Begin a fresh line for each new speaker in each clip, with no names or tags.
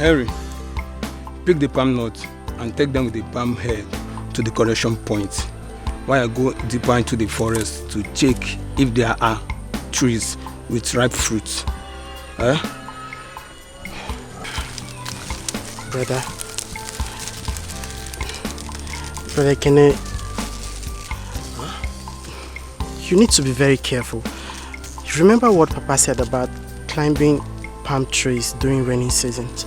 Henry, pick the palm nut and take them with the palm head to the correction point while I go deeper into the forest to check if there are trees with ripe fruits. Eh?
Brother Kene, you need to be very careful. You remember what Papa said about climbing palm trees during rainy seasons?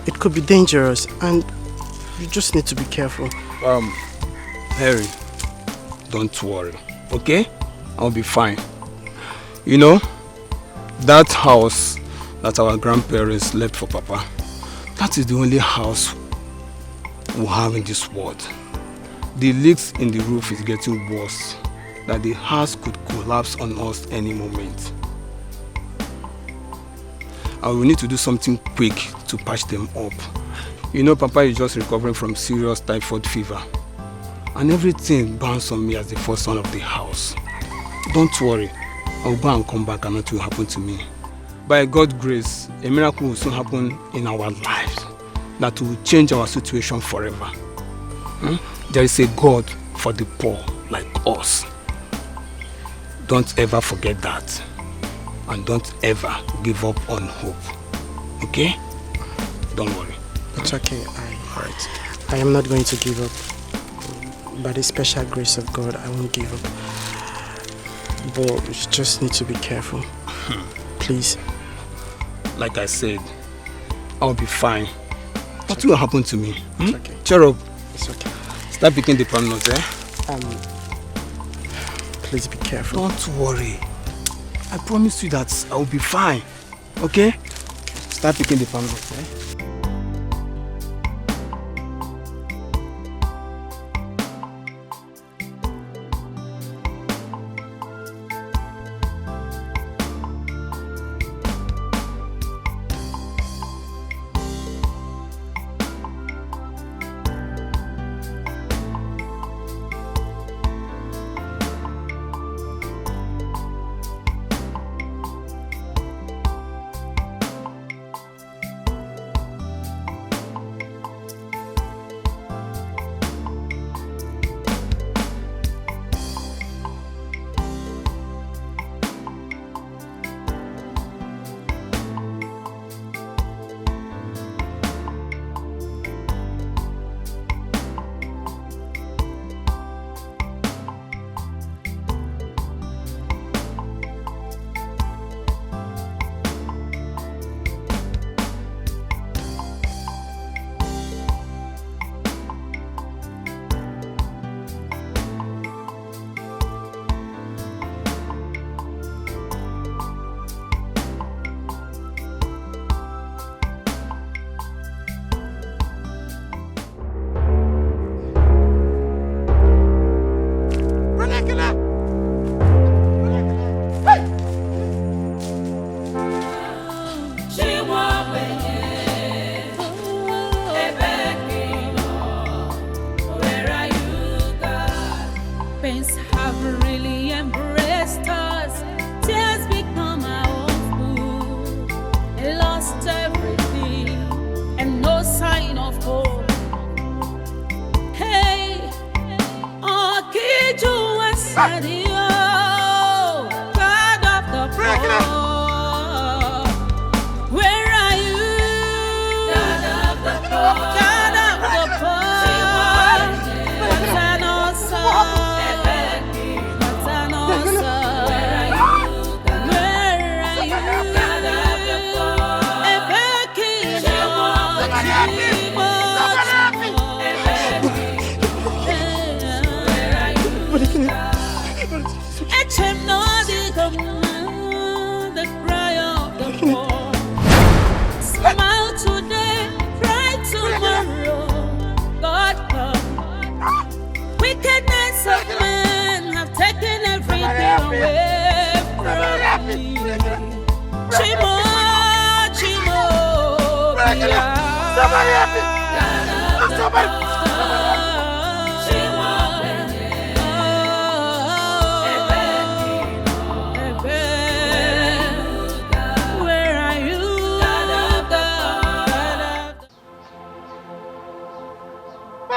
It could be dangerous and you just need to be careful.
Harry, don't worry, okay? I'll be fine. You know, that house that our grandparents left for Papa, that is the only house we have in this world. The leaks in the roof is getting worse, that the house could collapse on us any moment. I will need to do something quick to patch them up. You know, Papa is just recovering from serious typhoid fever, and everything bounced on me as the first son of the house. Don't worry, I will go and come back and nothing will happen to me. By God's grace, a miracle will soon happen in our lives that will change our situation forever. There is a God for the poor like us. Don't ever forget that. And don't ever give up on hope. Okay? Don't worry.
It's okay. I am not going to give up. By the special grace of God, I won't give up. But you just need to be careful. Please.
Like I said, I'll be fine. Nothing will happen to me.
It's okay.
Cheer up.
It's okay.
Start picking the palm nuts, eh?
Please be careful.
Don't worry. I promise you that I will be fine. Okay? Start picking the palm nuts, eh?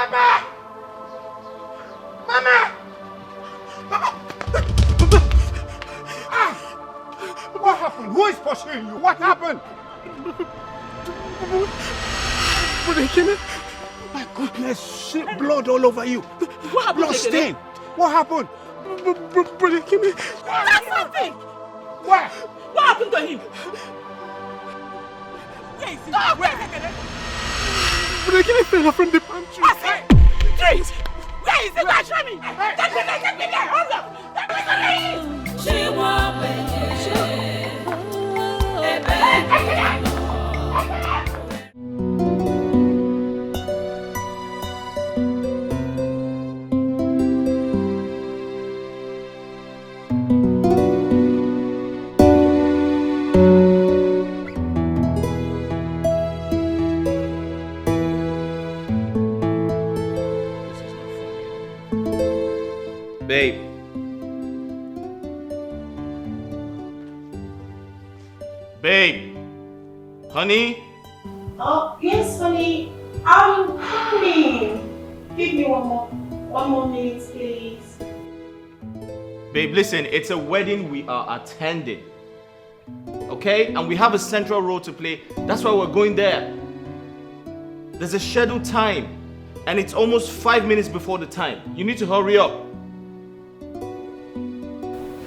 Mama! Mama! Ah! What happened? Who is pursuing you? What happened? My goodness, shit, blood all over you.
What happened?
Blood stain. What happened?
That's something!
Where?
What happened to him? Where is he? Where?
Brother fell from the palm tree.
Trees! Where is he? Where? Show me! Take me there! Hold up! Take me there! She won't
Babe. Babe. Honey?
Oh, yes, honey. I'm coming. Give me one more minute, please.
Babe, listen, it's a wedding we are attending. Okay? And we have a central role to play. That's why we're going there. There's a scheduled time. And it's almost 5 minutes before the time. You need to hurry up.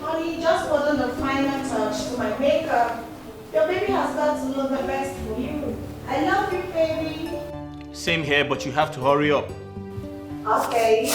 Honey, just put on the final touch to my makeup. Your baby has got to look the best for you. I love you, baby.
Same here, but you have to hurry up.
Okay.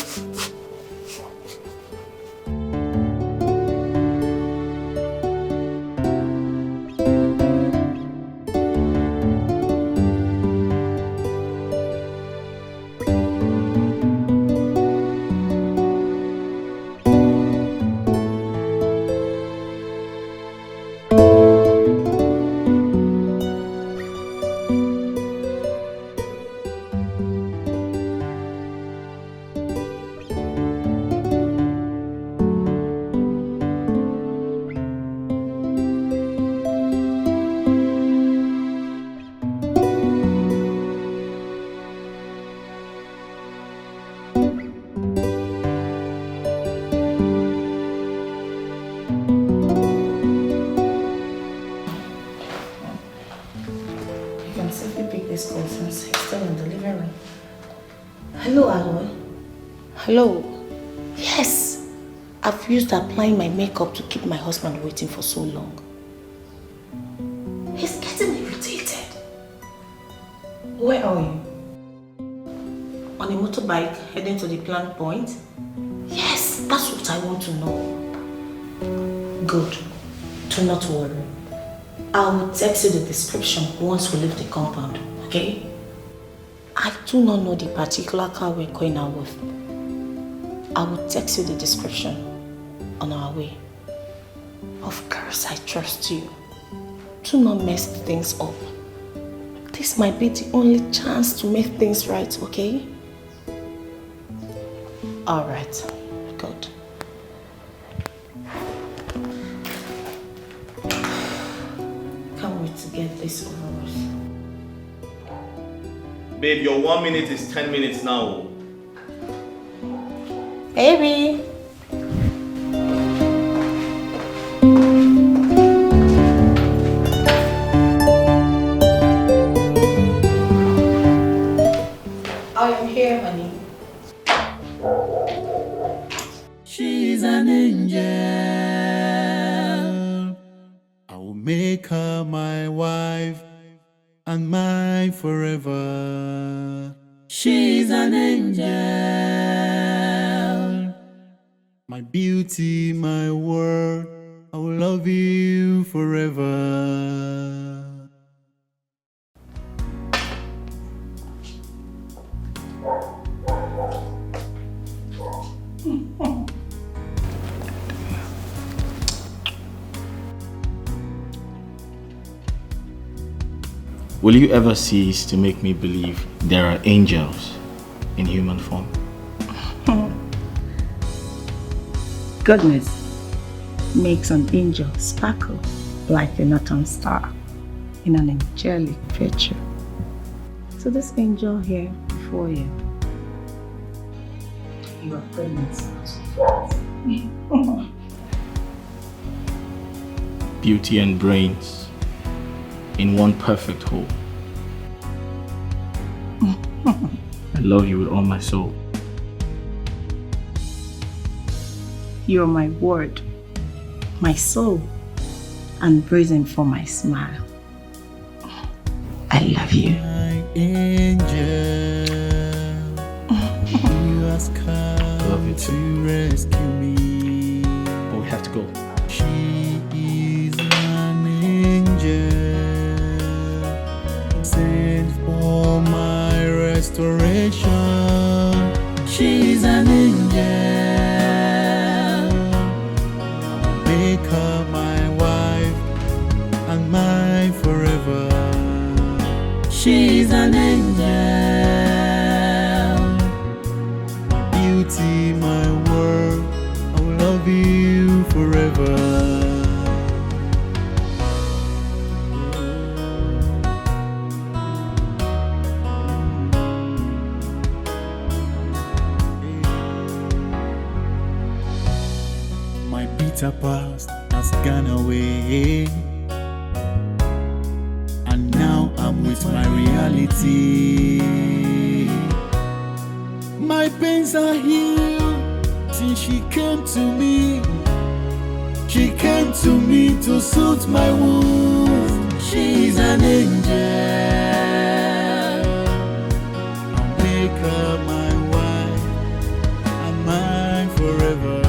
Hello? Yes, I've used applying my makeup to keep my husband waiting for so long. He's getting irritated. Where are you? On a motorbike heading to the planned point? Yes, that's what I want to know. Good. Do not worry. I will text you the description once we leave the compound, okay? I do not know the particular car we're going out with. I will text you the description on our way. Of course, I trust you. Do not mess things up. This might be the only chance to make things right, okay? Alright, good. Can't wait to get this over with.
Babe, your 1 minute is 10 minutes now.
Baby! I am here, honey.
She's an angel. I will make her my wife and mine forever. She's an angel. My beauty, my world, I will love you forever.
Will you ever cease to make me believe there are angels in human form?
Goodness makes an angel sparkle like a northern star in an angelic picture. So this angel here before you you are pregnant.
Beauty and brains in one perfect whole. I love you with all my soul.
You're my word, my soul, and brazen for my smile. I love you.
My angel, you has come
Love you
to
too.
rescue me.
But we have to go.
She is an angel, sent for my restoration. She is an angel, make her my wife and mine forever. She's an angel, my beauty, my world. I will love you forever. My bitter past has gone away, and now I'm with my reality. My pains are healed since she came to me. She came to me to soothe my wounds. She's an angel. I'll make her my wife and mine forever.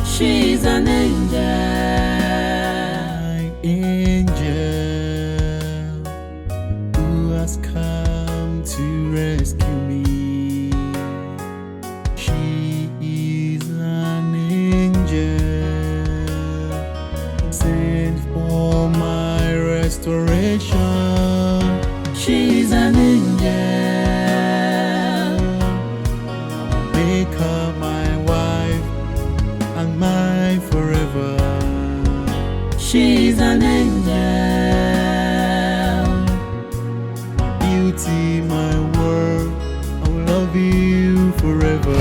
She's an angel, my angel, who has come to rescue me. She is an angel, sent for my restoration. She's an angel, make her my wife and mine forever. She's an angel, my beauty, my world. I will love you forever.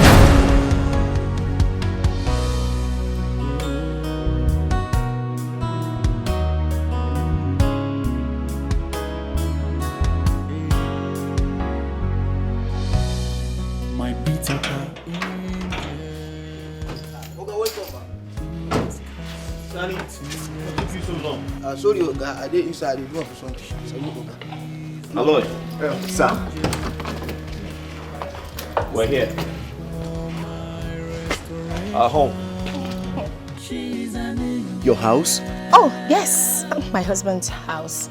My bitter part.
Danny, what took you so long?
Sorry, I did inside the room for something.
Aloy,
Sir.
we're here. Our home.
Your house?
Oh, yes, my husband's house,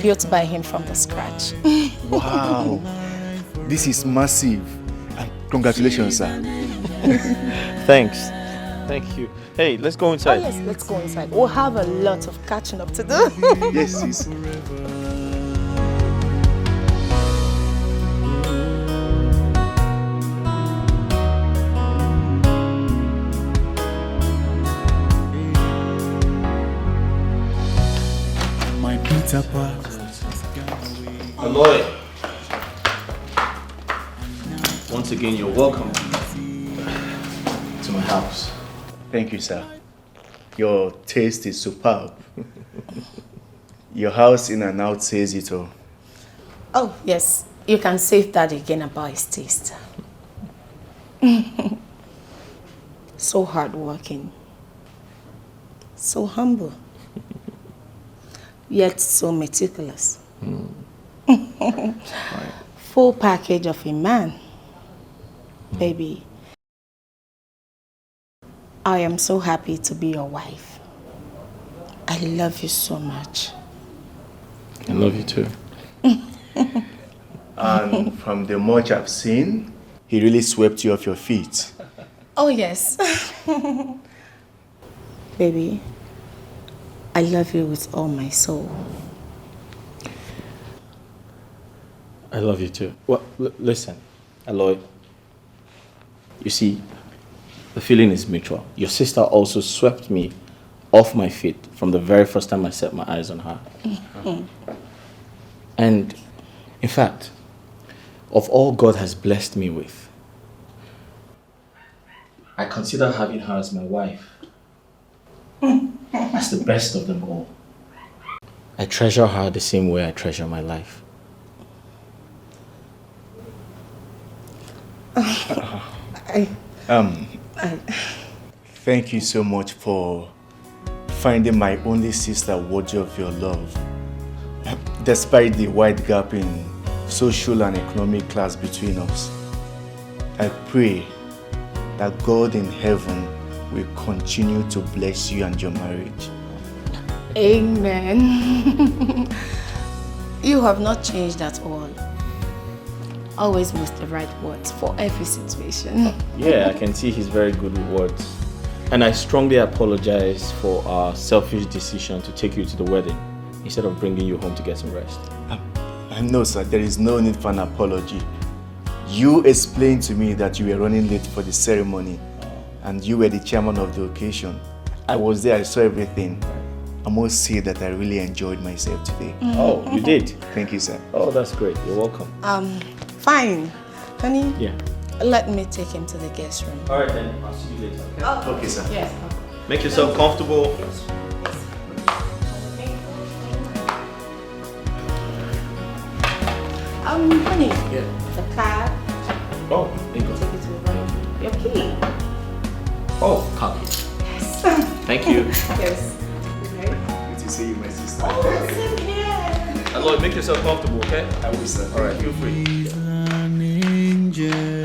built by him from the scratch.
Wow. This is massive. And congratulations, sir.
Thanks. Thank you. Hey, let's go
Oh
inside.
yes, let's go inside. We'll have a lot of catching up to do.
Yes, sis.
My bitter past.
Aloy. Once again, you're welcome to my house.
Thank you, sir. Your taste is superb. Your house in and out says it all.
Oh yes, you can save that again about his taste. So hardworking, so humble, yet so meticulous. Full package of a man. Baby, I am so happy to be your wife. I love you so much.
I love you too.
And from the much I've seen, he really swept you off your feet.
Oh yes. Baby, I love you with all my soul.
I love you too. Well, listen, Aloy. You see, the feeling is mutual. Your sister also swept me off my feet from the very first time I set my eyes on her. And in fact, of all God has blessed me with, I consider having her as my wife. That's the best of them all. I treasure her the same way I treasure my life.
Thank you so much for finding my only sister worthy of your love. Despite the wide gap in social and economic class between us, I pray that God in heaven will continue to bless you and your marriage.
Amen. You have not changed at all. Always use the right words for every situation.
Yeah, I can see he's very good with words. And I strongly apologize for our selfish decision to take you to the wedding instead of bringing you home to get some rest.
No, sir, there is no need for an apology. You explained to me that you were running late for the ceremony and you were the chairman of the occasion. I was there, I saw everything. I must say that I really enjoyed myself today.
Oh, you did?
Thank you, sir.
Oh, that's great. You're welcome.
Fine. Honey?
Yeah.
Let me take him to the guest room.
All right, then. I'll see you later, okay?
Okay, sir.
Yes.
Make yourself comfortable.
Honey.
Yeah.
The card.
Oh, there you go.
Take it to the room. Your key.
Oh, copy.
Yes.
Thank you.
Yes.
Good to see you, my sister.
Oh, same here.
Aloy, make yourself comfortable, okay?
I will, sir.
All right, feel free.
She's an angel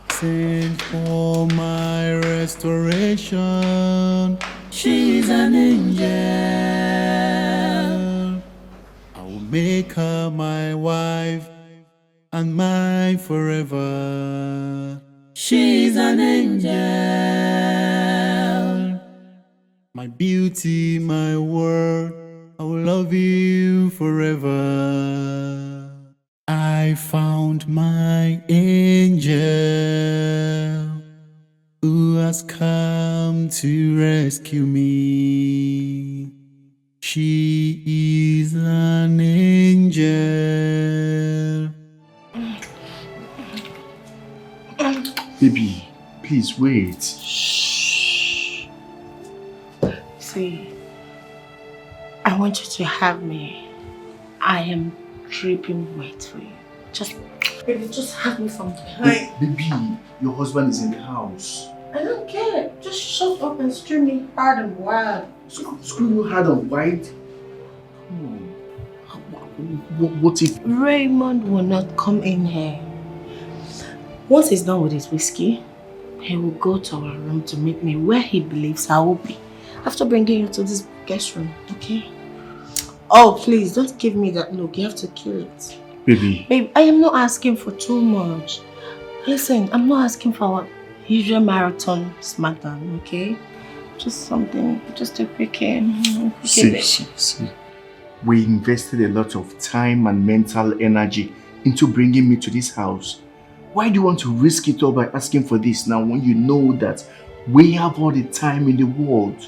sent for my restoration. She's an angel. I will make her my wife and mine forever. She's an angel. My beauty, my world, I will love you forever. I found my angel who has come to rescue me. She is an angel.
Baby, please wait.
See, I want you to have me. I am dripping wet for you. Baby, just have me from behind.
Baby, your husband is in the house.
I don't care. Just shut up and scream me hard and wild.
Screw you hard and wide? What if...
Raymond will not come in here. Once he's done with his whiskey, he will go to our room to meet me where he believes I will be. After bringing you to this guest room, okay? Oh, please, don't give me that look. You have to kill it.
Baby.
Babe, I am not asking for too much. Listen, I'm not asking for our usual marathon smackdown, okay? Just something, just a quickie.
See. We invested a lot of time and mental energy into bringing me to this house. Why do you want to risk it all by asking for this now when you know that we have all the time in the world?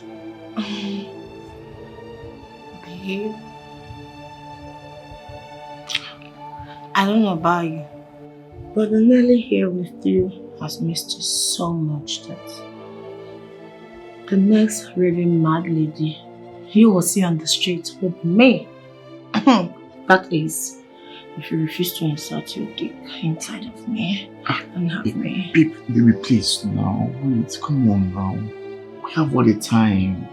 Babe, I don't know about you, but the Nelly here with you has missed you so much that the next raving mad lady you will see on the street will be me. That is, if you refuse to insert your dick inside of me and have me.
Baby, please now. Wait, come on now. We have all the time.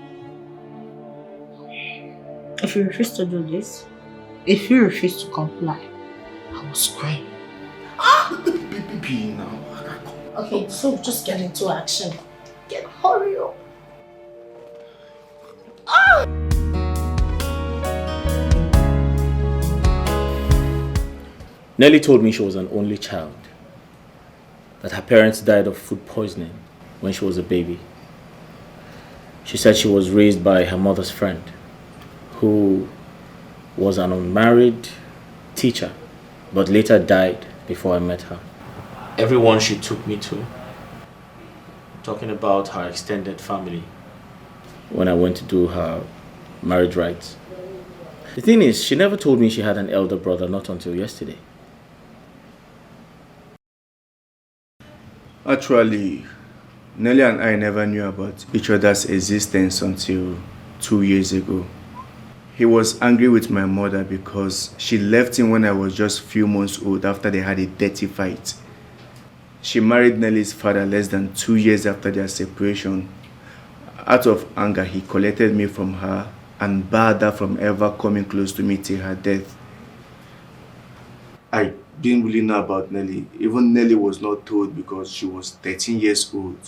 If you refuse to do this, if you refuse to comply, I will scream.
Baby, now.
Okay, so just get into action. Hurry up.
Nelly told me she was an only child, that her parents died of food poisoning when she was a baby. She said she was raised by her mother's friend, who was an unmarried teacher, but later died before I met her. Everyone she took me to, talking about her extended family, when I went to do her marriage rites. The thing is, she never told me she had an elder brother, not until yesterday.
Actually, Nelly and I never knew about each other's existence until 2 years ago. He was angry with my mother because she left him when I was just few months old after they had a dirty fight. She married Nelly's father less than 2 years after their separation. Out of anger, he collected me from her and barred her from ever coming close to me till her death. I didn't really know about Nelly. Even Nelly was not told because she was 13 years old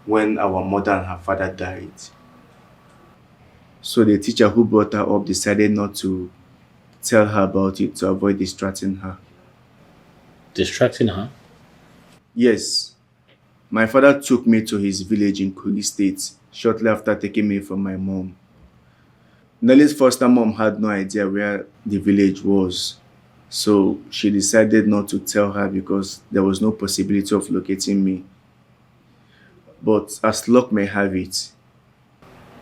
when our mother and her father died. So the teacher who brought her up decided not to tell her about it to avoid distracting her.
Distracting her?
Yes. My father took me to his village in Kogi State shortly after taking me from my mom. Nelly's foster mom had no idea where the village was, so she decided not to tell her because there was no possibility of locating me. But as luck may have it,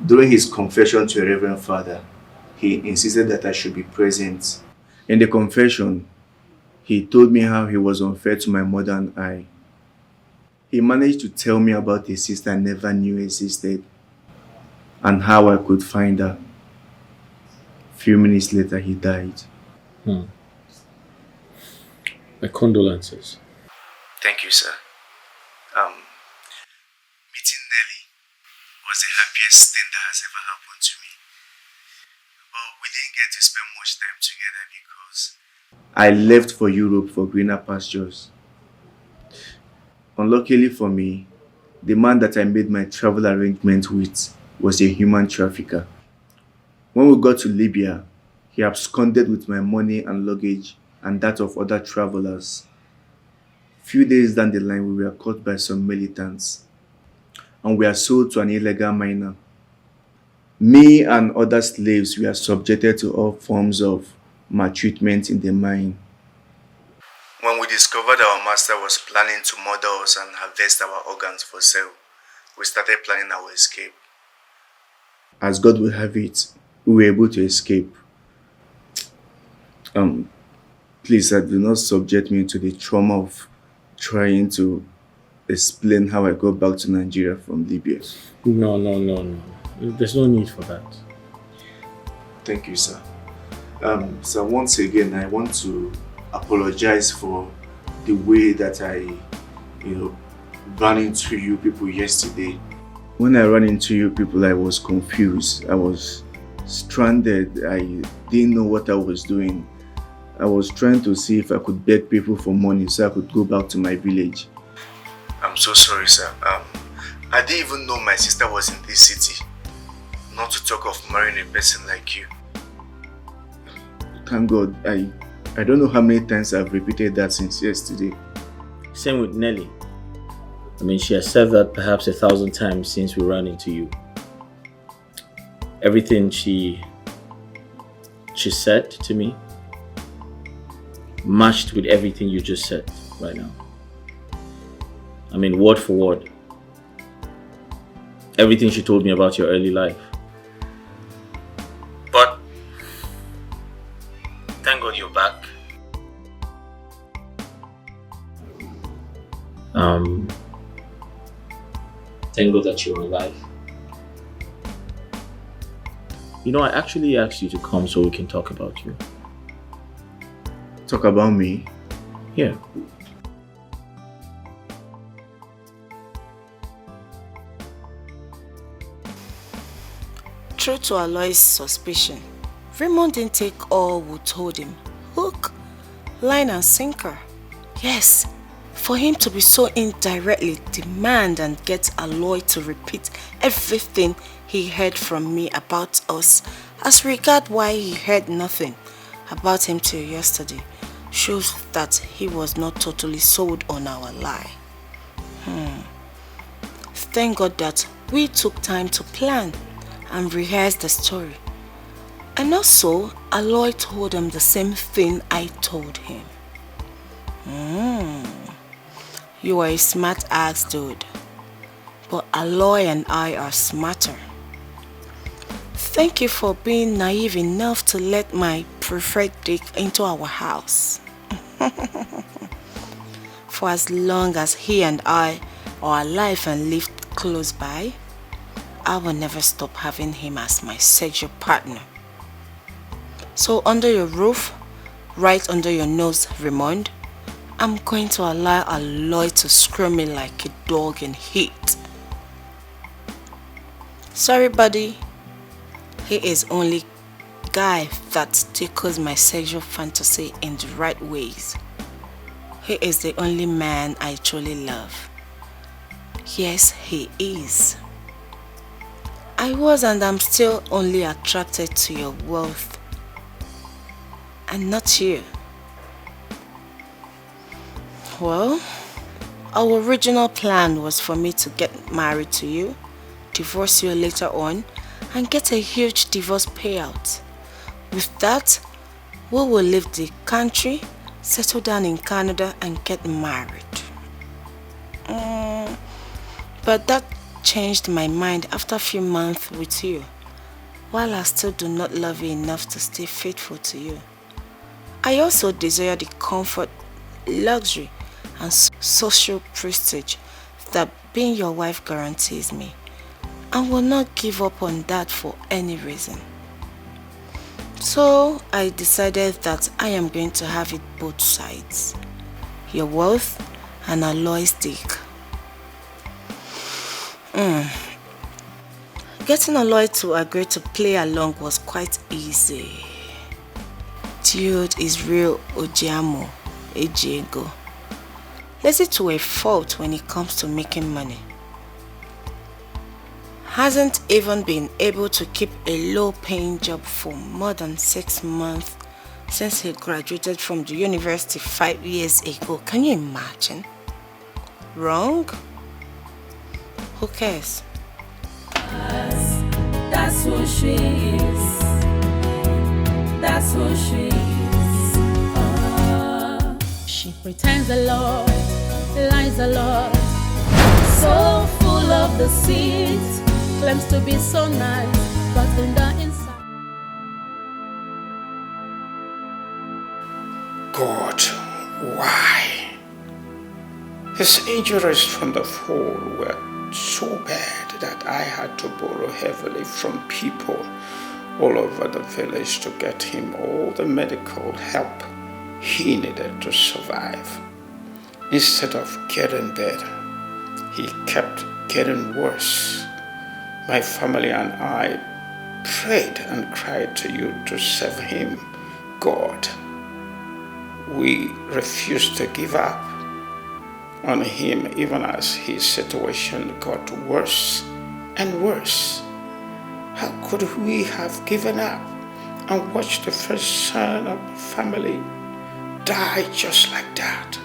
during his confession to a Reverend Father, he insisted that I should be present. In the confession, he told me how he was unfair to my mother and I. He managed to tell me about a sister I never knew existed and how I could find her. Few minutes later, he died.
My condolences.
Thank you, sir. Meeting Nelly was the happiest thing that has ever happened to me. But we didn't get to spend much time together because I left for Europe for greener pastures. Unluckily for me, the man that I made my travel arrangement with was a human trafficker. When we got to Libya, he absconded with my money and luggage and that of other travelers. Few days down the line, we were caught by some militants and we were sold to an illegal miner. Me and other slaves were subjected to all forms of maltreatment in the mine. When we discovered our master was planning to murder us and harvest our organs for sale, we started planning our escape. As God will have it, we were able to escape. Please, do not subject me to the trauma of trying to explain how I got back to Nigeria from Libya.
No. There's no need for that.
Thank you, sir. So once again, I want to apologize for the way that I, ran into you people yesterday. When I ran into you people, I was confused. I was stranded. I didn't know what I was doing. I was trying to see if I could beg people for money so I could go back to my village. I'm so sorry, sir. I didn't even know my sister was in this city. Not to talk of marrying a person like you. Thank God, I don't know how many times I've repeated that since yesterday.
Same with Nelly. She has said that perhaps 1,000 times since we ran into you. Everything she said to me matched with everything you just said right now. Word for word. Everything she told me about your early life. But thank God you're back. Thank God that you're alive. I actually asked you to come so we can talk about you.
Talk about me?
Yeah.
True to Aloy's suspicion, Raymond didn't take all we told him. Hook, line and sinker. Yes, for him to be so indirectly demand and get Aloy to repeat everything he heard from me about us as regard why he heard nothing about him till yesterday shows that he was not totally sold on our lie. Thank God that we took time to plan and rehearse the story. And also, Aloy told him the same thing I told him. You are a smart ass dude, but Aloy and I are smarter. Thank you for being naive enough to let my preferred dick into our house. For as long as he and I or alive and lived close by, I will never stop having him as my sexual partner. So under your roof, right under your nose, Raymond, I'm going to allow Aloy to scream me like a dog in heat. Sorry, buddy. He is only guy that tickles my sexual fantasy in the right ways. He is the only man I truly love. Yes, he is. I was and I'm still only attracted to your wealth and not you. Well, our original plan was for me to get married to you, divorce you later on, and get a huge divorce payout. With that, we will leave the country, settle down in Canada, and get married. But that changed my mind after a few months with you. While I still do not love you enough to stay faithful to you, I also desire the comfort, luxury, and social prestige that being your wife guarantees me, and will not give up on that for any reason. So I decided that I am going to have it both sides, your wealth and Aloy's dick. Getting Aloy to agree to play along was quite easy. Dude is real Ojiamo, Ejiego. Lazy to a fault when it comes to making money. Hasn't even been able to keep a low-paying job for more than 6 months since he graduated from the university 5 years ago. Can you imagine? Wrong? Who cares?
That's who she is. That's who she is. She pretends a lot, lies a lot, so full of deceit, claims to be so nice, but in the inside.
God, why? His injuries from the fall were so bad that I had to borrow heavily from people all over the village to get him all the medical help he needed to survive. Instead of getting better, he kept getting worse. My family and I prayed and cried to you to save him, God. We refused to give up on him even as his situation got worse and worse. How could we have given up and watched the first son of the family die just like that?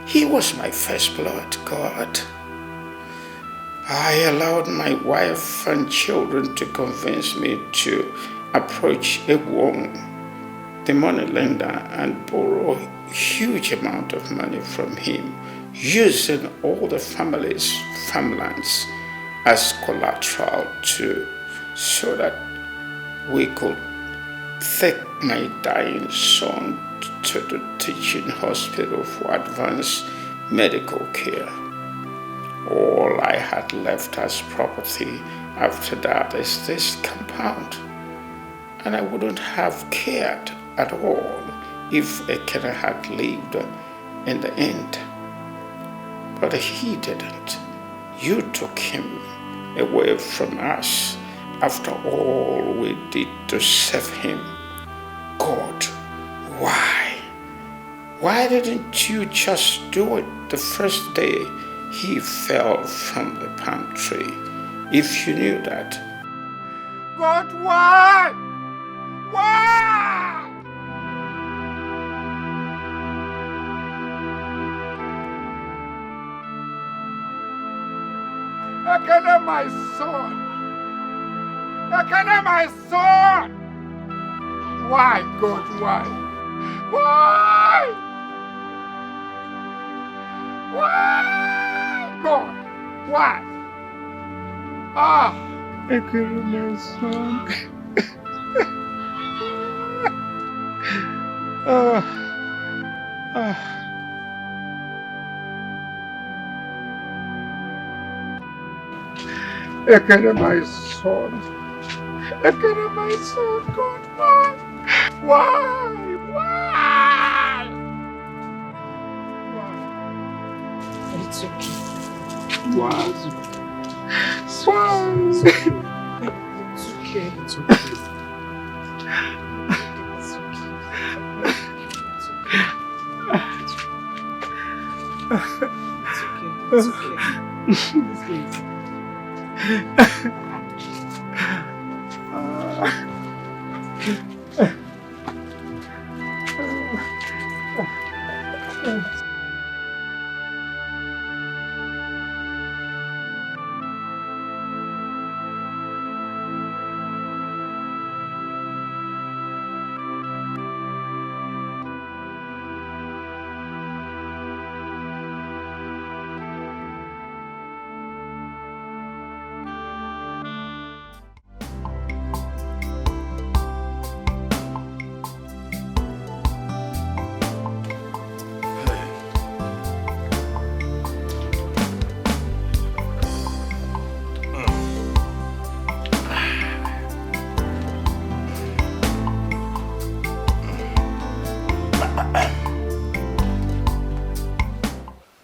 He was my first blood, God. I allowed my wife and children to convince me to approach a woman, the money lender, and borrow a huge amount of money from him, using all the family's farmlands as collateral so that we could take my dying son to the teaching hospital for advanced medical care. All I had left as property after that is this compound, and I wouldn't have cared at all if Ekene had lived in the end. But he didn't. You took him away from us after all we did to save him. God, why? Why didn't you just do it the first day he fell from the palm tree, if you knew that?
God, why? Why? Ekene, my son. Ekene, my son. Why, God, why? Why? Why, God? Why? Ekene, my son.
Ekere, my son. Ekere, my son. God, why? Why?
It's okay.
Why?
It's okay.
It's okay.
It's okay.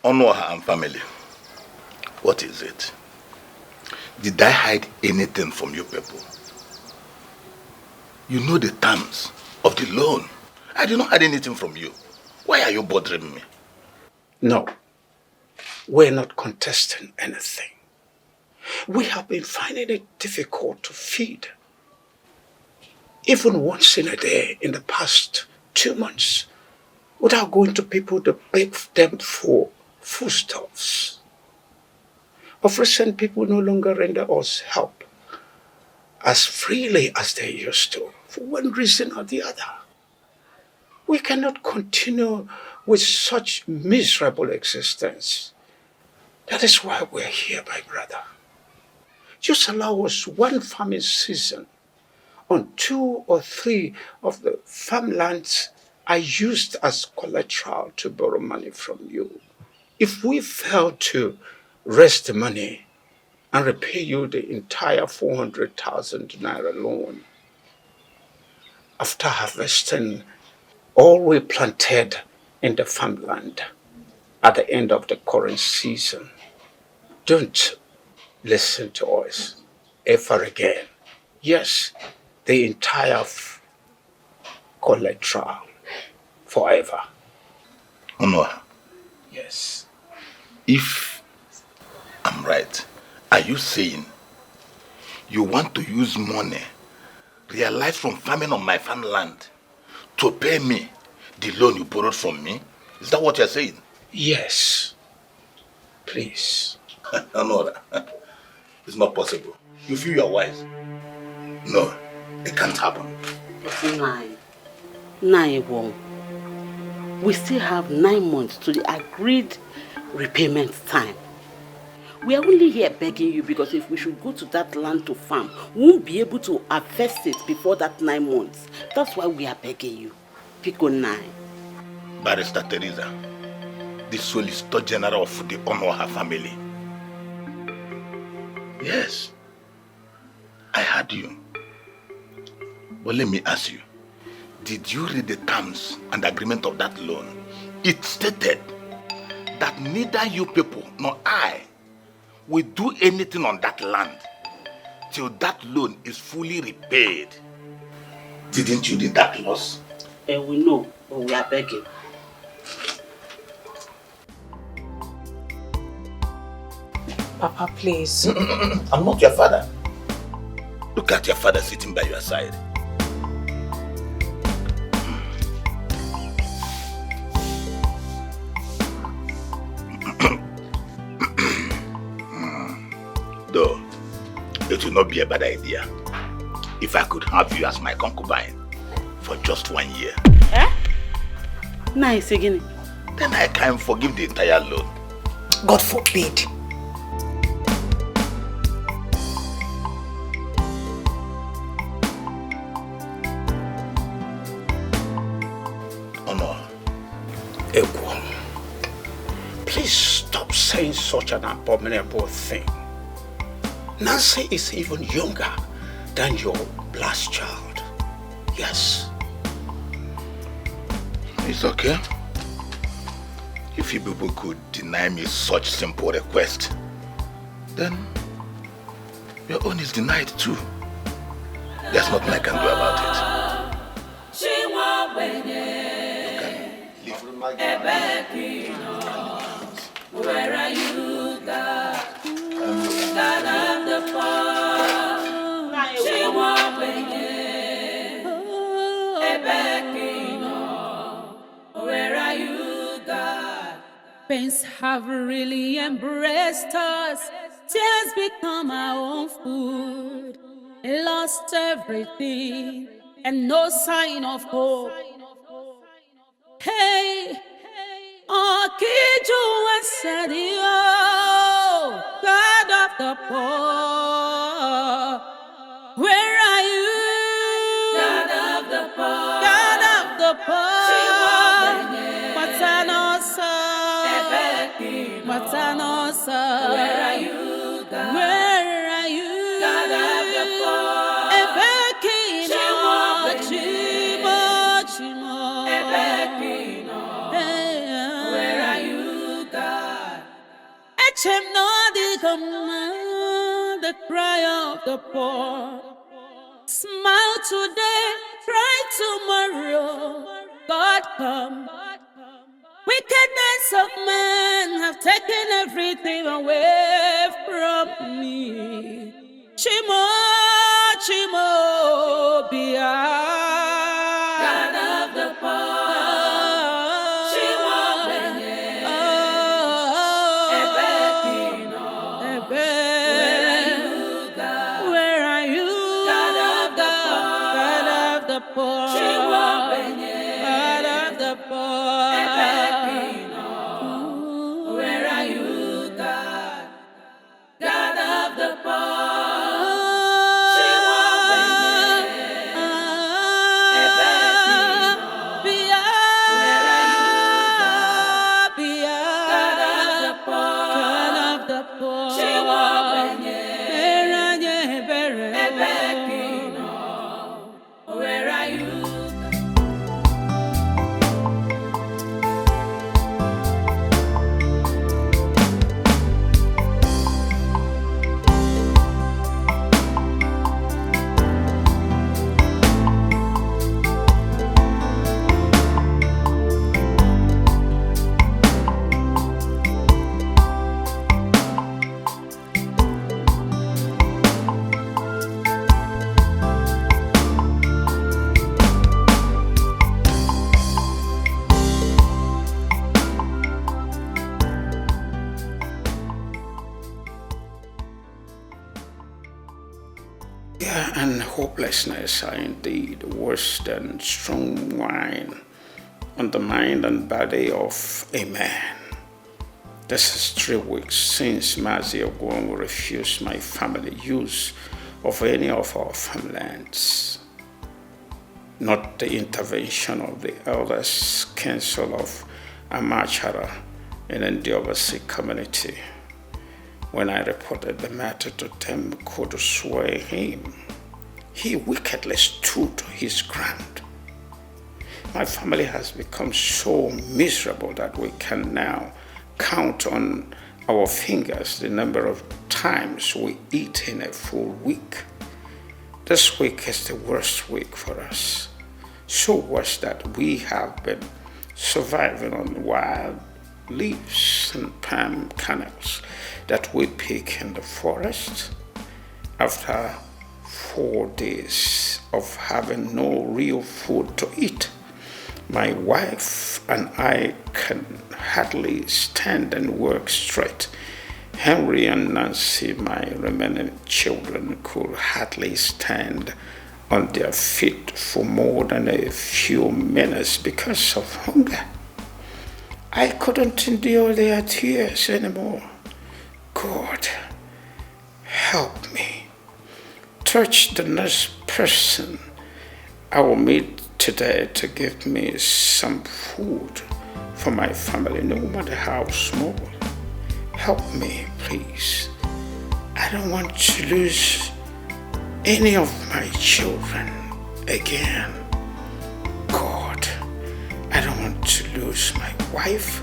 Honor and family. What is it? Did I hide anything from you people? You know the terms of the loan. I did not hide anything from you. Why are you bothering me?
No, we're not contesting anything. We have been finding it difficult to feed. Even once in a day in the past 2 months, without going to people to beg them for foodstuffs. Of recent, people no longer render us help as freely as they used to, for one reason or the other. We cannot continue with such miserable existence. That is why we're here, my brother. Just allow us one farming season on 2 or 3 of the farmlands I used as collateral to borrow money from you. If we fail to raise the money and repay you the entire 400,000 naira loan, after harvesting all we planted in the farmland at the end of the current season, don't listen to us ever again. Yes, the entire collateral forever.
Honor.
Yes.
If I'm right, are you saying you want to use money realized from farming on my farmland to pay me the loan you borrowed from me? Is that what you're saying?
Yes. Please.
No, it's not possible. You feel you're wise? No, it can't happen.
Nine. We still have 9 months to the agreed repayment time. We are only here begging you because if we should go to that land to farm, we won't be able to harvest it before that 9 months. That's why we are begging you. Pico 9.
Barrister Teresa, the Solicitor General of the Onoha family. Yes, I heard you. But let me ask you, did you read the terms and agreement of that loan? It stated that neither you people nor I will do anything on that land till that loan is fully repaid. Didn't you read that clause?
We know, but we are begging.
Papa, please.
I'm not your father. Look at your father sitting by your side. Though, it will not be a bad idea if I could have you as my concubine for just 1 year.
Eh? Nice again.
Then I can forgive the entire loan.
God forbid.
Honor, Egwon, please stop saying such an abominable thing. Nancy is even younger than your last child. Yes.
It's okay. If you people could deny me such simple request, then your own is denied too. There's nothing I can do about it.
Where are you, God? God of the fall. She won't bring it. Where are you, God? Pains have really embraced us. Tears become our own food. Lost everything and no sign of hope. Hey, Okiju Wasadio, God of the poor. Where are you? God of the poor. God of the poor. Matanosa. Matanosa. Where are you, God? Where are you? God of the poor. Ebekino. Chimo, Chimo. Ebekino. Where are you, God? Echem no the command, the cry of the poor. Smile today, cry tomorrow. God come. Wickedness of men have taken everything away from me. Chimo, Chimo, Bia. God of the poor. Chimo, Where are you, God? Where are you, God of the poor? God of the poor. God of the poor. Where are you, God? God of the poor. Where are you?
Fear and hopelessness are indeed worse than strong wine on the mind and body of a man. This is 3 weeks since Mazi Ogwongo refused my family use of any of our farmlands. Not the intervention of the Elders Council of Amachara in the Ndiobasi community. When I reported the matter to them could sway him, he wickedly stood his ground. My family has become so miserable that we can now count on our fingers the number of times we eat in a full week. This week is the worst week for us. So worse that we have been surviving on wild leaves and palm kernels that we pick in the forest. After 4 days of having no real food to eat, my wife and I can hardly stand and work straight. Henry and Nancy, my remaining children, could hardly stand on their feet for more than a few minutes because of hunger. I couldn't endure their tears anymore. God, help me. Touch the next person I will meet today to give me some food for my family, no matter how small. Help me, please. I I don't want to lose any of my children again. God, I don't want to lose my wife.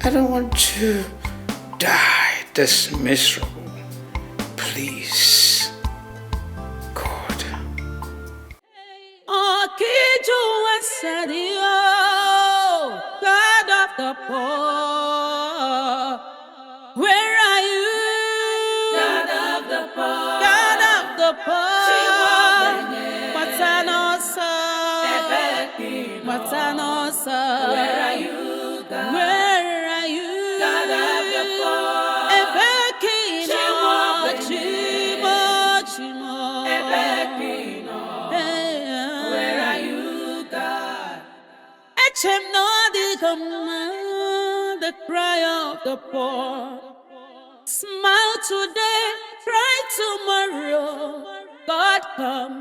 I don't want to die this miserable. Please, God.
God of the poor, where are you? God of the poor, God of the poor, Matanosa, Matanosa, where are you? God? Where are you? God of the poor, Ebekino, Chimo, Ebekino, where are you, God? Echem no the command, the cry of the poor. Smile today, cry tomorrow. God come.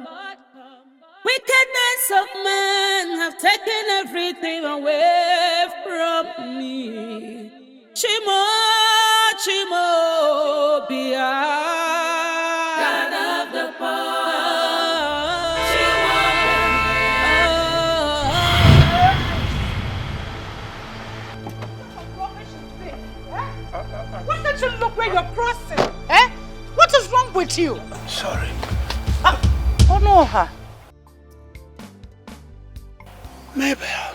Wickedness of men have taken everything away from me. Chimo, Chimo, Bia. God of the poor. Chimo,
Why don't you look where you're crossing? Eh? What is wrong with you?
Sorry.
Oh no, her.
Mabel.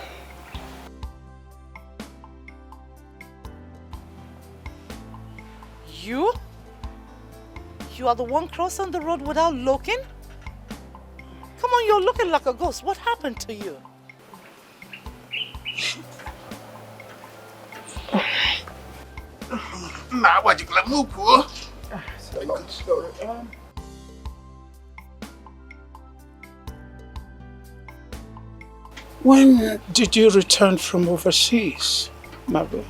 You? You are the one crossing the road without looking? Come on, you're looking like a ghost. What happened to you?
Long story. When did you return from overseas, Mabel?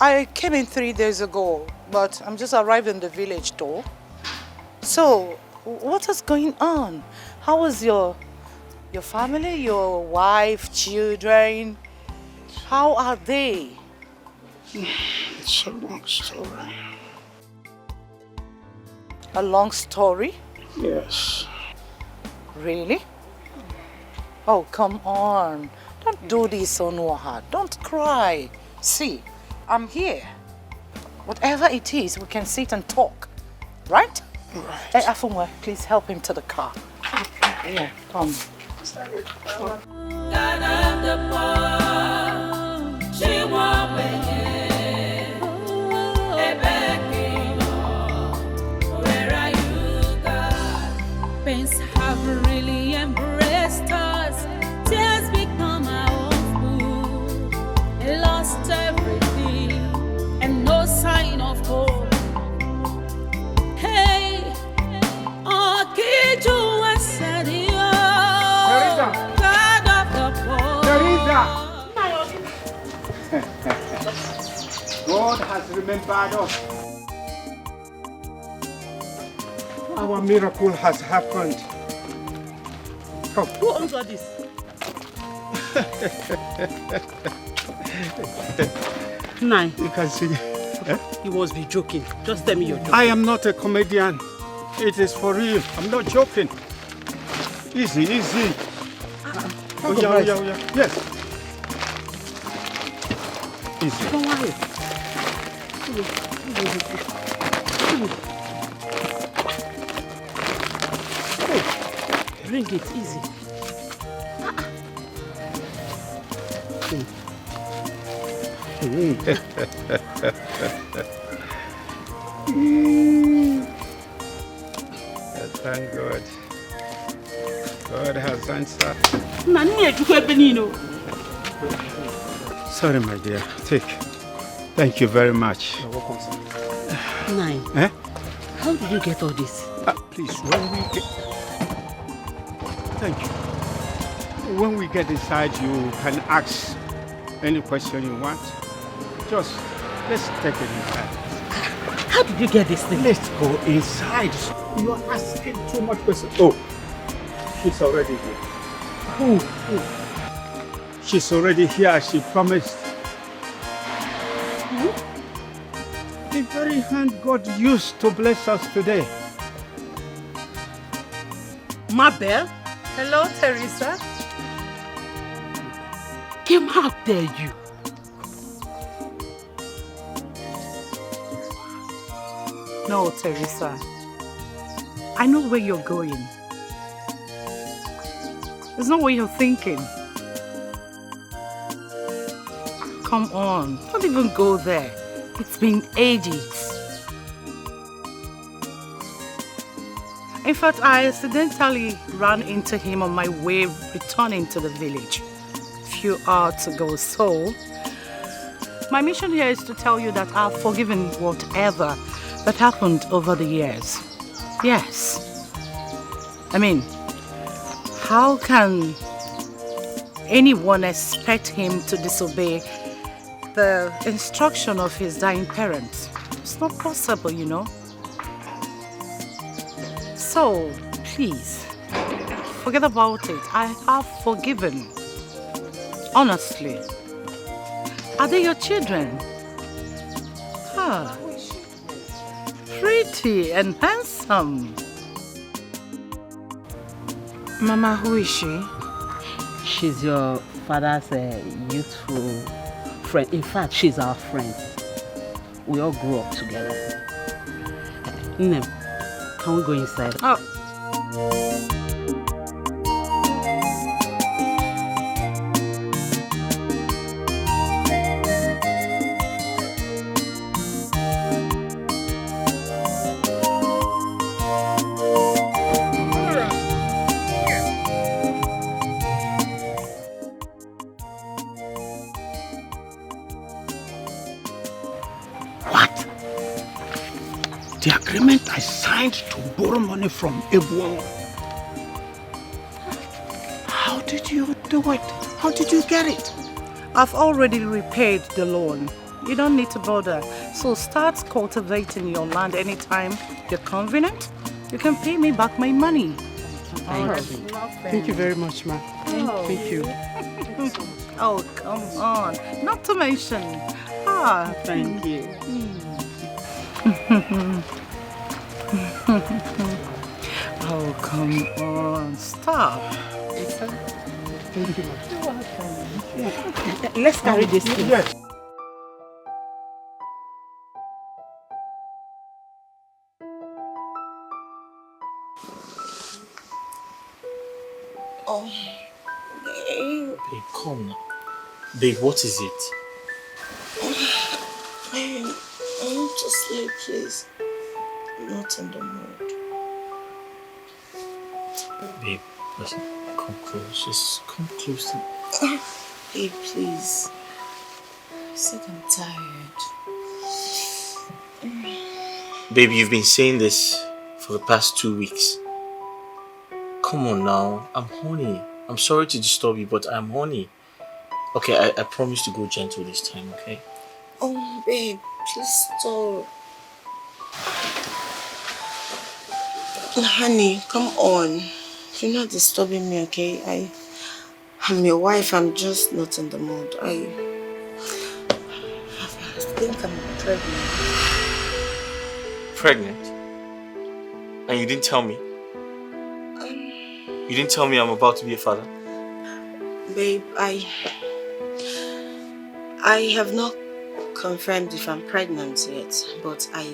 I came in 3 days ago, but I'm just arrived in the village though. So, what is going on? How is your family, your wife, children? How are they?
It's a long story.
A long story?
Yes.
Really? Oh, come on. Don't do this, Onoha. Don't cry. See, I'm here. Whatever it is, we can sit and talk. Right?
Right.
Hey, Afunwa, please help him to the car. Okay. Yeah, come.
God of the poor, she won't where are you, God? Pains have really embraced us. Tears become our own food. Lost everything and no sign of hope. Hey, oh, Kiju and Sadio, God of the poor.
God has remembered us. Our miracle has happened. Come.
Who owns all this?
Nine. You can see.
You must be joking. Just tell me you're joking.
I am not a comedian. It is for real. I'm not joking. Easy, easy. Oh, yeah. Yes. Easy.
Don't worry. Bring it easy.
Thank God. God has answered. Sorry, my dear. Take. Thank you very much.
You're welcome, sir. Nine.
Eh?
How did you get all this?
Please, when we get... Thank you. When we get inside, you can ask any question you want. Just, let's take it inside.
How did you get this thing?
Let's go inside. You are asking too much questions. Oh, she's already here. Who? She's already here as she promised.
Who?
the very hand God used to bless us today.
Mabel?
Hello, Teresa.
Kim, how dare you?
No, Teresa. I know where you're going. It's not what you're thinking. Come on, don't even go there. It's been ages. In fact, I accidentally ran into him on my way returning to the village a few hours ago. So, my mission here is to tell you that I've forgiven whatever that happened over the years. Yes. I mean, how can anyone expect him to disobey the instruction of his dying parents? It's not possible, you know. So, please, forget about it. I have forgiven. Honestly. Are they your children? Ah, pretty and handsome.
Mama, who is she? She's your father's youthful friend. In fact, she's our friend. We all grew up together. Nnem, can we go inside?
Oh.
The agreement I signed to borrow money from Ebuon. How did you do it? How did you get it?
I've already repaid the loan. You don't need to bother. So start cultivating your land anytime you're convenient. You can pay me back my money.
Thank you. Thank you very much, ma. Thank you.
Oh, come on. Not to mention. Ah,
thank you.
Oh, come on. Stop.
Thank you, ma.
You're welcome.
Let's carry this thing.
Yes.
Oh, babe.
Babe, come now. Babe, what is it?
I want to sleep, please. I'm not in the mood.
Babe, listen, come close. Just come close to me.
Babe, please. I said I'm tired.
Babe, you've been saying this for the past 2 weeks. Come on now. I'm horny. I'm sorry to disturb you, but I'm horny. Okay, I promise to go gentle this time, okay?
Oh, babe, please stop. Honey, come on. You're not disturbing me, okay? I'm your wife. I'm just not in the mood. I think I'm pregnant.
Pregnant? And you didn't tell me? You didn't tell me I'm about to be a father?
Babe, I have not confirmed if I'm pregnant yet, but I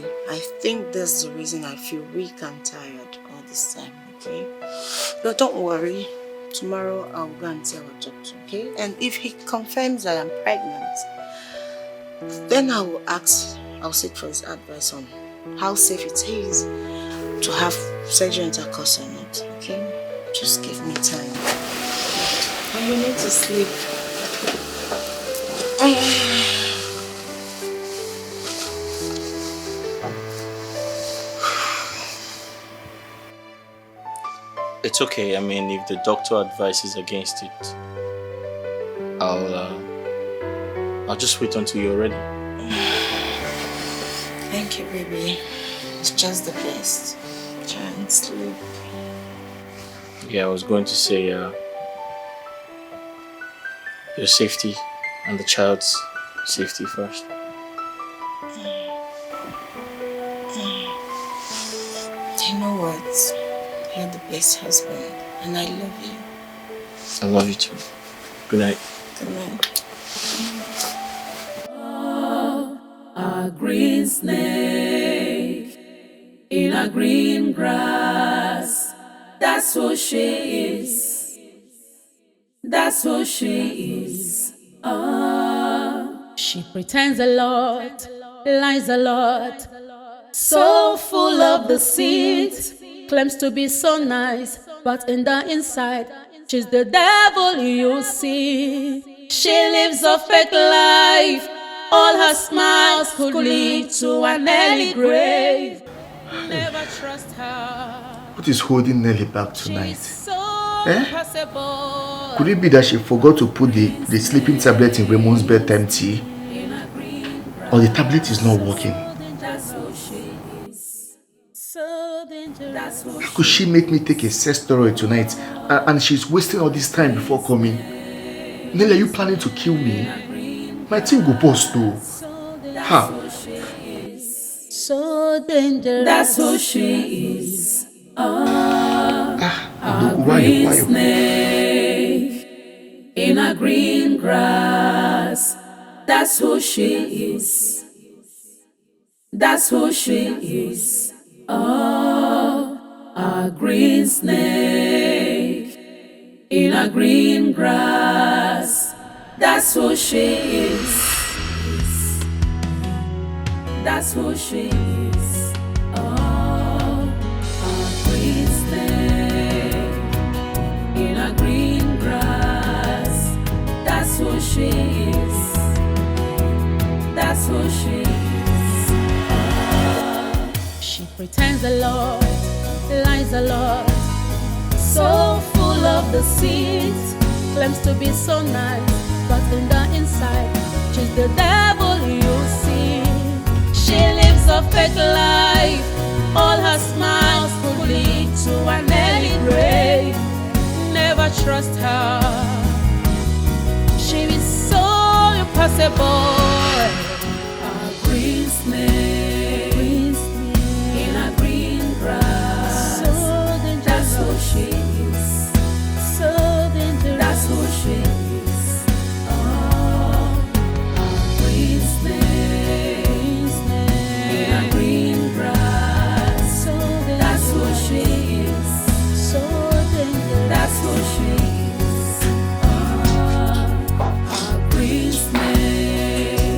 think that's the reason I feel weak and tired all this time, okay? But don't worry, tomorrow I'll go and tell our doctor, okay? And if he confirms I am pregnant, then I'll seek for his advice on how safe it is to have sexual intercourse or not, okay? Just give me time. And you need to sleep.
It's okay. I mean, if the doctor advises against it, I'll just wait until you're ready.
Thank you, baby. It's just the best. Try and sleep.
Yeah, I was going to say your safety and the child's safety first.
You know what? You're the best husband, and I love you.
I love you too. Good night.
Good night.
A green snake in a green grass. That's who she is. That's who she is. She pretends a lot, lies a lot, so full of deceit. Claims to be so nice, but in the inside, she's the devil you see. She lives a fake life. All her smiles could lead to an early grave. Never trust her.
What is holding Nelly back tonight?
So impossible.
Could it be that she forgot to put the sleeping tablet in Raymond's bedtime tea? Or the tablet is not working? How could she make me take a sex steroid tonight and she's wasting all this time before coming? Nelly, are you planning to kill me? My team go bust too. Ha!
So dangerous. That's who she is. A
green
snake in a green grass. That's who she is. That's who she is. A green snake in a green grass. That's who she is. That's who she is. A green snake in a green grass. That's who she is. That's who she is. She pretends a lot, lies a lot, so full of deceit. Claims to be so nice, but in the inside, she's the devil you see. She lives a fake life. All her smiles could lead to an early grave. Never trust her. She is so impossible. A green snake in a green grass. So dangerous. That's who she is. So dangerous. That's who she is. A green snake in a green grass. So dangerous. That's who she is. So dangerous. That's who she is. A green snake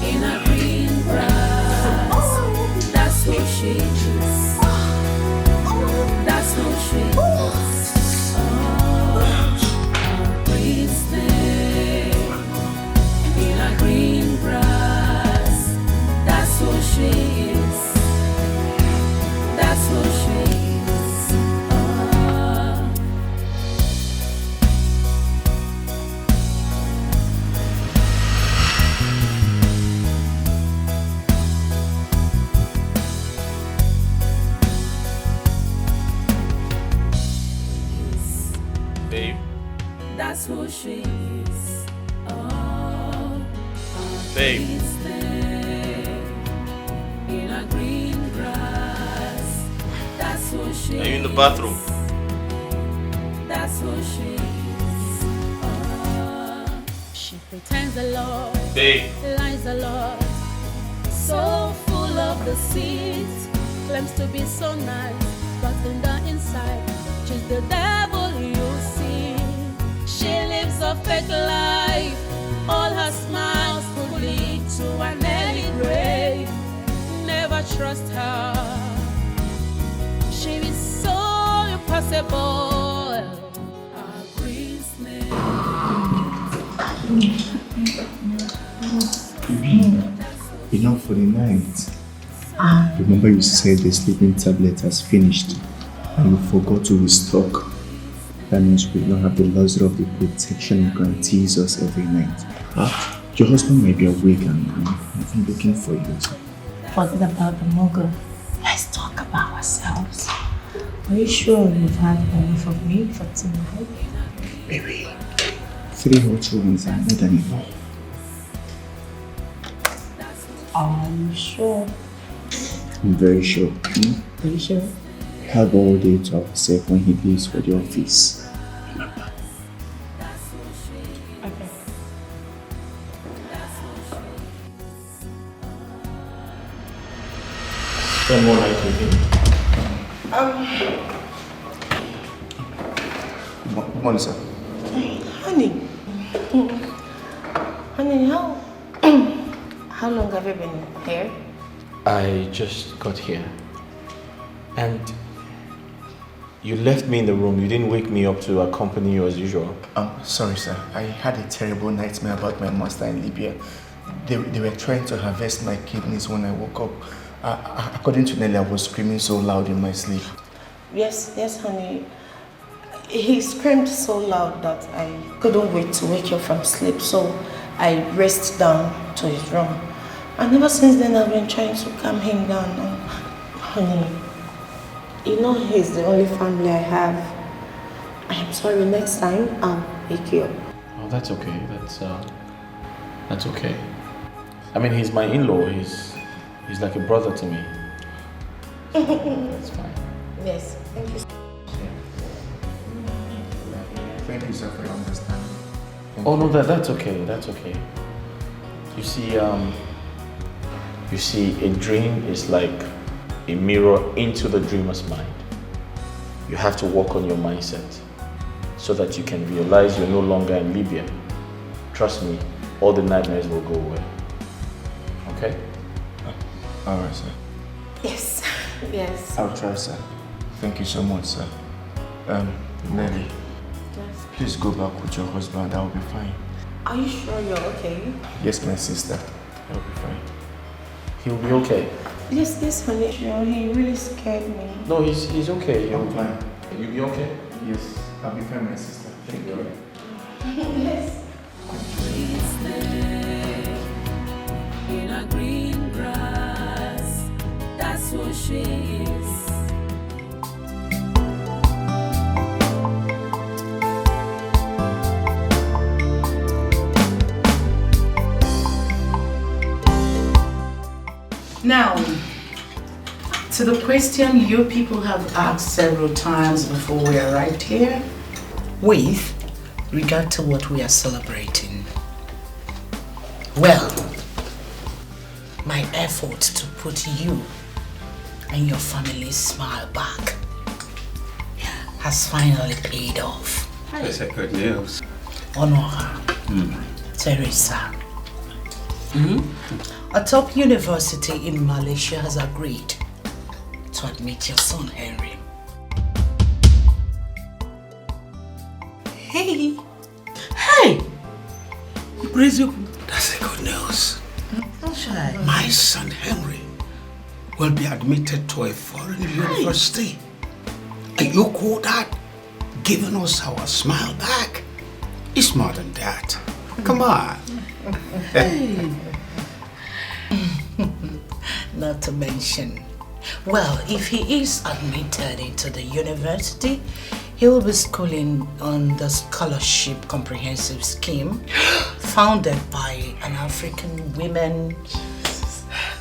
in a green grass. That's who she is. That's who she is. A green snake in a green grass. That's who she is. That's who she is.
Babe.
That's who she is.
Babe.
In a green grass. That's who she
Are you in the bathroom?
That's who she is. She pretends a lot.
Babe.
Lies a lot. So full of deceit. Claims to be so nice, but in the inside, she's the devil you see. She lives a fake life. All her smiles could lead to an early grave. Never trust her. She is so impossible. A green snake.
Enough for the night. Remember you said the sleeping tablet has finished and you forgot to restock. That means we don't have the luxury of the protection and guarantees us every night. Your husband might be awake and I'm looking for you.
Forget about the mogul. Let's talk about ourselves. Are you sure you've had enough of me for tonight?
Baby, 3 hot ones are more than enough.
Are you sure?
I'm very sure.
Are you sure?
We have all day to ourselves when he leaves for the office. Remember?
Okay.
Spend more night with him.
Good morning, sir.
Honey. Honey, how long have you been here?
I just got here. And you left me in the room. You didn't wake me up to accompany you as usual.
Sorry, sir. I had a terrible nightmare about my master in Libya. They were trying to harvest my kidneys when I woke up. According to Nelly, I was screaming so loud in my sleep.
Yes, honey. He screamed so loud that I couldn't wait to wake you from sleep, so I raced down to his room. And ever since then, I've been trying to calm him down. Honey, you know he's the only family I have. I am sorry, next time I'll wake you up.
Oh, that's okay. That's okay. I mean, he's my in-law. He's like a brother to me. That's fine.
Yes, thank you.
Thank you, sir, for your understanding.
Oh no, that's okay. That's okay. You see, a dream is like a mirror into the dreamer's mind. You have to work on your mindset so that you can realize you're no longer in Libya. Trust me, all the nightmares will go away. Okay?
All right, sir.
Yes.
I'll try, sir. Thank you so much, sir. Nelly, please go back with your husband. I'll be fine.
Are you sure you're okay?
Yes, my sister. I'll be fine.
He'll be okay.
Yes, honey. Sure, he really scared me.
No, he's okay.
I'm fine.
You'll be okay?
Yes, I'll be fine, my sister. Thank you.
Yes.
In a green grass, that's what she is.
Now, to the question you people have asked several times before we arrived here, with regard to what we are celebrating. Well, my effort to put you and your family's smile back has finally paid off.
That's a good news.
Honora, Teresa. A top university in Malaysia has agreed to admit your son, Henry. Hey!
That's a good news.
Don't shy.
My son Henry will be admitted to a foreign university. And you call that giving us our smile back? It's more than that. Come on.
Not to mention, well, if he is admitted into the university, he will be schooling on the scholarship comprehensive scheme founded by an African women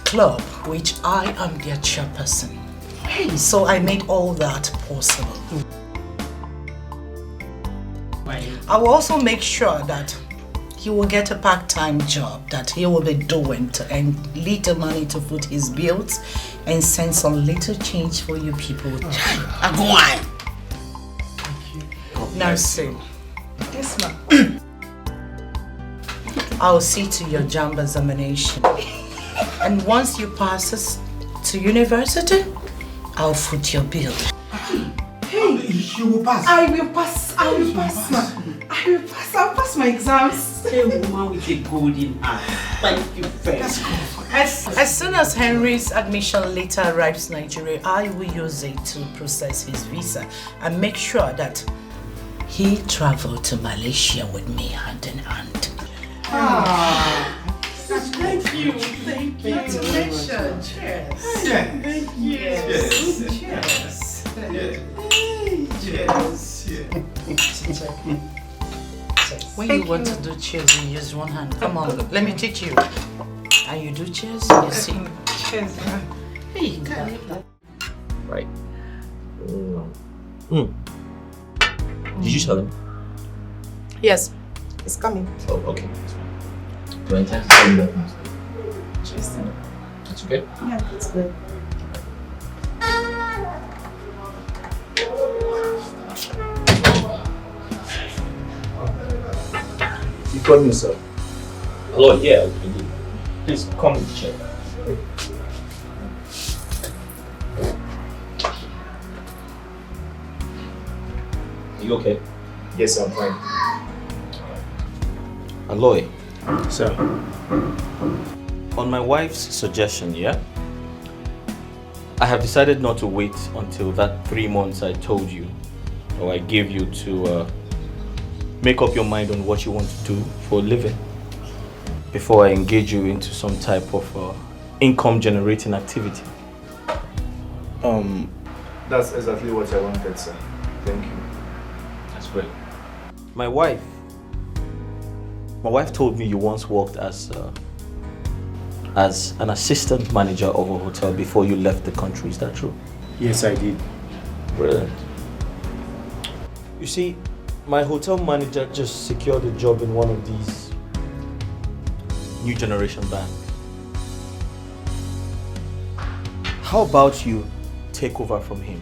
club, which I am their chairperson. So I made all that possible. I will also make sure that he will get a part-time job that he will be doing to earn little money to foot his bills and send some little change for you people.
Go on.
Now, see. Yes, ma'am. I'll see to your JAMB examination. And once you pass us to university, I'll foot your bill.
You will pass.
I will pass, ma'am. I will pass. I'll pass my exams.
A woman with a golden heart. Thank you very much.
As soon as Henry's admission letter arrives in Nigeria, I will use it to process his visa and make sure that he traveled to Malaysia with me hand in hand.
Thank you.
Congratulations. Cheers.
Thank you.
Cheers. When you want to do cheers, you use one hand. Come on, let me teach you. And you do cheers? You see?
Cheers.
Hey,
Right. Did you tell him?
Yes, it's coming.
Oh, okay. Do I intend to tell you that now?
Interesting.
That's okay?
Yeah, that's good.
You called me, sir.
Hello, yeah, I did. Please come with the chair. Are you okay?
Yes, I'm fine.
Aloy,
Sir.
On my wife's suggestion, yeah? I have decided not to wait until that 3 months I told you, or I gave you to make up your mind on what you want to do for a living before I engage you into some type of income generating activity.
That's exactly what I wanted, sir. Thank you.
That's great. My wife told me you once worked as an assistant manager of a hotel before you left the country. Is that true?
Yes, I did.
Brilliant. You see, my hotel manager just secured a job in one of these new generation banks. How about you take over from him?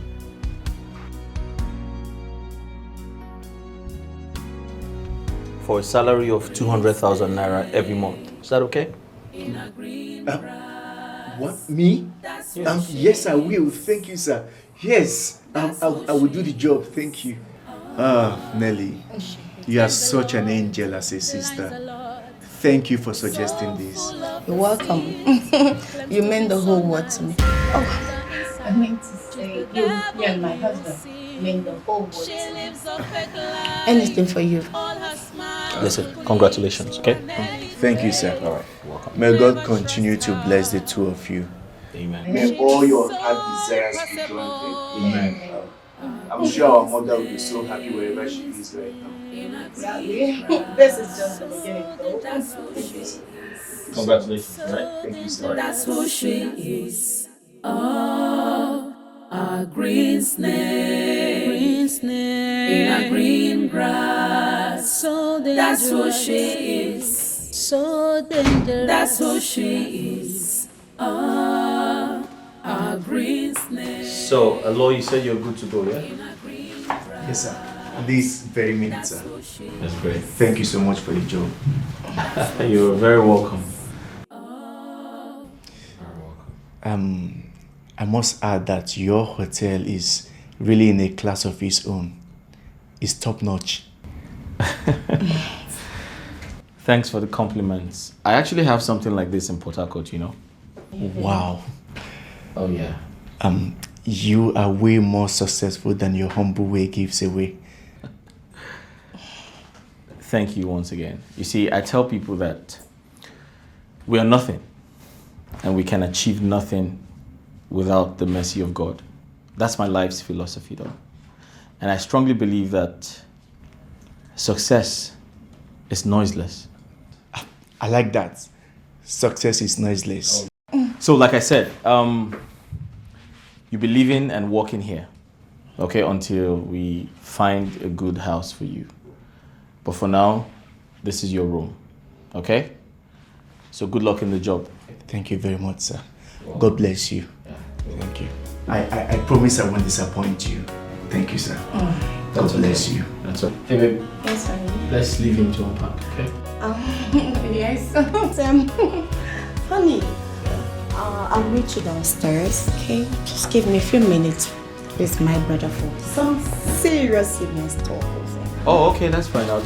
For a salary of 200,000 naira every month. Is that okay?
What? Me?
Yes.
Yes, I will. Thank you, sir. Yes, I will do the job. Thank you. Nelly, you are such an angel as a sister. Thank you for suggesting this.
You're welcome. You meant the whole word to me. Oh, I meant to say you and my husband meant the whole word to me. Anything for you.
Listen, congratulations, okay?
Thank you, sir.
All right, welcome.
May God continue to bless the two of you.
Amen.
May all your heart desires be granted. Amen. I'm sure our mother will be so happy wherever she is right now.
Exactly. This is just the beginning, though.
Congratulations, right?
Thank you, sir.
That's who she is. Oh, a green snake, in a green grass. So dangerous. That's who she is. So dangerous. That's who she is. Oh, a green snake.
So, Aloy, you said you're good to go, yeah?
Yes, sir. This very minute, sir.
That's great.
Thank you so much for the job.
You're very welcome.
I must add that your hotel is really in a class of its own. It's top notch.
Thanks for the compliments. I actually have something like this in Port Harcourt, you know?
Wow.
Oh, yeah.
You are way more successful than your humble way gives away.
Thank you once again. You see, I tell people that we are nothing and we can achieve nothing without the mercy of God. That's my life's philosophy, though. And I strongly believe that success is noiseless.
I like that. Success is noiseless.
So, like I said, you'll be living and working here, okay, until we find a good house for you. But for now, this is your room, okay? So good luck in the job.
Thank you very much, sir. God bless you. Thank you. I promise I won't disappoint you. Thank you, sir. God bless you.
That's all. Hey, babe.
Yes, honey.
Let's leave him to unpack, okay?
Yes. Honey, I'll meet you downstairs, okay? Just give me a few minutes with my brother for some serious talk.
Oh, okay, that's fine. I'll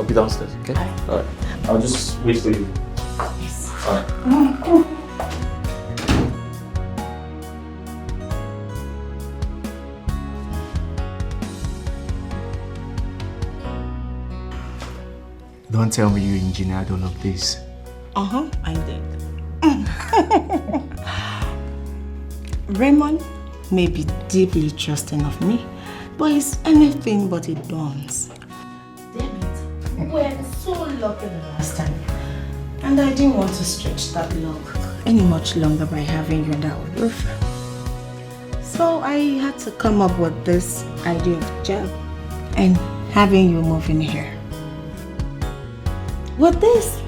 be downstairs, okay? All right. I'll just wait for you.
Yes.
All right.
Don't tell me you engineered all of this.
I did. Raymond may be deeply trusting of me, but he's anything but a dons. Damn it. We were so lucky the last time.
And I didn't want to stretch that love any much longer by having you under our roof. So I had to come up with this idea of job and having you move in here. With this,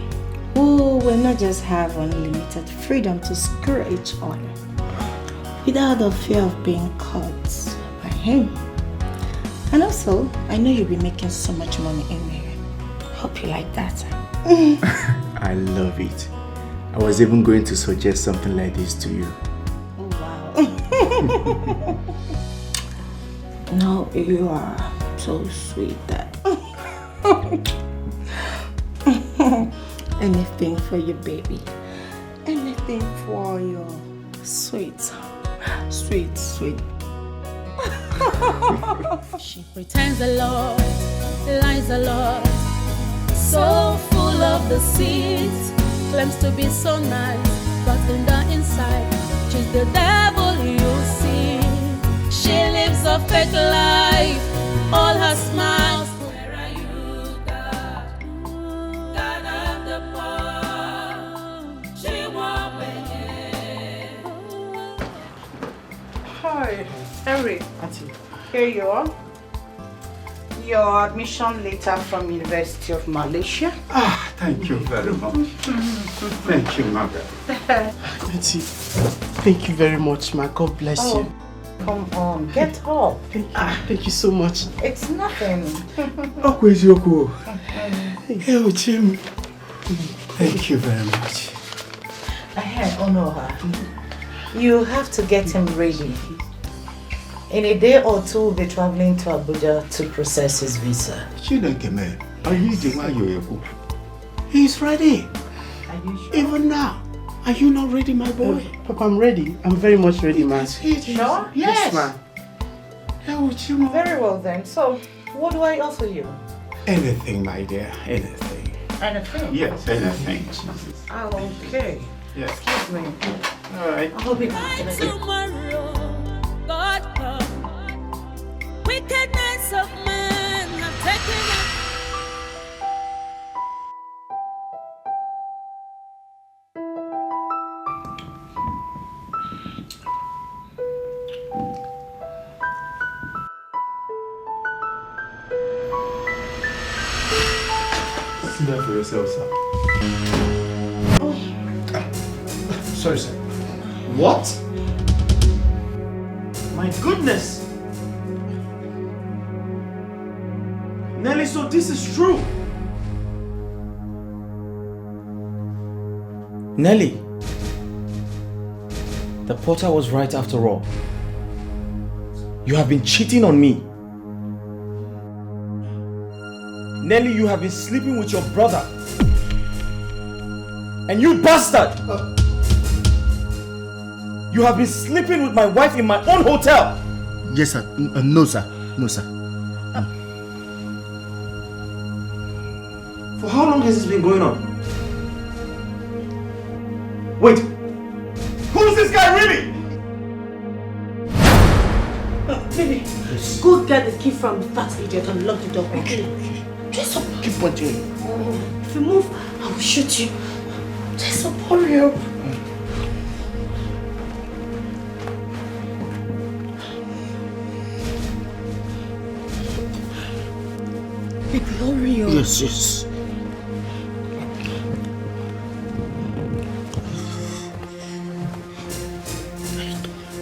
we will not just have unlimited freedom to screw each other without the fear of being caught by him. And also, I know you'll be making so much money in here. Hope you like that.
I love it. I was even going to suggest something like this to you.
Oh, wow. No, you are so sweet, Dad. Anything for you, baby. Anything for your sweet, sweet, sweet.
She pretends a lot, lies a lot, so full of deceit, claims to be so nice, but in the inside, she's the devil you see. She lives a fake life, all her smiles. Where are you, God? God of the poor, she won't wait.
Hi, Harry.
Auntie.
Here you are. Your admission letter from University of Malaysia.
Ah, thank you very much. Thank you, Margaret.
Auntie, thank you very much, ma. God bless you.
Come on, get up.
Thank you so much.
It's nothing.
Hey, Jim. Thank you very much.
I honor her. You have to get him ready. In a day or two, we'll be traveling to Abuja to process his visa.
Chineke, are you doing? He's ready.
Are you sure?
Even now. Are you not ready, my boy?
Papa, I'm ready. I'm very much ready, man.
Sure?
Yes, ma.
Very well then. So, what do I offer you?
Anything, my dear. Anything.
Anything?
Yes, anything.
Oh, okay.
Yes.
Excuse me.
All right.
I hope you
Tomorrow, God come. Wickedness of man have taken up.
See that for yourself, sir. Sorry, sir.
What? My goodness! Nelly, so this is true! Nelly! The porter was right after all. You have been cheating on me. Nelly, you have been sleeping with your brother. And you bastard! You have been sleeping with my wife in my own hotel!
Yes, sir. No, sir. No, sir.
For how long has this been going on? Wait! Who's this guy really?
Baby, go get the key from that idiot and lock the door. Okay. Just up.
Keep pointing.
If you move, I will shoot you. Just up, hurry up. Baby, hurry up.
Yes, yes.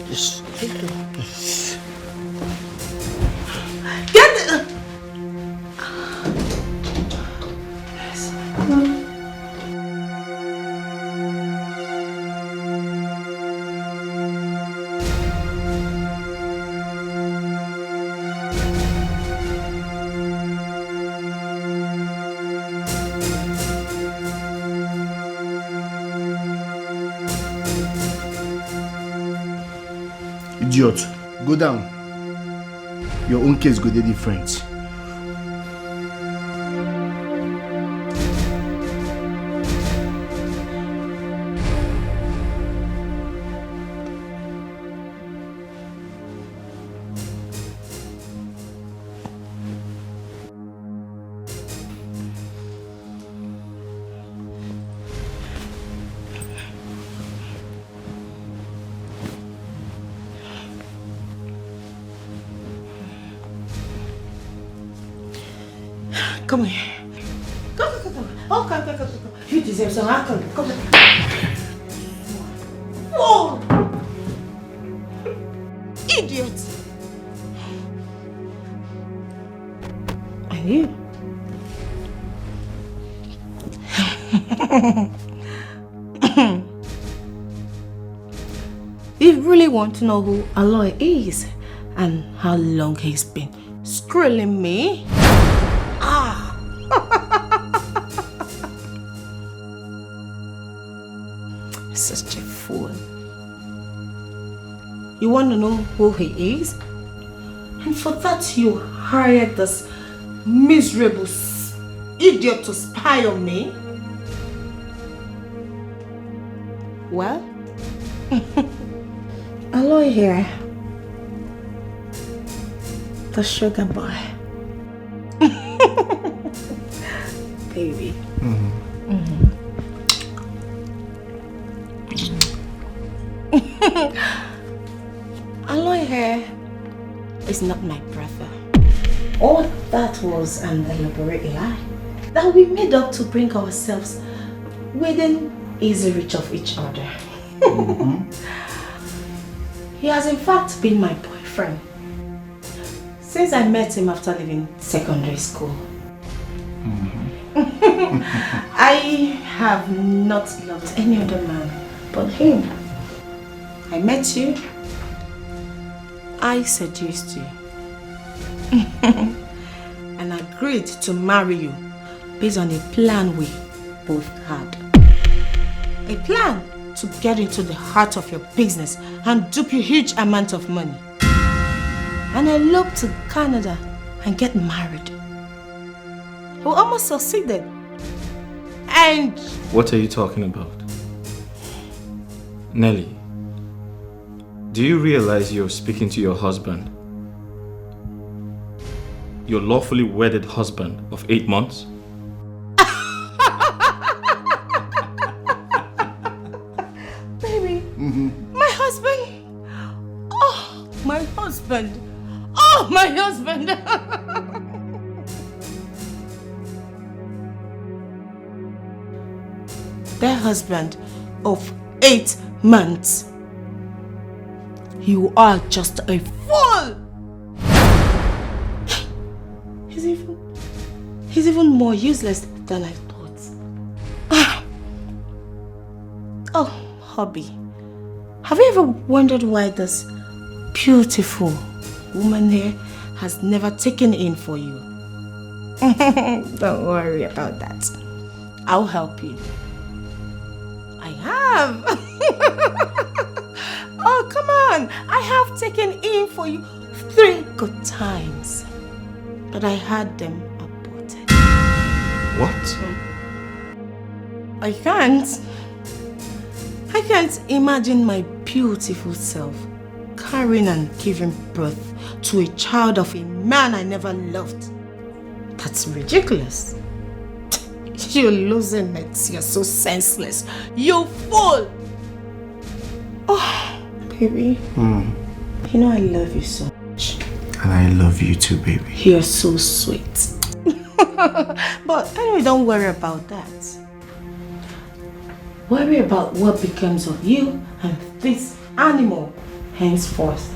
Yes.
Get it!
Idiot. Go down. Your own case go dey different.
Come here. Come. Oh, come. You deserve some alcohol. Come here. Whoa! Idiot! And you? You really want to know who Aloy is and how long he's been screwing me? Such a fool. You want to know who he is? And for that you hired this miserable idiot to spy on me? Well, Aloy here, the sugar boy. Baby. Aloy here is not my brother. All that was an elaborate lie that we made up to bring ourselves within easy reach of each other. He has in fact been my boyfriend since I met him after leaving secondary school. I have not loved any other man but him. I met you, I seduced you, and agreed to marry you based on a plan we both had. A plan to get into the heart of your business and dupe you huge amount of money. And elope to Canada and get married. We almost succeeded. And...
What are you talking about? Nelly, do you realize you're speaking to your husband? Your lawfully wedded husband of 8 months?
Baby, my husband. Oh, my husband. Oh, my husband. Their husband of 8 months. You are just a fool! He's even more useless than I thought. Oh, hubby. Have you ever wondered why this beautiful woman here has never taken in for you? Don't worry about that. I'll help you. I have. Oh, come on. I have taken in for you 3 good times. But I had them aborted.
What?
I can't imagine my beautiful self carrying and giving birth to a child of a man I never loved. That's ridiculous. You're losing it. You're so senseless. You fool! Oh, baby. You know I love you so much.
And I love you too, baby.
You're so sweet. But anyway, don't worry about that. Worry about what becomes of you and this animal henceforth.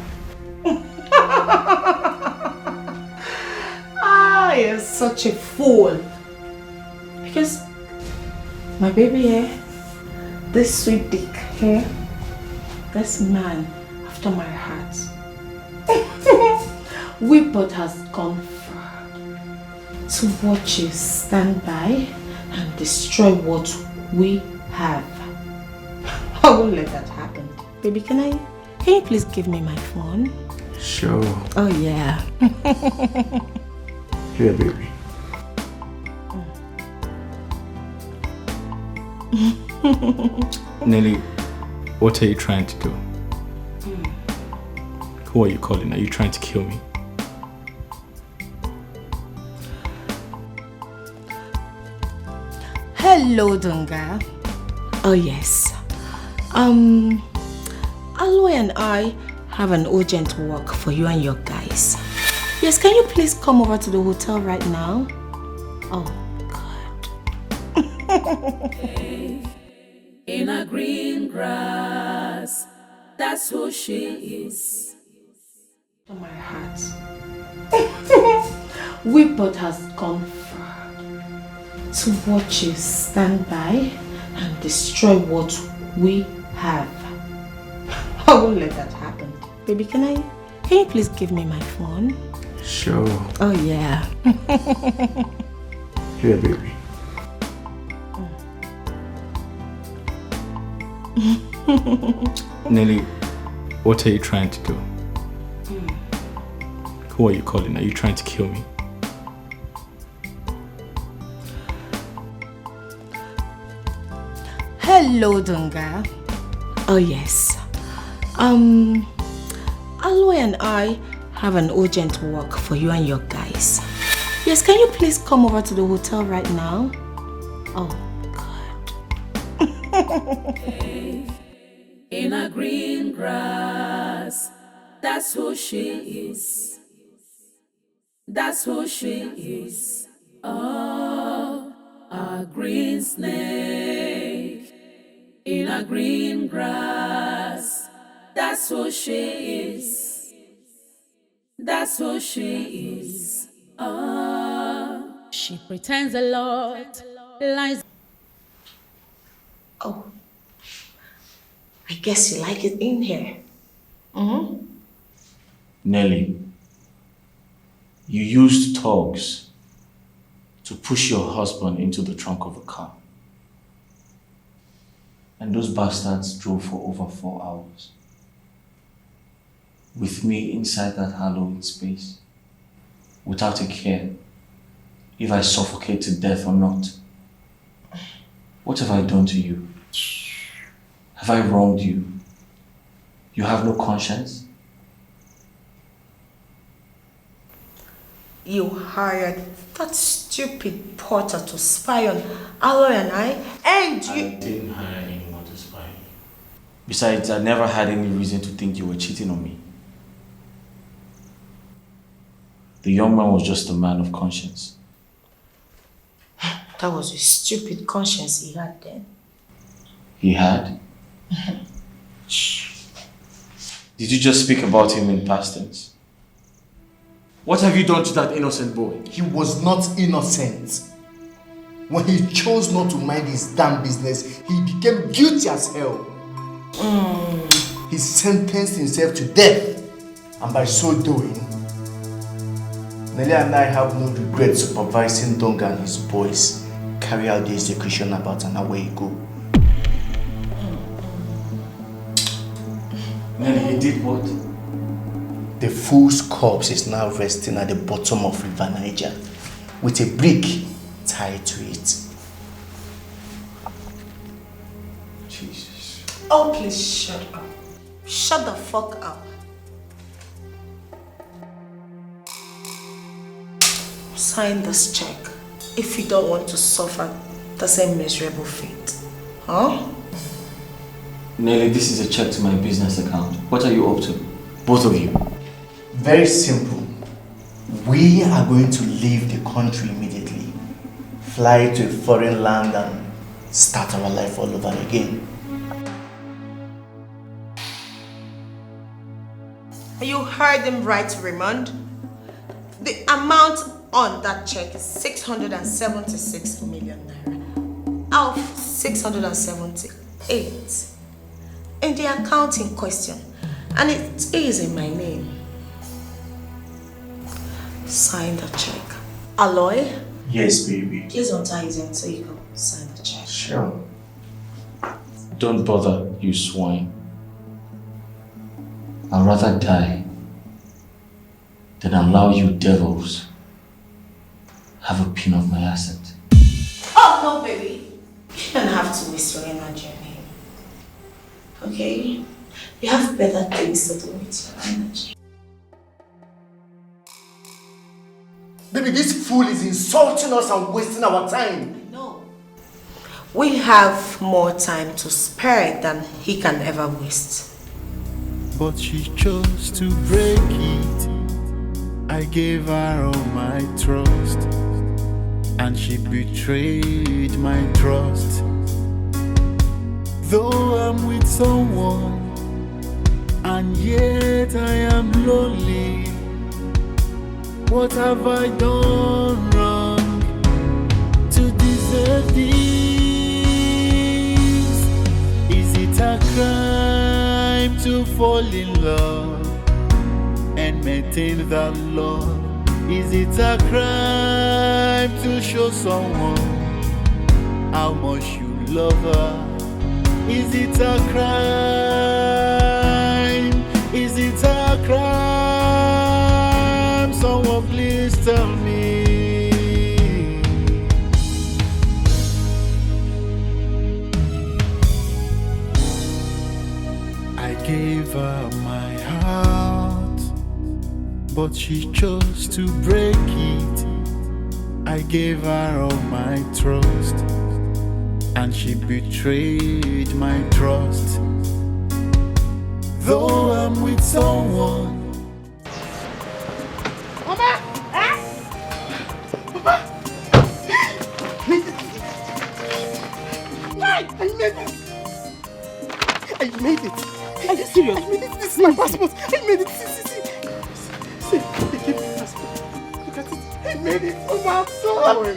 You're such a fool. Because my baby here, this sweet dick here, this man after my heart, we both has gone far to watch you stand by and destroy what we have. I won't let that happen. Baby, can you please give me my phone?
Sure.
Oh yeah.
Here, baby.
Nelly, what are you trying to do? Who are you calling? Are you trying to kill me?
Hello, Dunga. Oh yes. Aloy and I have an urgent work for you and your guys. Yes, can you please come over to the hotel right now? Oh,
In a green grass, that's who she is.
to my heart. We both has gone far to watch you stand by and destroy what we have. I won't let that happen. Baby, can you please give me my phone?
Sure.
Oh yeah.
Here, baby.
Nelly, what are you trying to do? Who are you calling? Are you trying to kill me?
Hello, Dunga. Oh yes. Aloy and I have an urgent work for you and your guys. Yes, can you please come over to the hotel right now? Oh,
In a green grass, that's who she is. That's who she is. Oh, a green snake in a green grass. That's who she is. That's who she is. Oh, she pretends a lot, lies.
Oh, I guess you like it in here.
Nelly, you used thugs to push your husband into the trunk of a car. And those bastards drove for over 4 hours. With me inside that hallowed space, without a care if I suffocate to death or not. What have I done to you? Have I wronged you? You have no conscience?
You hired that stupid porter to spy on Aloy and I, and you...
I didn't hire anyone to spy on you. Besides, I never had any reason to think you were cheating on me. The young man was just a man of conscience.
That was a stupid conscience he had then.
He had? Did you just speak about him in past tense? What have you done to that innocent boy?
He was not innocent. When he chose not to mind his damn business, he became guilty as hell. He sentenced himself to death, and by so doing, Nelly and I have no regret supervising Donga and his boys carry out the execution about an hour ago.
Nelly, he did what?
The fool's corpse is now resting at the bottom of River Niger with a brick tied to it.
Jesus.
Oh, please shut up. Shut the fuck up. Sign this check if you don't want to suffer the same miserable fate. Huh?
Nelly, this is a check to my business account. What are you up to? Both of you.
Very simple. We are going to leave the country immediately, fly to a foreign land and start our life all over again.
You heard him right, Raymond. The amount on that check is 676 million naira. Out of 678 in the account in question, and it is in my name. Sign the check. Aloy?
Yes, baby.
Please untie his hand so you can sign the check.
Sure. Don't bother, you swine. I'd rather die than allow you devils have a pin of my asset.
Oh, no, baby. You don't have to waste your energy on him. Okay? You have better things to do with your energy.
Baby, this fool is insulting us and wasting our time.
No. We have more time to spare than he can ever waste.
But she chose to break it. I gave her all my trust. and she betrayed my trust. Though I'm with someone, and yet I am lonely. What have I done wrong to deserve this? Is it a crime to fall in love and maintain that love? Is it a crime to show someone how much you love her? Is it a crime? Is it a crime? Someone please tell me. I gave her my heart, but she chose to break it. I gave her all my trust, and she betrayed my trust. Though I'm with someone.
Mama! Mama! Why? I made it! I made it! Are you serious? I made it! This is my passport! I made it! See! They gave me my passport. Look at it! I made it! Mama, I'm so happy!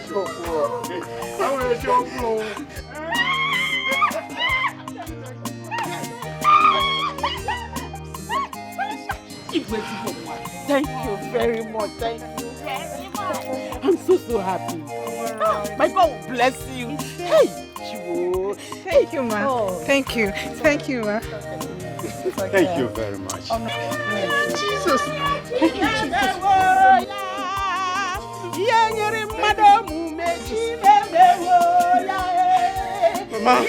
Thank you very much. Thank you very much. I'm so happy. My God will bless you. Hey, Chiwo.
Thank you, ma.
Oh.
Thank you, ma.
Thank you very much.
Jesus!
Thank you, Jesus.
Mama!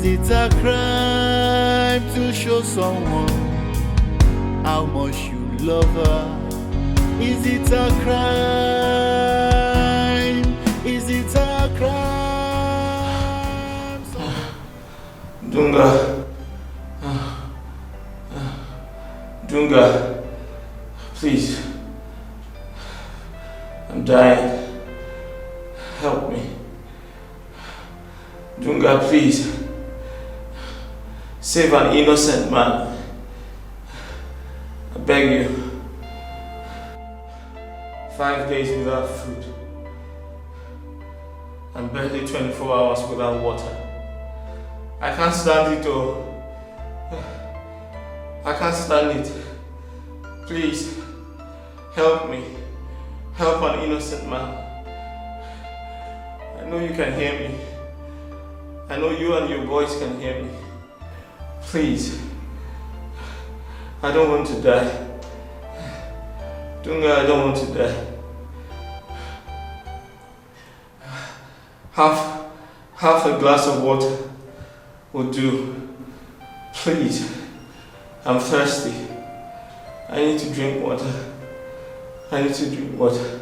It's a crime to show someone how much you love her. Is it a crime? Is it a crime?
Dunga, please, I'm dying. Help me. Dunga, please. Save an innocent man. I beg you. 5 days without food. And barely 24 hours without water. I can't stand it all. I can't stand it. Please, help me. Help an innocent man. I know you can hear me. I know you and your boys can hear me. Please, I don't want to die. Dunga, I don't want to die. Half a glass of water will do. Please, I'm thirsty. I need to drink water. I need to drink water.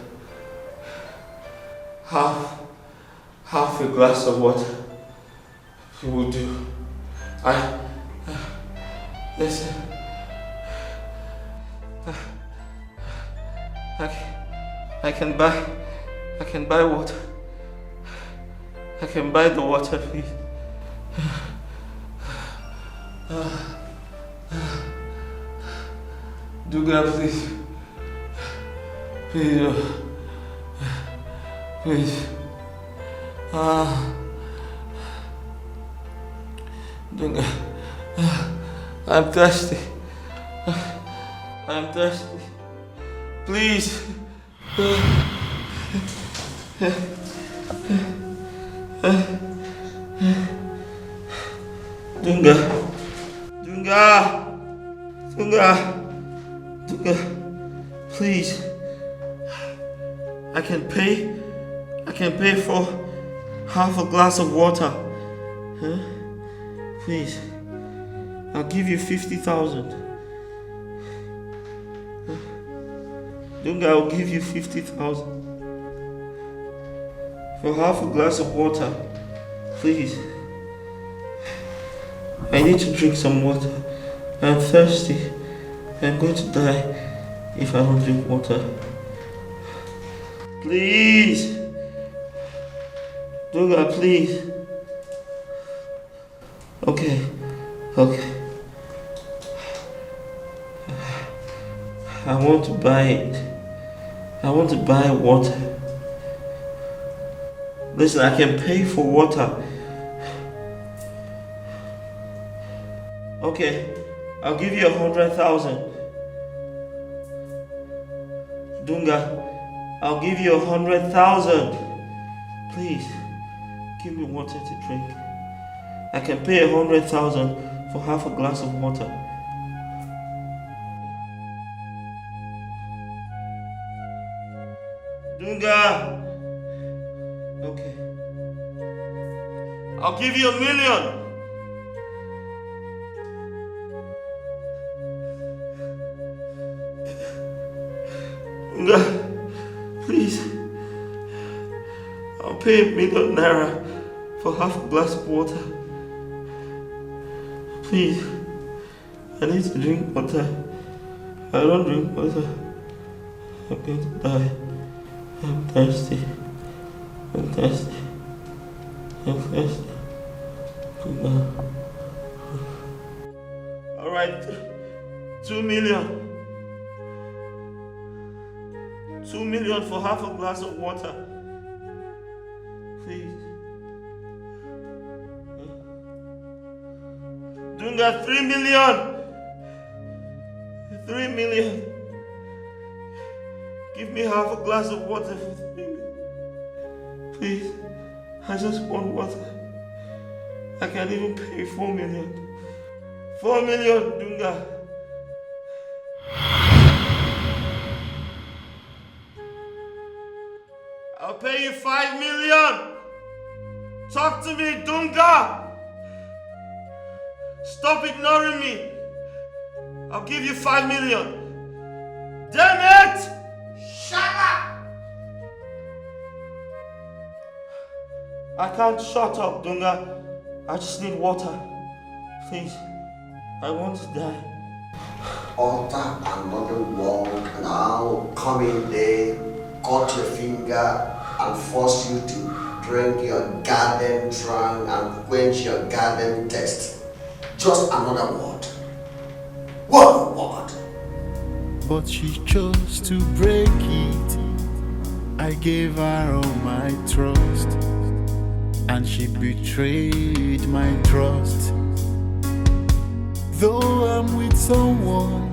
Half a glass of water will do. Listen. I can buy water. I can buy the water, please. Dunga, please. Please. Please. Dunga. I'm thirsty. I'm thirsty. Please. Dunga. Dunga. Dunga. Dunga. Please. I can pay for half a glass of water. Huh? Please. I'll give you 50,000. Dunga, I'll give you 50,000 for half a glass of water. Please. I need to drink some water. I'm thirsty. I'm going to die if I don't drink water. Please. Dunga, please. Okay. I want to buy it. I want to buy water. Listen, I can pay for water. Okay, I'll give you 100,000. Dunga, I'll give you 100,000. Please, give me water to drink. I can pay 100,000 for half a glass of water. Dunga! Okay. I'll give you 1 million. Dunga, please. I'll pay 1 million naira for half a glass of water. Please. I need to drink water. I don't drink water. I'm going to die. I'm thirsty. Alright, 2 million. 2 million for half a glass of water. Please. Dunga, 3 million. 3 million. Give me half a glass of water for 3 minutes. Please, I just want water. I can't even pay 4 million. 4 million, Dunga. I'll pay you 5 million. Talk to me, Dunga. Stop ignoring me. I'll give you 5 million. Damn it! Shut up! I can't shut up, Dunga. I just need water. Please. I want to die.
Utter another word now. Come in there, cut your finger, and force you to drink your garden trunk and quench your garden thirst. Just another word. One word.
But she chose to break it. I gave her all my trust, and she betrayed my trust. Though I'm with someone,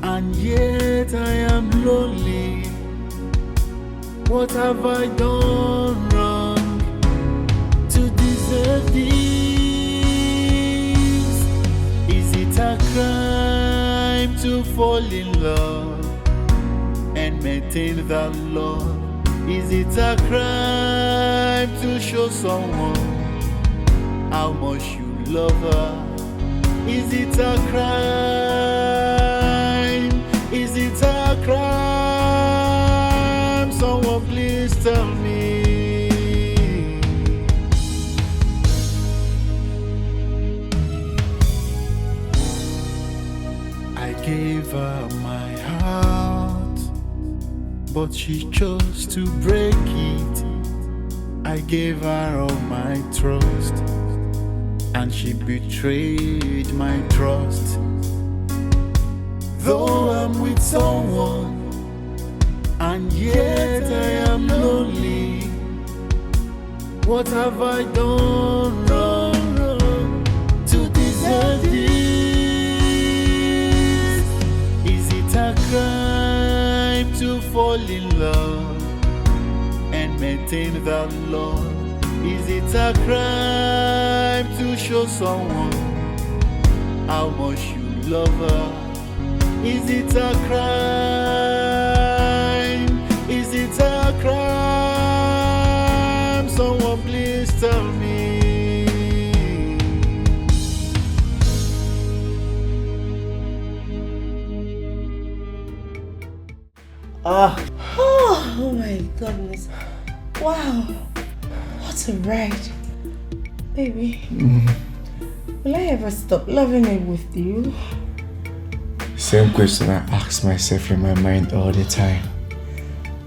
and yet I am lonely. What have I done wrong to deserve this? Is it a crime to fall in love and maintain that love? Is it a crime to show someone how much you love her? Is it a crime? Is it a crime? Someone please tell me. I gave her my heart, but she chose to break it. I gave her all my trust, and she betrayed my trust. Though I'm with someone, and yet I am lonely. What have I done wrong to deserve this? Is it a crime to fall in love and maintain that love? Is it a crime to show someone how much you love her? Is it a crime? Is it a crime? Someone please tell me.
Oh my goodness. Wow. What a ride. Baby, will I ever stop loving it with you?
Same question I ask myself in my mind all the time.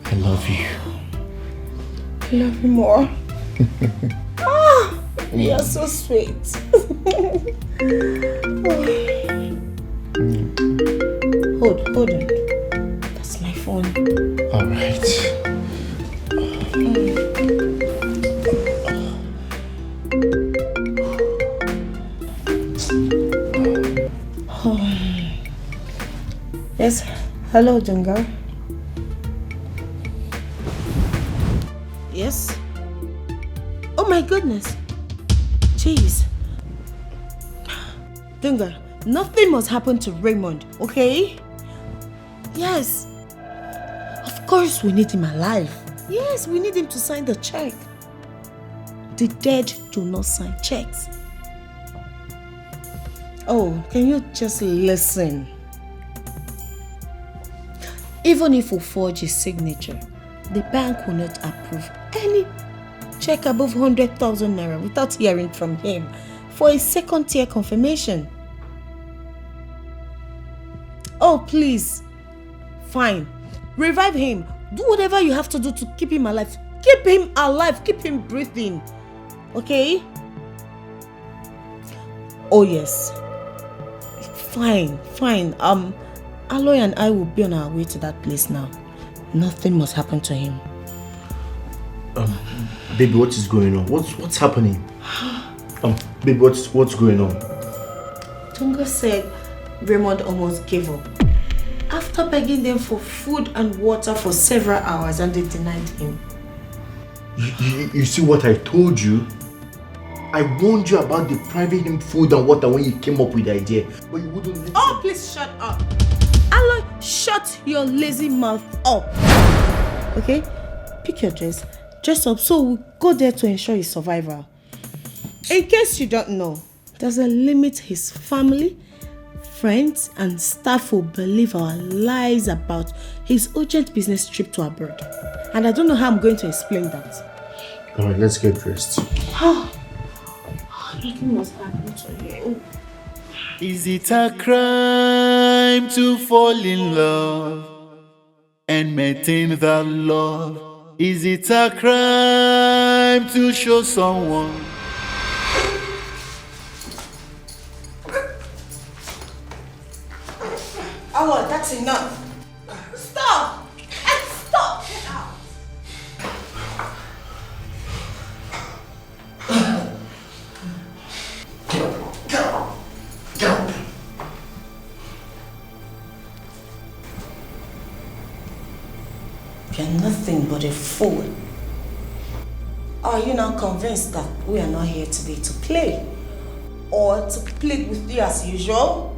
I love you.
I love you more. You're so sweet. Hold on. That's my phone.
Alright.
Yes, hello, Dunga. Yes? Oh my goodness. Jeez. Dunga, nothing must happen to Raymond, okay? Yes. Of course we need him alive. Yes, we need him to sign the check. The dead do not sign checks. Oh, can you just listen? Even if we forge his signature, the bank will not approve any check above 100,000 naira without hearing from him for a second-tier confirmation. Oh, please. Fine. Revive him. Do whatever you have to do to keep him alive. Keep him alive. Keep him breathing. Okay? Oh, yes. Fine. Aloy and I will be on our way to that place now. Nothing must happen to him.
Baby, what is going on? What's happening? Baby, what's going on?
Tunga said Raymond almost gave up. After begging them for food and water for several hours, and they denied him.
You see what I told you? I warned you about depriving him food and water when you came up with the idea, but you wouldn't listen.
Oh, please shut up. Aloy, shut your lazy mouth up. Okay? Pick your dress. Dress up so we'll go there to ensure his survival. In case you don't know, there's a limit his family, friends and staff will believe our lies about his urgent business trip to abroad. And I don't know how I'm going to explain that.
Alright, let's get dressed.
Nothing must happen to you.
Is it a crime to fall in love and maintain that love? Is it a crime to show someone?
Oh, that's enough. Stop! And stop! Get out! You're nothing but a fool. Are you now convinced that we are not here today to play? Or to plead with you as usual?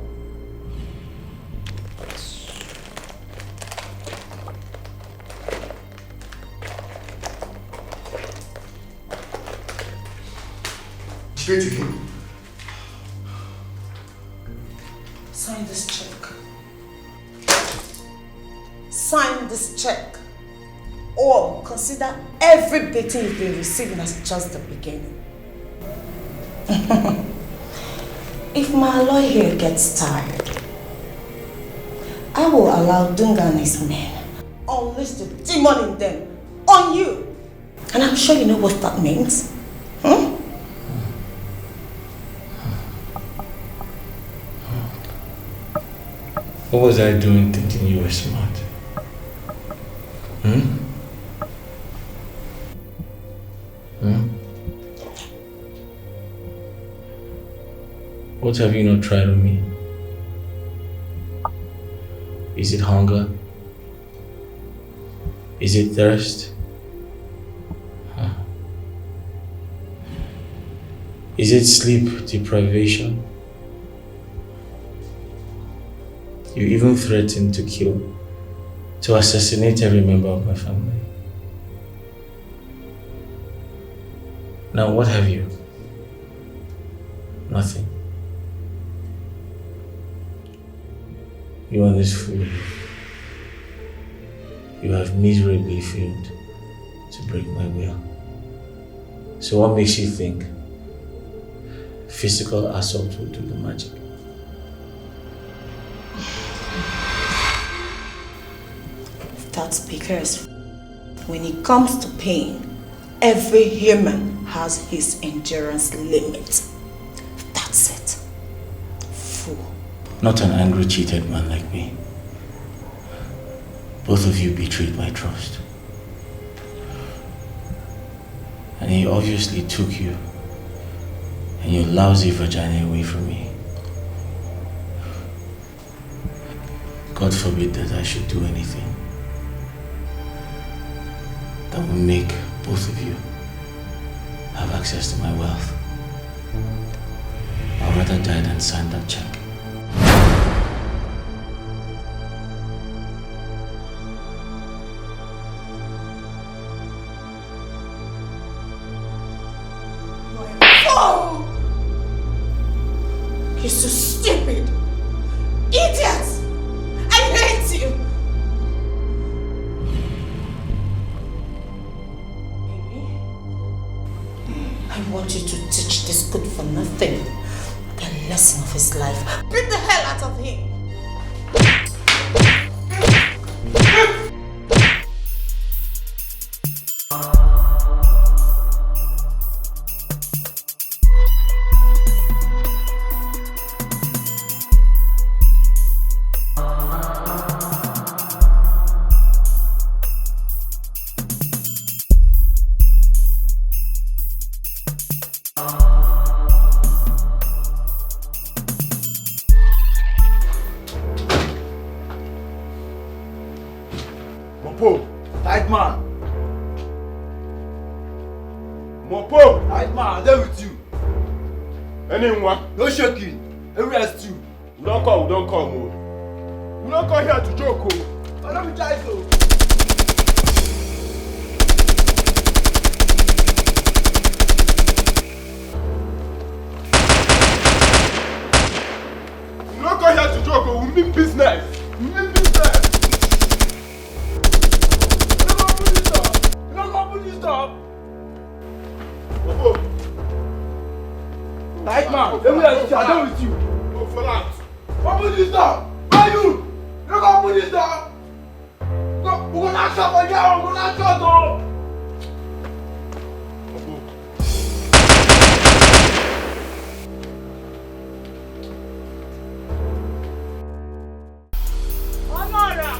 Straight to him.
Sign this check. Sign this check. Or consider every beating you've been receiving as just the beginning. If my lawyer here gets tired, I will allow Dunga and his men unleash the demon in them on you. And I'm sure you know what that means.
What was I doing thinking you were smart? What have you not tried on me? Is it hunger? Is it thirst? Is it sleep deprivation? You even threatened to kill, to assassinate every member of my family. Now, what have you? Nothing. You are this fool. You have miserably failed to break my will. So what makes you think physical assault will do the magic?
That's because when it comes to pain, every human has his endurance limit. That's it. Fool.
Not an angry, cheated man like me. Both of you betrayed my trust. And he obviously took you and your lousy vagina away from me. God forbid that I should do anything that will make both of you have access to my wealth. I'd rather die than sign that check.
Oh! You're so stupid! Idiot! I hate you! I want you to teach this good for nothing the lesson of his life. Beat the hell out of him!
No shaking. Every as you. We don't come. We don't come here to joke. I don't be trying to. We don't come here to joke. We mean business. We don't go put this up. Right man, every day I'm done with you. Go for that. Open this door. Why you? You go open this door. Go, we're gonna shut for you. We're gonna shut door.
Honora,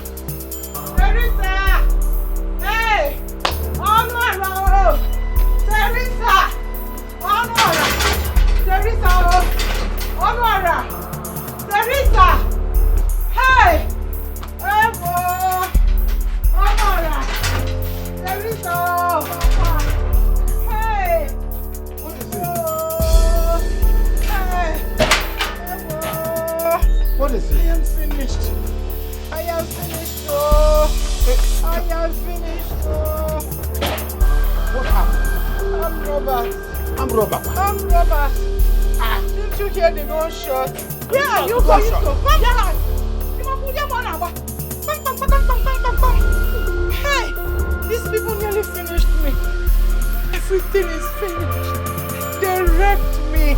Teresa. Hey, Honora, Teresa, Honora. Teresa! Honora! Teresa! Hey! Evo! Honora! Teresa! Hey! What is it? Hey! Evo!
What is it?
I am finished. I am finished. Oh! I am finished. Oh!
What happened?
I'm Robert.
I'm Robert.
Didn't you hear the gunshot? Where are you going to? Come on! Hey! These people nearly finished me. Everything is finished. They wrecked me.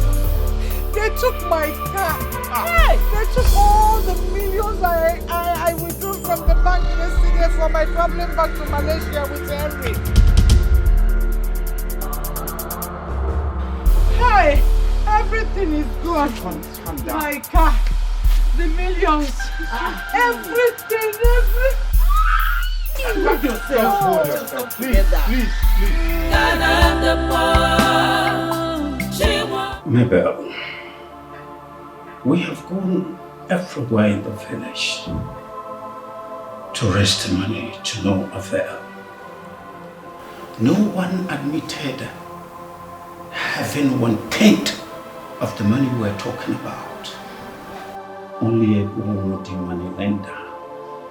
They took my car. Hey! They took all the millions I withdrew from the bank yesterday for my traveling back to Malaysia with Henry. Hey! Everything is gone.
Calm down.
My car, the millions, everything.
Calm yourself. Please.
Mabel, we have gone everywhere in the village to raise the money to no avail. No one admitted having 1/10 of the money we're talking about. Only a good money lender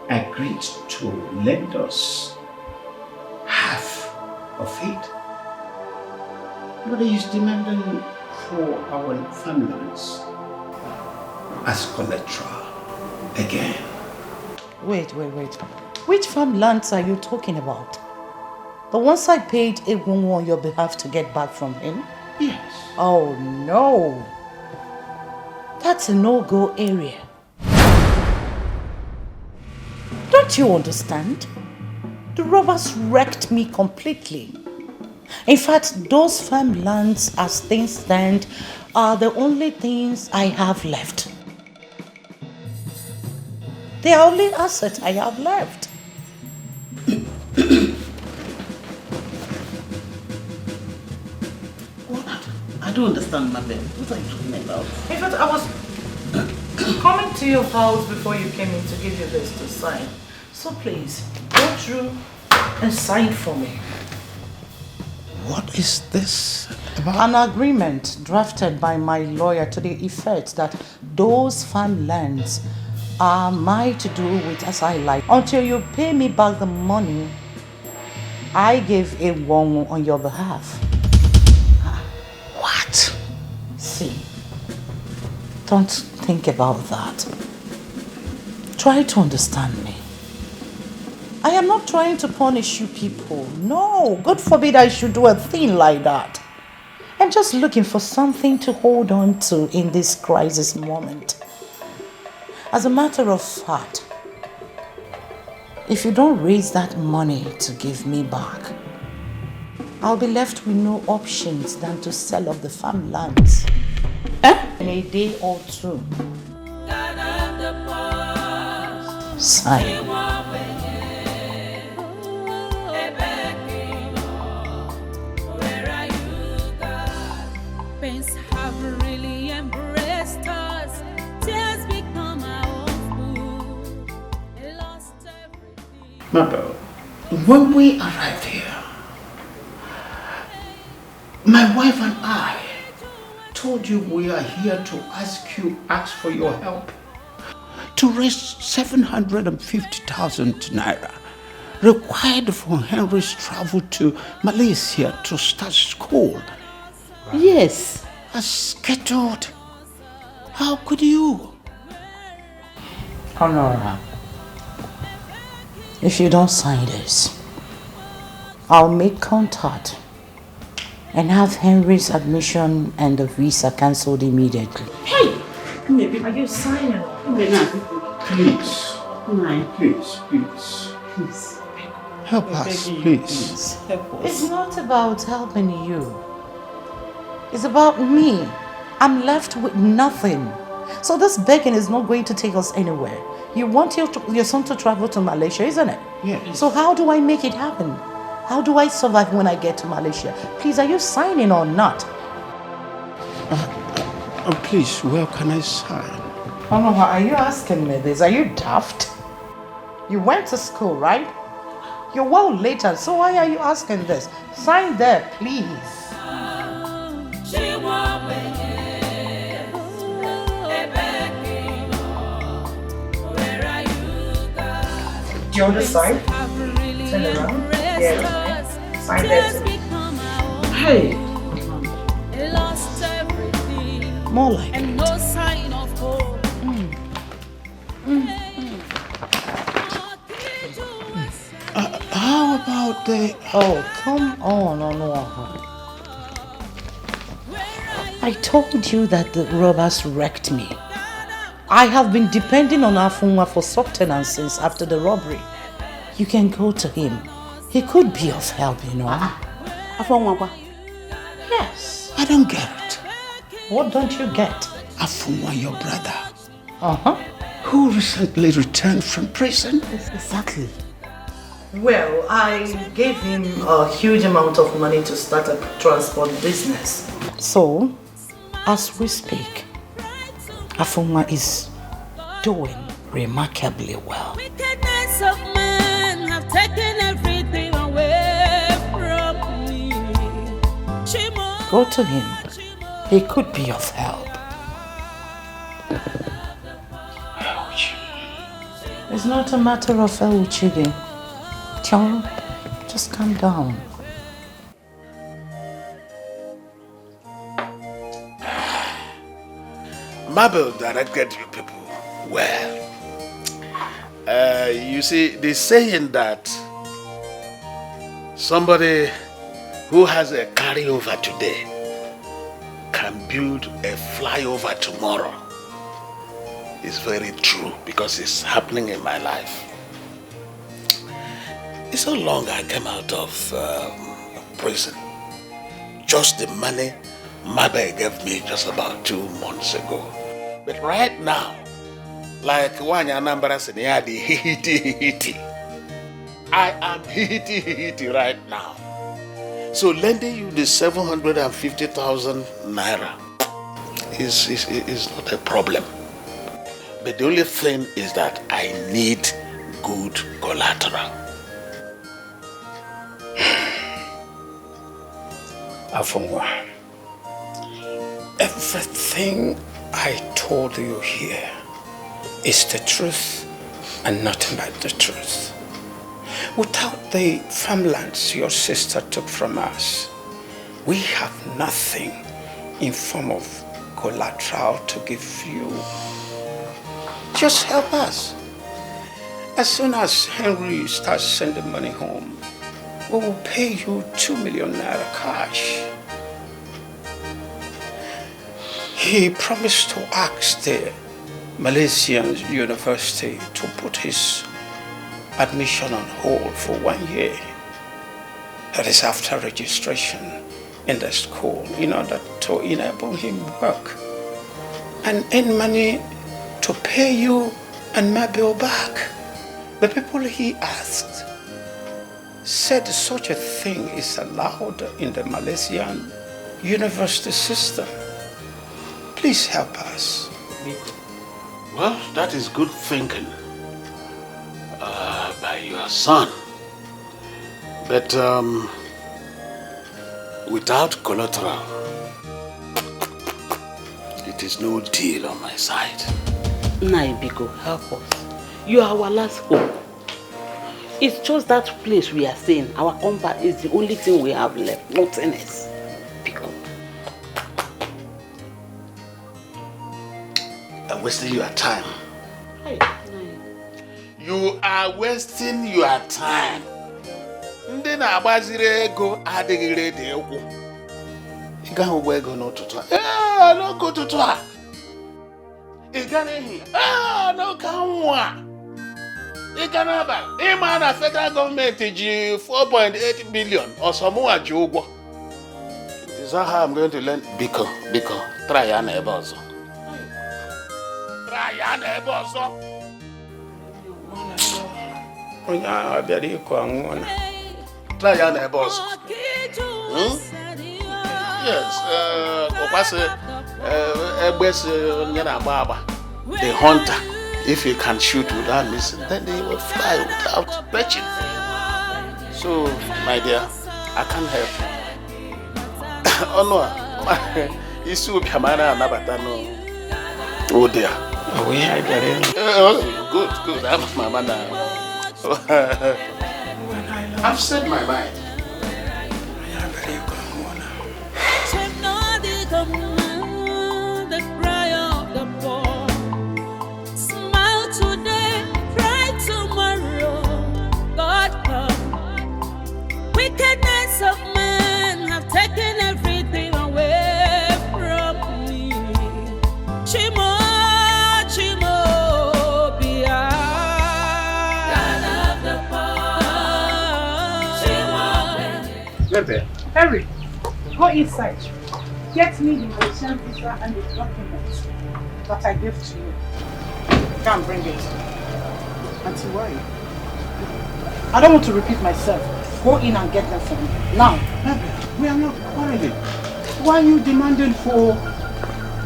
agreed to lend us half of it.
But he's demanding for our families as collateral again.
Wait. Which farmlands are you talking about? The ones I paid Egunwu on your behalf to get back from him?
Yes.
Oh no. That's a no-go area. Don't you understand? The robbers wrecked me completely. In fact, those farmlands as things stand are the only things I have left. They are only assets I have left.
I don't understand, madam. What are you talking about?
In fact, I was coming to your house before you came in to give you this to sign. So please, go through and sign for me.
What is this about?
An agreement drafted by my lawyer to the effect that those farmlands are mine to do with as I like. Until you pay me back the money I gave Egunwu on your behalf.
What?
See, don't think about that. Try to understand me. I am not trying to punish you people. No, God forbid I should do a thing like that. I'm just looking for something to hold on to in this crisis moment. As a matter of fact, if you don't raise that money to give me back, I'll be left with no options than to sell off the farmlands. In a day or two. Sign.
Pains have really embraced us. Tears become our own food. Lost everything.
Mabel, when we arrived here, my wife and I told you we are here to ask for your help to raise 750,000 naira required for Henry's travel to Malaysia to start school.
Yes.
As scheduled. How could you?
Honora, if you don't sign this, I'll make contact and have Henry's admission and the visa cancelled immediately.
Hey! Maybe are you signing?
Please. Please. Help us, please.
Help us.
It's not about helping you. It's about me. I'm left with nothing. So this begging is not going to take us anywhere. You want your son to travel to Malaysia, isn't it?
Yes.
So how do I make it happen? How do I survive when I get to Malaysia? Please, are you signing or not?
Please, where can I sign?
Honora, are you asking me this? Are you daft? You went to school, right? You're well later, so why are you asking this? Sign there, please.
Do you want to sign? Turn around. Yeah. Sign there. Hey.
More like
and no sign of hope.
How about the...
Oh, come on, Onny. I told you that the robbers wrecked me. I have been depending on Afunwa for sustenance since after the robbery. You can go to him. He could be of help, you know.
Afunwa?
Yes.
I don't get it.
What don't you get?
Afunwa, your brother.
Uh-huh.
Who recently returned from prison.
Exactly.
Well, I gave him a huge amount of money to start a transport business.
So, as we speak, Afunwa is doing remarkably well.
Wickedness of man have taken everything away from me.
Go to him. He could be of help. It's not a matter of Chizzy. John, just calm down.
Mabel directed you people well. You see, the saying that somebody who has a carryover today can build a flyover tomorrow is very true because it's happening in my life. It's so long I came out of prison. Just the money Mabel gave me just about 2 months ago. But right now, like Wanya Nambara said, hiti. I am hiti right now. So lending you the 750,000 naira is not a problem. But the only thing is that I need good collateral.
Afungwa, everything I told you here is the truth and nothing but the truth. Without the farmlands your sister took from us, we have nothing in form of collateral to give you. Just help us. As soon as Henry starts sending money home, we will pay you 2 million naira cash. He promised to ask the Malaysian university to put his admission on hold for 1 year. That is after registration in the school in order to enable him work and earn money to pay you and Mabel back. The people he asked said such a thing is allowed in the Malaysian university system. Please help us.
Well, that is good thinking by your son. But without collateral, it is no deal on my side.
Naibiko, help us. You are our last hope. It's just that place we are staying. Our compound is the only thing we have left. Nothing else. Biko.
I'm wasting your time. You are wasting your time. Ndị na-agbaziri ego adịghị ready egwu. Ị gaghị ụgbọ ego n'ụtụtụ a. N'oge ụtụtụ a. Ị ga n'ehihie. N'oge anwụ a. Ị ga n'abalị. Ịma na federal gọọmenti ji 4.8 billion ọsọmụwa ji ụgwọ. Is that how I'm going to learn? Biko, try ya na ebe ọzọ. Try ya na ebe ọzọ.
Onye ahụ bịara ịkọ anwụ na.
Try ya na ebe ọzọ. Yes, the hunter, if he can shoot without missing, then he will fly without perching. So, my dear, I can't help you. Oh no, it's too Kamara and Nabatano. Oh dear.
Oh, yeah, I get it.
Good. I'm my man now. I've said my mind.
The cry of the poor. Smile today, cry tomorrow. God come. Wickedness of men have taken everything away from me. Chimo, Bia. God of the poor.
Chimo. Harry, go inside. Get me the Malaysian visa and the documents that I gave to you. Come bring it. Auntie, why? I don't want to repeat myself. Go in and get them for me. Now.
We are not quarreling.
Why are you demanding for?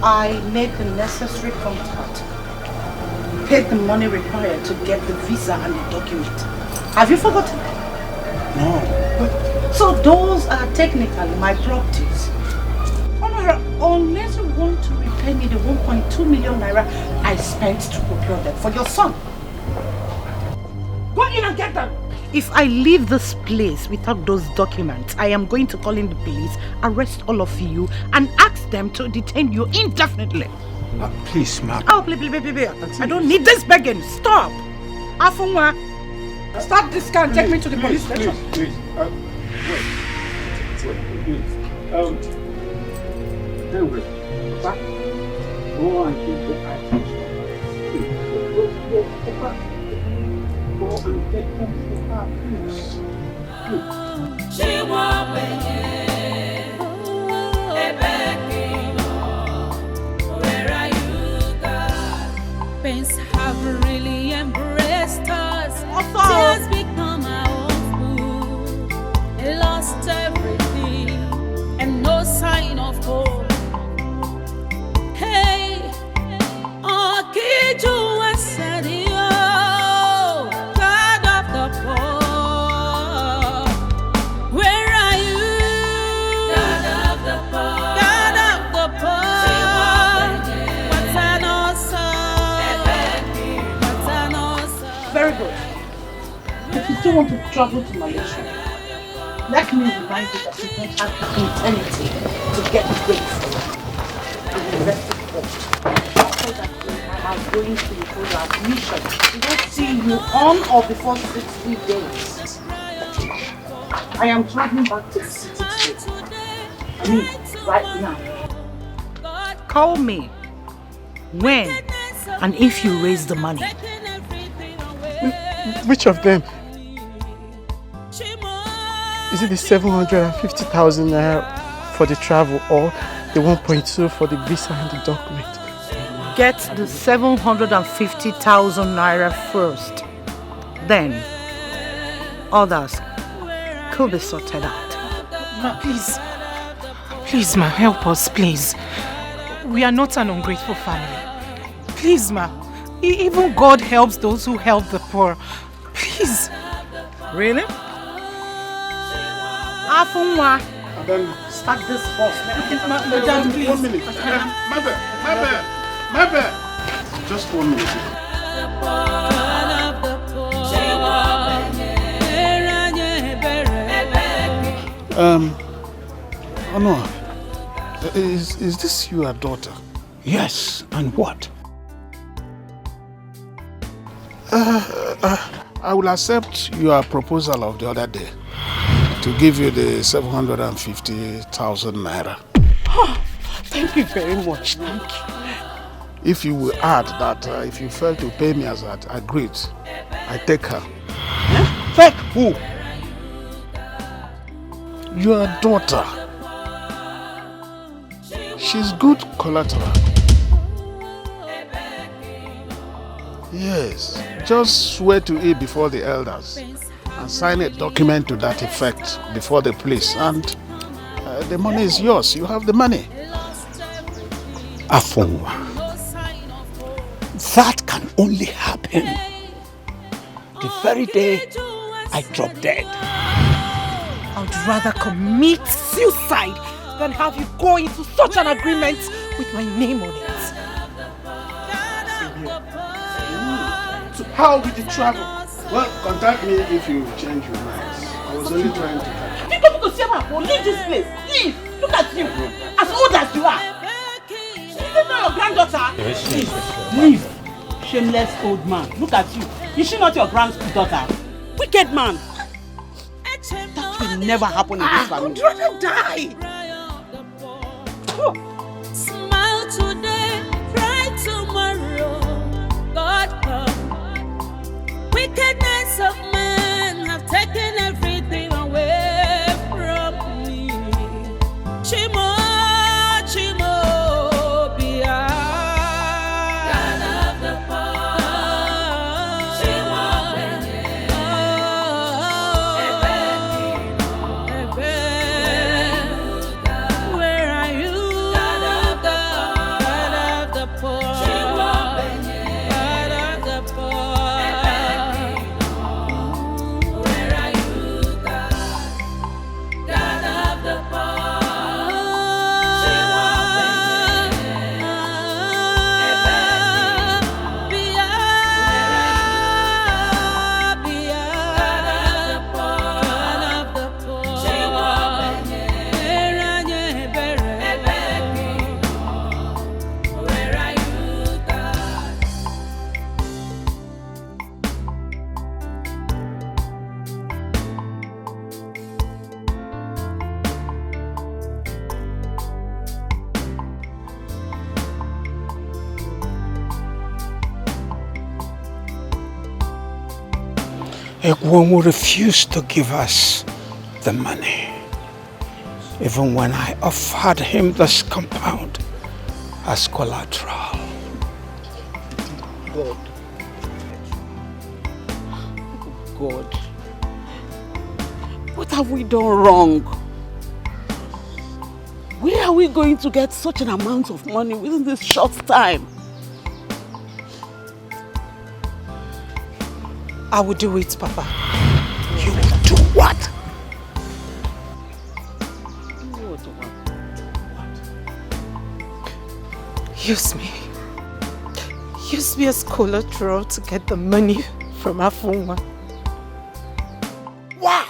I made the necessary contact. Paid the money required to get the visa and the document. Have you forgotten?
No.
So those are technically my properties. Unless you want to repay me the 1.2 million naira I spent to procure them for your son. Go in and get them. If I leave this place without those documents, I am going to call in the police, arrest all of you, and ask them to detain you indefinitely.
Please, ma'am.
Oh, please. I don't need this begging. Stop. Afunwa, stop this car and take me to the police station.
Please. Wait. Anyway, back. Go and keep the items. Go and take them for her, please.
She won't be where are you, God? Pains have really embraced us. Tears become our own food. Lost everything and no sign of hope. Hey, oh, Kiju was said, God of the poor. Where are you? God of the poor. God of the poor. What's an awesome? What's an awesome?
Very good. If you still want to travel to Malaysia, let me remind you that you don't have the eternity to get ready for it. And the rest of it. So that when I am going to withhold your admission, we don't see you on or before 60 days. I am traveling back to the city today. I mean, right now.
Call me when and if you raise the money.
Which of them? Is it the 750,000 for the travel or the 1.2 for the visa and the document?
Get the 750,000 naira first. Then, others could be sorted out.
Ma, please. Please, ma, help us, please. We are not an ungrateful family. Please, ma. Even God helps those who help the poor. Please.
Really? Afunwa.
Start this bus.
Madam, please. 1 minute. My bad. Just 1 minute.
Onny, is this your daughter?
Yes, and what?
I will accept your proposal of the other day to give you the 750,000 naira.
Oh, thank you very much. Thank you.
If you will add that if you fail to pay me as I agreed, I take her.
Huh?
Take who? Your daughter. She's good collateral. Yes, just swear to it before the elders and sign a document to that effect before the police, and the money is yours. You have the money.
Afunwa, that can only happen the very day I drop dead.
I would rather commit suicide than have you go into such an agreement with my name on it.
So how did you travel? Well, contact me if you change your minds. I was only trying to catch you.
You come to see my phone. Leave this place. Leave. Look at you. As old as you are. Is this not your granddaughter? Please, leave. Shameless old man. Look at you. Is she not your granddaughter? Wicked man. That will never happen in this family. I would rather die.
Smile today, cry tomorrow. God come. Wickedness of man have taken everything away from me. Chimo, Chimo, Bia. God of the poor. Chimo,
Egwonwu refused to give us the money, even when I offered him this compound as collateral.
God. God. What have we done wrong? Where are we going to get such an amount of money within this short time?
I will do it, Papa.
You will do what?
Use me. Use me as collateral to get the money from Afunwa.
Why?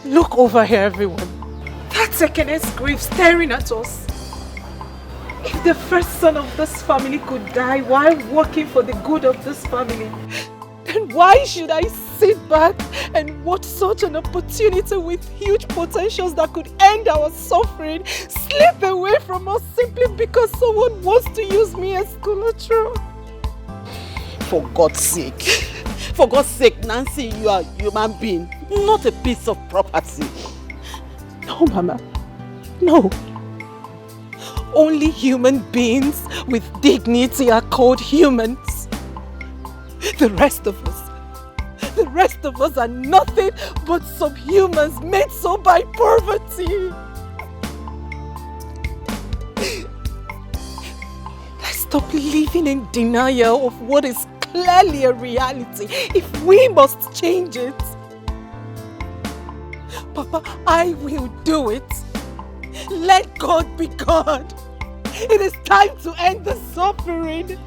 Look over here, everyone. That second grave staring at us. If the first son of this family could die while working for the good of this family, then why should I sit back and watch such an opportunity with huge potentials that could end our suffering slip away from us simply because someone wants to use me as collateral?
For God's sake, Nancy, you are a human being, not a piece of property.
No, Mama. No. Only human beings with dignity are called humans. The rest of us are nothing but subhumans made so by poverty. Let's stop living in denial of what is clearly a reality if we must change it. Papa, I will do it. Let God be God. It is time to end the suffering.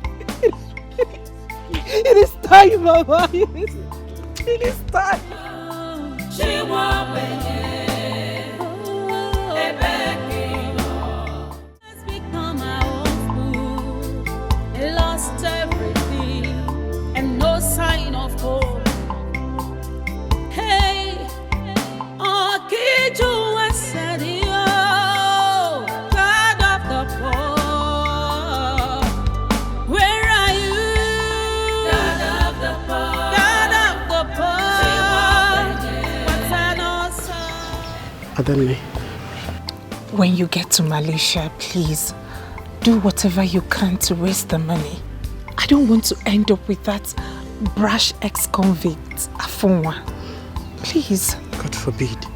It is time, Mama. It is time.
Has become our own food. Lost everything and no sign of hope. Hey, Okiju Wasadio, God of the poor, where are you? God of the poor, what's an awesome?
Adenle.
When you get to Malaysia, please do whatever you can to raise the money. I don't want to end up with that brash ex-convict, Afunwa. Please.
God forbid.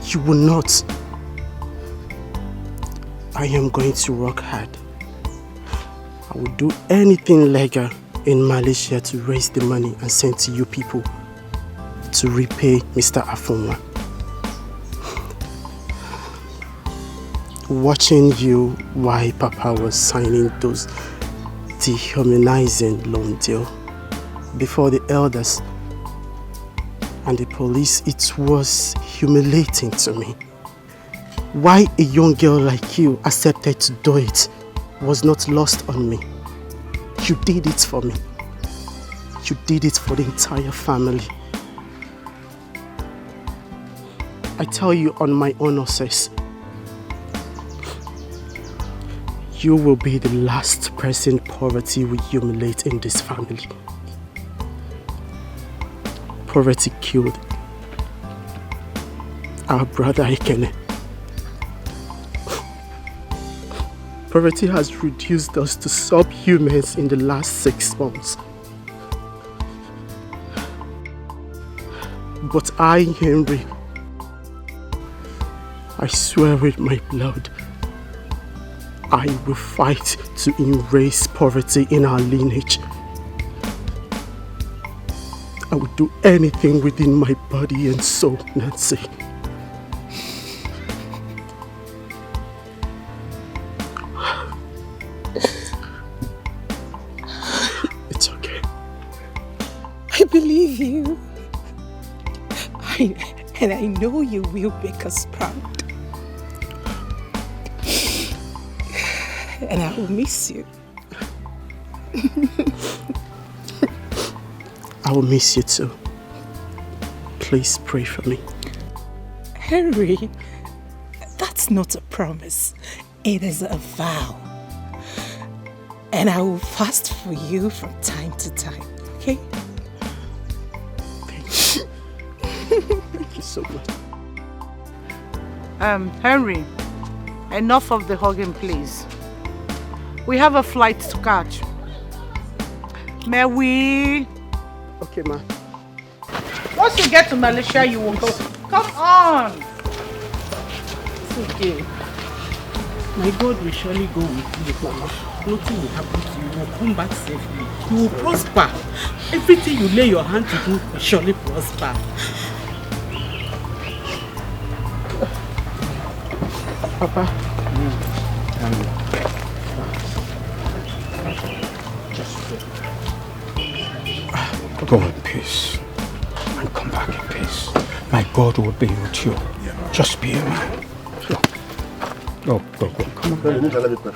You will not. I am going to work hard. I will do anything legal in Malaysia to raise the money and send to you people to repay Mr. Afunwa. Watching you while Papa was signing those dehumanizing loan deal before the elders and the police, it was humiliating to me. Why a young girl like you accepted to do it was not lost on me. You did it for me. You did it for the entire family. I tell you on my honor, sis, you will be the last person poverty will humiliate in this family. Poverty killed our brother Ekene. Poverty has reduced us to subhumans in the last 6 months. But I, Henry, I swear with my blood, I will fight to erase poverty in our lineage. I will do anything within my body and soul, Nancy. It's okay.
I believe you. And I know you will make us proud. And I will miss you.
I will miss you too. Please pray for me.
Henry, that's not a promise. It is a vow.
And I will fast for you from time to time, okay?
Thank you. Thank you so much.
Henry, enough of the hugging, please. We have a flight to catch. May we?
Okay, ma.
Once you get to Malaysia, you will go. Come on.
It's okay. My God will surely go with you, Mama. Nothing will happen to you. You will come back safely. You will prosper. Everything you lay your hand to do will surely prosper.
Papa.
Go in peace and come back in peace. My God will be with you. Just be a man. Go.
Come on. You need to let me pray.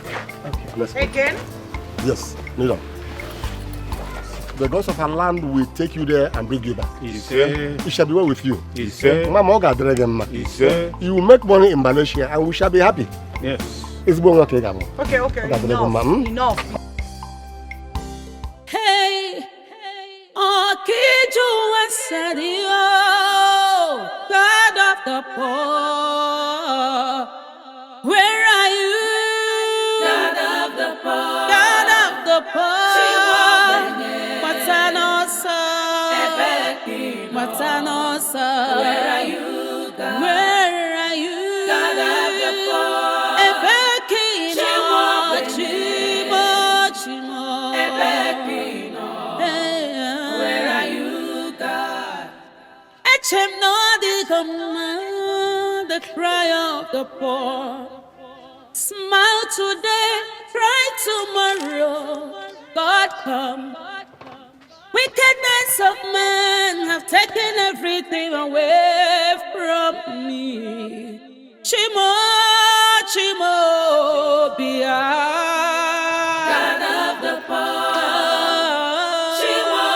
Okay.
Again?
Yes, kneel down. The gods of our land will take you there and bring you back. It shall be well with you. Mama, you will make money in Malaysia and we shall be happy.
Yes.
It's going okay.
Enough.
Hey, Okiju Wasadio, God of the poor, where are you? God of the poor, God of the poor. Matanosa, where are you, God? Where are you? God of the poor. Ebekino, Chimo. Ebekino, where are you, God? Echem no the command, the cry of the poor. Smile today, cry tomorrow. God come. Wickedness of men have taken everything away from me. Chimo, Bia. God of the poor. Chimo,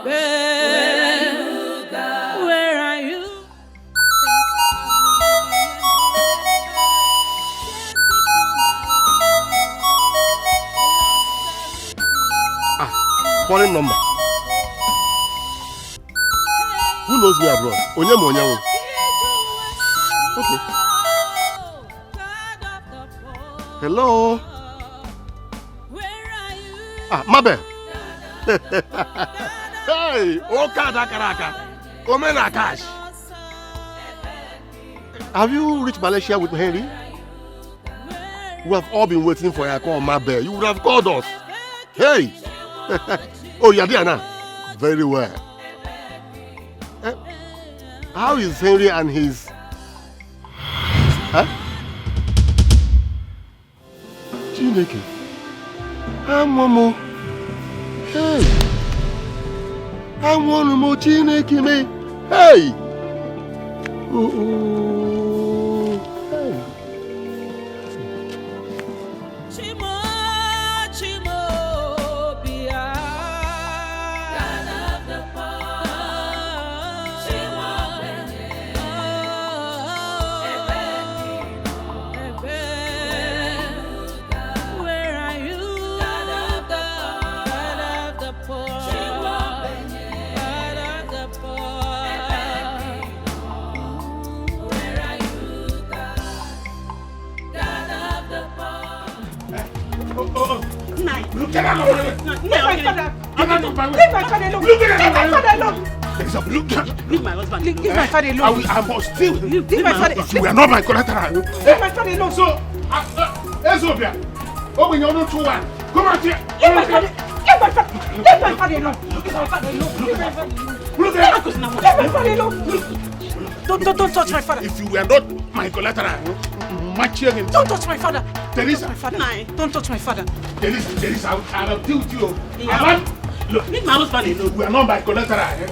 Where are you, God? Where are you?
Foreign number. Who knows me abroad? Onyemo. Okay. Hello. Mabe.
Hey, Okada Karaka. Come in, Akash.
Have you reached Malaysia with Henry? We have all been waiting for your call, Mabe. You would have called us. Hey. Oh, you're there now. Very well. How is Henry and his... Huh? Chineke. Momo. Hey. Momo Chineke me. Hey. Hey.
Get out of the way!
Leave my father!
Get out of my way!
Leave my father alone!
Look at
Leave my father alone!
Leave my husband.
Leave my father alone!
I must still.
Leave my father.
You are not my collateral.
Leave my father alone!
So, Ezobia, open your own 2-1. Come out here.
Leave my father! Leave my father! Leave my father alone! Leave my father alone! Leave my father alone!
Look at
Leave my father alone! Don't touch my father!
If you were not my collateral,
don't touch my father!
Teresa,
don't touch my father!
Teresa, I'll deal with you.
Yeah.
Look,
leave my husband alone.
We are not my collateral.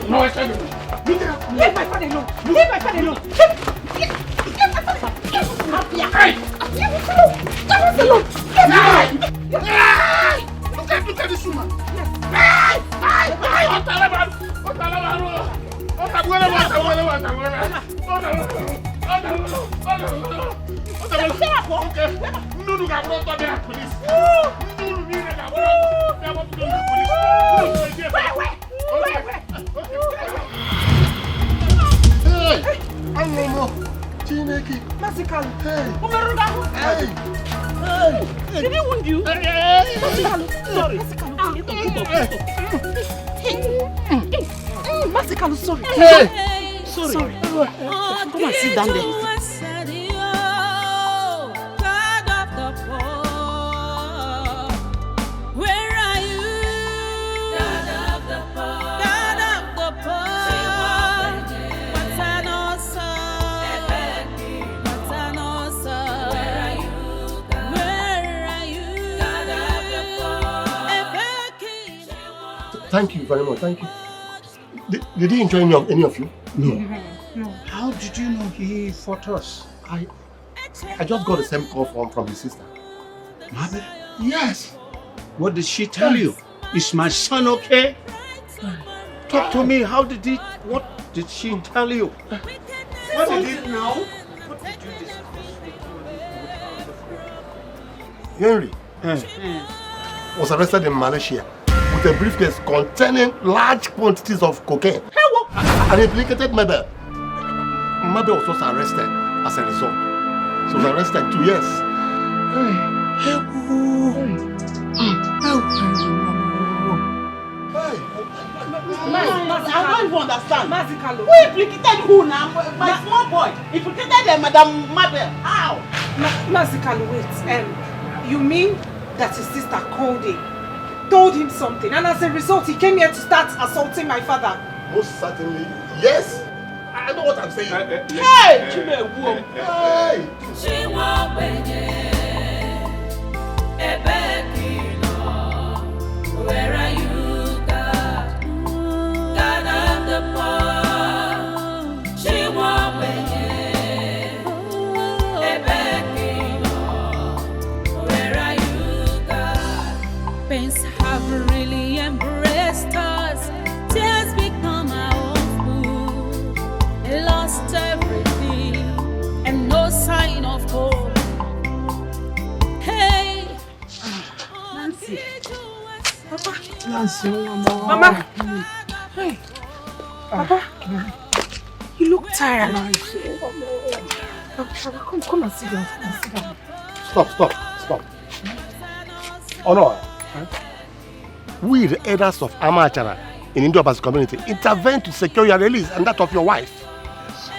No, I can't.
Leave my father alone! Leave my father alone! Leave my father alone!
Hey!
Leave us alone! Leave us alone!
Look at this woman! Hey!
Did he wound you? Sorry. Masikalu, sorry. Sorry. Come and sit down there.
Where are you? God of the poor. God of the poor. What's an awesome? What's an awesome? Where are you? Where are you? God of the poor.
Thank you very much. Thank you. Did he enjoy any of you?
No. How did you know he fought us?
I just got the same call from his sister.
Mother? Yes. What did she tell you? Is my son okay? Talk to me. What did she tell you? What did you know? What did you discuss?
Henry was arrested in Malaysia with a briefcase containing large quantities of cocaine. And implicated Mabel. Mabel was also arrested as a result. She was arrested 2 years.
I don't even understand. Who implicated who now? My small boy implicated Madam Mabel. How?
Mazikalu, wait. You mean that his sister called him, told him something, and as a result he came here to start assaulting my father?
Most certainly, yes. I know what I'm saying.
Hey, Chimewu.
Hey.
Where are you, God? God of the poor. She won't Where are you, God? Pains have really embraced us. Tears become our own food. Lost everything and no sign of hope. Hey,
Nancy.
Papa. Nancy, Mama. Hey, Papa. You look tired. Come and sit down.
Stop. Honor. We, the elders of Amachara in Indo-Bas community, intervened to secure your release and that of your wife.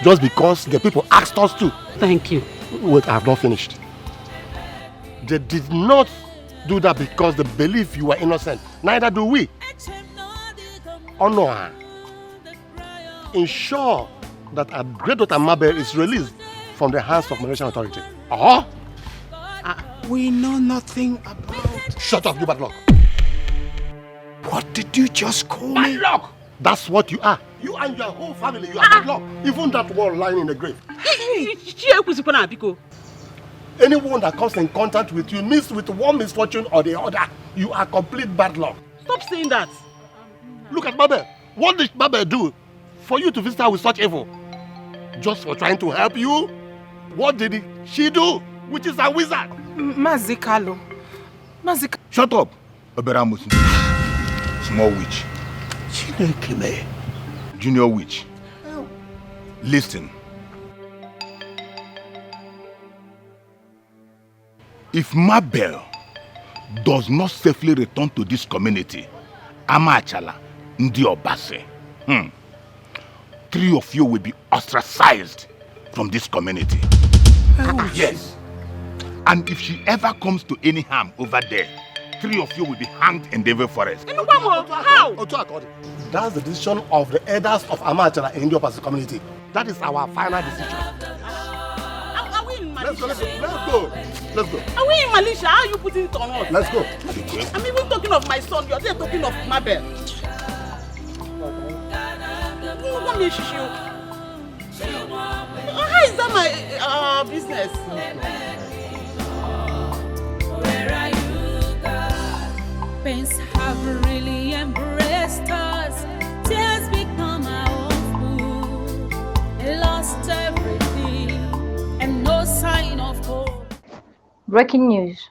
Just because the people asked us to.
Thank you.
Wait, I have not finished. They did not do that because they believe you were innocent. Neither do we. Honor her. Ensure that our great daughter Mabel is released from the hands of Malaysian authority.
We know nothing about...
Shut up, you bad luck.
What did you just call me?
Bad luck! That's what you are. You and your whole family, you are bad luck. Even that one lying in the grave. Anyone that comes in contact with you meets with one misfortune or the other. You are complete bad luck.
Stop saying that.
Look at Mabel. What did Mabel do for you to visit her with such evil? Just for trying to help you? What did she do? Which is a wizard.
Mazikalu.
Shut up, Oberamusi. Small witch.
Chinekime.
Junior witch. Listen. If Mabel does not safely return to this community, Amachala, Ndi Obase, 3 of you will be ostracized from this community. Yes. And if she ever comes to any harm over there, 3 of you will be hanged in Devil Forest.
How?
That's the decision of the elders of Amachara in Indo-Bas community. That is our final decision.
Are we in Malaysia?
Let's go.
Are we in Malaysia? How are you putting it on us?
Let's go.
I'm even talking of my son. You're there talking of Mabel. How is that my business?
Where are you, God? Pains have really embraced us. Tears become our own food.
Breaking news.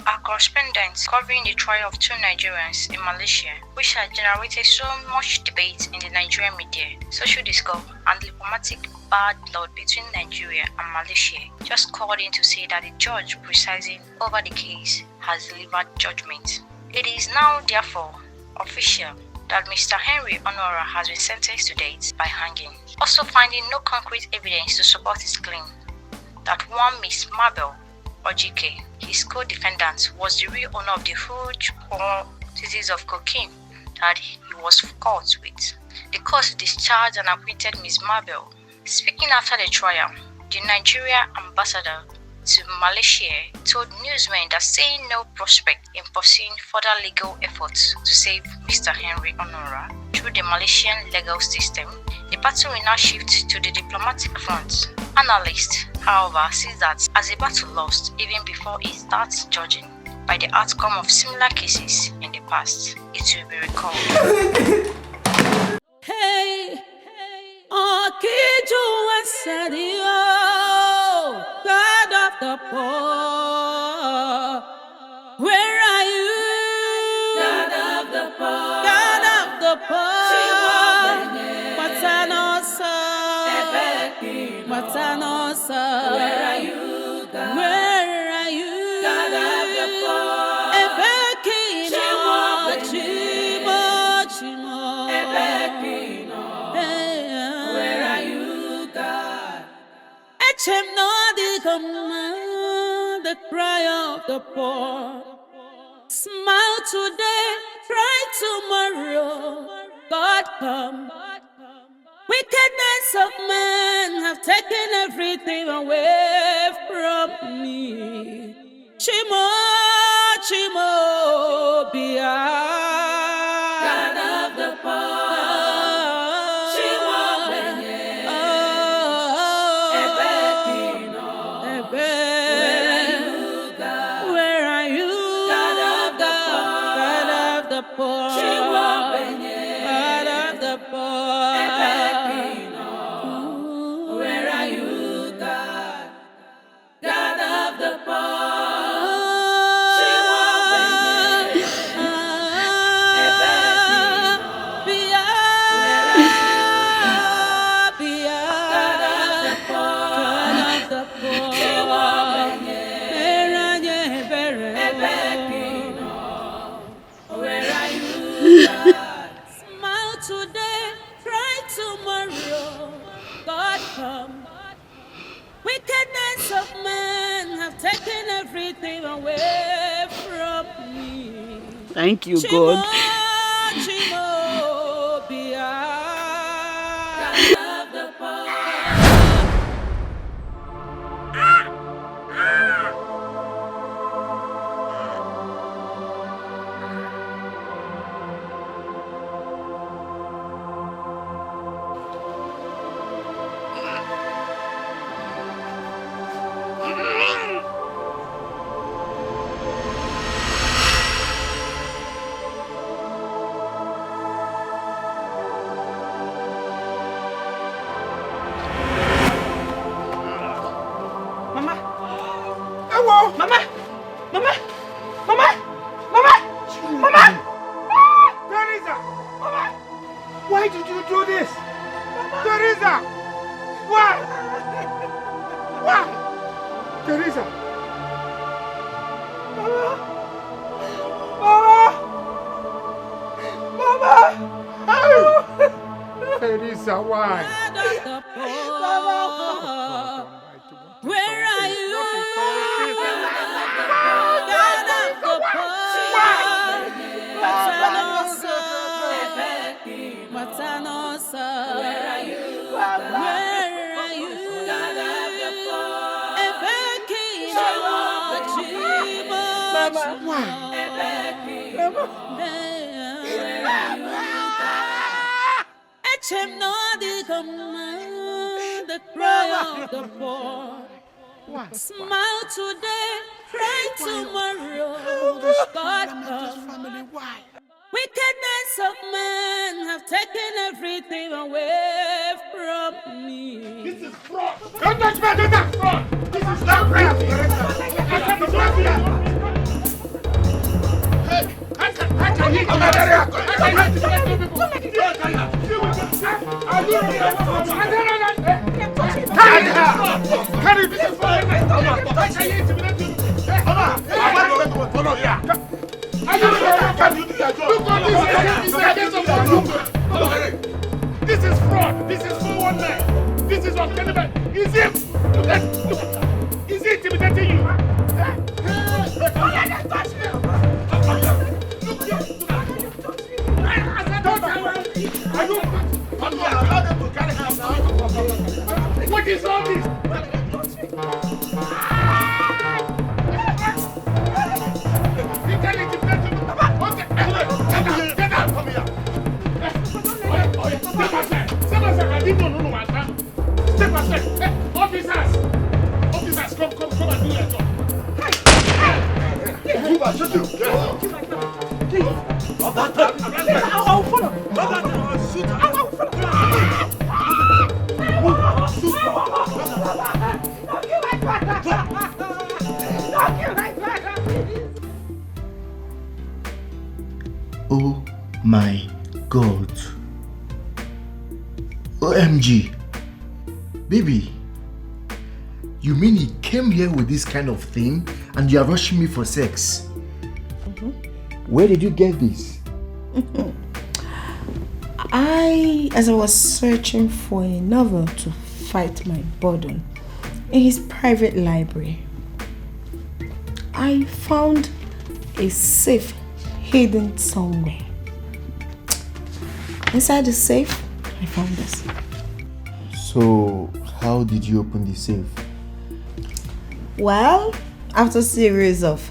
Our correspondents covering the trial of 2 Nigerians in Malaysia, which has generated so much debate in the Nigerian media, social discord, and diplomatic bad blood between Nigeria and Malaysia, just called in to say that the judge presiding over the case has delivered judgment. It is now, therefore, official that Mr. Henry Onora has been sentenced to death by hanging, also finding no concrete evidence to support his claim that one Miss Mabel Ojike, his co-defendant, was the real owner of the huge quantities of cocaine that he was caught with. The court discharged and acquitted Miss Mabel. Speaking after the trial, the Nigeria ambassador to Malaysia told newsmen that saying no prospect in pursuing further legal efforts to save Mr. Henry Onora through the Malaysian legal system, the battle will now shift to the diplomatic front. Analysts, however, see that as a battle lost even before it starts judging by the outcome of similar cases in the past. It will be recalled.
Hey, Okiju Wasadio, God of the poor, where are you? God of the poor, God of the poor, Matanosa, Matanosa, where are you? God? Where are you? God of the poor, Chimo, Chimo, where are you, God? Echem no the command, the cry of the poor. Smile today, cry tomorrow. God come. Wickedness of men have taken everything away from me. Chimo, Chimo, Bia. God of the poor. Chimo, where are you, God of the poor? God of the poor. God of the poor. Where are you, God? God of the poor. Smile today, cry tomorrow. God come. Wickedness of men have taken everything away from me.
Thank you, God.
Chimo, Bia. God of the poor.
Teresa! Mama! Why did you do this? Teresa! Why? Why? Teresa! Mama! Mama! Mama! Teresa, why?
Where are you? Matanosa, where are you? Where are you? God of the poor. Mama, why? Echem no the command, the cry of the poor. Smile today, cry tomorrow. God come. Wickedness of men have taken everything away from me.
This is fraud. Don't touch me, don't touch fraud. This is not prayer. This is fraud. This is 419. This is untenable. Is it? Look at. Is he intimidating you? What is all this? Get out from here. Step aside. I didn't know what happened. Step aside. Officers, come and do your job. Ubah, shut you. Please. I'll follow. I'll shoot. I'll follow.
Oh my God. OMG. Baby, you mean he came here with this kind of thing and you are rushing me for sex? Where did you get this?
As I was searching for a novel to fight my burden in his private library, I found a safe hidden somewhere. Inside the safe, I found this.
So, how did you open the safe?
Well, after a series of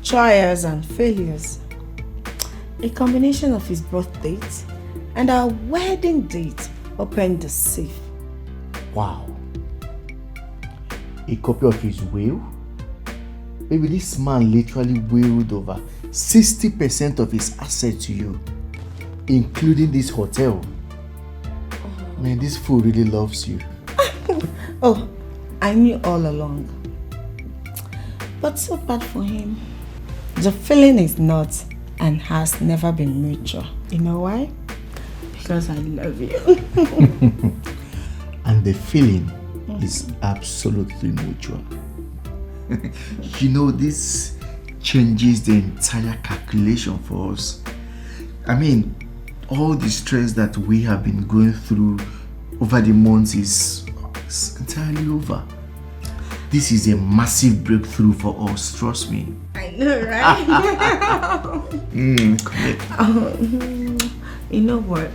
trials and failures, a combination of his birth date and our wedding date opened the safe.
Wow. A copy of his will? Maybe this man literally willed over 60% of his assets to you, including this hotel. Man, this fool really loves you.
Oh, I knew all along. But so bad for him. The feeling is not and has never been mutual. You know why? Because I love you.
And the feeling is absolutely mutual. You know, this changes the entire calculation for us. I mean, all the stress that we have been going through over the months is entirely over. This is a massive breakthrough for us, trust me.
I know, right? You know what?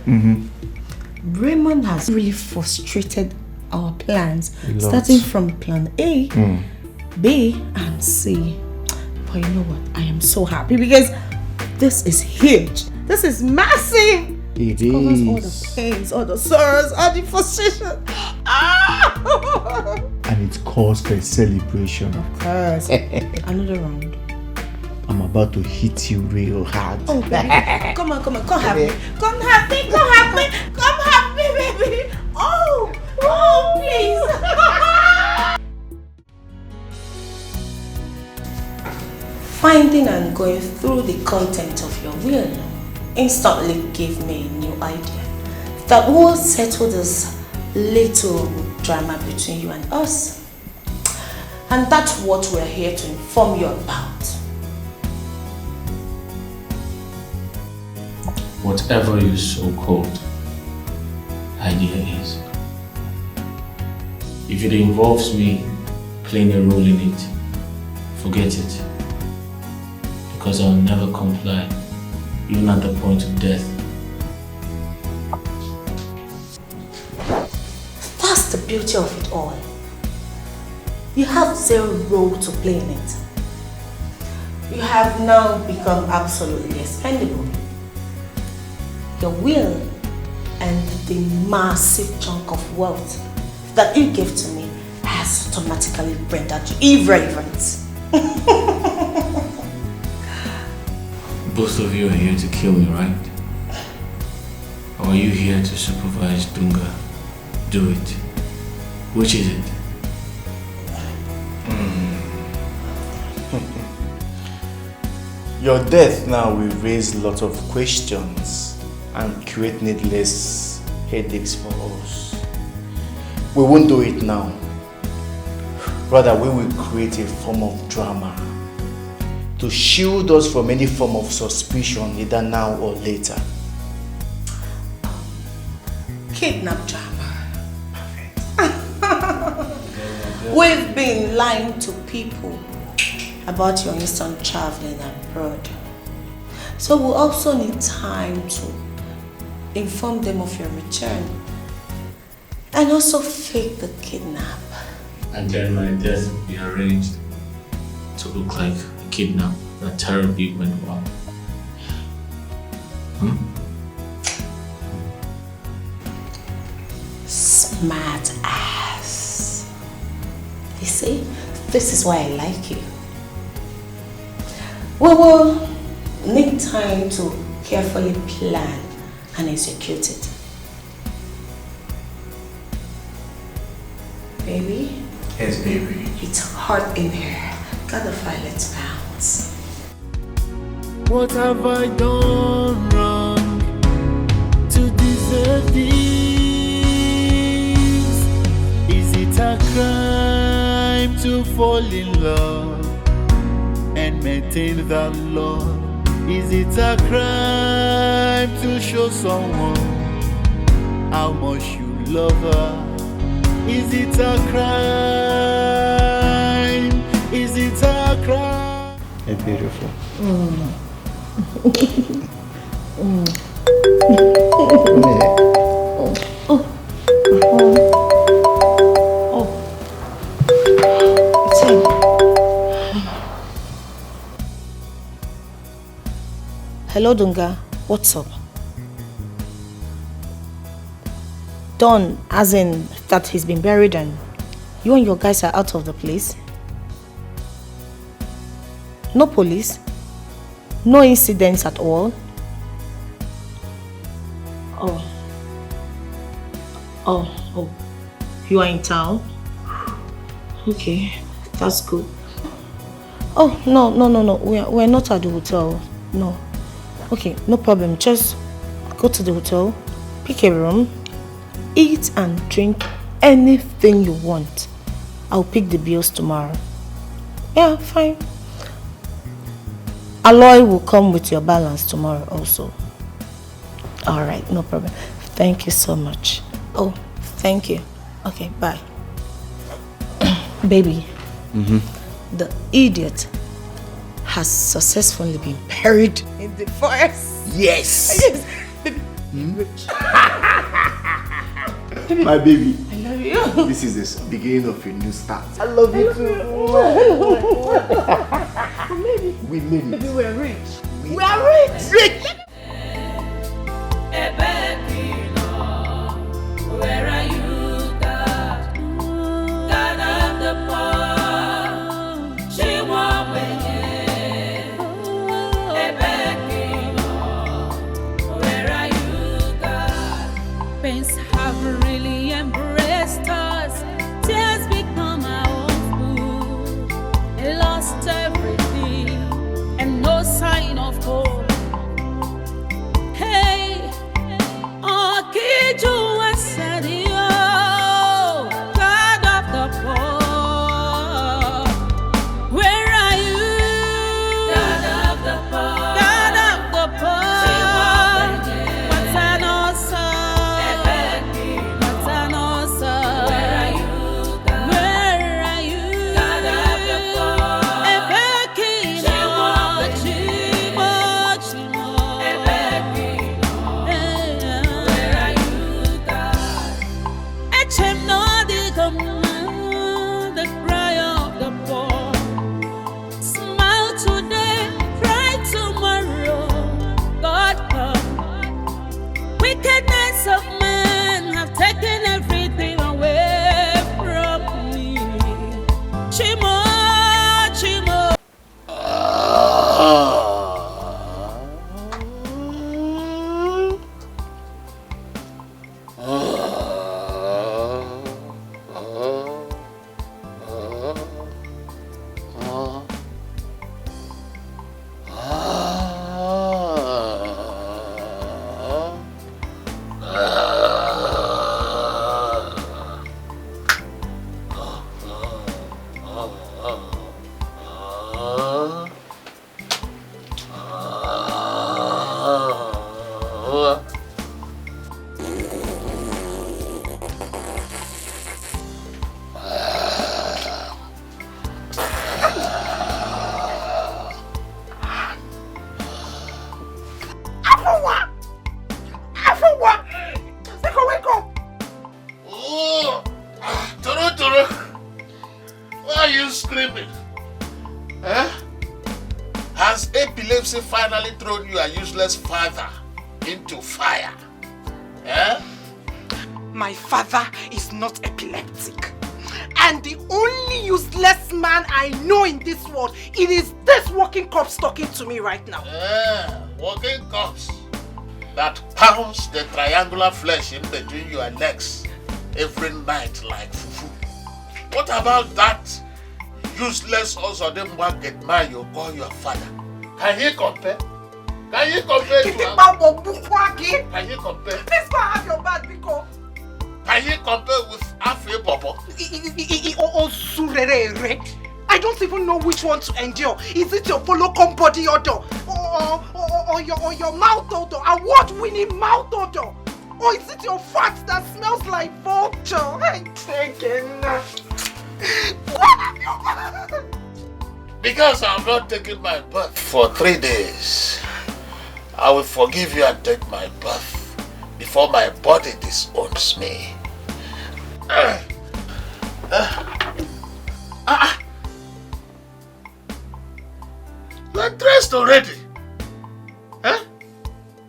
Raymond has really frustrated our plans, starting from plan A, B, and C. But you know what? I am so happy because this is huge. This is massive.
It
covers
is.
all the pains, all the sorrows, all the frustration.
And it calls for a celebration.
Of course. Another round.
I'm about to hit you real hard.
Oh, baby. Come on. Come have me. Come have me, baby. Oh, please. Finding and going through the content of your will instantly gave me a new idea that will settle this little drama between you and us. And that's what we're here to inform you about.
Whatever your so-called idea is, if it involves me playing a role in it, forget it. Because I'll never comply, even at the point of death.
That's the beauty of it all. You have zero role to play in it. You have now become absolutely expendable. Your will and the massive chunk of wealth that you gave to me has automatically rendered you irrelevant.
Both of you are here to kill me, right? Or are you here to supervise Dunga? Do it. Which is it?
Your death now will raise a lot of questions and create needless headaches for us. We won't do it now. Rather, we will create a form of drama to shield us from any form of suspicion, either now or later.
Kidnap drama. We've been lying to people about your instant traveling abroad. So we also need time to inform them of your return and also fake the kidnap.
And then my death will be arranged to look like a kidnap that terribly went wrong.
Smart ass. You see, this is why I like you. We will need time to carefully plan and execute it. Baby?
Yes, baby.
It's hot in here. Got the fire, let's bounce.
What have I done wrong to deserve this? Is it a crime to fall in love and maintain that love? Is it a crime to show someone how much you love her? Is it a crime? Is it a crime?
You're beautiful.
Hello, Dunga. What's up? Don, as in that he's been buried and you and your guys are out of the place? No police? No incidents at all? Oh, you are in town? Okay, that's good. Oh, no, we're not at the hotel, no. Okay, no problem, just go to the hotel, pick a room, eat and drink anything you want. I'll pick the bills tomorrow. Yeah, fine. Aloy will come with your balance tomorrow also. Alright, no problem. Thank you so much. Oh, thank you. Okay, bye. Baby, the idiot has successfully been buried in the forest.
Yes!
My baby.
I love you.
This is the beginning of a new start.
I love you too.
We made it.
Baby, we're rich. We are rich.
Where are you, God? God of the poor. She won't wait. Where are you, God? Pains have really embraced us. Tears become our own food. Lost everything and no sign of hope. Hey, oh, kid, you said you, God of the poor. Where are you? God of the poor. God of the poor. What's an awesome? What's an awesome? Where are you, God? Where are you? God of the poor. The cry of the poor. Smile today, cry tomorrow. God come. Wickedness of men have taken everything away from me. Chimo, Chimo.
screaming? Eh? Has epilepsy finally thrown you a useless father into fire? Eh?
My father is not epileptic. And the only useless man I know in this world, it is this walking corpse talking to me right now.
Walking corpse that pounds the triangular flesh in between your legs every night like fufu. What about that useless Ozodemwa get man you call your father? Can he compare? Can you compare to him? Can you compare?
Please go have your bad because
can you compare with Afe Bobo?
I don't even know which one to endure. Is it your follow come body odor? Or your mouth odor? Award-winning mouth odor? Or is it your fat that smells like vulture? I'm taking. What have you done?
Because I'm not taking my bath for 3 days, I will forgive you and take my bath before my body disowns me. You are dressed already. Huh?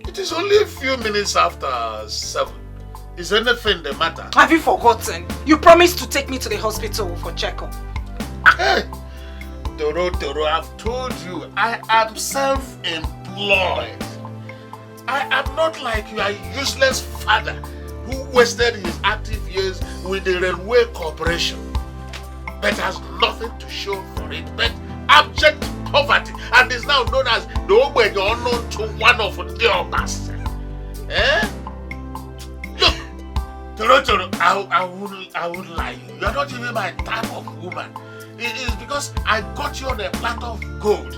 It is only a few minutes after 7. Is anything the matter?
Have you forgotten? You promised to take me to the hospital for checkup.
Hey, Toro, I've told you, I am self-employed. I am not like your useless father who wasted his active years with the railway corporation, but has nothing to show for it but abject poverty, and is now known as the Ogbenye unknown to one of the others. Eh? Look, Toro, I won't lie. You are not even my type of woman. It is because I got you on a platter of gold.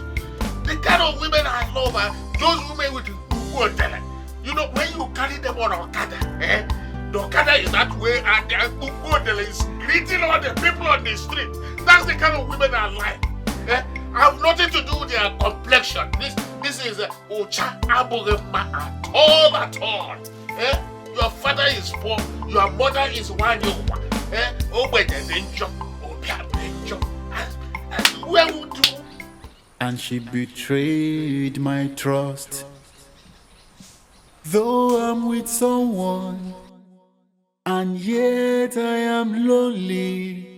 The kind of women I love are those women with Ukudele. You know, when you carry them on Okada, eh? The Okada is that way and the Ukudele is greeting all the people on the street. That's the kind of women I like. Eh? I have nothing to do with their complexion. This is Ocha Abogema at all. Eh? Your father is poor, your mother is one yoke. Eh? Where would you?
And she betrayed my trust. Though I'm with someone, and yet I am lonely.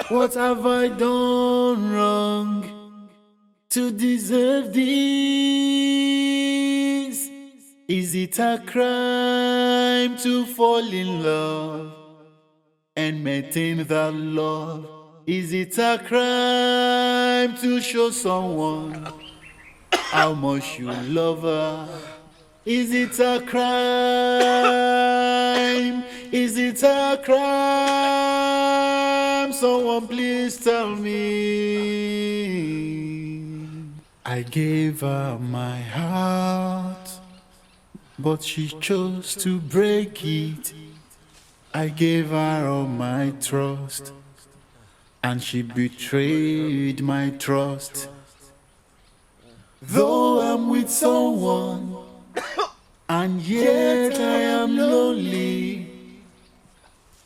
What have I done wrong to deserve this? Is it a crime to fall in love and maintain that love? Is it a crime to show someone how much you love her? Is it a crime? Is it a crime? Someone please tell me. I gave her my heart, but she chose to break it. I gave her all my trust, and she betrayed my trust. Though I'm with someone, and yet I am lonely.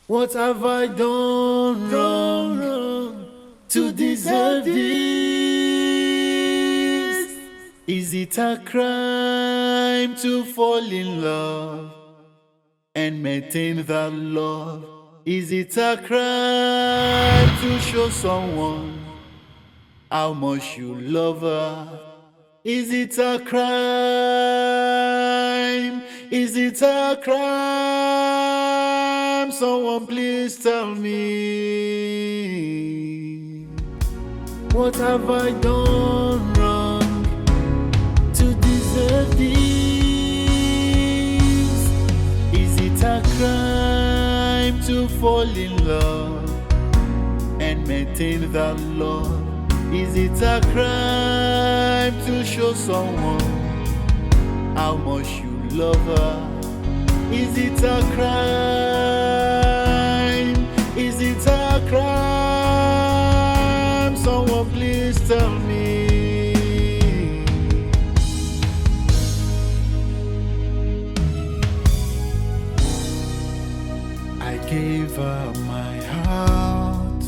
What have I done wrong to deserve this? Is it a crime to fall in love and maintain that love? Is it a crime to show someone how much you love her? Is it a crime? Is it a crime? Someone please tell me. What have I done wrong to deserve this? Is it a crime to fall in love and maintain that love? Is it a crime to show someone how much you love her? Is it a crime? Is it a crime? Someone please tell me. I gave her my heart,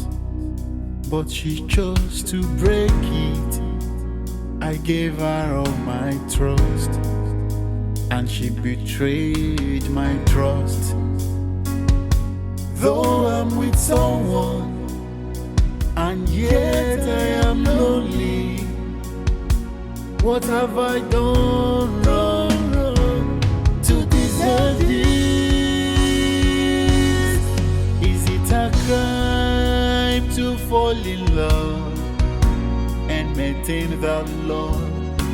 but she chose to break it. I gave her all my trust, and she betrayed my trust. Though I'm with someone, and yet I am lonely. What have I done wrong to deserve this? Is it a crime to fall in love and maintain that love?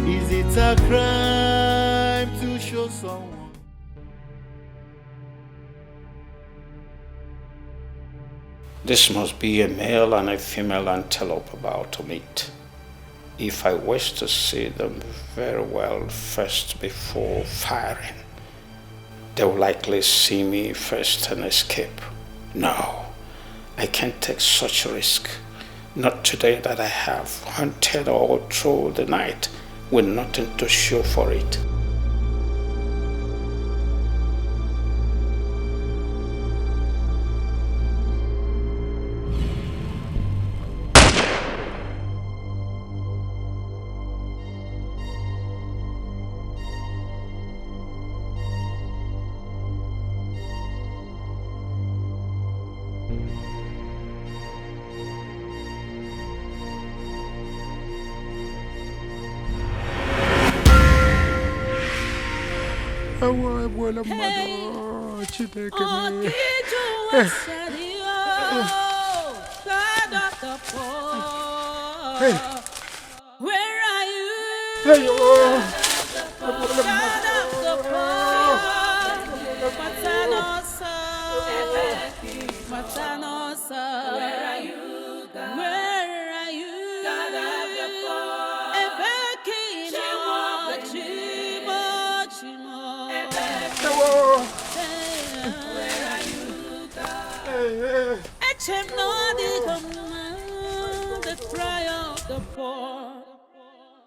Is it a crime to show someone?
This must be a male and a female antelope about to meet. If I wish to see them very well first before firing, they will likely see me first and escape. No, I can't take such a risk. Not today that I have hunted all through the night with nothing to show for it.
Where are you? The cry of the poor.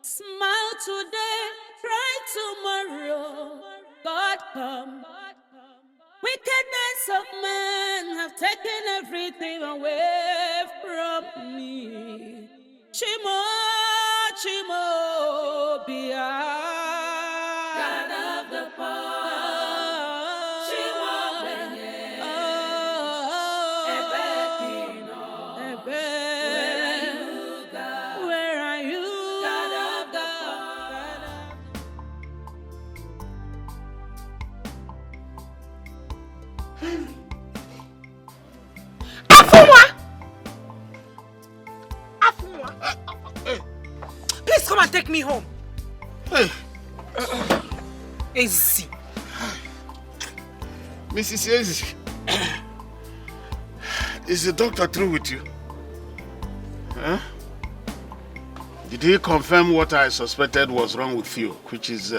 Smile today, cry tomorrow. God come. Wickedness of men have taken everything away from me. Chimo, Chimo, Bia. God of the poor.
Please come and take me home.
Hey.
Easy.
Mrs. Easy, is the doctor through with you? Huh? Did he confirm what I suspected was wrong with you, which is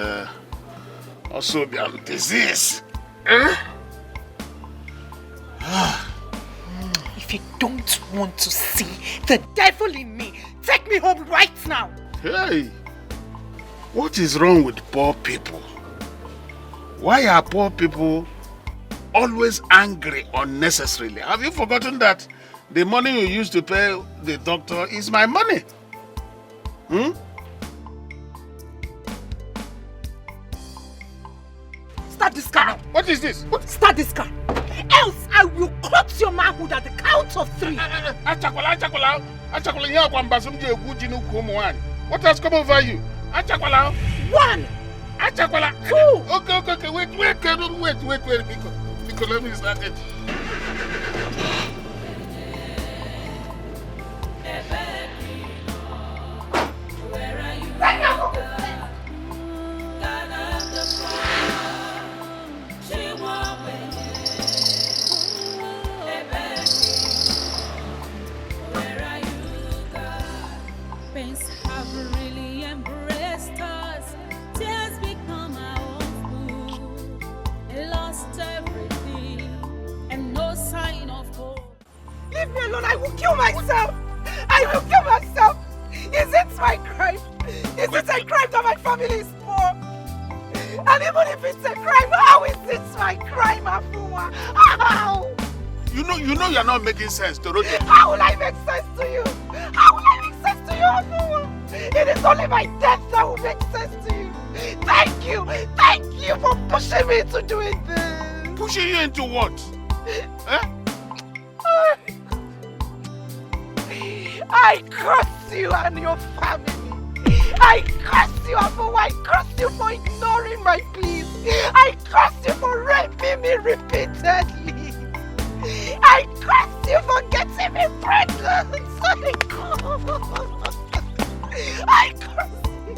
also the disease? Huh?
If you don't want to see the devil in me, take me home right now.
Hey, what is wrong with poor people? Why are poor people always angry unnecessarily? Have you forgotten that the money you used to pay the doctor is my money?
Start this car now.
What is this?
Start this car. Else I will cut your manhood at the count of 3.
What has come over you?
1. 2.
Okay. Wait, because let me start it.
Leave me alone, I will kill myself! Is it my crime? Is it a crime that my family is poor? And even if it's a crime, how is it my crime, Afua? How?
You know you're not making sense to Roger.
How will I make sense to you? How will I make sense to you, Afunwa? It is only my death that will make sense to you. Thank you for pushing me into doing this.
Pushing you into what?
I curse you and your family. I curse you, Afunwa. I curse you for ignoring my pleas. I curse you for raping me repeatedly. I curse you for getting me pregnant. I curse you.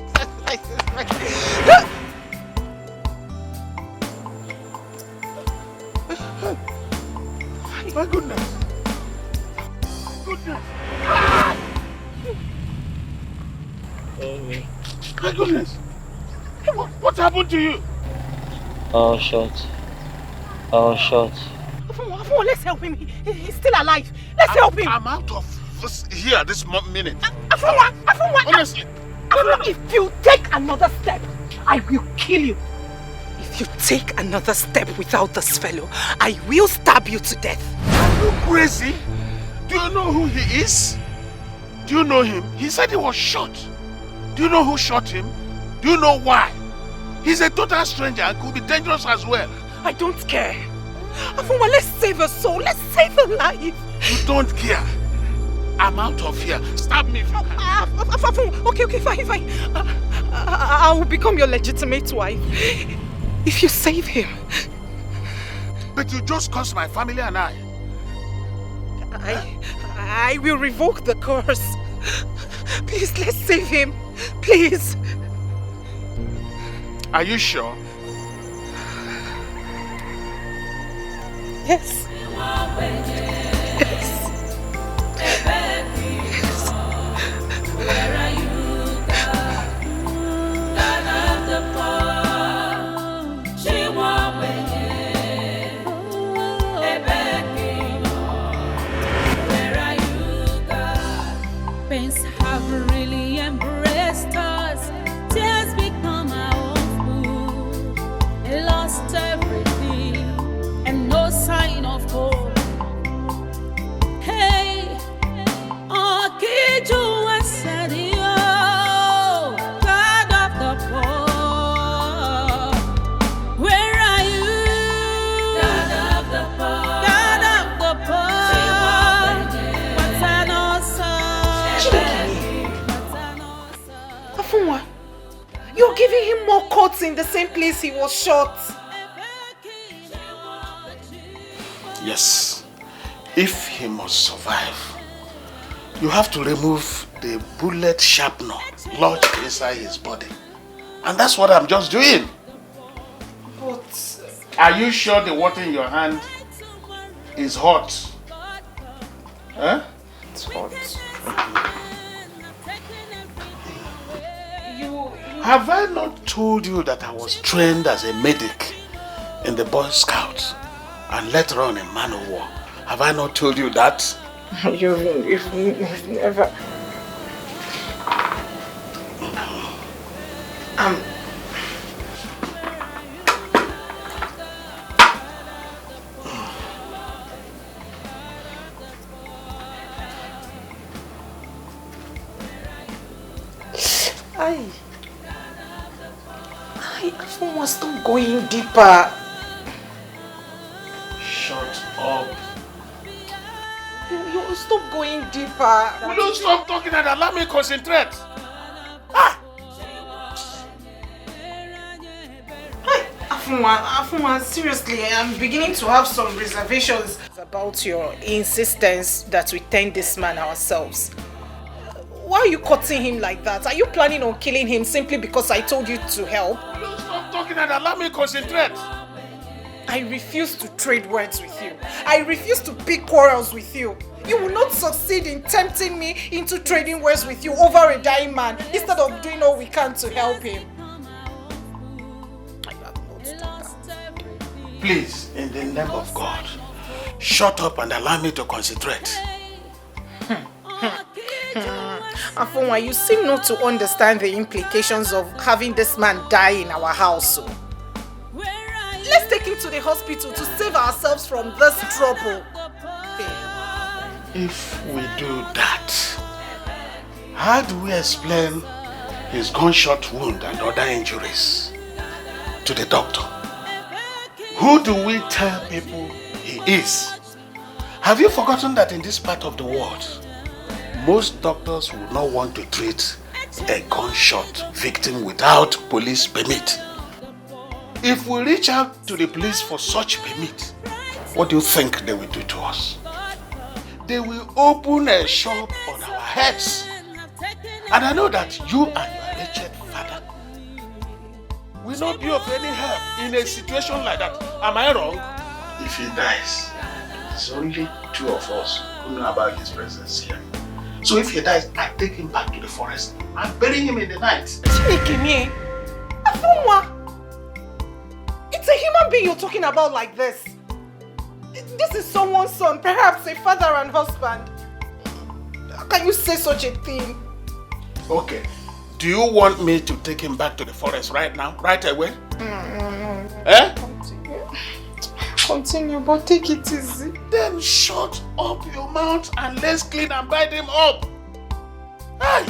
My goodness. Goodness. My goodness. Hey, what happened to you?
All shot.
Afunwa, let's help him. He's still alive. Let's help him.
I'm out of here this minute.
Afunwa.
Honestly.
Afunwa, if you take another step, I will kill you. If you take another step without this fellow, I will stab you to death.
Are you crazy? Do you know who he is? Do you know him? He said he was shot. Do you know who shot him? Do you know why? He's a total stranger and could be dangerous as well.
I don't care. Afunwa, let's save her soul. Let's save her life.
You don't care. I'm out of here. Stab me if you can.
Okay, fine. I will become your legitimate wife. If you save him.
But you just cursed my family and I
will revoke the curse. Please, let's save him. Please.
Are you sure?
Yes.
Where are you, God? God of the poor. She won't Where are you, God? Pains have really embraced us. Tears become our own food. Lost everything and no sign of hope. Hey, Okiju Asadio, God of the poor. Where are you? God of the poor. God of the poor. What's an awesome?
Afunwa, you're giving him more cuts in the same place he was shot.
Yes. If he must survive, you have to remove the bullet sharpener lodged inside his body. And that's what I'm just doing.
But
are you sure the water in your hand is hot? Huh?
It's hot.
Have I not told you that I was trained as a medic in the Boy Scouts and later on in Man of War? Have I not told you that?
You've never... Afunwa, stop going deeper.
Shut up.
You stop going deeper.
Will you stop talking and allow me concentrate?
Afunwa, seriously, I'm beginning to have some reservations about your insistence that we tend this man ourselves. Why are you cutting him like that? Are you planning on killing him simply because I told you to help?
Will you stop talking and allow me concentrate?
I refuse to trade words with you. I refuse to pick quarrels with you. You will not succeed in tempting me into trading words with you over a dying man instead of doing all we can to help him.
Please, in the name of God, shut up and allow me to concentrate.
Afunwa, you seem not to understand the implications of having this man die in our house. Let's take him to the hospital to save ourselves from this trouble.
If we do that, how do we explain his gunshot wound and other injuries to the doctor? Who do we tell people he is? Have you forgotten that in this part of the world, most doctors would not want to treat a gunshot victim without police permit? If we reach out to the police for such permit, what do you think they will do to us? They will open a shop on our heads. And I know that you and your wretched father will not be of any help in a situation like that. Am I wrong?
If he dies, it's only two of us who know about his presence here. So if he dies, I take him back to the forest and bury him in the night.
Chikimi, Afunwa, it's a human being you're talking about like this. This is someone's son, perhaps a father and husband. How can you say such a thing?
Okay. Do you want me to take him back to the forest right now? Right away?
No.
Eh?
Continue, but take it easy.
Then shut up your mouth and let's clean and bind him up. Hey!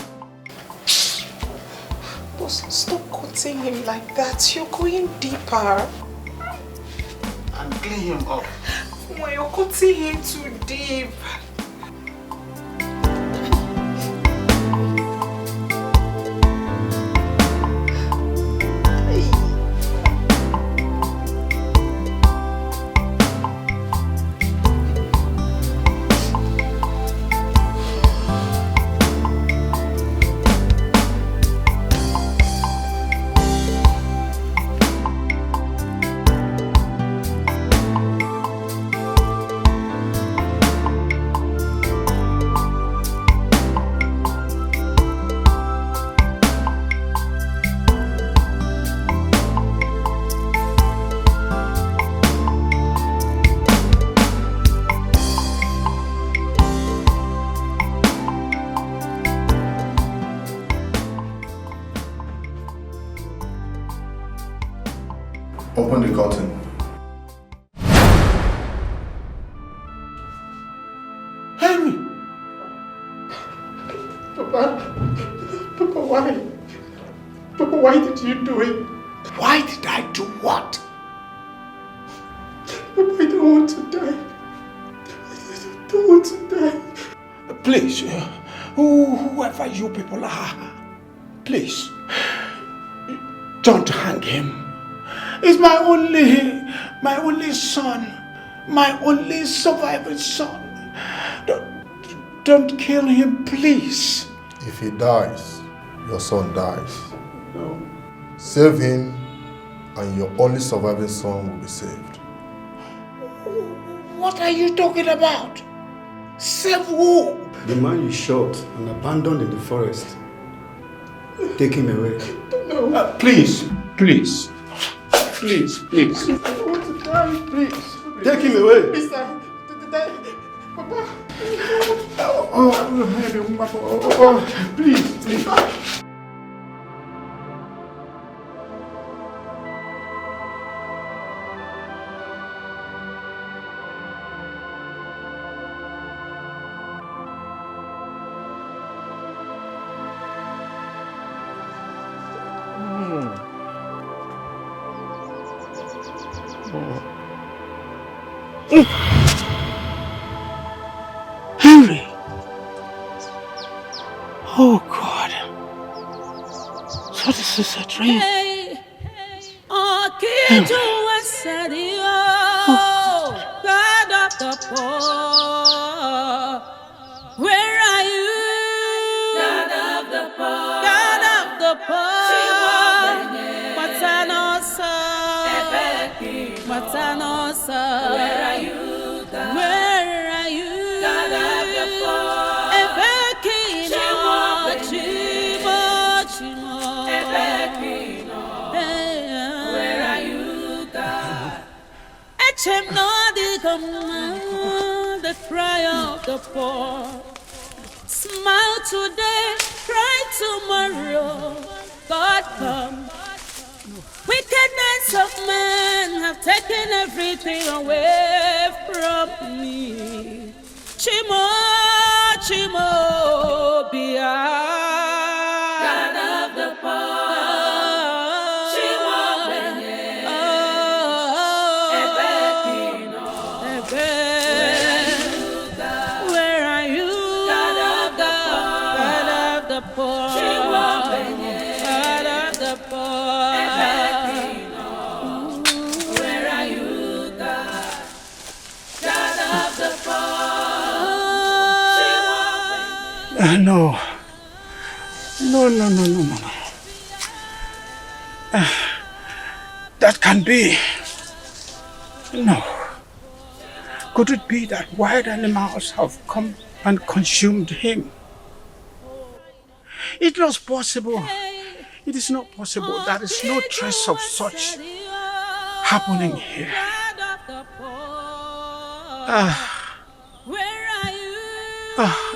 Stop cutting him like that. You're going deeper.
And clean him up.
When you're cutting him too deep.
Open the curtain.
Henry!
Papa, why? Papa, why did you do it?
Why did I do what?
Papa, I don't want to die. I don't want to die.
Please, whoever you people are, please, don't hang him. He's my only son, my only surviving son. Don't kill him, please.
If he dies, your son dies.
No.
Save him, and your only surviving son will be saved.
What are you talking about? Save who?
The man you shot and abandoned in the forest. Take him away.
No. Please. Please. I
want to die.
Please. Take him away.
Please, Papa.
Please.
Henry! Oh God! So this is a dream.
God of the poor, where are you? God of the poor, God of the poor, Matanosa, Matanosa, where are you? God? Where are you? God of the poor, Ebekino, Chimo, Ebekino, where are you, God? Echem no the command, the cry of the poor. Smile today, cry tomorrow. God come. Wickedness of men have taken everything away from me. Chimo. God of the poor, where are you, God of the poor, God of the poor, where are you, God of the poor?
No. That can be. No. Could it be that wild animals have come and consumed him? It was possible. It is not possible. There is no trace of such happening here.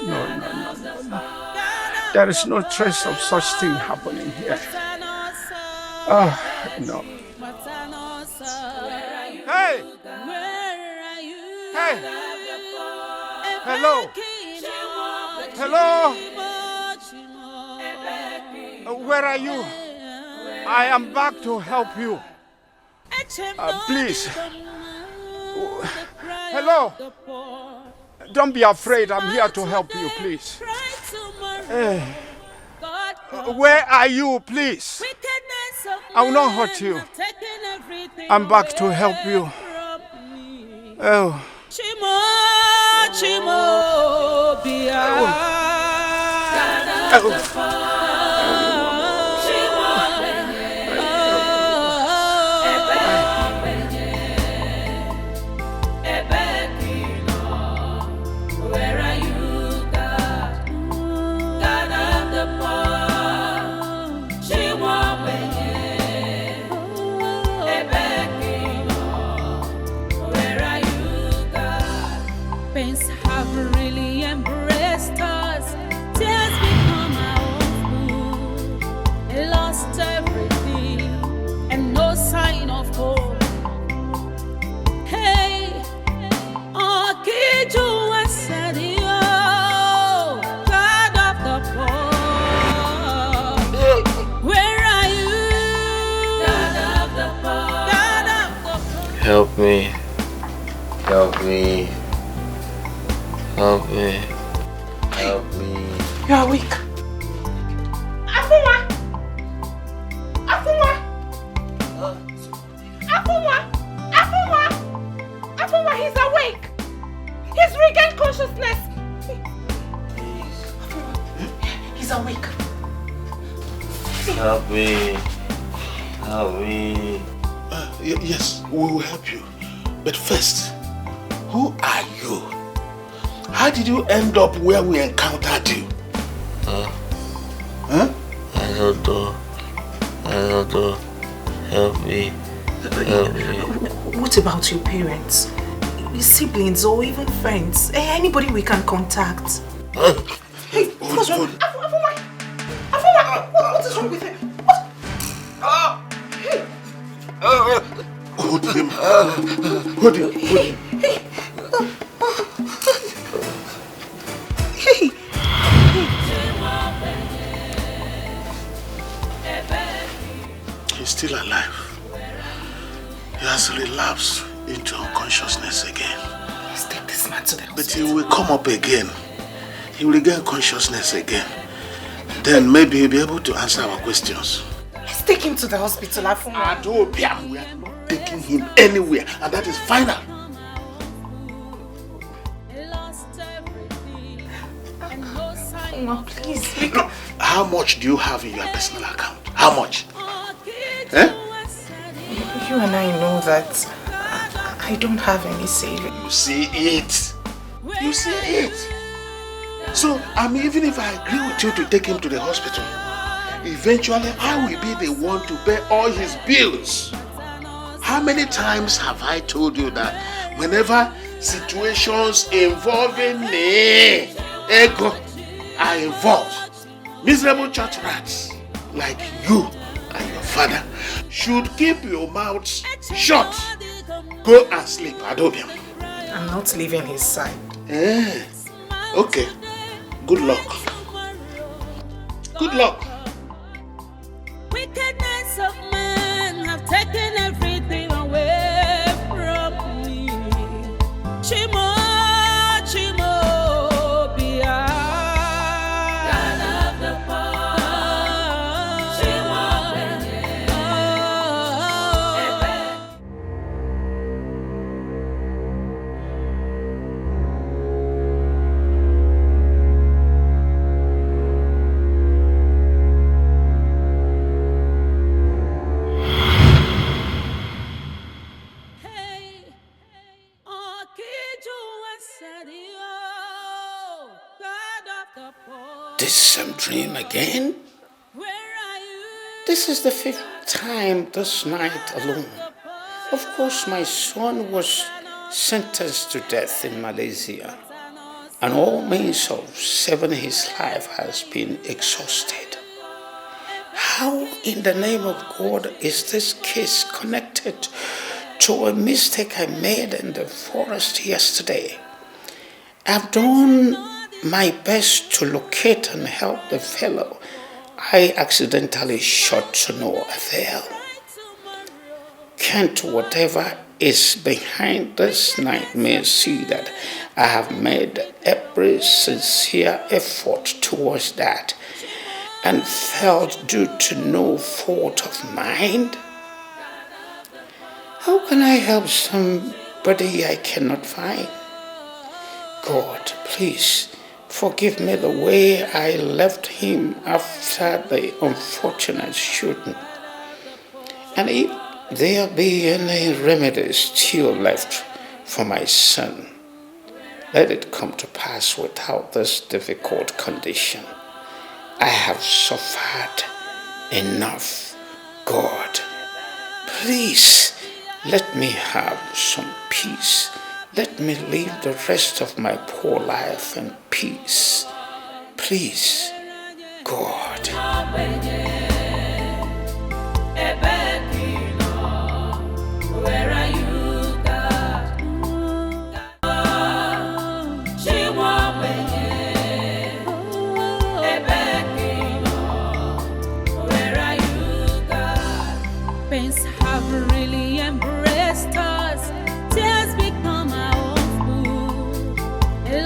No. There is no trace of such thing happening here. No. Hey! Hey! Hello! Hello! Where are you? I am back to help you. Please. Hello! Don't be afraid. I'm here to help you, please. Where are you, please? I will not hurt you. I'm back to help you. Oh.
Help me. Help me. Help me. Help me.
You are weak. Afuma! Afuma! Afuma! Afuma! Afuma, he's awake! He's regained consciousness! He's awake.
Help me. Help me.
Yes, we will help you. But first, who are you? How did you end up where we encountered you?
Huh?
Huh?
I don't know. Help me. Help me.
What about your parents? Your siblings or even friends? Anybody we can contact? Hey, what's wrong? Afuma! Afuma! What is wrong with him? What? Hey!
Hold him. Hold him.
Hey!
He's still alive. He has relapsed into unconsciousness again.
Let's take this man to the hospital.
But he will come up again. He will regain consciousness again. Then maybe he'll be able to answer our questions.
Let's take him to the hospital, Afuma.
Adobiam, we are not taking him anywhere, and that is final.
Afuma, please.
How much do you have in your personal account? How much? Eh?
You and I know that I don't have any savings.
You see it. You see it. So, even if I agree with you to take him to the hospital, eventually I will be the one to pay all his bills. How many times have I told you that whenever situations involving me, ego, are involved, miserable church rats like you and your father should keep your mouths shut. Go and sleep, Adobiam.
I'm not leaving his side.
Okay.
Good luck. Good luck.
Wickedness of men have taken everything away from me. Chimo, Chimo, Bia. God of the poor. Chimo,
This same dream again? This is the 5th time this night alone. Of course, my son was sentenced to death in Malaysia, and all means of saving his life has been exhausted. How in the name of God is this case connected to a mistake I made in the forest yesterday? I've done my best to locate and help the fellow I accidentally shot to no avail. Can't whatever is behind this nightmare see that I have made every sincere effort towards that and felt due to no fault of mine? How can I help somebody I cannot find? God, please forgive me the way I left him after the unfortunate shooting. And if there be any remedy still left for my son, let it come to pass without this difficult condition. I have suffered enough. God, please let me have some peace. Let me live the rest of my poor life in peace. Please, God.
Where are you, God? Where are you, God? Pains have really embraced us. Tears become our own food.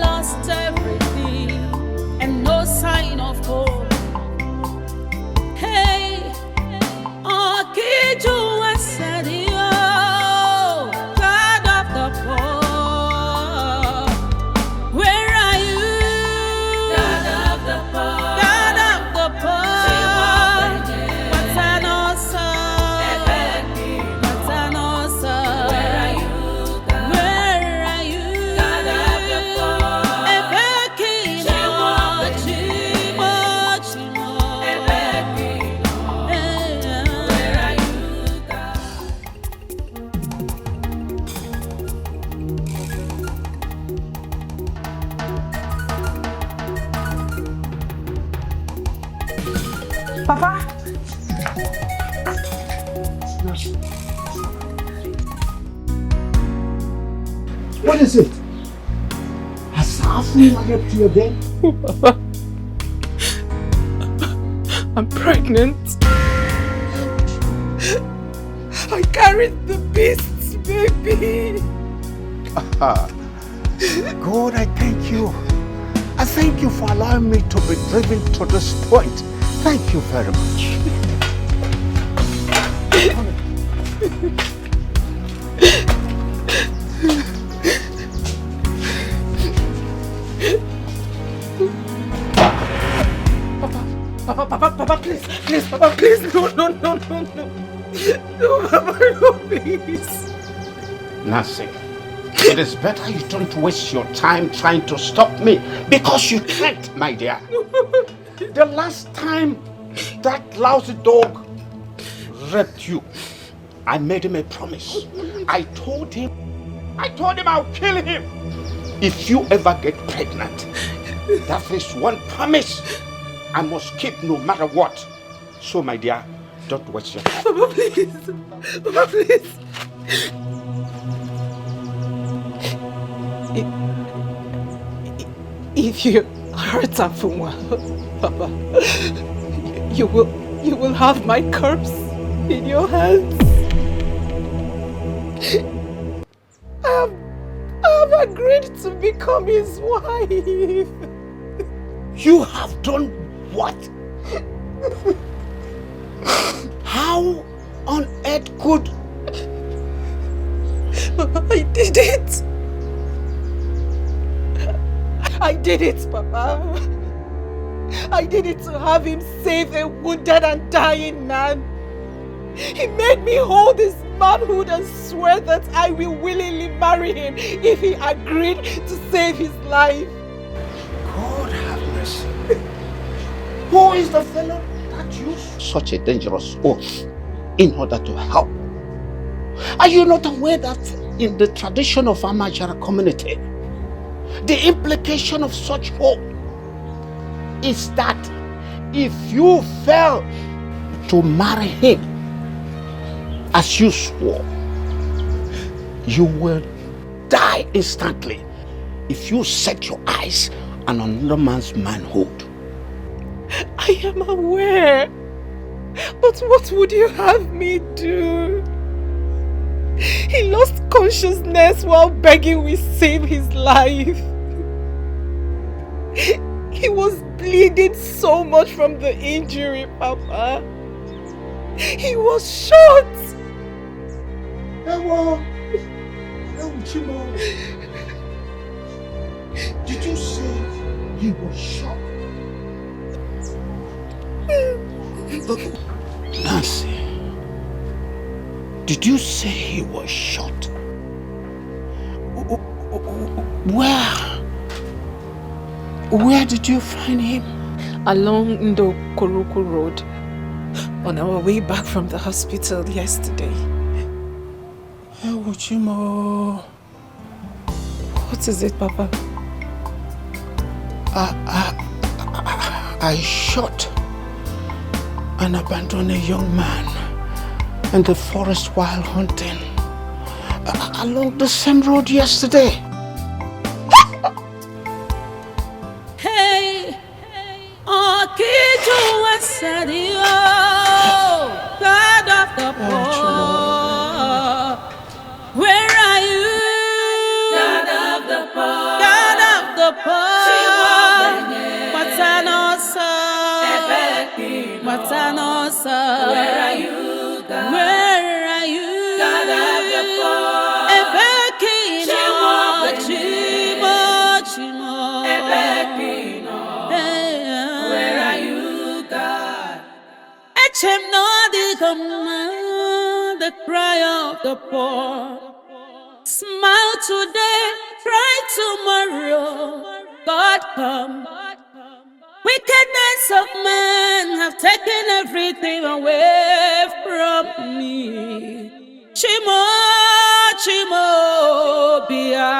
Lost everything and no sign of hope. Hey, oh, Kiju and Sadio, God of the poor. Where are you? God of the poor. God of the poor. What's an awesome? What's an awesome? Where are you? Where are you? God of the poor. Chimo, Chimo, Chimo. Where are you, God?
Papa?
What is it? Has Afri helped you again?
Oh, Papa. I'm pregnant. I carried the beast's baby.
God, I thank you. I thank you for allowing me to be driven to this point. Thank you very much.
Papa, please, Papa, please, no. No, Papa, no, please.
Nancy, it is better you don't waste your time trying to stop me because you can't, my dear. The last time that lousy dog raped you, I made him a promise. I told him I'll kill him if you ever get pregnant. That is one promise I must keep no matter what. So, my dear, don't waste your time.
Papa, please. Papa, please. If you
Haratamfunwa, Papa, you will have my corpse in your hands. I have agreed to become his wife.
You have done what? How on earth could...
I did it. I did it, Papa. I did it to have him save a wounded and dying man. He made me hold his manhood and swear that I will willingly marry him if he agreed to save his life.
God have mercy. Who is the fellow that used such a dangerous oath in order to help? Are you not aware that in the tradition of our Amajara community, the implication of such oath is that if you fail to marry him as you swore, you will die instantly if you set your eyes on another man's manhood.
I am aware, but what would you have me do? He lost consciousness while begging we save his life. He was bleeding so much from the injury, Papa. He was shot.
Did you say he was shot? Nancy, did you say he was shot? Where did you find him?
Along Ndo Koruku Road, on our way back from the hospital yesterday. What is it, Papa?
I shot and abandoned a young man in the forest while hunting along the same road yesterday.
Hey, Okiju Wasadio, God of the poor, where are you? God of the poor, God of the poor, Matanosa, Matanosa, where are you? God? Where are you? God of the poor, Ebekino, Chimo, Chimo, Ebekino, where are you, God? Echem no the command, the cry of the poor. Smile today, cry tomorrow. God come. Wickedness of men have taken everything away from me. Chimo, Chimo, Bia,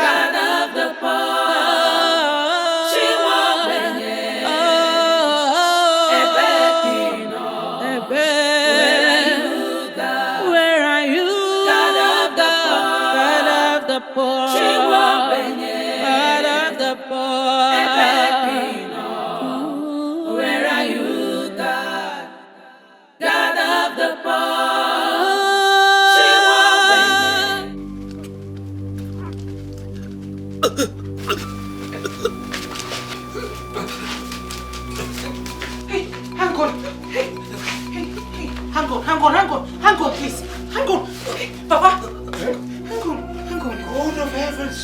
God of the poor. Chimo, where are you, God of the poor? God of the poor. God of the poor. Where are you, God? God of the poor.
Hey, hang on. Hey, hang on, please. Hang on. Hey, Papa. Hang on.
God of heavens,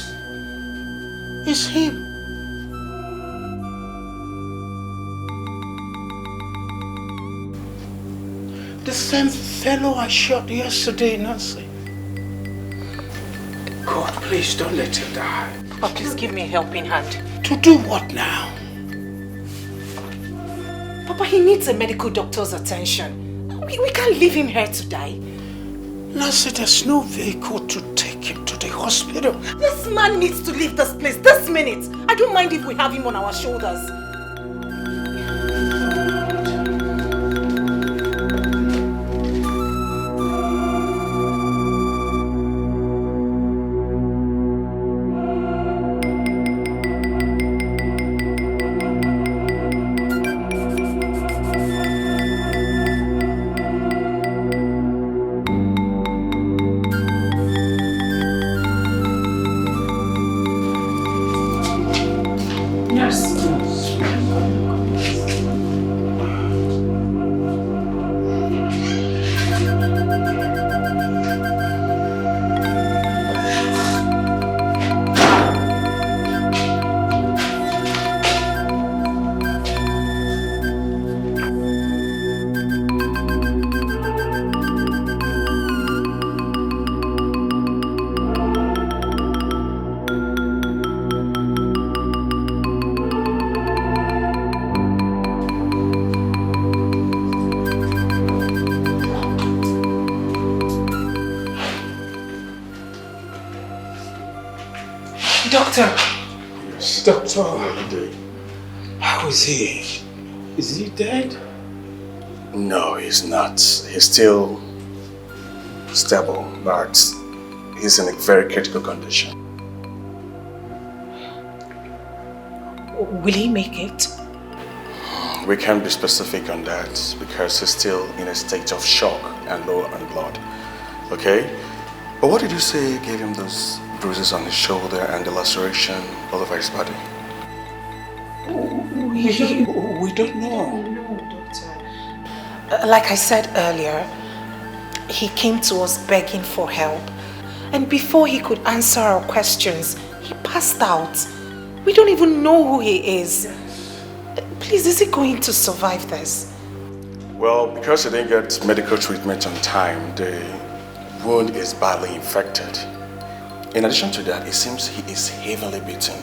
it's him. The same fellow I shot yesterday, Nancy. God, please don't let him die.
Papa, please give me a helping hand.
To do what now?
Papa, he needs a medical doctor's attention. We can't leave him here to die.
Nancy, there's no vehicle to take him to the hospital.
This man needs to leave this place this minute. I don't mind if we have him on our shoulders.
Doctor!
Yes.
Doctor!
How are you doing?
How is he? Is he dead?
No, he's not. He's still stable, but he's in a very critical condition.
Will he make it?
We can't be specific on that because he's still in a state of shock and low on blood. Okay? But what did you say gave him those bruises on his shoulder and the laceration all over his body?
We don't know.
No, Doctor. Like I said earlier, he came to us begging for help. And before he could answer our questions, he passed out. We don't even know who he is. Please, is he going to survive this?
Well, because he didn't get medical treatment on time, the wound is badly infected. In addition to that, it seems he is heavily beaten.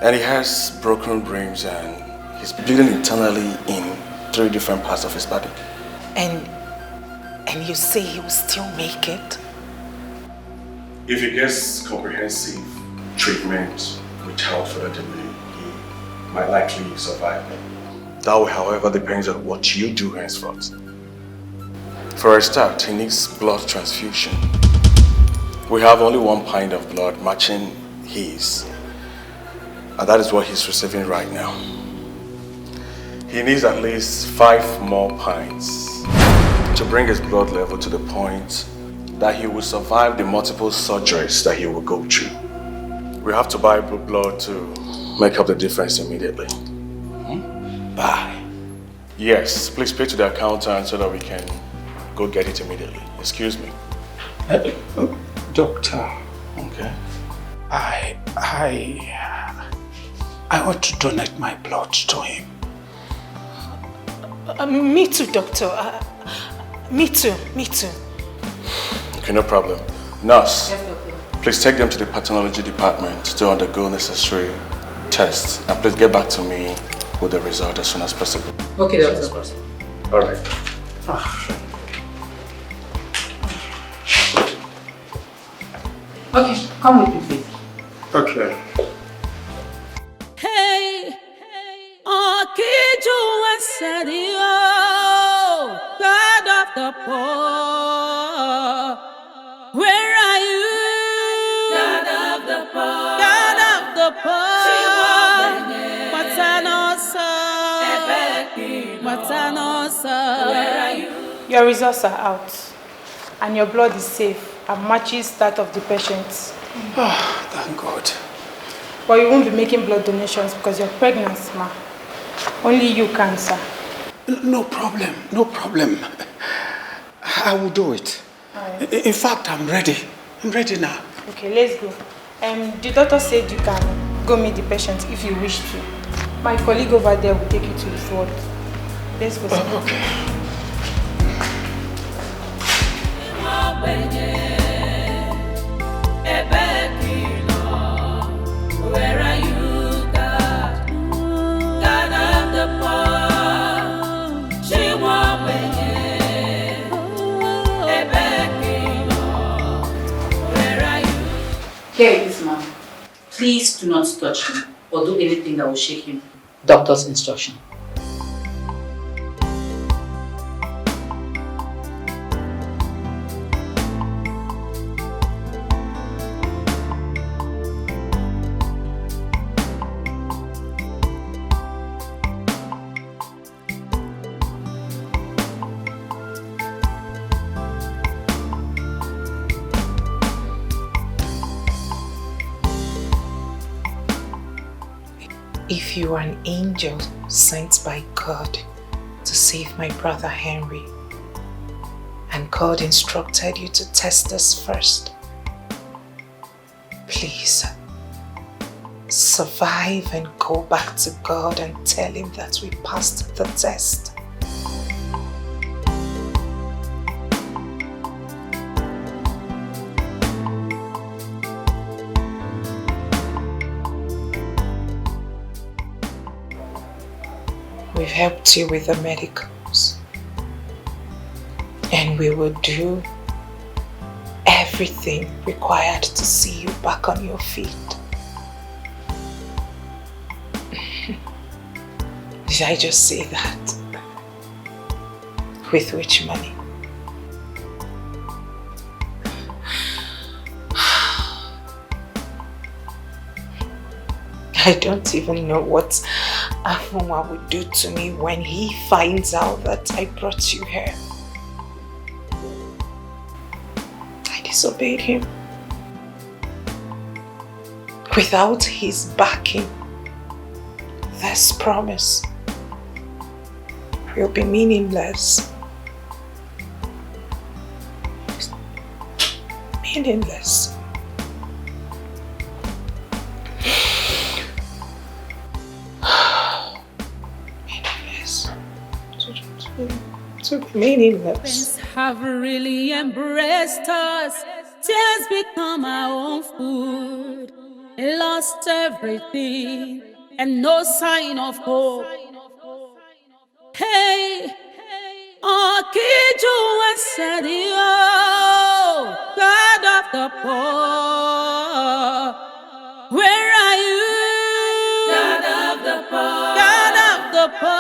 And he has broken ribs and he's bleeding internally in 3 different parts of his body.
And you say he will still make it?
If he gets comprehensive treatment without further delay, he might likely survive. That will, however, depends on what you do henceforth. For a start, he needs blood transfusion. We have only 1 pint of blood matching his, and that is what he's receiving right now. He needs at least 5 more pints to bring his blood level to the point that he will survive the multiple surgeries that he will go through. We have to buy blood to make up the difference immediately.
Buy?
Yes, please pay to the accountant so that we can go get it immediately. Excuse me.
Doctor.
Okay.
I want to donate my blood to him.
Me too, Doctor. Me too.
Okay, no problem. Nurse, please take them to the pathology department to undergo necessary tests. And please get back to me with the result as soon as possible.
Okay, Doctor.
All right.
Okay, come with me, please.
Okay.
Hey, Okiju Wasadio, God of the poor, where are you? God of the poor, God of the poor, Matanosa,
where are you?
Your results are out, and your blood is safe and matches that of the patient.
Oh, thank God.
But you won't be making blood donations because you're pregnant, ma. Only you can, sir.
No problem. I will do it.
Right.
In fact, I'm ready. I'm ready now.
Okay, let's go. The doctor said you can go meet the patient if you wish to. My colleague over there will take you to his ward. Let's go, sir.
Okay.
Where are you, God? God of the poor, she won't where are you?
Here it is, ma'am. Please do not touch him or do anything that will shake him.
Doctor's instruction. If you are an angel sent by God to save my brother Henry, and God instructed you to test us first, please survive and go back to God and tell him that we passed the test. We've helped you with the medicals, and we will do everything required to see you back on your feet.
Did I just say that? With which money? I don't even know what Afunwa would do to me when he finds out that I brought you here. I disobeyed him. Without his backing, this promise will be meaningless. Meaningless. Meaningless.
Friends have really embraced us. Tears become our own food. They lost everything and no sign of hope. Hey, Okiju and Sadio, God of the poor, where are you? God of the poor, God of the poor.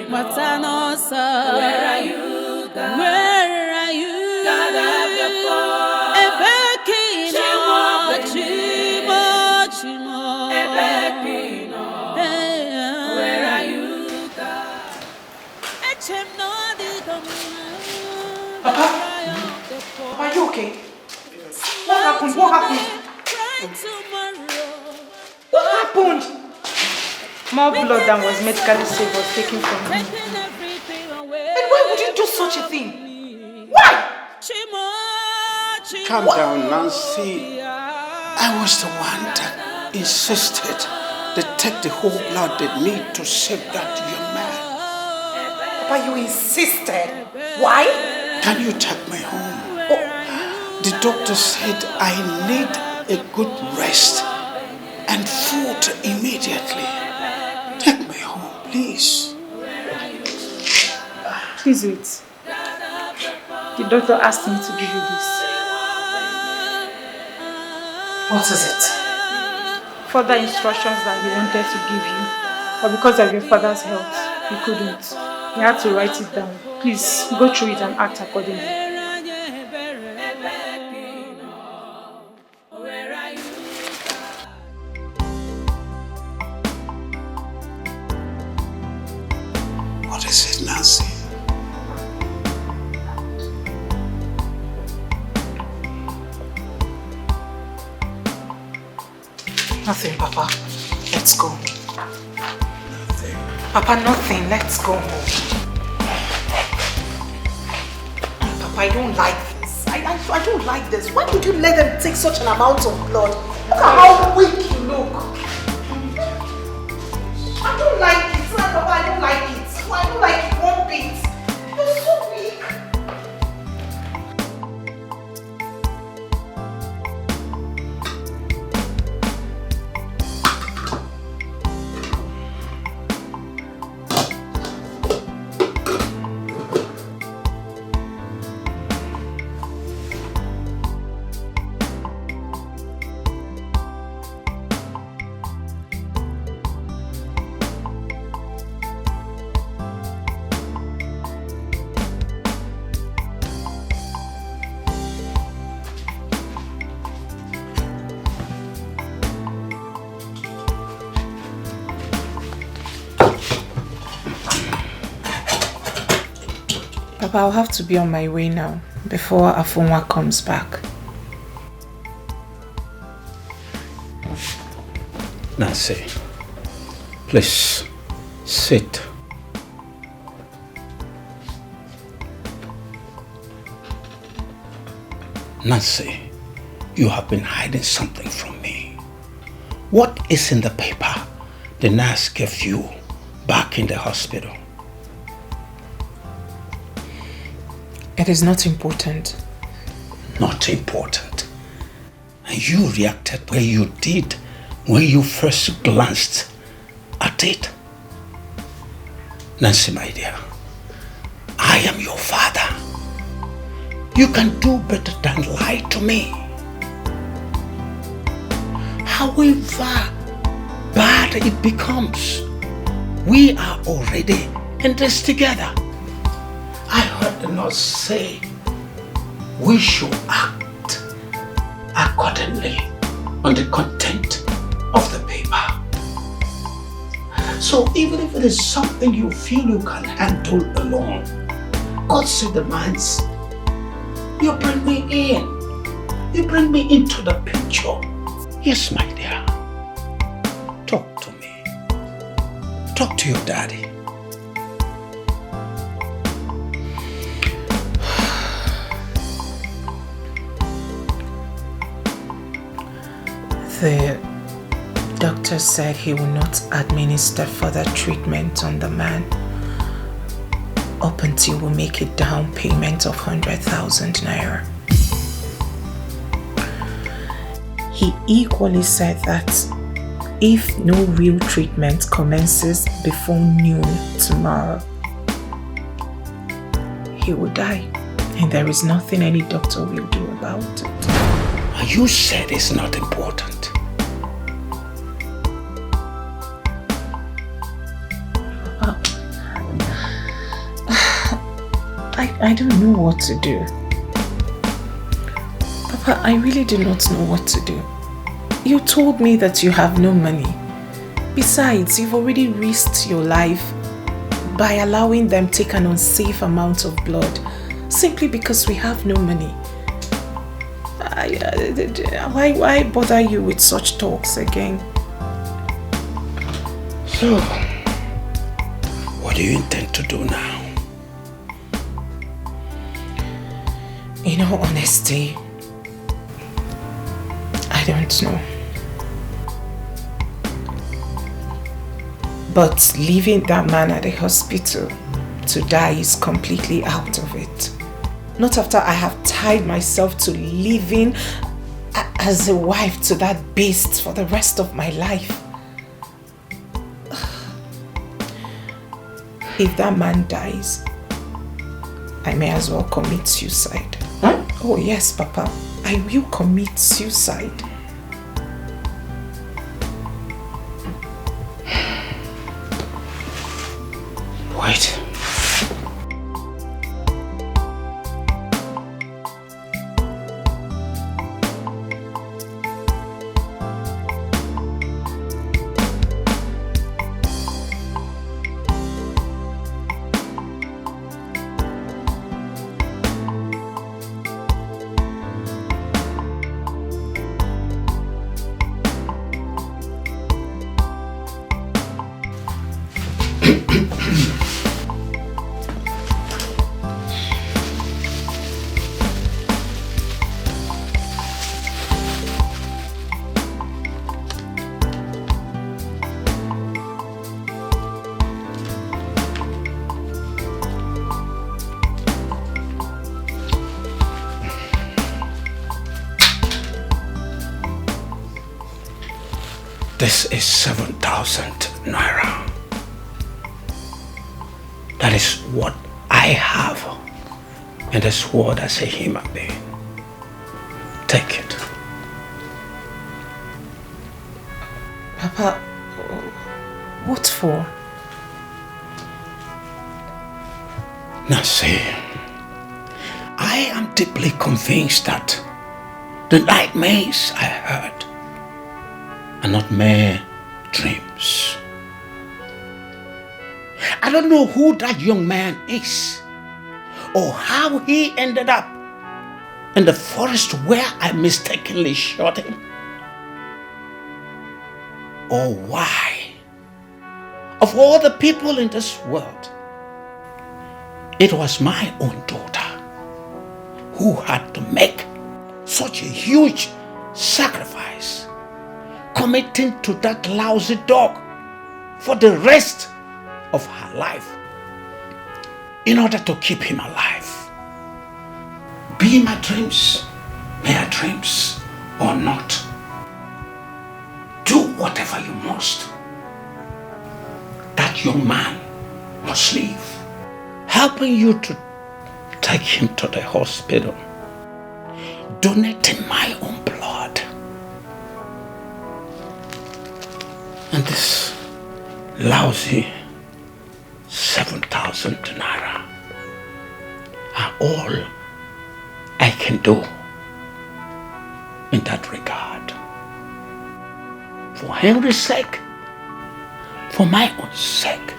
Matanosa, where are you, God? Where are you? God of the poor. Ebekino, Chimo, Ebekino, where are you, God?
Papa, are you okay? What happened? What happened? What happened?
More blood than was medically safe was taken from him.
And why would you do such a thing? Why?
Calm down, Nancy. I was the one that insisted they take the whole blood they need to safeguard your man.
But you insisted. Why?
Can you take me home? Oh, the doctor said I need a good rest and food immediately. Take me home, please.
Please wait. The doctor asked me to give you this.
What is it?
Further instructions that he wanted to give you, but because of your father's health, he couldn't. He had to write it down. Please go through it and act accordingly.
What is it, Nancy?
Nothing, Papa. Let's go.
Nothing.
Papa, nothing. Let's go home. Papa, I don't like this. I don't like this. Why would you let them take such an amount of blood? Look at how weak you look. I don't like it. Papa, I don't like it. I don't like it one bit. You're so weak. Papa, I'll have to be on my way now before Afunwa comes back.
Nancy, please sit. Nancy, you have been hiding something from me. What is in the paper the nurse gave you back in the hospital?
It is not important.
Not important. And you reacted where you did when you first glanced at it. Nancy, my dear, I am your father. You can do better than lie to me. However bad it becomes, we are already in this together. I heard the nurse say we should act accordingly on the content of the paper. So even if it is something you feel you can handle alone, Godson demands you bring me in. You bring me into the picture. Yes, my dear. Talk to me. Talk to your daddy.
The doctor said he will not administer further treatment on the man up until we make a down payment of 100,000 naira. He equally said that if no real treatment commences before noon tomorrow, he will die, and there is nothing any doctor will do about it.
You said it's not important.
I don't know what to do. Papa, I really do not know what to do. You told me that you have no money. Besides, you've already risked your life by allowing them take an unsafe amount of blood simply because we have no money. Why bother you with such talks again?
So, what do you intend to do now?
In all honesty, I don't know. But leaving that man at the hospital to die is completely out of it. Not after I have tied myself to living as a wife to that beast for the rest of my life. If that man dies, I may as well commit suicide.
Huh?
Oh yes, Papa. I will commit suicide.
Wait. This is 7,000 naira. That is what I have in this world as a human being. Take it.
Papa, what for?
Now see, I am deeply convinced that the nightmares I heard are not mere dreams. I don't know who that young man is or how he ended up in the forest where I mistakenly shot him, or why, of all the people in this world, it was my own daughter who had to make such a huge sacrifice, committing to that lousy dog for the rest of her life in order to keep him alive. Be my dreams mere dreams or not, do whatever you must. That young man must leave. Helping you to take him to the hospital, donating my own blood, lousy 7,000 naira are all I can do in that regard. For Henry's sake, for my own sake,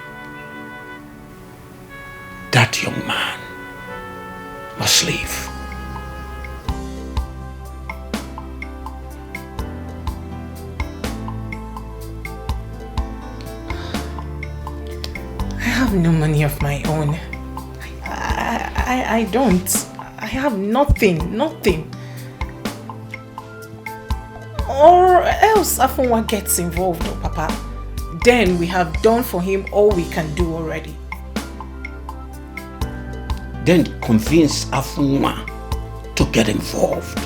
that young man must leave.
I have no money of my own. I don't. I have nothing. Or else Afunwa gets involved, oh Papa. Then we have done for him all we can do already.
Then convince Afunwa to get involved.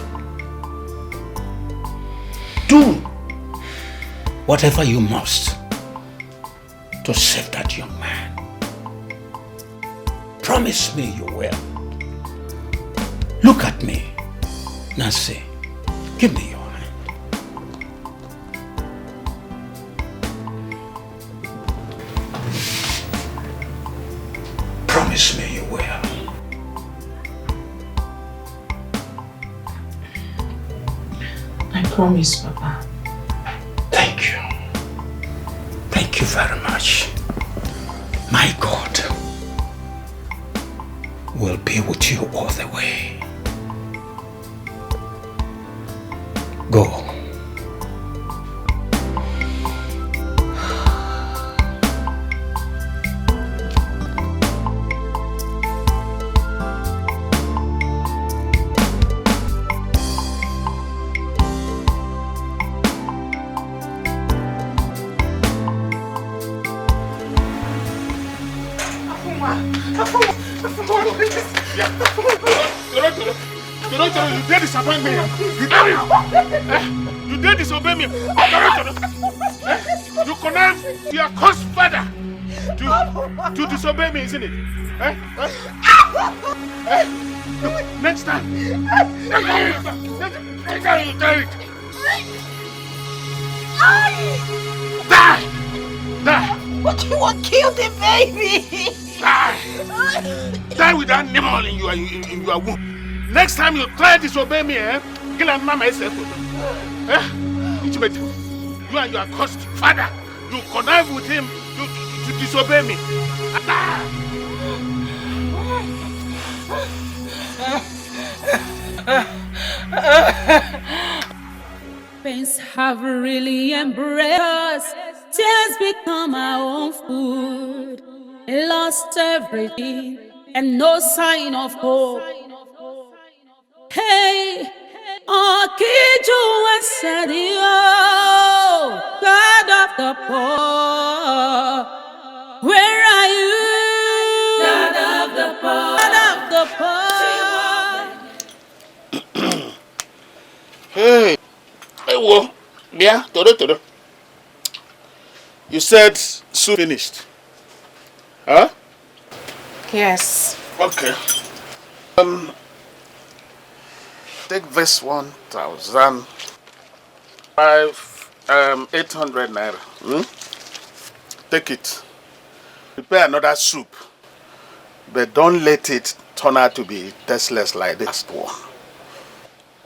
Do whatever you must to save that young man. Promise me you will. Look at me. Nancy, give me your hand. Promise me you will.
I promise, Papa.
Thank you. Thank you very much. My God will be with you all the way. Go.
You did disappoint me. You did disobey me. You connived your cursed father to disobey me, isn't it? Next time. Next time you tell it. Die!
But you want to kill the baby!
Die with that nipple in your womb. Next time you try to disobey me, kill and mama is you and your cursed father, you connive with him to disobey me.
Pains have really embraced us. Tears become our own food. Lost everything and no sign of hope. Hey, Okiju and Sadio, God of the poor, where are you? God of the poor, God of the poor.
Hey, whoa, yeah, todo. You said soup finished. Huh?
Yes.
Okay. Take verse 1,000. 800 naira. Take it. Prepare another soup. But don't let it turn out to be tasteless like the last one.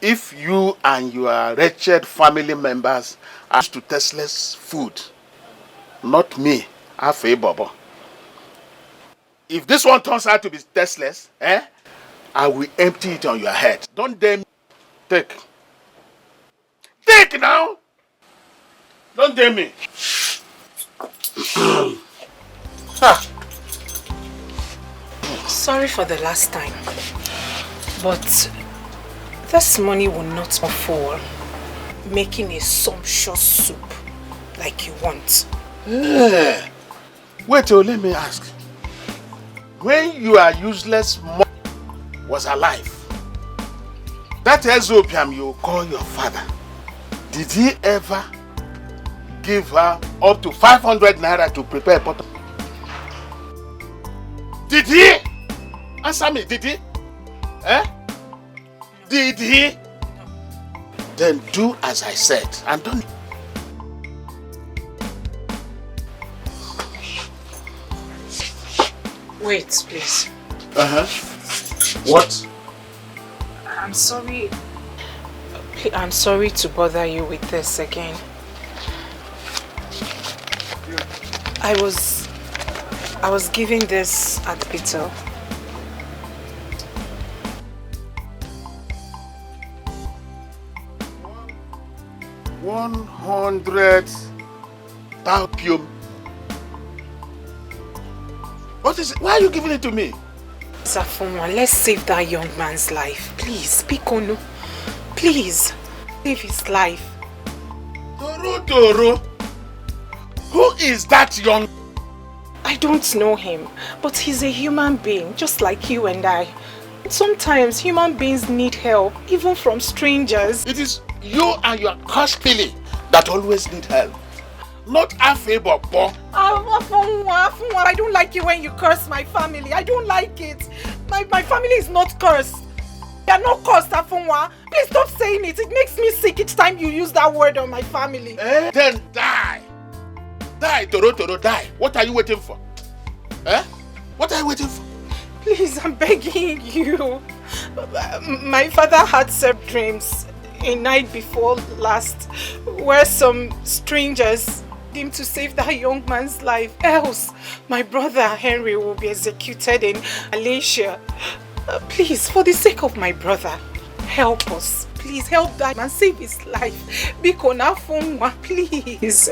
If you and your wretched family members are used to tasteless food, not me, Afe Bobo. If this one turns out to be tasteless, I will empty it on your head. Don't dare me. Take. Take now! Don't dare me.
Sorry for the last time, but this money will not fall making a sumptuous soup like you want.
Wait till let me ask. When your useless mom was alive, that Ethiopian you call your father, did he ever give her up to 500 naira to prepare a pot? Did he? Answer me, did he? Did he? No. Then do as I said and don't.
Wait, please.
What?
I'm sorry. I'm sorry to bother you with this again. I was giving this at Peter.
100 talpium. What is it? Why are you giving it to me?
Zafonwa, let's save that young man's life. Please, speak on. Please, save his life.
Toro. Who is that young?
I don't know him, but he's a human being, just like you and I. Sometimes human beings need help, even from strangers.
It is you and your cosplay that always need help. Not Afebobo.
I don't like it when you curse my family. I don't like it. My family is not cursed. They are not cursed, Afunwa. Please stop saying it. It makes me sick each time you use that word on my family.
Then die. Die, Toro, die. What are you waiting for? What are you waiting for?
Please, I'm begging you. My father had several dreams a night before last where some strangers him to save that young man's life. Else, my brother Henry will be executed in Alichi. Please, for the sake of my brother, help us. Please help that man, save his life. Biko Afunwa, please.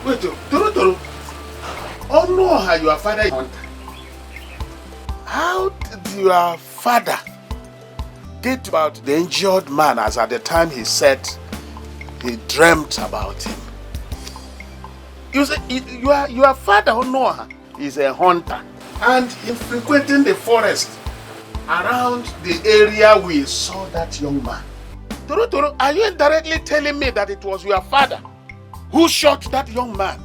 Wait, Toro. Oh no, your father. How did your father get about the injured man as at the time he said he dreamt about him? You say your father, oh no, is a hunter and in frequenting the forest around the area we saw that young man. Toro, are you indirectly telling me that it was your father who shot that young man?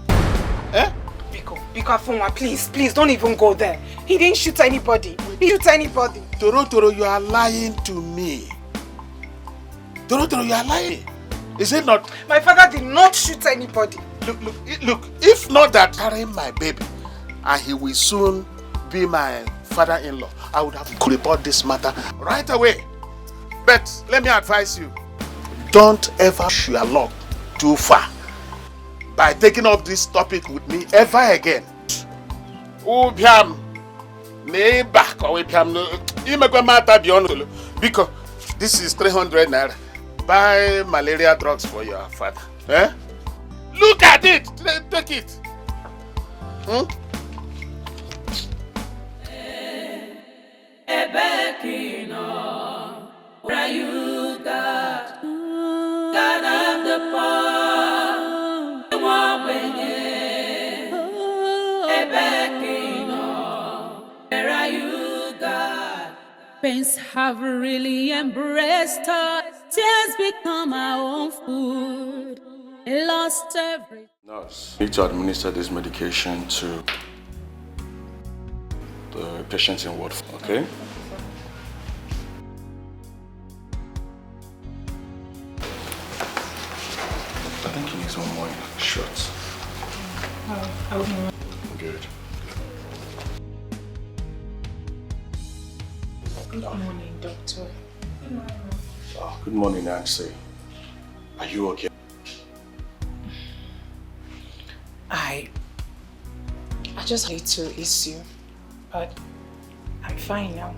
Biko Afunwa, please don't even go there. He didn't shoot anybody.
Toro, you are lying to me. Toro, you are lying. Is it not?
My father did not shoot anybody.
Look, if not that carrying my baby and he will soon be my father-in-law, I would have report this matter right away. But let me advise you, don't ever push your luck too far by taking up this topic with me ever again. Because this is 300 naira. Buy malaria drugs for your father. Look at it. Take it.
Where you God of the poor, the one where are you, God? Pains have really embraced us. Tears become our own food. Lost everything.
Nurse, you need to administer this medication to the patient in ward, okay? I think he needs one more shot. Good.
Good morning, doctor. Good morning.
Oh, good morning, Nancy. Are you okay?
I just need to ease you, but I'm fine now.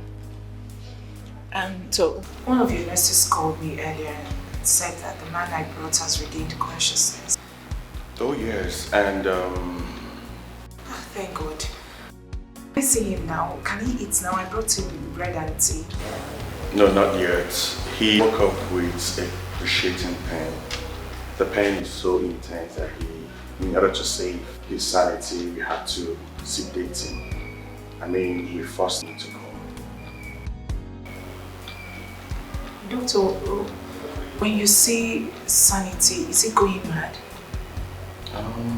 So one of your nurses called me earlier and said that the man I brought has regained consciousness.
Oh yes, and
Thank God. I see him now. Can he eat now? I brought him bread and tea.
no, not yet. He woke up with excruciating pain. The pain is so intense that in order to save his sanity, we had to sedate him. I mean, we forced him to come.
Doctor, when you say sanity, is he going mad?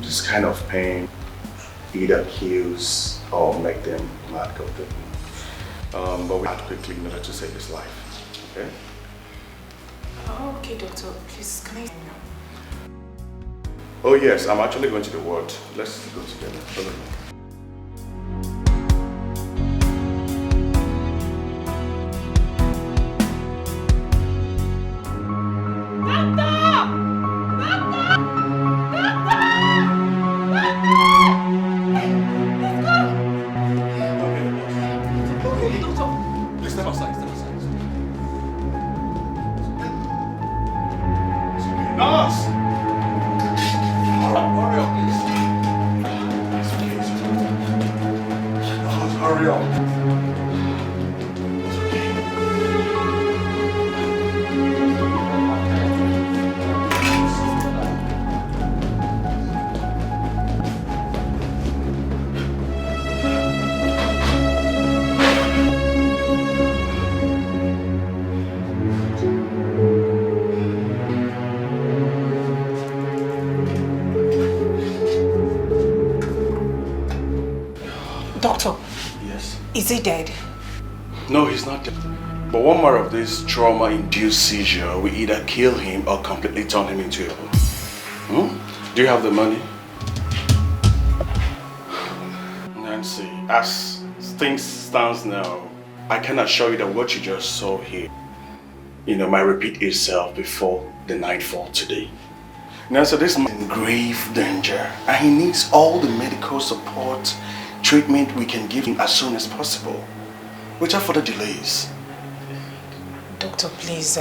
This kind of pain either kills or make them mad completely. But we had to quickly in order to save his life. Okay?
Okay, doctor, please, can I now?
Oh yes, I'm actually going to the ward. Let's go together. Follow me.
Doctor.
Yes?
Is he dead?
No, he's not dead. But one more of this trauma-induced seizure will either kill him or completely turn him into a... Do you have the money? Nancy, as things stands now, I can assure you that what you just saw here, might repeat itself before the nightfall today. Nancy, this man is in grave danger and he needs all the medical support, treatment we can give him as soon as possible, without further delays.
Doctor, please,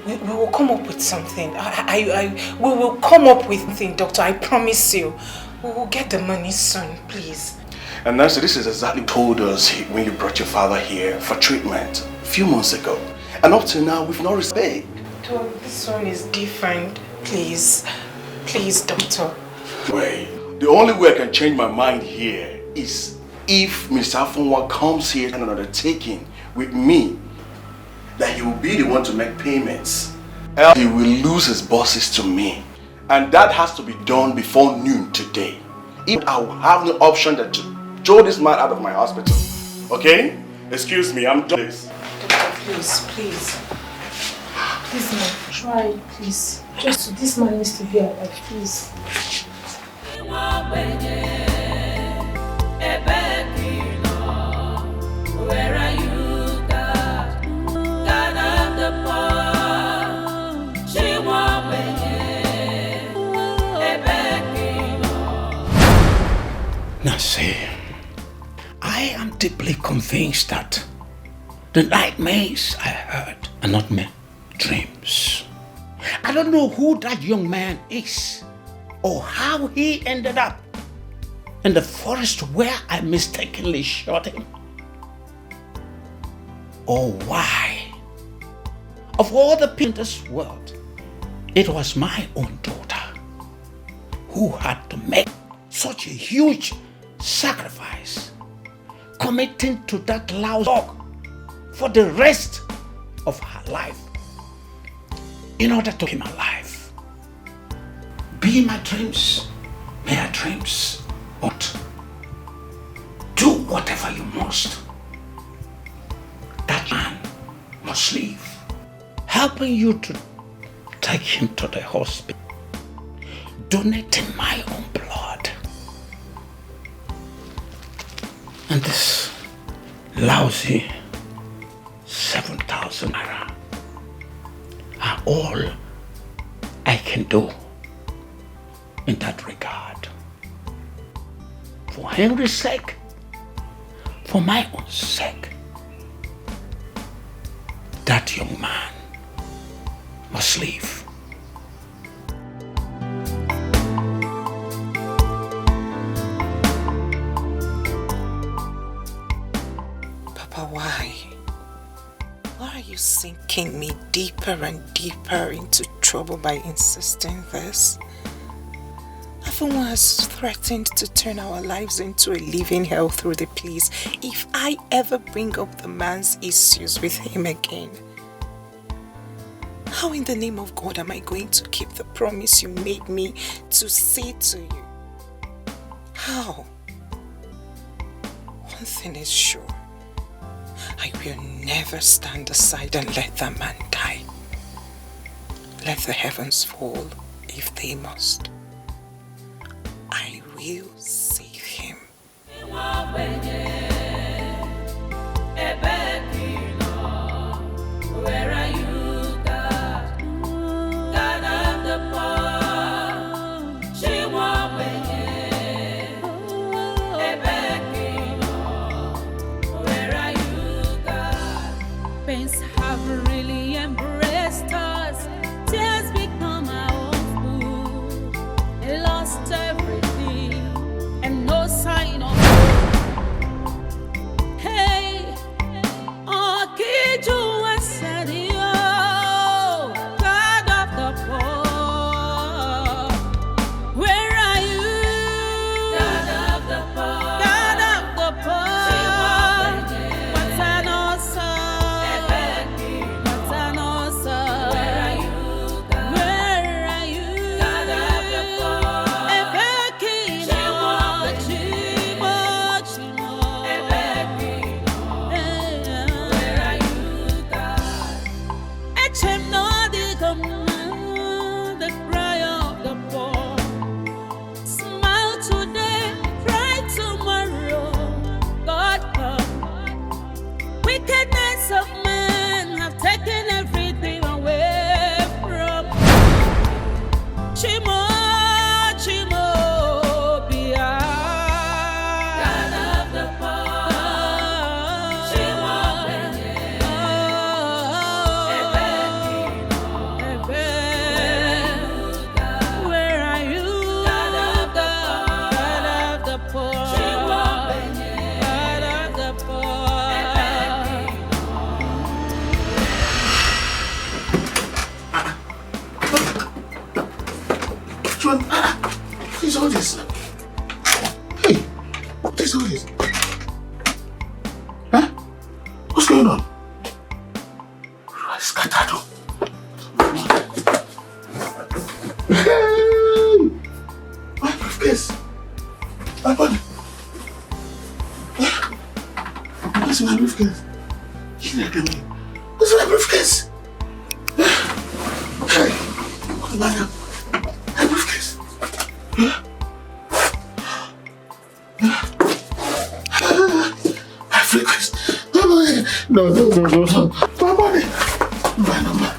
we will come up with something. We will come up with something, doctor. I promise you. We will get the money soon, please.
And Nancy, this is exactly what you told us when you brought your father here for treatment a few months ago. And up till now, we've not received.
Doctor, this one is different. Please. Please, doctor.
Wait. The only way I can change my mind here is if Mr. Afonwa comes here and undertaking with me that he will be the one to make payments. Else he will lose his bosses to me. And that has to be done before noon today. If I will have no option than to throw this man out of my hospital. Okay? Excuse me, I'm doing this.
Doctor, please.
Please, man, try, please. Just this man needs to be alive, please.
Where are you, God? God of the poor. She won't
Nancy, I am deeply convinced that the nightmares I heard are not mere dreams. I don't know who that young man is or how he ended up in the forest where I mistakenly shot him. Or why, of all the people in this world, it was my own daughter who had to make such a huge sacrifice, committing to that lousy dog for the rest of her life in order to keep him alive. Be my dreams, mere dreams, but do whatever you must. That man must leave, helping you to take him to the hospital, donating my own blood. And this lousy 7,000 naira are all I can do in that regard. For Henry's sake, for my own sake, that young man must leave.
Papa, why? Why are you sinking me deeper and deeper into trouble by insisting this? Afonwa has threatened to turn our lives into a living hell through the police if I ever bring up the man's issues with him again. How in the name of God am I going to keep the promise you made me to say to you? How? One thing is sure. I will never stand aside and let that man die. Let the heavens fall
if they must. I will save him.
Where are you, God? God of the poor. She won't Where are you, God? Pains have really embraced us. Tears become our own food. We lost everything and no sign of hope. Hey, oh, Kiju was Sadio, God of the poor. Where are you? God of the poor. God of the poor. What's an awesome? What's an awesome? Where are you? God? Where are you? God of the poor. Chimo, Chimo. Where are you, God? Echem no the command, the cry of the poor. Smile today, cry tomorrow. God come. Wickedness of men have taken everything away from Chimo, Chimo, Bia. God of the poor. Chimo, where are you? God of the poor. God of the poor.
John, what is all this? Hey, what is all this? Huh? What's going on? Scattered. Hey! My briefcase! My body! Where's my briefcase? Where's my briefcase? Hey! What's my name? My briefcase! My briefcase! No. My body! My number!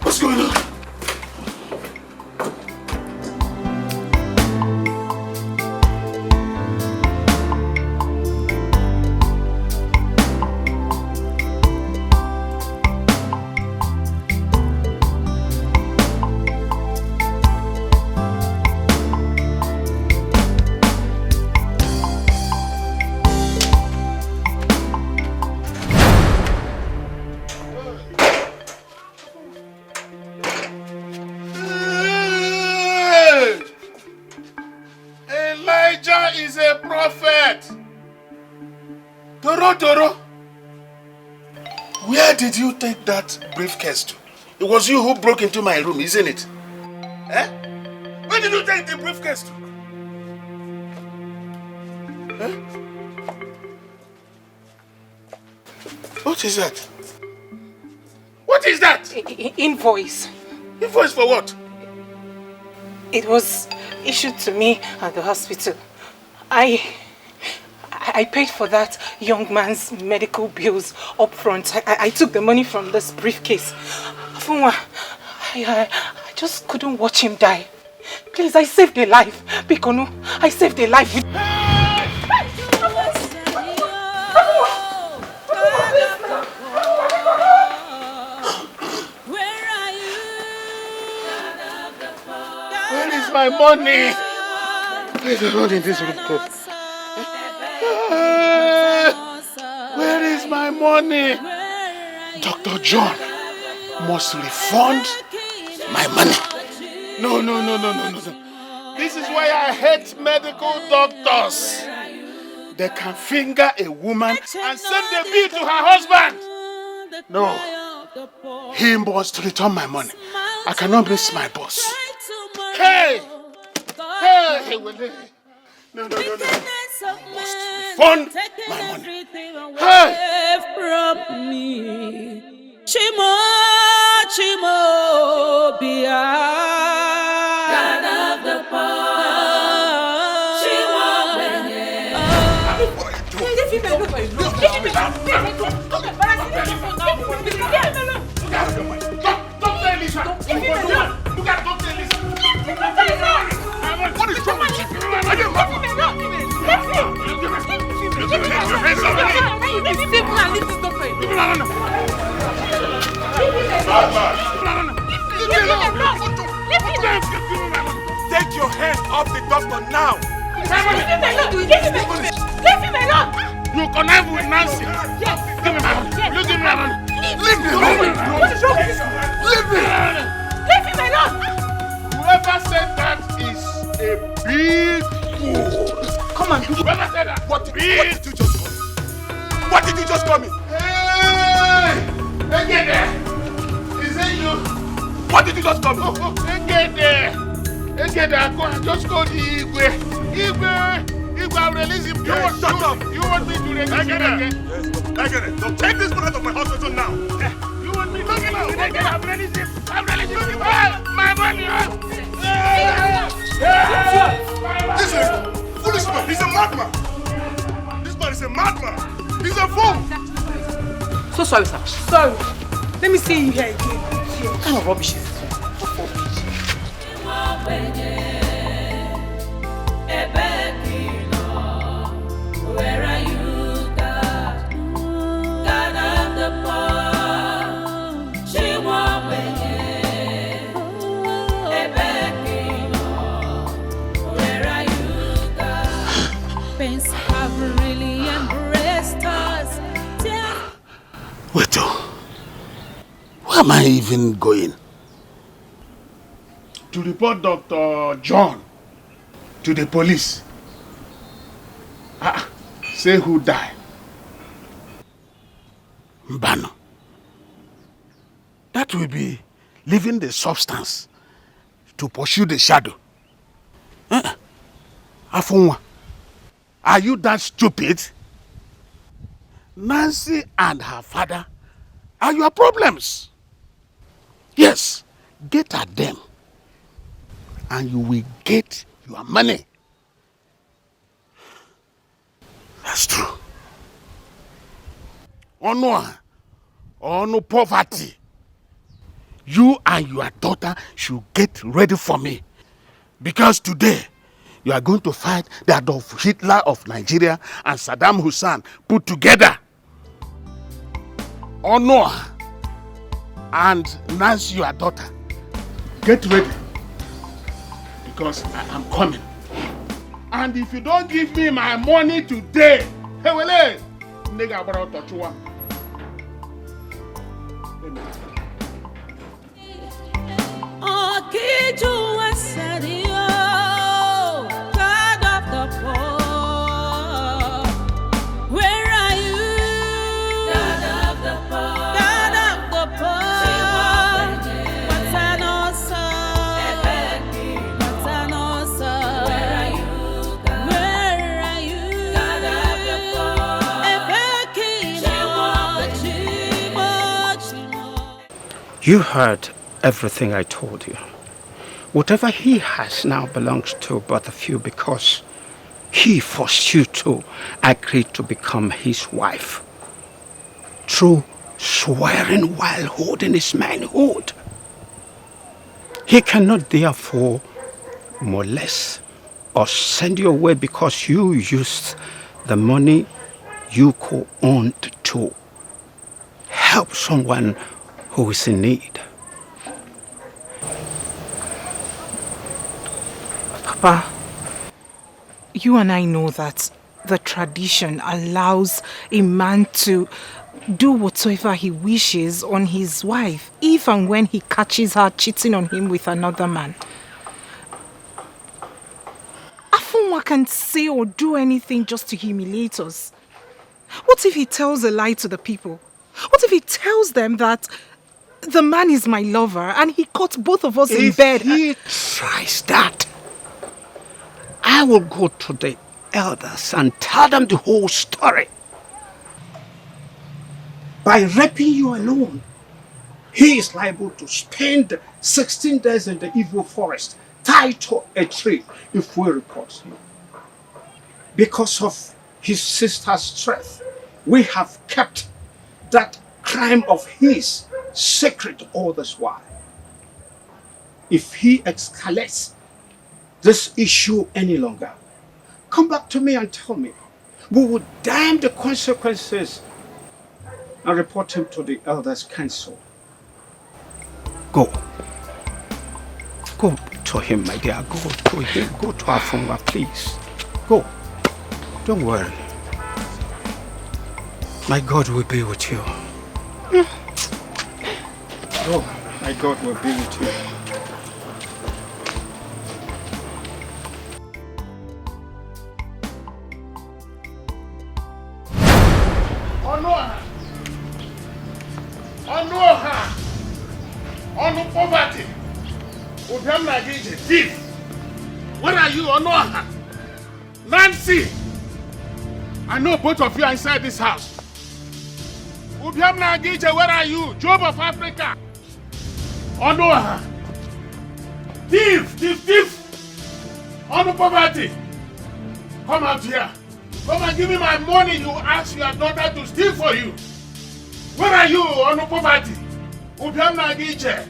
What's going on? Elijah is a prophet. Toro, where did you take that briefcase to? It was you who broke into my room, isn't it? Eh? Where did you take the briefcase to? Eh? What is that? What is that?
Invoice.
Invoice for what?
It was issued to me at the hospital. I paid for that young man's medical bills up front. I took the money from this briefcase. Afunwa, I just couldn't watch him die. Please, I saved a life. Bikono, I saved a life.
Where is my money? Where is the money in this room? Where is my money? Dr. John must refund my money. No. This is why I hate medical doctors. They can finger a woman and send the bill to her husband. No. He must return my money. I cannot miss my boss. Hey! No. Must refund my money. Hey!
From me. Chimo, Bia.
Take your hand off the doctor now.
Leave him alone!
You connive with Nancy.
Yes.
Give me my money.
Yes.
You give me my money.
Leave me alone! What is wrong with you?
Leave me.
Leave him alone!
Whoever said that is a big fool.
Come on.
Whoever said that?
What did you just call me? What did you just call me?
Hey! Hey, get there. Is it you?
What did you just call me?
Hey, get there. Hey, get there. Just call the Igwe. Igwe, I'll release him.
You
want me to release him again?
Yes, I get it. So take this one out of my hospital now.
You want me to release him? I'll release him. My money.
This is foolish man. He's a madman. This man is a madman. He's a fool.
So sorry, sir. Sorry. Let me see you here again. What kind of rubbish is this?
Where are you, God? God of the poor. She won't Where are you, God? Pains have really embraced us.
Wait, where am I even going? To report Dr. John to the police. Say who died. Mbano. That will be leaving the substance to pursue the shadow. Afunwa, are you that stupid? Nancy and her father are your problems. Yes, get at them and you will get your money. That's true. No poverty. You and your daughter should get ready for me. Because today, you are going to fight the Adolf Hitler of Nigeria and Saddam Hussein put together. Honor and Nancy, your daughter, get ready. Because I am coming. And if you don't give me my money today, hey, wele, nigga, about touch one.
God of the poor. Where are you? God of the poor. God of the poor. What's an awesome? What's an awesome? Where are you? Where are you? God of the poor.
You heard everything I told you. Whatever he has now belongs to but a few because he forced you to agree to become his wife through swearing while holding his manhood. He cannot therefore molest or send you away because you used the money you co-owned to help someone who is in need.
Papa, you and I know that the tradition allows a man to do whatsoever he wishes on his wife, if and when he catches her cheating on him with another man. Afunwa can say or do anything just to humiliate us. What if he tells a lie to the people? What if he tells them that the man is my lover and he caught both of us in bed?
If he tries that, I will go to the elders and tell them the whole story. By raping you alone, he is liable to spend 16 days in the evil forest, tied to a tree, if we report him. Because of his sister's strength, we have kept that crime of his secret all this while. If he escalates this issue any longer, come back to me and tell me. We will damn the consequences and report him to the elders' council. Go. Go to him, my dear. Go to him. Go to Afunwa, please. Go. Don't worry. My God will be with you. Oh, my God will be with you.
On poverty. Ubiyam Nagije, thief. Where are you, Onoha? Nancy! I know both of you are inside this house. Ubiyam Nagije, where are you? Job of Africa. Onoha. Thief. On poverty. Come out here. Come and give me my money you asked your daughter to steal for you. Where are you, on poverty? Ubiyam Nagije.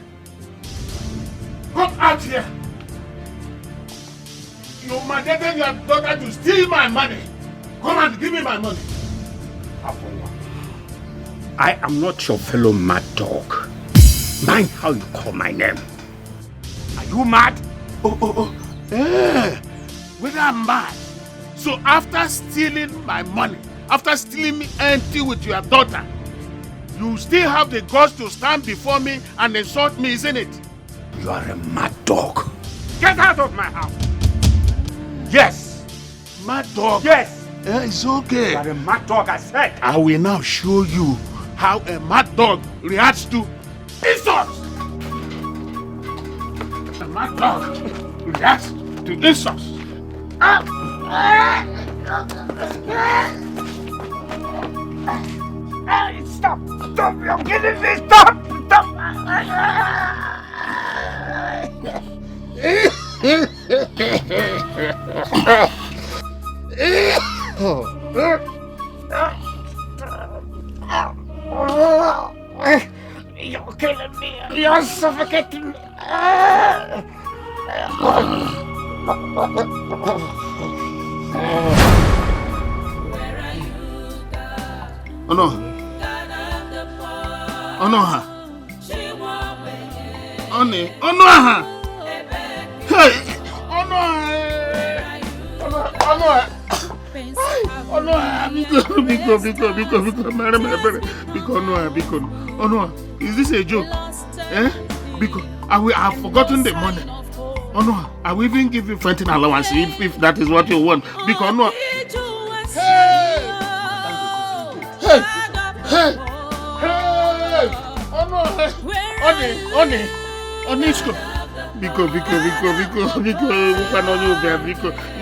Come out here. You mandated your daughter to steal my money. Come and give me my money.
I am not your fellow mad dog. Mind how you call my name. Are you mad?
Whether I'm mad. So after stealing my money, after stealing me empty with your daughter, you still have the guts to stand before me and insult me, isn't it?
You are a mad dog.
Get out of my house.
Yes.
Mad dog?
Yes.
It's okay.
You are a mad dog, I said.
I will now show you how a mad dog reacts to insults. A mad dog reacts to insults.
Stop! You're killing me! Stop! You're killing me! You're suffocating me!
Oh no! Onoha! Onny! Onoha! Hey! Onoha! Onoha! Onoha, is this a joke? Because I have forgotten the money. Onoha, I will even give you renting allowance if that is what you want. Because Onoha. Hey! Onny, school. Biko, you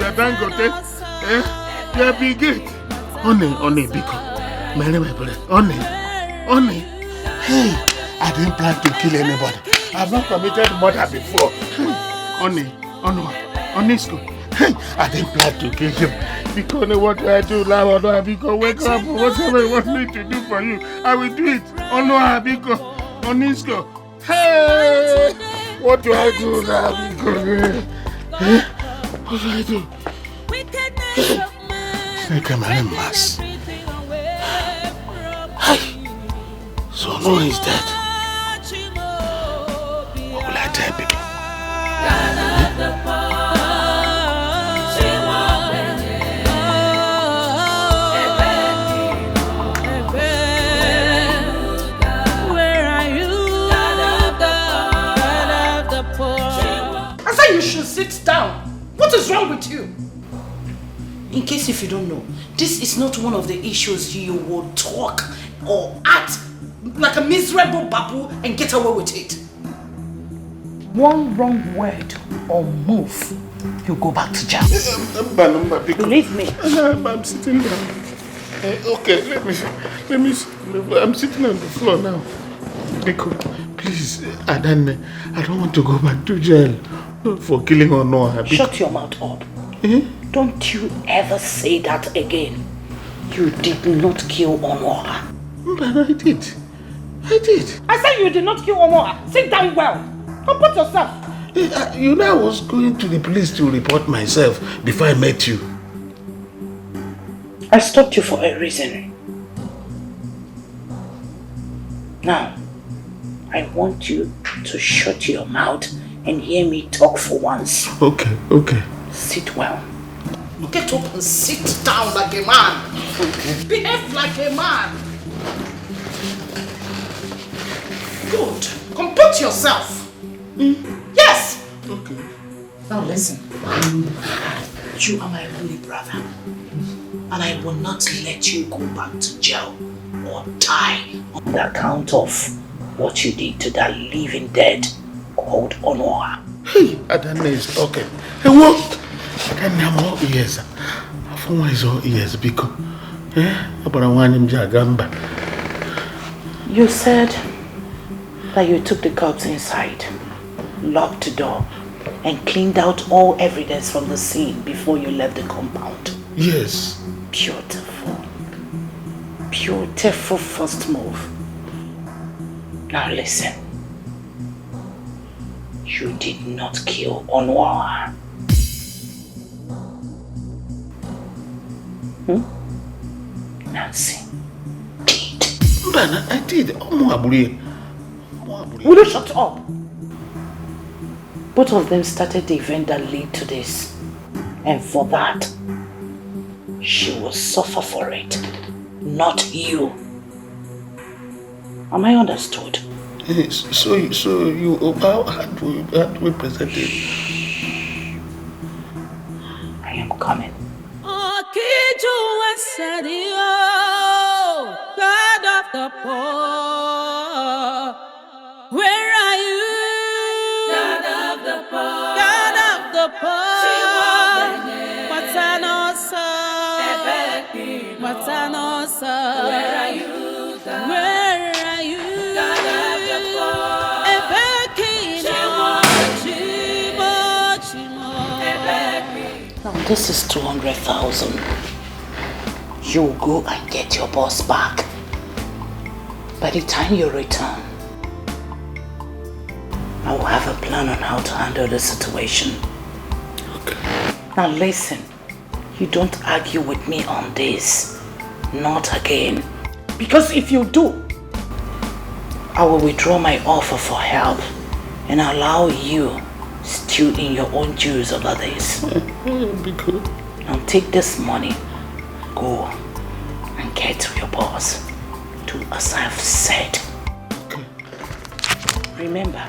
are dangote. You are big gate. Onny, Biko. My brother. Onny. Hey, I didn't plan to kill anybody. I've not committed murder before. Onny, school. Hey, I didn't plan to kill him. Because what do I do now? Biko, wake up. Whatever you want me to do for you, I will do it. Biko. Onisko. Hey! What do I do now? What do I do? Take a man mass. Hey! So no one is dead. What will I tell people?
You should sit down. What is wrong with you?
In case if you don't know, this is not one of the issues you will talk or act like a miserable babu and get away with it. One wrong word or move, you go back to jail. Believe me.
I'm sitting down. Okay, let me. I'm sitting on the floor now. Because, please, I don't want to go back to jail. For killing Onoha.
Shut your mouth up. Don't you ever say that again. You did not kill Onoha.
But I did.
I said you did not kill Onoha. Sit down well. Comport yourself.
You know I was going to the police to report myself before I met you.
I stopped you for a reason. Now, I want you to shut your mouth and hear me talk for once.
Okay.
Sit well.
Get up and sit down like a man.
Okay.
Behave like a man. Good. Comport yourself. Yes.
Okay.
Now listen. You are my only brother. And I will not let you go back to jail or die on the account of what you did to that living dead called Onwa.
Hey, Adanne is talking. Hey, what? Adanne, I'm all ears. Afuma is all ears because
You said that you took the corpse inside, locked the door, and cleaned out all evidence from the scene before you left the compound.
Yes.
Beautiful. Beautiful first move. Now listen. You did not kill Onwa. Nancy.
Man, I did.
Will you shut up? Both of them started the event that led to this. And for that, she will suffer for it. Not you. Am I understood?
Yes. So you had we presented.
I am coming.
God of the poor, where are you? God of the poor, God of the poor. Matanosa, Matanosa, where are you? God? Where are you? God of the poor.
Now this is 200,000. You will go and get your boss back. By the time you return, I will have a plan on how to handle the situation.
Okay.
Now listen, you don't argue with me on this. Not again. Because if you do, I will withdraw my offer for help and allow you stew in your own juice over this.
Be good.
Now take this money, go and get to your boss. Do as I've said.
Okay.
Remember,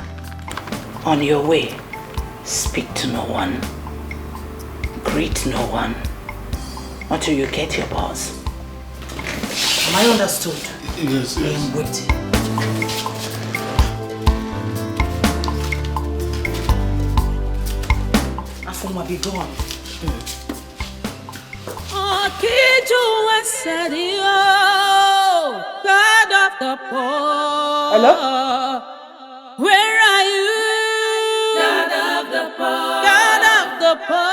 on your way, speak to no one, greet no one, until you get your boss. Am I understood?
Yes.
I am waiting. Afuma, be gone.
God of the poor.
Hello?
Where are you? God of the poor. God of the poor.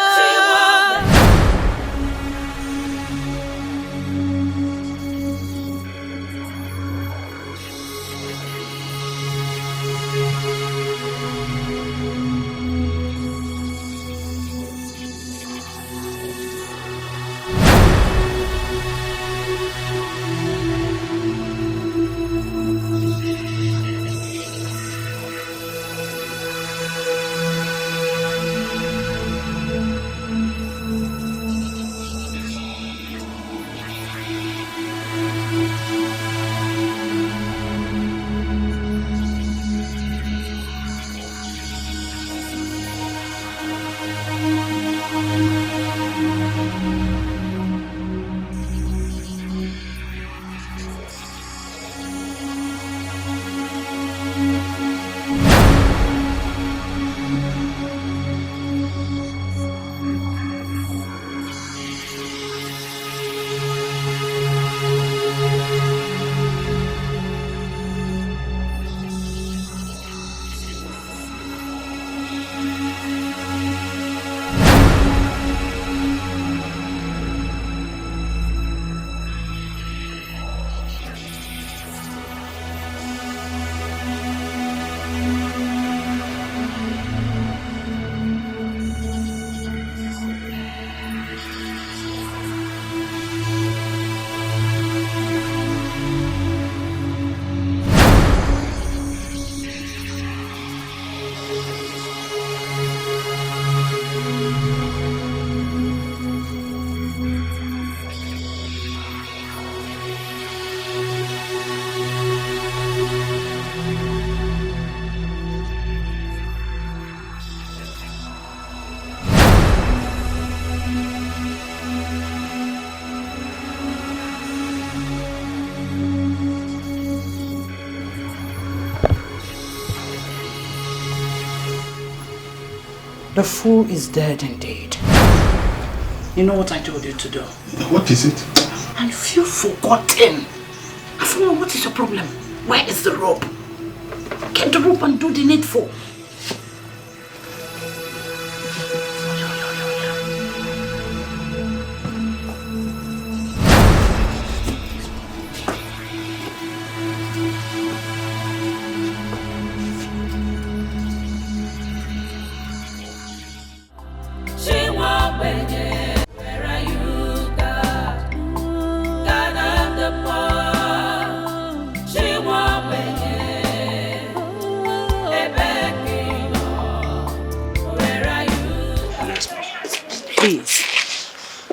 The fool is dead indeed. You know what I told you to do?
What is it?
And you've forgotten. Afunwa, what is your problem? Where is the rope? Get the rope and do the needful.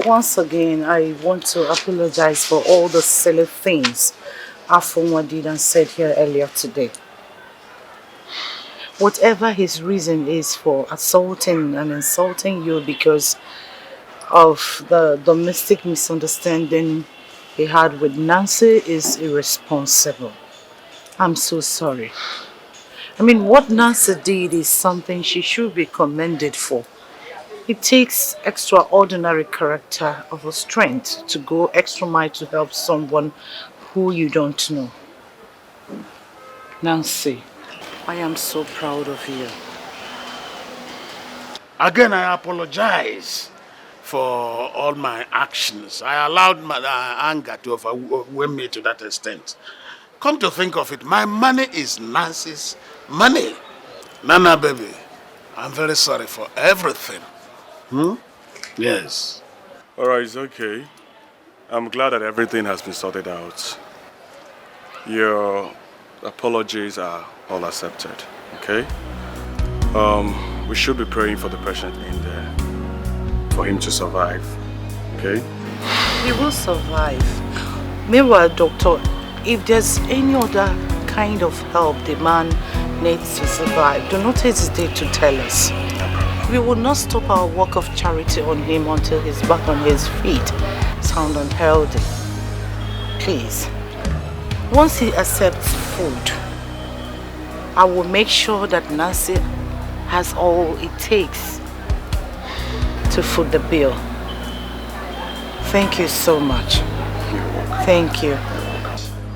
Once again, I want to apologize for all the silly things Afunwa did and said here earlier today. Whatever his reason is for assaulting and insulting you because of the domestic misunderstanding he had with Nancy is irresponsible. I'm so sorry. I mean, what Nancy did is something she should be commended for. It takes extraordinary character of a strength to go extra mile to help someone who you don't know. Nancy, I am so proud of you.
Again, I apologize for all my actions. I allowed my anger to overwhelm me to that extent. Come to think of it, my money is Nancy's money. Nana, baby, I'm very sorry for everything. Yes.
Alright, it's okay. I'm glad that everything has been sorted out. Your apologies are all accepted, okay? We should be praying for the patient in there, for him to survive, okay?
He will survive. Meanwhile, doctor, if there's any other kind of help the man needs to survive, do not hesitate to tell us. We will not stop our work of charity on him until he's back on his feet, sound and healthy. Please, once he accepts food, I will make sure that Nancy has all it takes to foot the bill. Thank you so much. Thank you.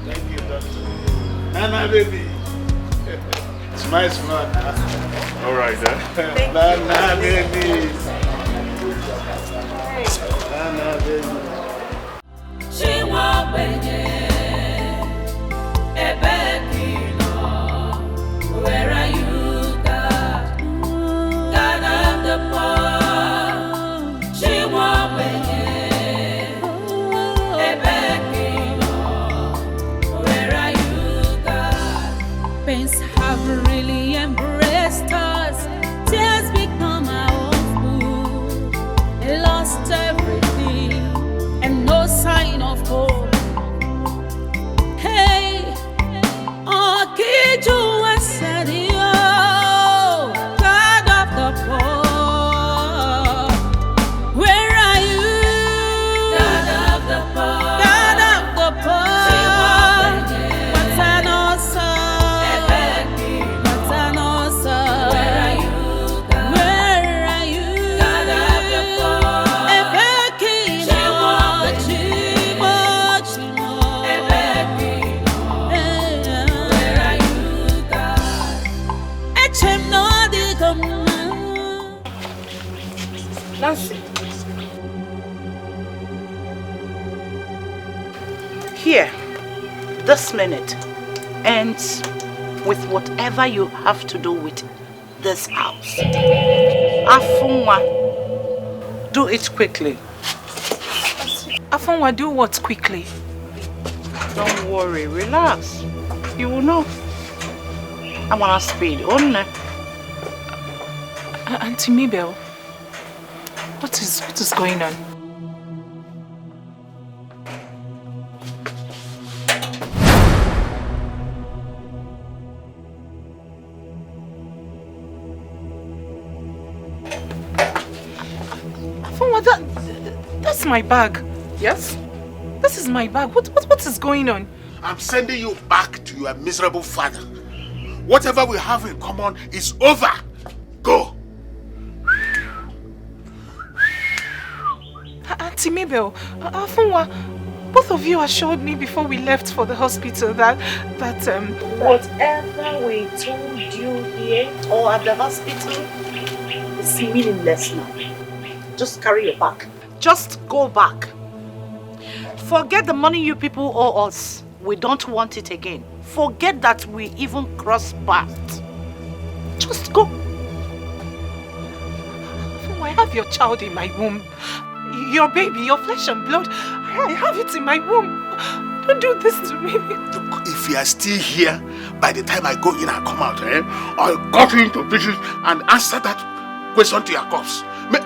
Thank you, doctor. Nana, baby. Smile, smile.
All right, then.
Nana, baby. Nana, baby.
She won't where are you, God? God of the poor. She won't where are you, God? Pains have really embraced us. Tears become our own food. Lost everything and no sign of hope. Hey, oh, kid, you were said, oh, God of the poor. Where are you? God of the poor. God of the poor. What's an awesome? What's an awesome? Where are you? God? Where are you? God of the poor.
Nancy. Here, this minute ends with whatever you have to do with this house. Afunwa, do it quickly.
Afunwa, do what quickly?
Don't worry, relax. You will know. I'm gonna speed. Onny.
Auntie Mabel, what is going on? That's my bag. Yes? This is my bag. What is going on?
I'm sending you back to your miserable father. Whatever we have in common is over. Go.
Auntie Mabel, Afunwa, both of you assured me before we left for the hospital that
whatever we told you here or at the hospital is meaningless now. Just carry your bag. Just go back. Forget the money you people owe us. We don't want it again. Forget that we even crossed paths. Just go.
I have your child in my womb. Your baby, your flesh and blood. I have it in my womb. Don't do this to me.
Look, if you are still here, by the time I go in and come out, I'll cut you into pieces and answer that question to your corpse. Wait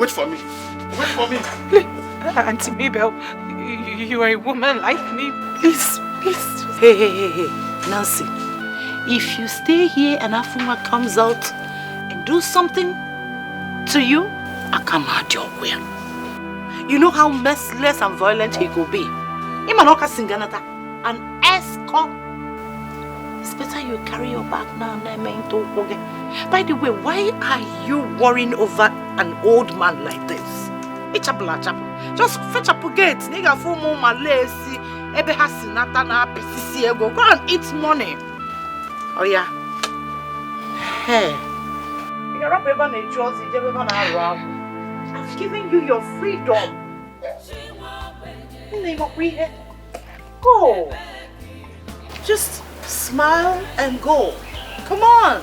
for me. Wait for me.
Auntie Mabel, you are a woman like me. Please, please.
Hey. Nancy, if you stay here and Afunwa comes out and do something to you, I come out your way. You know how merciless and violent he could be. Imanoka Singanata, an escort. It's better you carry your bag now. By the way, why are you worrying over an old man like this? Just fetch up a gate. Nigga for more Malaysi. Ebe hasinata na PCC ego. Go and eat money. Oh yeah. Hey. I've given you your freedom. Go. Just smile and go. Come on.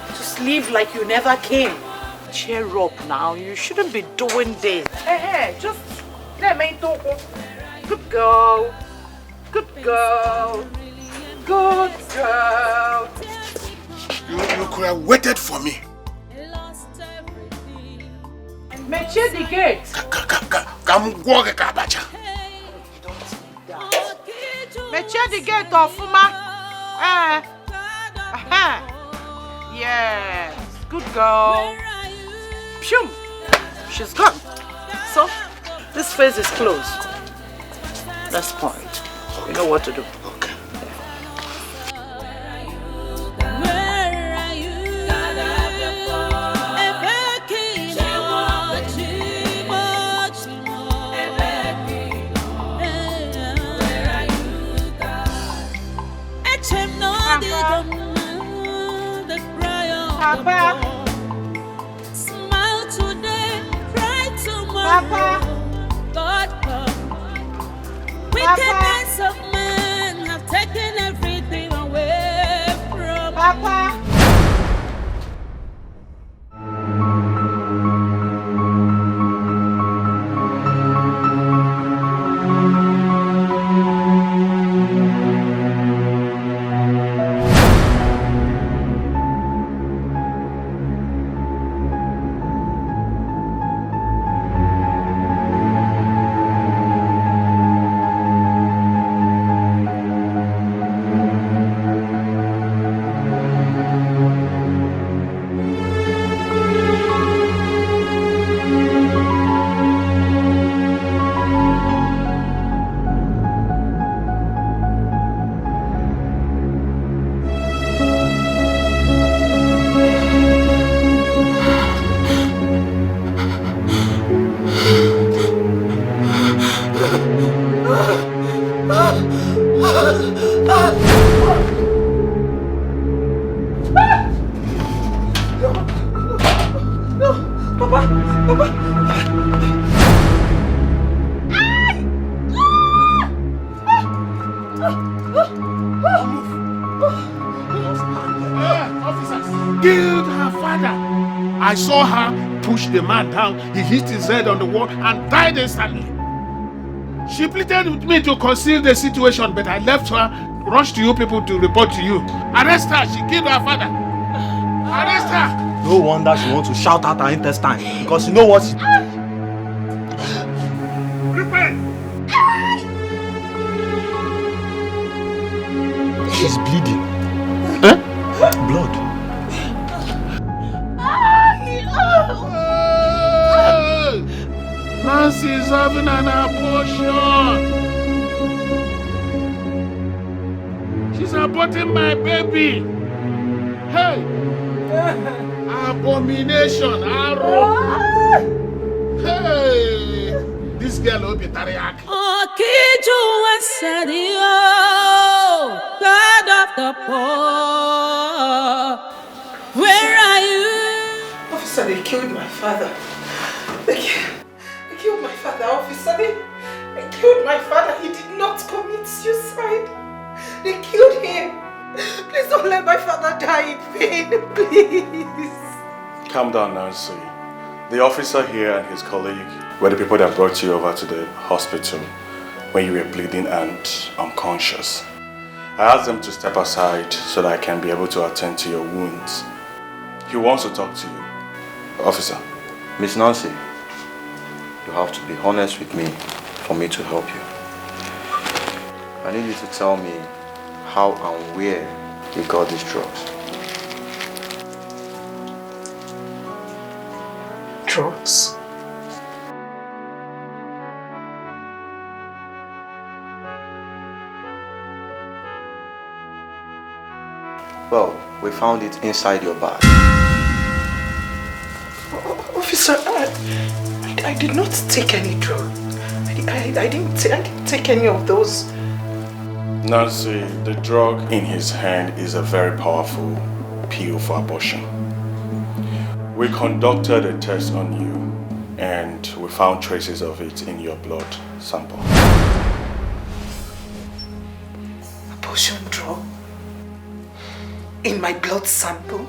Just live like you never came. Cheer up now. You shouldn't be doing this. Hey, just let me talk. Good girl. Good girl. Good girl.
You could have waited for me.
Meche the gate. Meche the gate, Ofuma. Yes. Good girl. Phew. She's gone. So, this phase is closed. That's point. You know what to do.
Papa.
Smile today, cry tomorrow.
Papa.
God come. Wickedness of men have taken everything away from
Papa.
I saw her push the man down. He hit his head on the wall and died instantly. She pleaded with me to conceal the situation, but I left her, rushed to you people to report to you. Arrest her. She killed her father. Arrest her.
No wonder she wants to shout out her intestine, because you know what she... She's bleeding. Blood.
Nancy is having an abortion. She's aborting my baby. Hey, Abomination, arrow. Hey, this girl will be teriyaki.
God of the poor, where are you?
Officer, they killed my father. They killed my father, officer. They killed my father. He did not commit suicide. They killed him. Please don't let my father die in pain, please.
Calm down, Nancy. The officer here and his colleague were the people that brought you over to the hospital when you were bleeding and unconscious. I asked them to step aside so that I can be able to attend to your wounds. He wants to talk to you. Officer.
Miss Nancy, you have to be honest with me for me to help you. I need you to tell me how and where you got these drugs.
Drugs?
Well, we found it inside your bag.
Officer, I did not take any drug. I didn't take any of those.
Nancy, the drug in his hand is a very powerful pill for abortion. We conducted a test on you and we found traces of it in your blood sample.
Abortion drug? In my blood sample?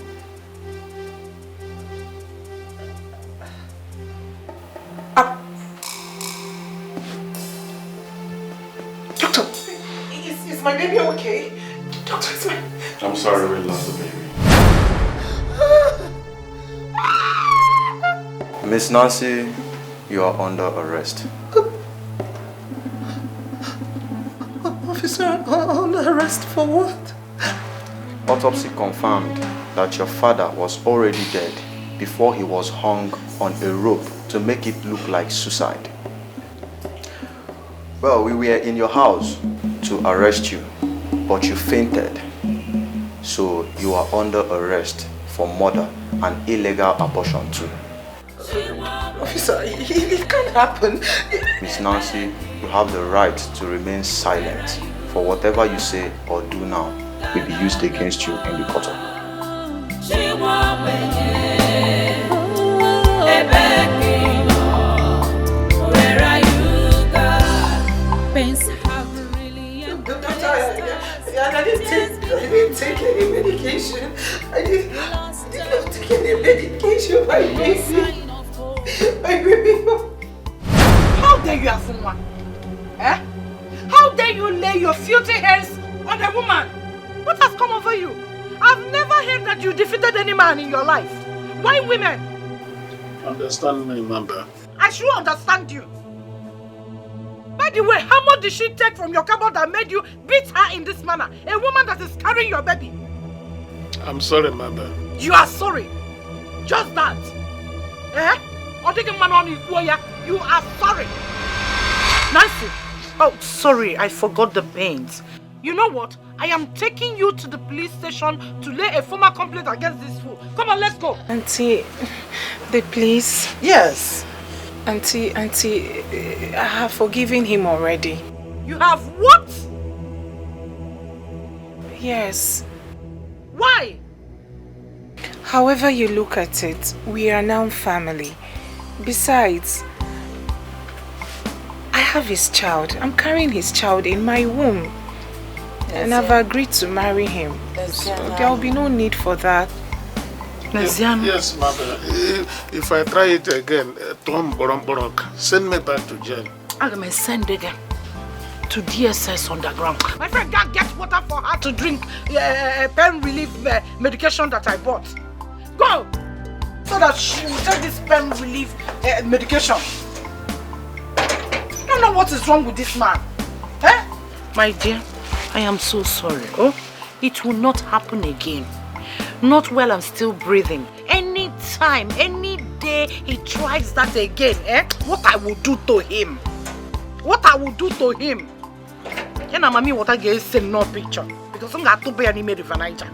Doctor, is my baby okay? Doctor, is my...
I'm sorry we lost the baby.
Miss Nancy, you are under arrest.
Officer, under arrest for what?
Autopsy confirmed that your father was already dead before he was hung on a rope to make it look like suicide. Well, we were in your house to arrest you, but you fainted. So you are under arrest for murder and illegal abortion too.
Officer, it can't happen.
Miss Nancy, you have the right to remain silent, for whatever you say or do now will be used against you in the court of law.
Where are you, God?
I didn't take any medication. I did not take any medication, my baby. My baby.
How dare you, Afunwa? Eh? How dare you lay your filthy hands on a woman? What has come over you? I've never heard that you defeated any man in your life. Why women?
Understand me, Mamba.
I should understand you. By the way, how much did she take from your cupboard that made you beat her in this manner? A woman that is carrying your baby.
I'm sorry, Mamba.
You are sorry. Just that. Eh? You are sorry. Nancy. Oh, sorry, I forgot the pains. You know what? I am taking you to the police station to lay a formal complaint against this fool. Come on, let's go.
Auntie, the police?
Yes.
Auntie, I have forgiven him already.
You have what?
Yes.
Why?
However you look at it, we are now family. Besides, I have his child. I'm carrying his child in my womb. And I've agreed to marry him. So there will be no need for that.
Yes, Mother. If I try it again, send me back to jail.
I'm going to send again to DSS underground. My friend can't get water for her to drink pain relief medication that I bought. Go! So that she will take this pain relief medication. I don't know what is wrong with this man. Eh? My dear, I am so sorry. Oh, it will not happen again. Not while I'm still breathing. Anytime, any day he tries that again, what I will do to him. What I will do to him. You know, mommy, what I get is no picture. Because I'm going to be an email Niger.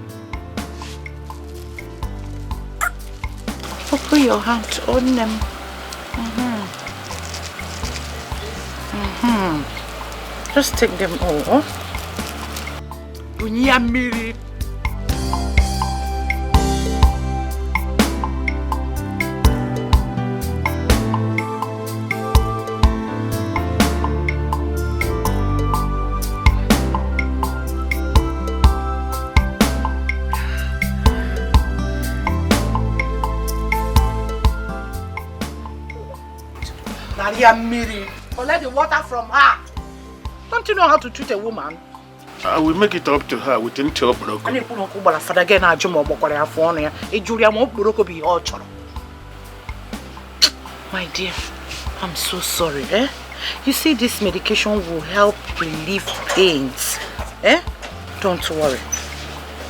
Put your hand on them. Just take them all. Bunyamiri.
Miri, collect the water from her. Don't you know how to treat a woman?
I will make it up to her within 12 broko.
I put on Kubala for again. I jump up on a Julia won't broko be all choro.
My dear, I'm so sorry, eh? You see, this medication will help relieve pains, eh? Don't worry.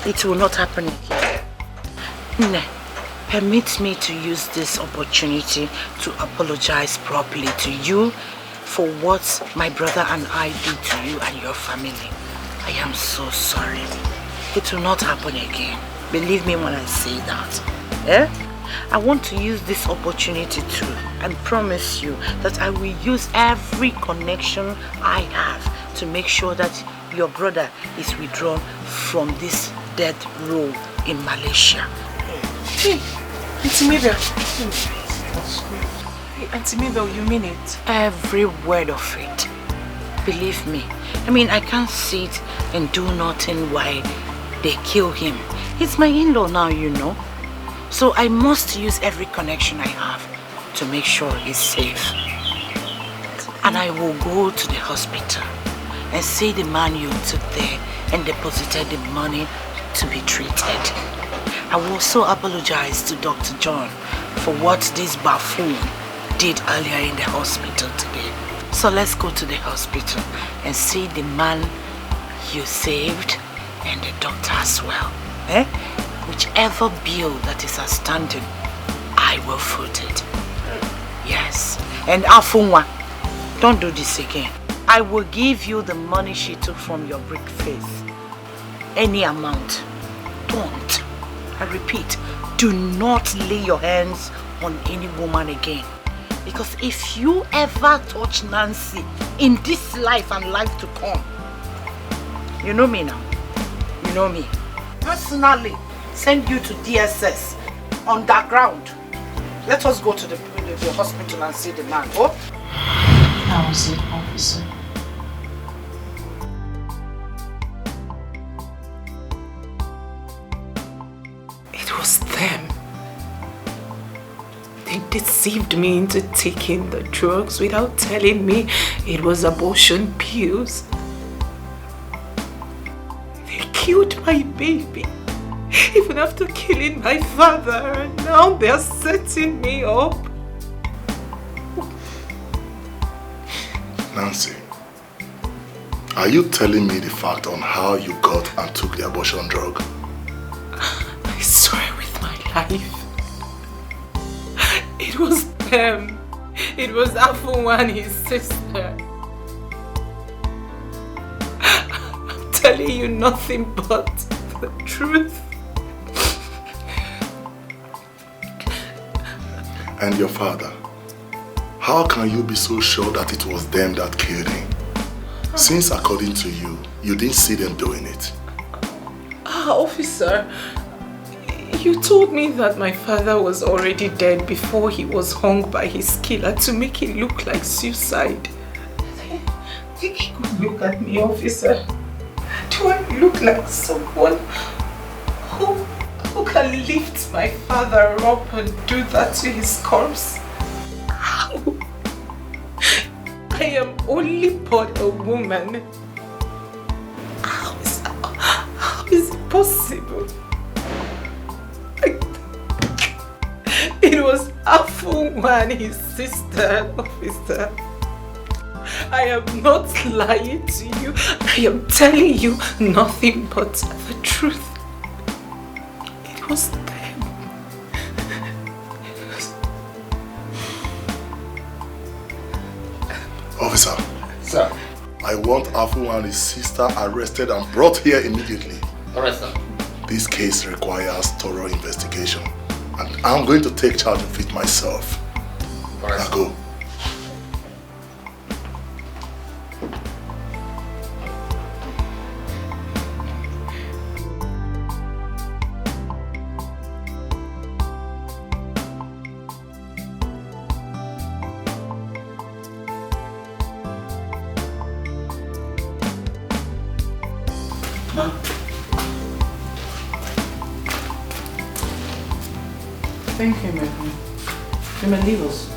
It will not happen again. Nah. Permit me to use this opportunity to apologize properly to you for what my brother and I did to you and your family. I am so sorry. It will not happen again. Believe me when I say that. Eh? I want to use this opportunity too and promise you that I will use every connection I have to make sure that your brother is withdrawn from this death row in Malaysia.
Hey, Auntie Mabel. Hey, Auntie Mabel, you mean it?
Every word of it. Believe me. I mean, I can't sit and do nothing while they kill him. He's my in-law now, you know. So I must use every connection I have to make sure he's safe. And I will go to the hospital and see the man you took there and deposited the money to be treated. I will also apologize to Dr. John for what this buffoon did earlier in the hospital today. So let's go to the hospital and see the man you saved and the doctor as well. Eh? Whichever bill that is outstanding, I will foot it. Yes. And Afunwa, don't do this again. I will give you the money she took from your brick face. Any amount. Don't. I repeat, do not lay your hands on any woman again. Because if you ever touch Nancy in this life and life to come, you know me now. You know me. Personally, send you to DSS underground. Let us go to the hospital and see the man. Oh?
How was it, officer? It was them. They deceived me into taking the drugs without telling me it was abortion pills. They killed my baby, even after killing my father, and now they're setting me up.
Nancy, are you telling me the fact on how you got and took the abortion drug?
I swear with my life. It was them. It was Afunwa and his sister. I'm telling you nothing but the truth.
And your father? How can you be so sure that it was them that killed him? Since according to you, you didn't see them doing it.
Officer, you told me that my father was already dead before he was hung by his killer to make it look like suicide. Look at me, officer. Do I look like someone who can lift my father up and do that to his corpse? How? I am only but a woman. How is it possible? It was Afunwa and his sister, officer. I am not lying to you. I am telling you nothing but the truth. It was them.
Officer.
Sir.
I want Afunwa and his sister arrested and brought here immediately.
Alright, sir.
This case requires thorough investigation,
And I'm going to take charge of it myself. Now go.
Thank you, my friend. You may leave us.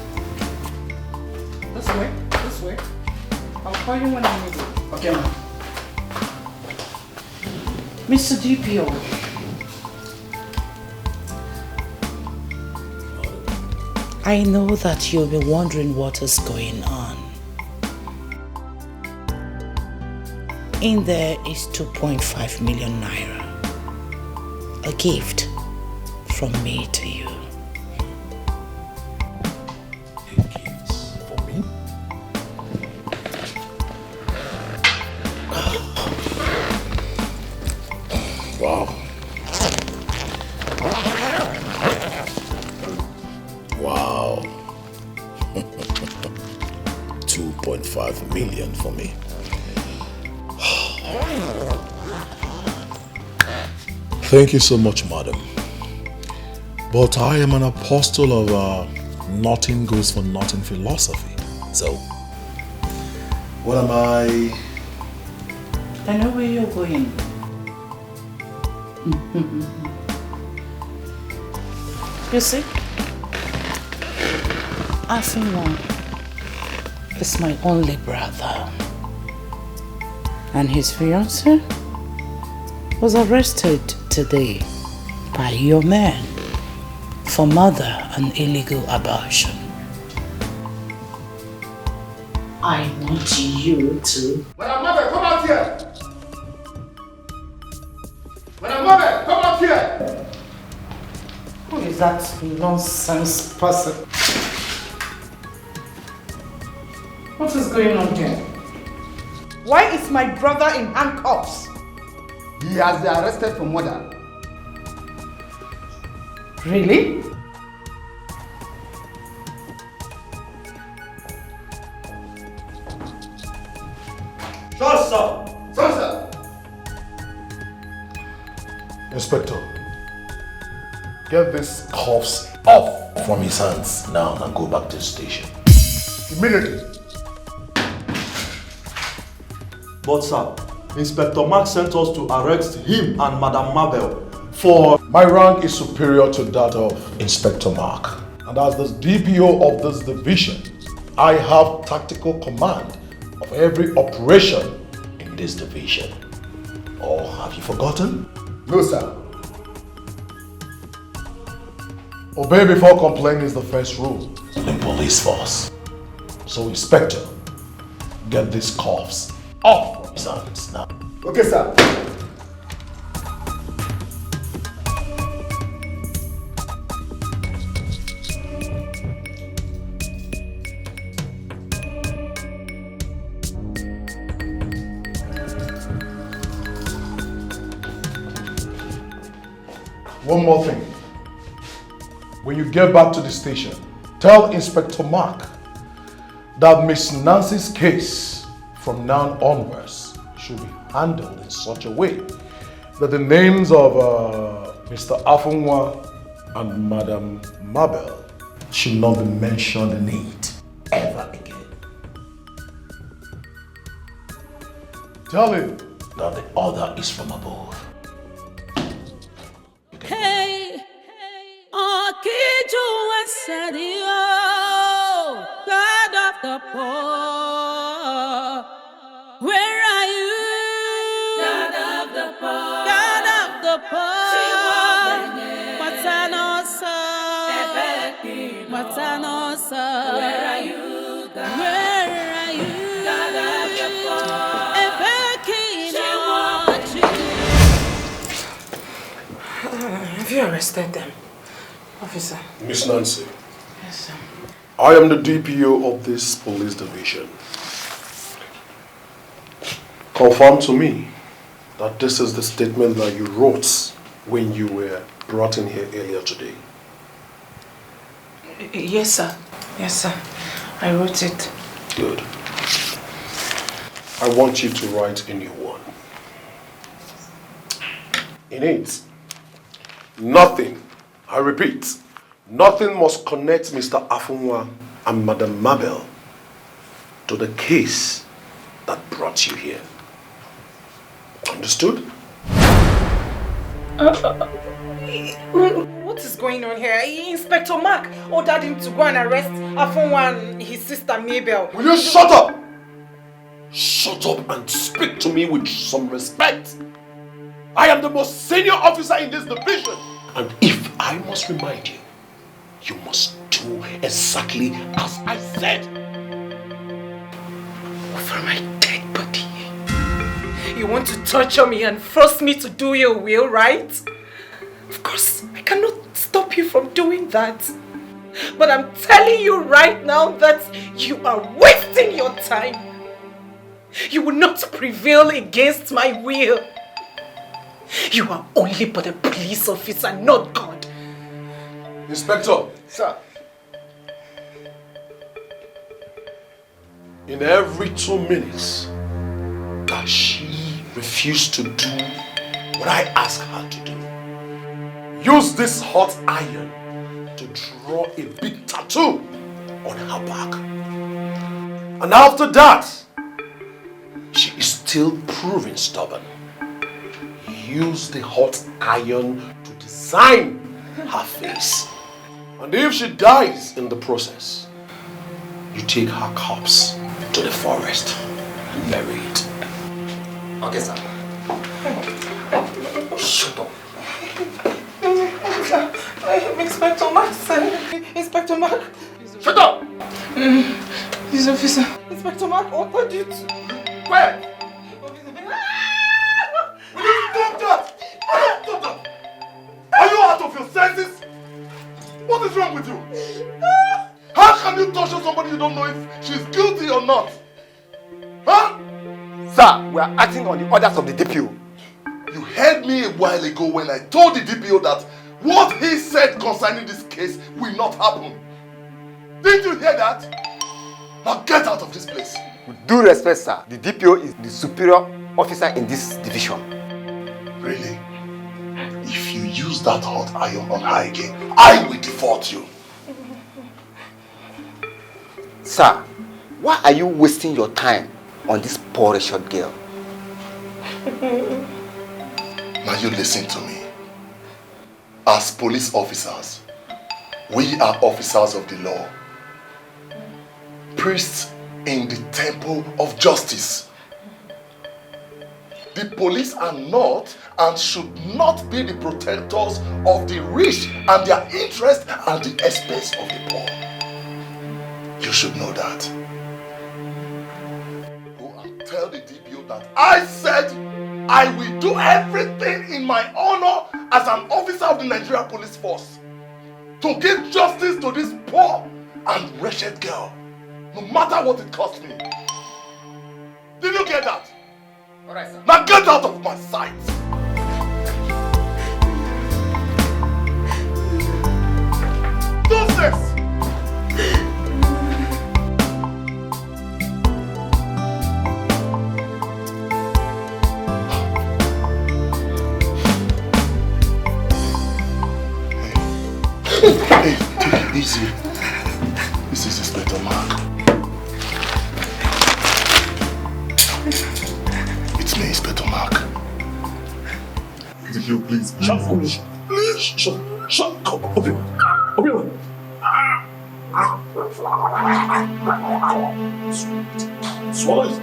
This way, this way. I'll call you when I need you. Okay, ma'am. Mr. DPO. I know that you'll be wondering what is going on. In there is 2.5 million naira. A gift from me to you.
Wow. Wow. 2.5 million for me. Thank you so much, madam. But I am an apostle of nothing goes for nothing philosophy. So, what am I?
I know where you're going. You see, Afinwa is my only brother, and his fiancée was arrested today by your man for murder and illegal abortion. I want you to...
Madam Mother, come out here! Madam Mother, come out here!
Who is that nonsense person? What is going on here?
Why is my brother in handcuffs?
He has been arrested for murder.
Really?
Sure, sir. Sure, sir.
Inspector, get these cuffs off from his hands now and go back to the station.
Immediately.
But sir, Inspector Mark sent us to arrest him and Madam Mabel for...
My rank is superior to that of Inspector Mark. And as the DPO of this division, I have tactical command of every operation in this division. Or have you forgotten?
No, sir.
Obey before complaining is the first rule in police force. So, Inspector, get these cuffs off from his hands now.
Okay, sir.
One more thing. When you get back to the station, tell Inspector Mark that Miss Nancy's case from now onwards should be handled in such a way that the names of Mr. Afunwa and Madam Mabel should not be mentioned in it ever again. Tell him that the order is from above.
Hey, Okiju Wasadio, God of the poor, where are you? God of the poor, God of the poor, Matanosa, Matanosa, where are you? God? Where are you? God of the poor,
Have you arrested them, officer?
Miss Nancy.
Yes, sir.
I am the DPO of this police division. Confirm to me that this is the statement that you wrote when you were brought in here earlier today.
Yes, sir. Yes, sir. I wrote it.
Good. I want you to write a new one. In it, nothing, I repeat, nothing must connect Mr. Afunwa and Madam Mabel to the case that brought you here. Understood?
What is going on here? Inspector Mark ordered him to go and arrest Afunwa and his sister Mabel.
Will you shut up? Shut up and speak to me with some respect. I am the most senior officer in this division. And if I must remind you, you must do exactly as I said.
For my dead body. You want to torture me and force me to do your will, right? Of course, I cannot stop you from doing that. But I'm telling you right now that you are wasting your time. You will not prevail against my will. You are only but a police officer, not God.
Inspector.
Sir.
In every 2 minutes that she refused to do what I asked her to do, use this hot iron to draw a big tattoo on her back. And after that, she is still proving stubborn. Use the hot iron to design her face. And if she dies in the process, you take her corpse to the forest and bury it.
Okay, sir. Shut up.
Inspector Mark, sir. Inspector Mark.
Shut up!
This officer. Inspector Mark ordered you to...
Where?
Will you stop that? Stop that! Are you out of your senses? What is wrong with you? How can you torture somebody you don't know if she's guilty or not? Huh?
Sir, we are acting on the orders of the DPO.
You heard me a while ago when I told the DPO that what he said concerning this case will not happen. Didn't you hear that? Now get out of this place.
With due respect, sir, the DPO is the superior officer in this division.
Really? If you use that hot iron on her again, I will default you.
Sir, why are you wasting your time on this poor short girl?
Now you listen to me. As police officers, we are officers of the law. Priests in the temple of justice. The police are not and should not be the protectors of the rich and their interests at the expense of the poor. You should know that. Go and tell the DPO that I said I will do everything in my honor as an officer of the Nigerian police force to give justice to this poor and wretched girl, no matter what it costs me. Did you get that?
Alright, sir.
Now get out of my sight! Do this! Hey, take it easy. This is Inspector Mark. It's me, Inspector Mark. Did you please? Shut up. Please, shut up. Open. Swallow it.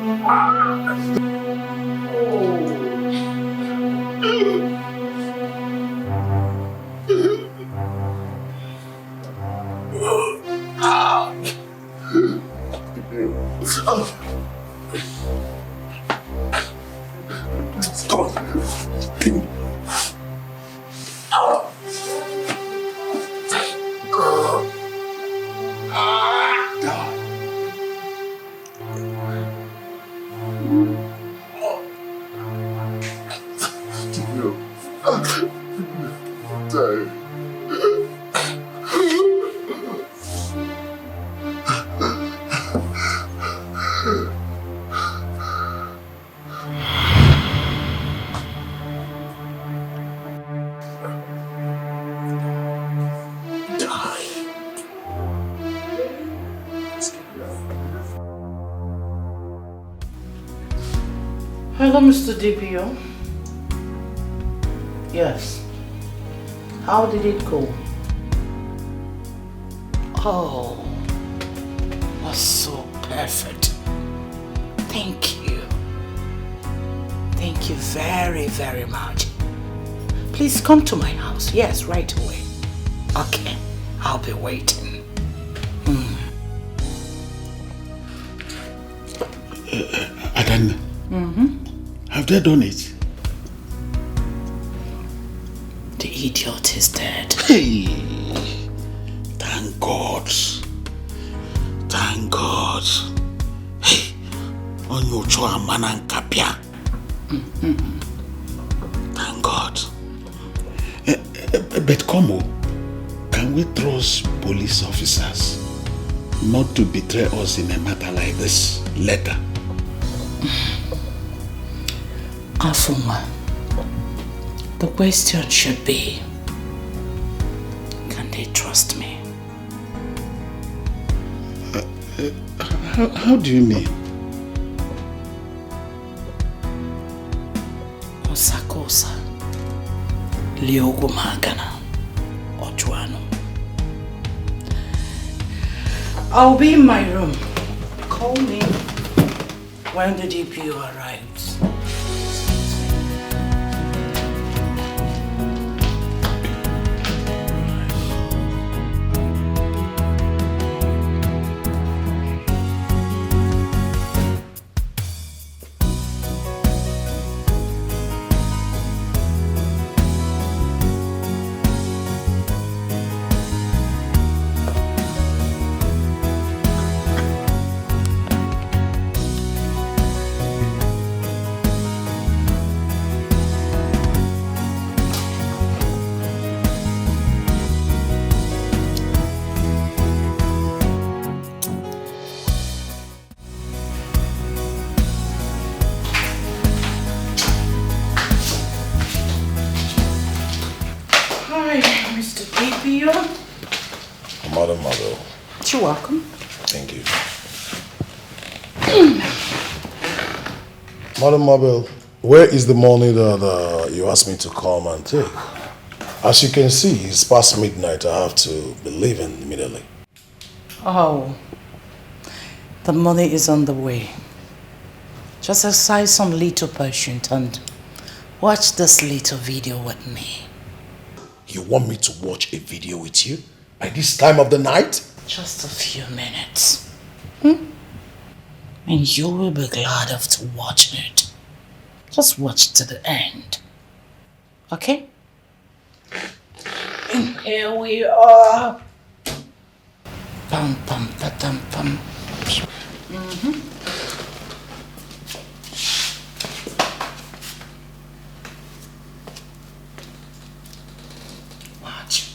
Hello, Mr. DPO. Yes. How did it go? Oh, was so perfect. Thank you. Thank you very, very much. Please come to my house. Yes, right away. Okay, I'll be waiting.
Adanne, have they done it?
The idiot is dead.
Hey, thank God. Thank God. Hey, Onny Ochoa Manan Kapia. Thank God. But come, can we trust police officers not to betray us in a matter like this later?
Afuma, the question should be, can they trust me?
How do you mean?
Osakosa, Liogo Magana, Ochuano. I'll be in my room. Call me when the DPO arrives.
Mother.
You're welcome.
Thank you. Madam Mabel, where is the money that you asked me to come and take? As you can see, it's past midnight. I have to be leaving immediately.
Oh, the money is on the way. Just exercise some little patience and watch this little video with me.
You want me to watch a video with you? At this time of the night?
Just a few minutes. And you will be glad of to watch it. Just watch to the end. Okay? And here we are. Pum pum pa tum pum. Watch.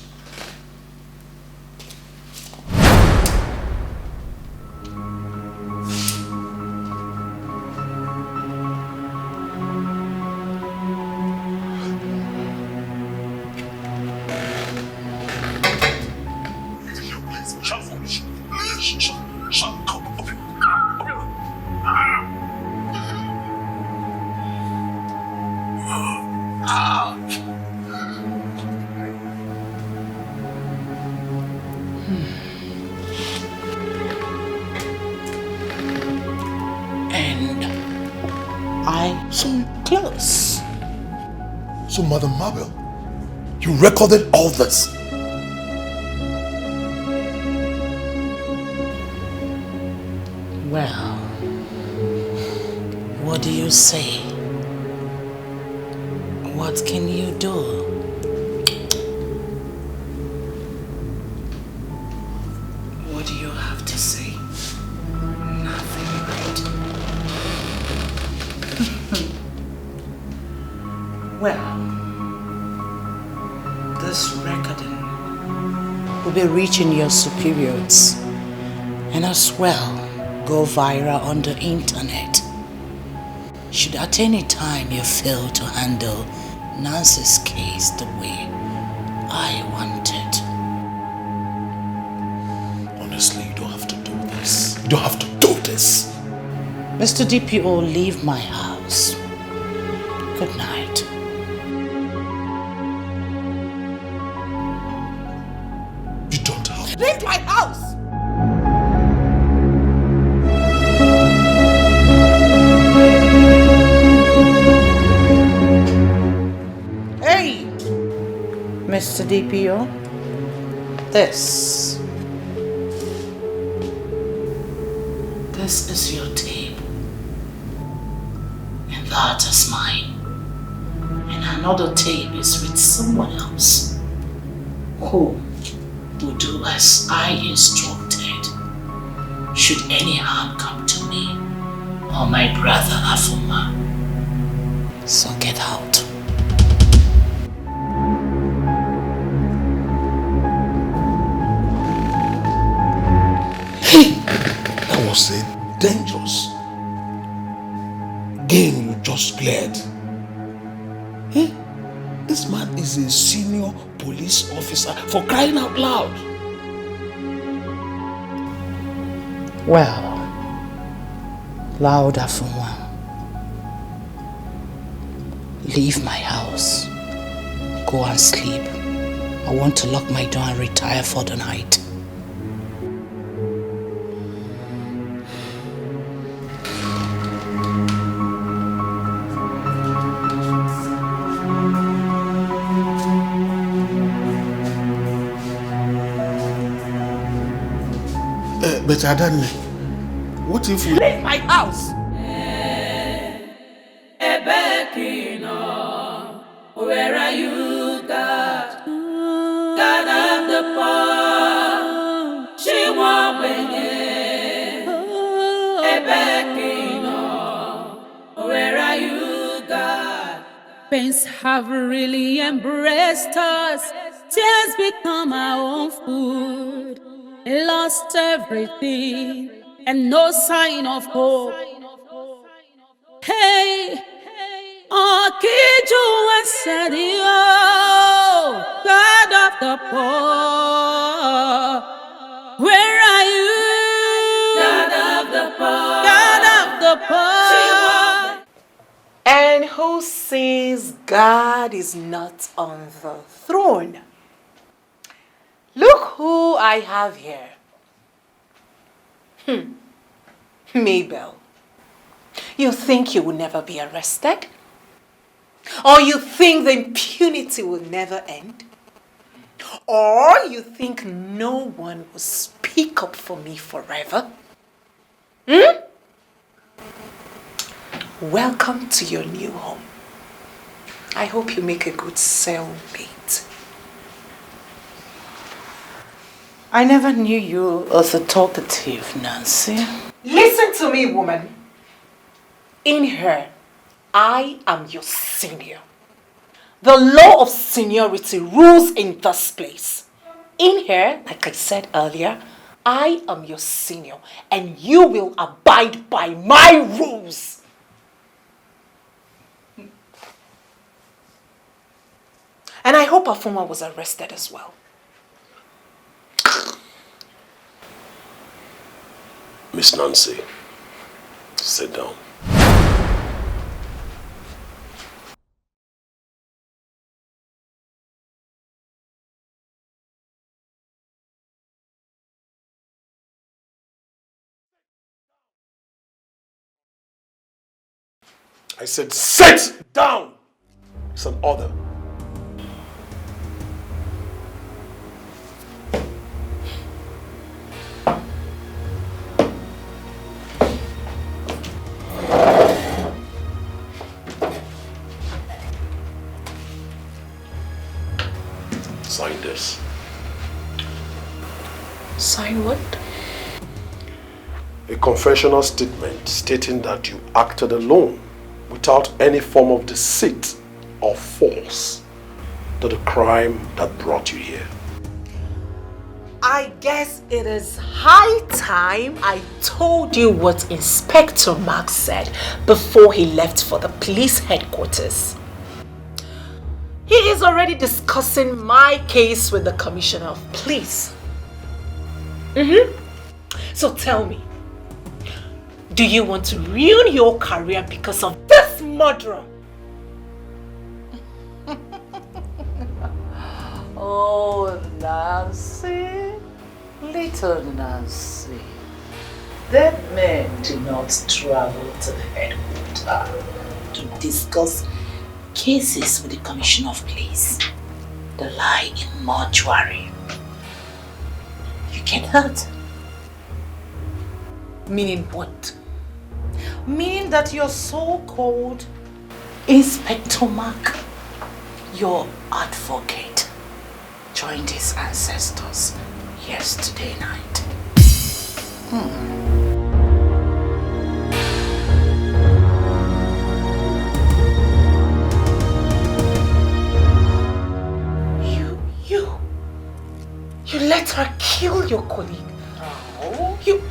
So, Madam Mabel, you recorded all this?
Well, what do you say? What can you do? What do you have to say? Nothing, right? Well, this recording will be reaching your superiors and as well go viral on the internet. Should at any time you fail to handle Nancy's case the way I want it.
Honestly, you don't have to do this. You don't have to do this.
Mr. DPO, leave my house.
Good night.
You don't have.
Leave my house!
Hey! Mr. DPO, this is your tape. And that is mine. And another tape is with someone else who will do as I instructed should any harm come to me or my brother Afuma. So get out.
Hey! That was a dangerous game you just played. Hey, this man is a senior police officer, for crying out loud.
Well, louder for one. Leave my house. Go and sleep. I want to lock my door and retire for the night.
But Adanne, what if we...
Leave my house!
Where are you, God? God of the poor. She won't bring it. Where are you, God? Pains have really embraced us. Tears become our own food. Lost everything and no sign of hope. Hey, Okiju and C.E.O, God of the poor, where are you? God of the poor, God of the poor.
And who says God is not on the throne? Look who I have here. Mabel, you think you will never be arrested? Or you think the impunity will never end? Or you think no one will speak up for me forever? Welcome to your new home. I hope you make a good cellmate.
I never knew you as a talkative, Nancy.
Listen to me, woman. In here, I am your senior. The law of seniority rules in this place. In here, like I said earlier, I am your senior and you will abide by my rules. And I hope Afuma was arrested as well.
Miss Nancy, sit down. I said sit down! It's an order. Sign this.
Sign what?
A confessional statement stating that you acted alone without any form of deceit or force to the crime that brought you here.
I guess it is high time I told you what Inspector Mark said before he left for the police headquarters. He is already discussing my case with the Commissioner of Police. So tell me, do you want to ruin your career because of this murderer?
Oh, Nancy, little Nancy. Dead men do not travel to the headquarters to discuss cases with the Commission of Police. They lie in mortuary. You get that? Meaning what? Meaning that your so-called Inspector Mark, your advocate, joined his ancestors yesterday night. You let her kill your colleague? No. You...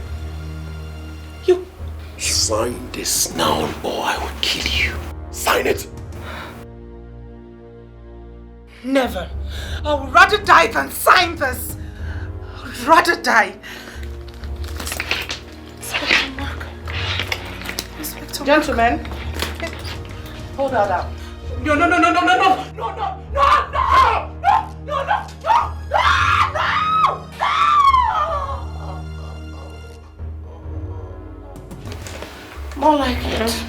Sign this now or I will kill you. Sign it.
Never. I would rather die than sign this. I would rather die.
Gentlemen, hold that out.
No.
More like it.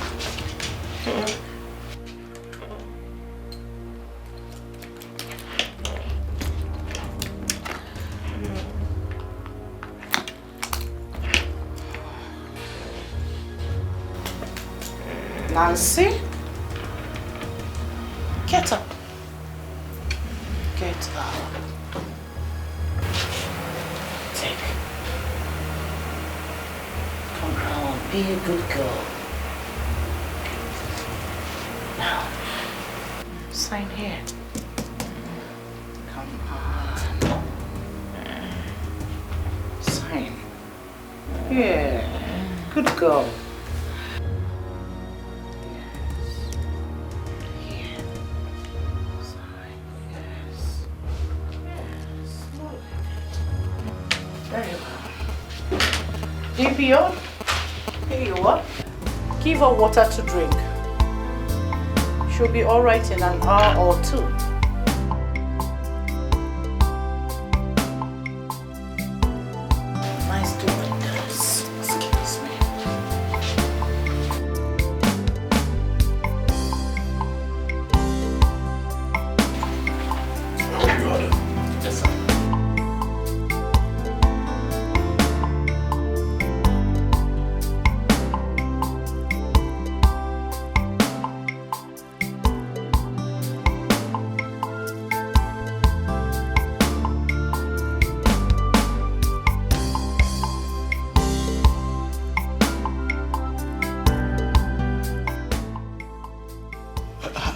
Nancy, get up. Get up. Take. Come on, be a good girl. Now, sign here. Come on. Sign. Yeah, good girl. C.E.O, here you are. Give her water to drink. She'll be alright in an hour or two. Nice doing this. Excuse me. Yes, sir.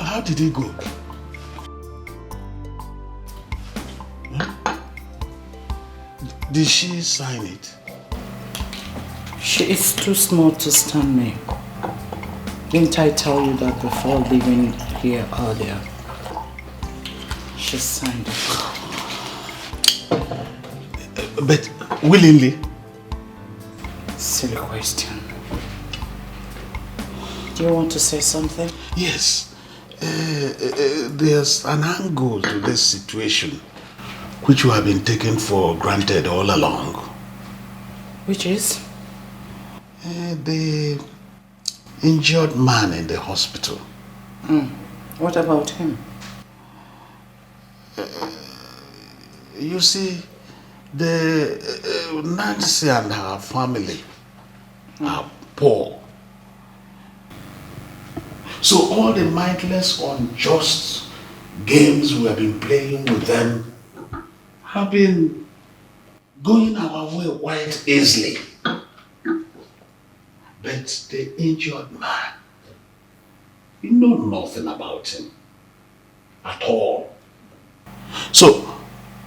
How did it go? Did she sign it?
She is too small to stand me. Didn't I tell you that before leaving here earlier? She signed it.
But willingly?
Silly question. Do you want to say something?
Yes. There's an angle to this situation which you have been taken for granted all along.
Which is?
The injured man in the hospital.
What about him?
You see, the Nancy and her family are poor. So all the mindless, unjust games we have been playing with them have been going our way quite easily. But the injured man, you know nothing about him at all. So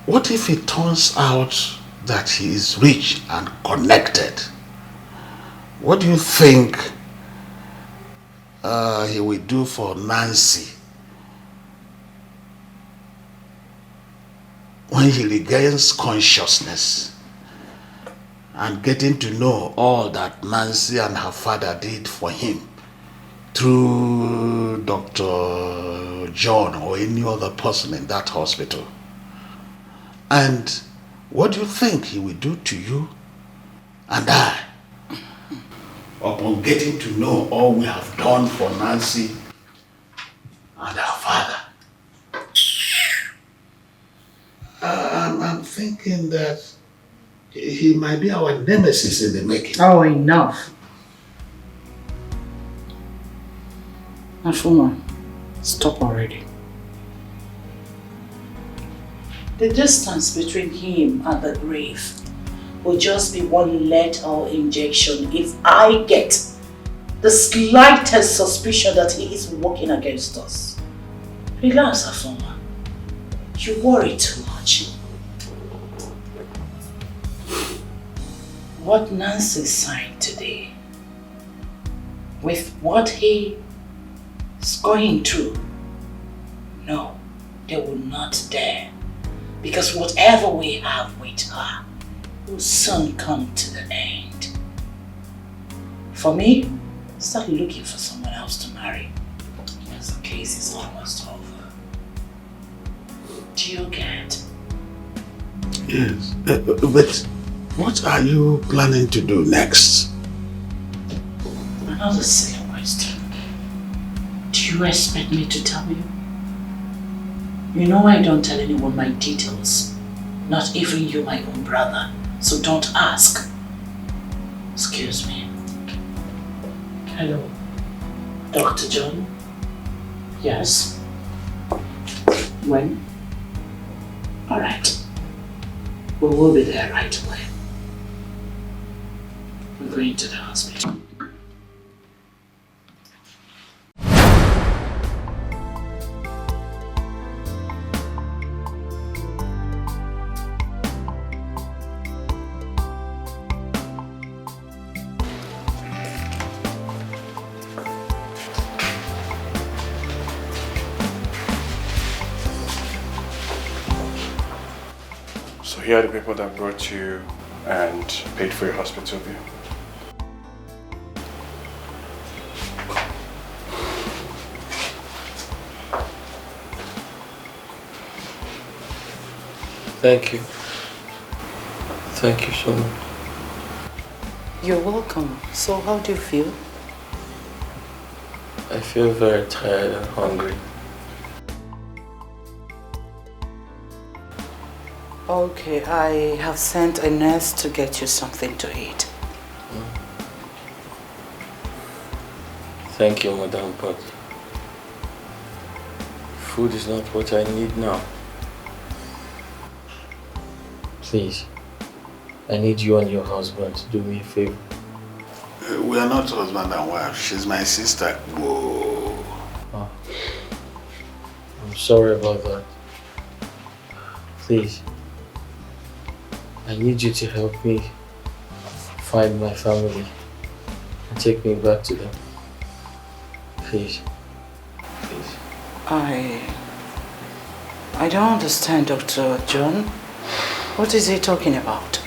what if it turns out that he is rich and connected? What do you think he will do for Nancy when he regains consciousness and getting to know all that Nancy and her father did for him through Dr. John or any other person in that hospital?
And what do you think he will do to you and I upon getting to know all we have done for Nancy and our father? I'm thinking that he might be our nemesis in the making.
Oh, enough. Afuma, stop already. The distance between him and the grave will just be one lethal injection if I get the slightest suspicion that he is working against us. Relax, Afuma. You worry too much. What Nancy signed today, with what he is going through, no, they will not dare. Because whatever we have with her will soon come to the end. For me, start looking for someone else to marry. Because the case is almost over. Do you get?
Yes, but what are you planning to do next?
Another silly question. Do you expect me to tell you? You know I don't tell anyone my details. Not even you, my own brother. So don't ask. Excuse me. Hello. Dr. John? Yes? When? Alright. We will be there right away. We're going to the hospital.
So here are the people that brought you and paid for your hospital bill.
Thank you. Thank you so much.
You're welcome. So how do you feel?
I feel very tired and hungry.
Okay, I have sent a nurse to get you something to eat.
Thank you, madam, but food is not what I need now. Please, I need you and your husband to do me a favor.
We are not husband and wife. She's my sister. Whoa.
Oh. I'm sorry about that. Please, I need you to help me find my family and take me back to them. Please. Please.
I don't understand, Dr. John. What is he talking about?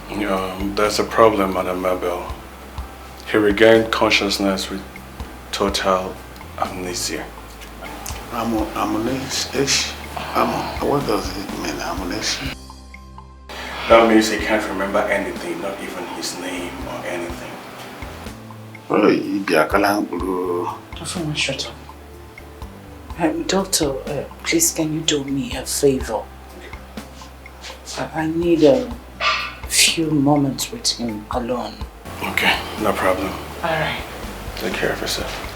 There's a problem, Madam Mabel. He regained consciousness with total amnesia.
Amnesia? What does it mean, amnesia?
That means he can't remember anything, not even his name or anything.
Everyone shut up. Doctor, please can you do me a favor? I need a few moments with him alone.
Okay, no problem.
Alright.
Take care of yourself.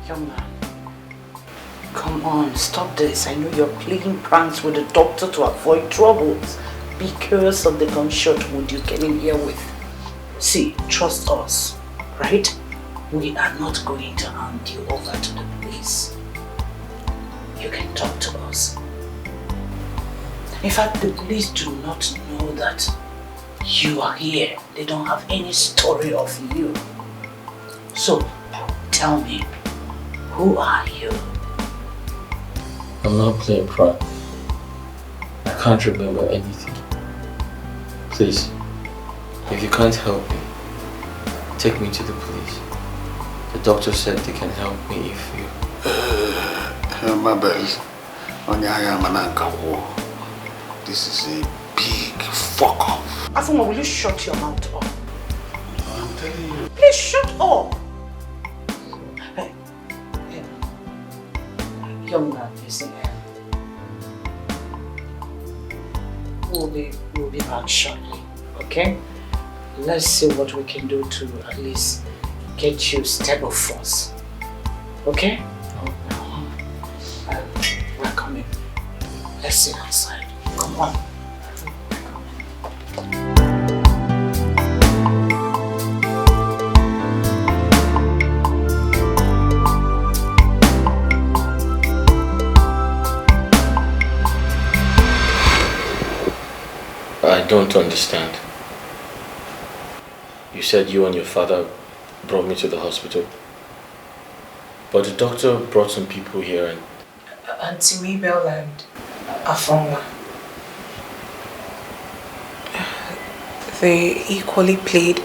Young man, come on, stop this. I know you're playing pranks with the doctor to avoid troubles because of the gunshot wound you came in here with. See, trust us, right? We are not going to hand you over to the police. You can talk to us. In fact, the police do not know that you are here. They don't have any story of you. So, tell me, who are you?
I'm not playing prank. I can't remember anything. Please, if you can't help me, take me to the police. The doctor said they can help me if you...
Mabel, this is a big fuck off.
Afuma, will you shut your mouth up?
I'm telling you.
Please shut up. Hey. Young man, listen here. We'll be back shortly, okay? Let's see what we can do to at least get you stable first, okay? We're coming. Let's sit outside. Come on.
I don't understand. You said you and your father brought me to the hospital. But the doctor brought some people here and...
Auntie Mabel and Afama. They equally played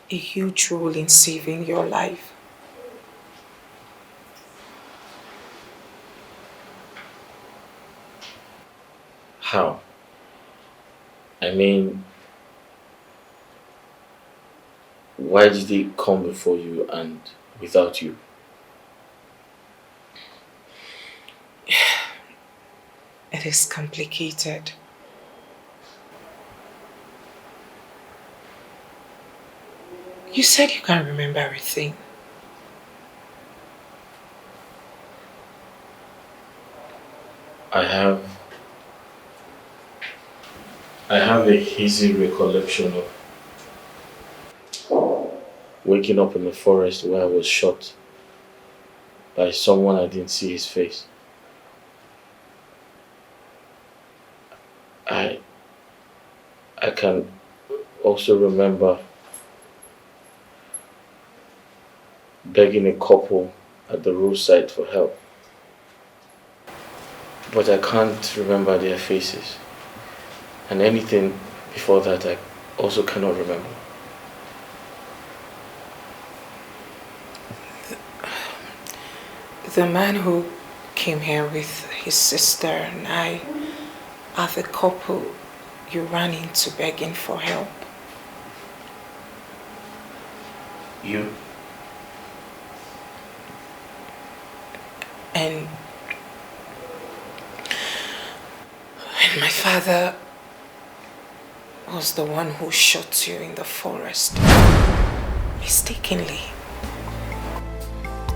a huge role in saving your life.
How? I mean, why did they come before you and without you?
It is complicated. You said you can't remember everything.
I have a hazy recollection of waking up in the forest where I was shot by someone I didn't see his face. I can also remember begging a couple at the roadside for help. But I can't remember their faces. And anything before that I also cannot remember.
The man who came here with his sister and I are the couple you ran into begging for help.
You?
And my father was the one who shot you in the forest. Mistakenly.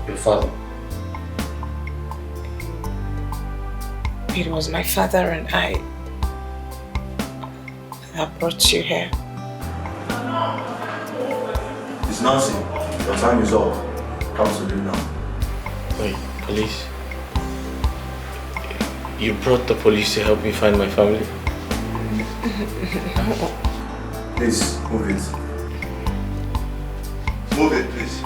Your father?
It was my father and I that brought you here.
It's Nancy. Your time is up. Come to leave now.
Wait, police? You brought the police to help me find my family?
No.
Please, move it.
Move it, please.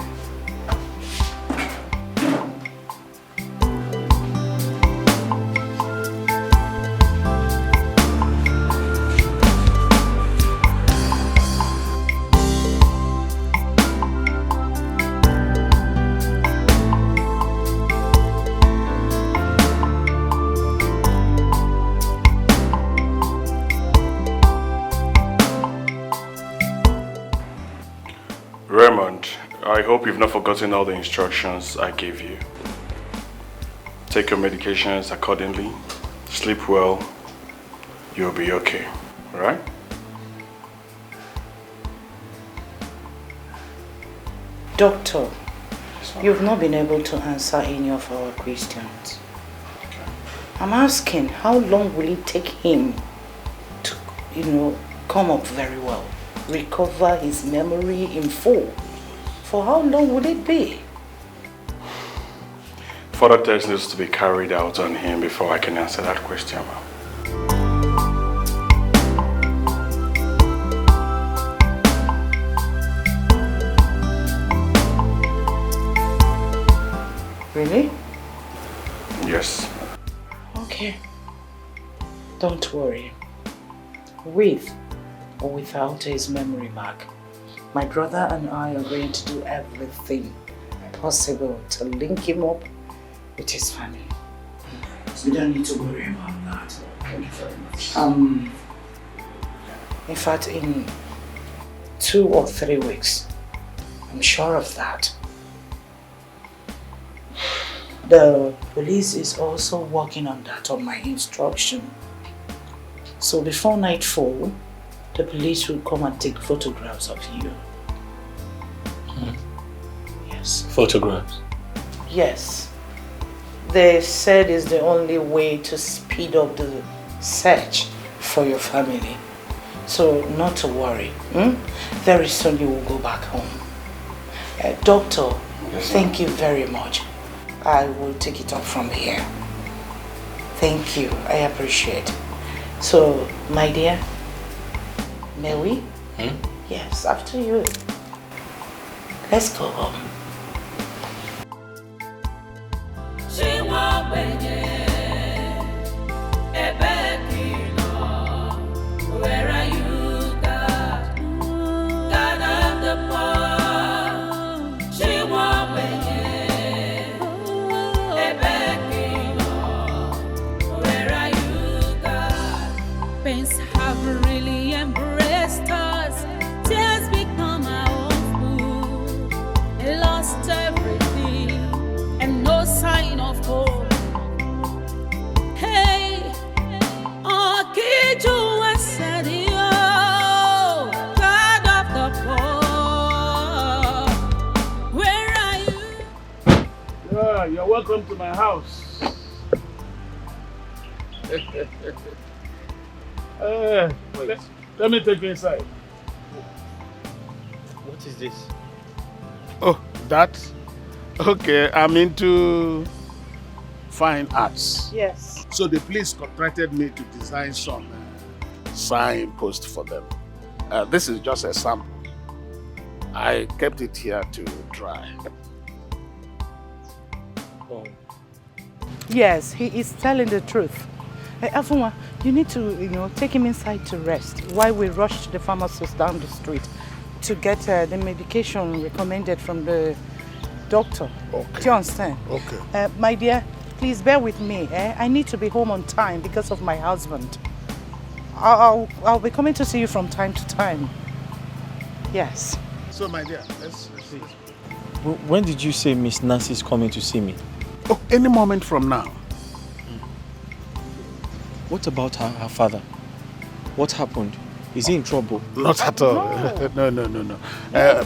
I hope you've not forgotten all the instructions I gave you. Take your medications accordingly, sleep well, you'll be okay, alright?
Doctor, you've not been able to answer any of our questions. I'm asking, how long will it take him to, come up very well? Recover his memory in full? For how long will it be?
Further tests needs to be carried out on him before I can answer that question.
Really?
Yes.
Okay.
Don't worry. With or without his memory back, my brother and I are going to do everything possible to link him up with his family. So you don't need to worry about that. Thank you very much. In fact, in 2 or 3 weeks, I'm sure of that. The police is also working on that on my instruction. So before nightfall, the police will come and take photographs of you. Yes.
Photographs?
Yes. They said it's the only way to speed up the search for your family. So not to worry. Very soon you will go back home. Doctor, thank you very much. I will take it up from here. Thank you. I appreciate. So, my dear, may we? Yes, after you. Let's go home.
Where are you, God? God of the poor. She won't where are you, God? Pains have really embraced us. Tears become our own food. Lost everything and no sign of hope. Hey, God of the poor, where are you?
Yeah, you're welcome to my house. Let me take you inside.
What is this?
Oh, that? Okay, I'm into fine arts.
Yes.
So the police contracted me to design some signposts for them. This is just a sample. I kept it here to dry.
Oh. Yes, he is telling the truth. Hey, Afunwa, you need to, take him inside to rest while we rush to the pharmacist down the street to get the medication recommended from the doctor.
Okay.
Do you understand?
Okay.
My dear, please bear with me. I need to be home on time because of my husband. I'll be coming to see you from time to time. Yes.
So, my dear, let's see.
When did you say Miss Nancy is coming to see me?
Oh, any moment from now.
What about her father? What happened? Is he in trouble?
Not at all. No.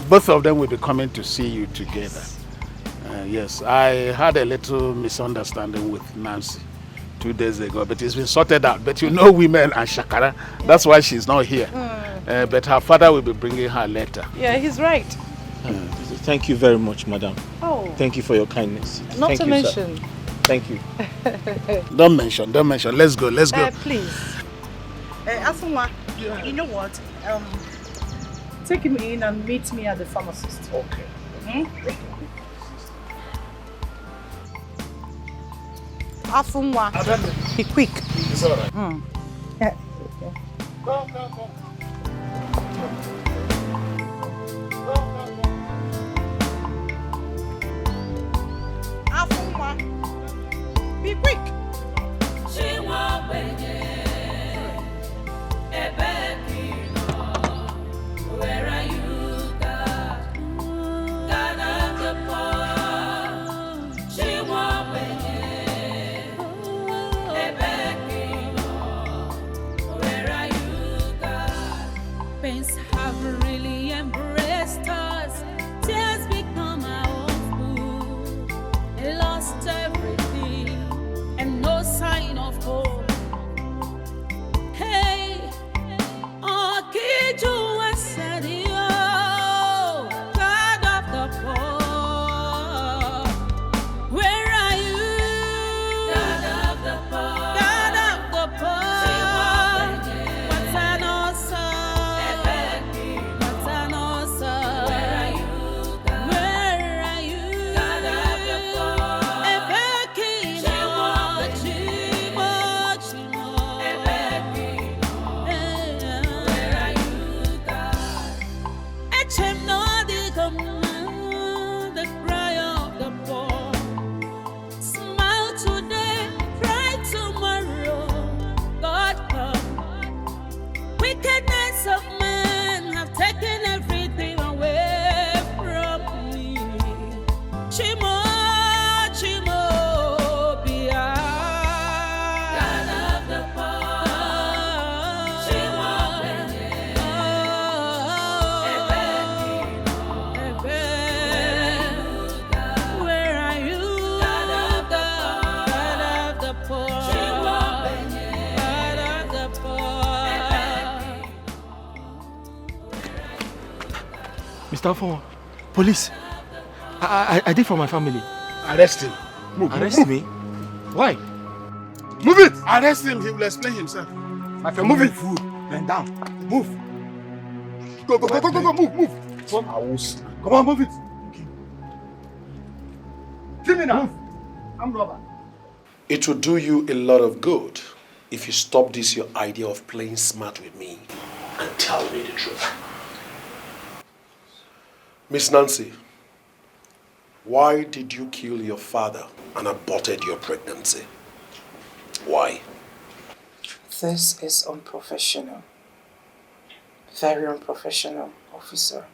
Both of them will be coming to see you together. Yes, I had a little misunderstanding with Nancy 2 days ago, but it's been sorted out. But you know women and Shakara, that's why she's not here. But her father will be bringing her later.
Yeah, he's right.
Thank you very much, madam.
Oh.
Thank you for your kindness.
Not
Thank
to
you,
mention.
Sir. Thank you.
Don't mention. Let's go.
Please. Afunwa, you know what? Take him in and meet me at the pharmacist.
Okay.
Afunwa, be quick.
It's all right.
Yeah.
Go.
Afunwa, be quick.
She won't where are you, God? God of the poor. She won't where are you, God? Pains have really embraced us. Tears become our own food. Lost every
Mr. Afon, police. I did for my family.
Arrest him.
Arrest me? Why?
Move it! Arrest him, he will explain himself.
My
friend, move it! Bend down. Move. Go, move. Come on, move it. Give me now. Move. I'm robber.
It will do you a lot of good if you stop this your idea of playing smart with me and tell me the truth. Miss Nancy, why did you kill your father and aborted your pregnancy? Why?
This is unprofessional. Very unprofessional, officer.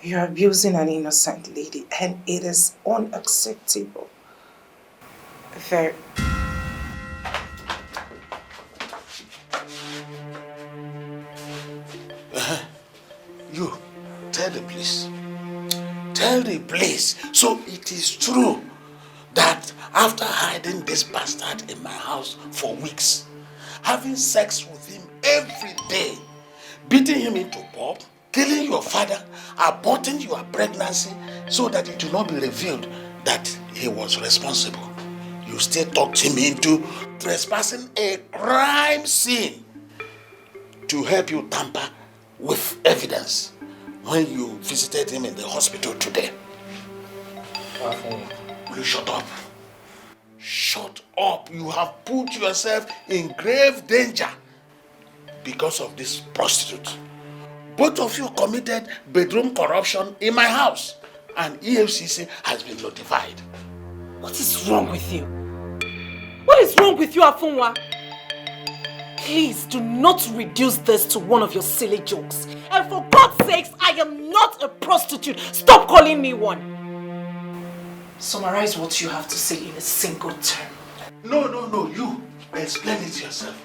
You're abusing an innocent lady and it is unacceptable. Very...
You, tell the police. Tell the police. So it is true that after hiding this bastard in my house for weeks, having sex with him every day, beating him into pulp, killing your father, aborting your pregnancy so that it will not be revealed that he was responsible, you still talked him into trespassing a crime scene to help you tamper with evidence when you visited him in the hospital today. Will you shut up? Shut up. You have put yourself in grave danger because of this prostitute. Both of you committed bedroom corruption in my house and EFCC has been notified.
What is wrong with you? What is wrong with you, Afunwa? Please do not reduce this to one of your silly jokes. And for God's sakes, I am not a prostitute. Stop calling me one. Summarize what you have to say in a single term.
No, you. Explain it yourself.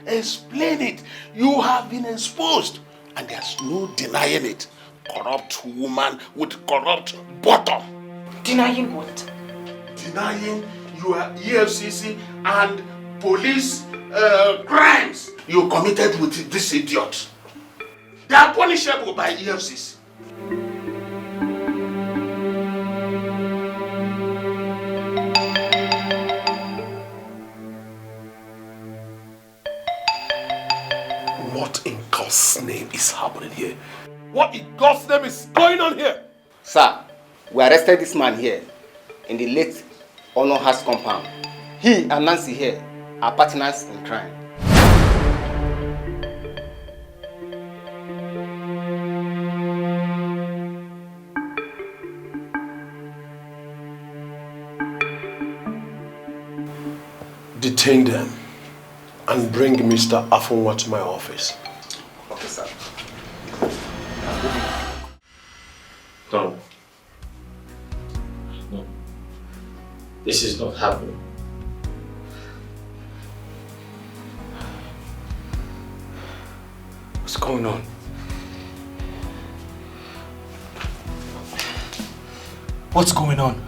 Explain it. You have been exposed and there's no denying it. Corrupt woman with corrupt bottom.
Denying what?
Denying your EFCC and police crimes you committed with this idiot. They are punishable by EFCC.
What in God's name is happening here? What in God's name is going on here?
Sir, we arrested this man here in the late Onny house compound. He and Nancy here are partners in crime.
Detain them and bring Mr. Afunwa to my office.
Okay, sir.
No. No. This is not happening.
What's going on? What's going on?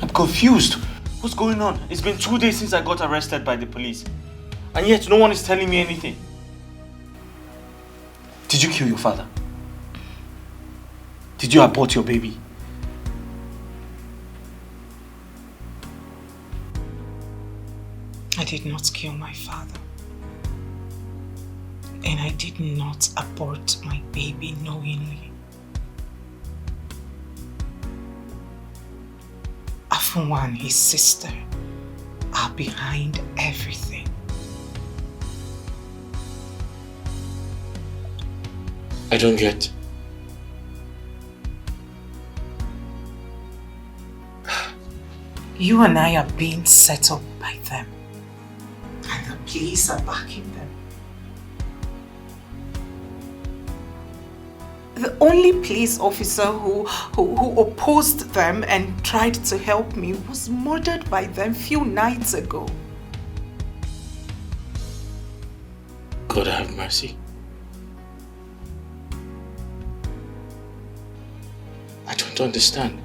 I'm confused. What's going on? It's been 2 days since I got arrested by the police. And yet no one is telling me anything. Did you kill your father? Did you abort your baby?
I did not kill my father. And I did not abort my baby knowingly. Afunwa and his sister are behind everything.
I don't get.
You and I are being set up by them. And the police are backing them. The only police officer who opposed them and tried to help me was murdered by them few nights ago.
God have mercy. I don't understand.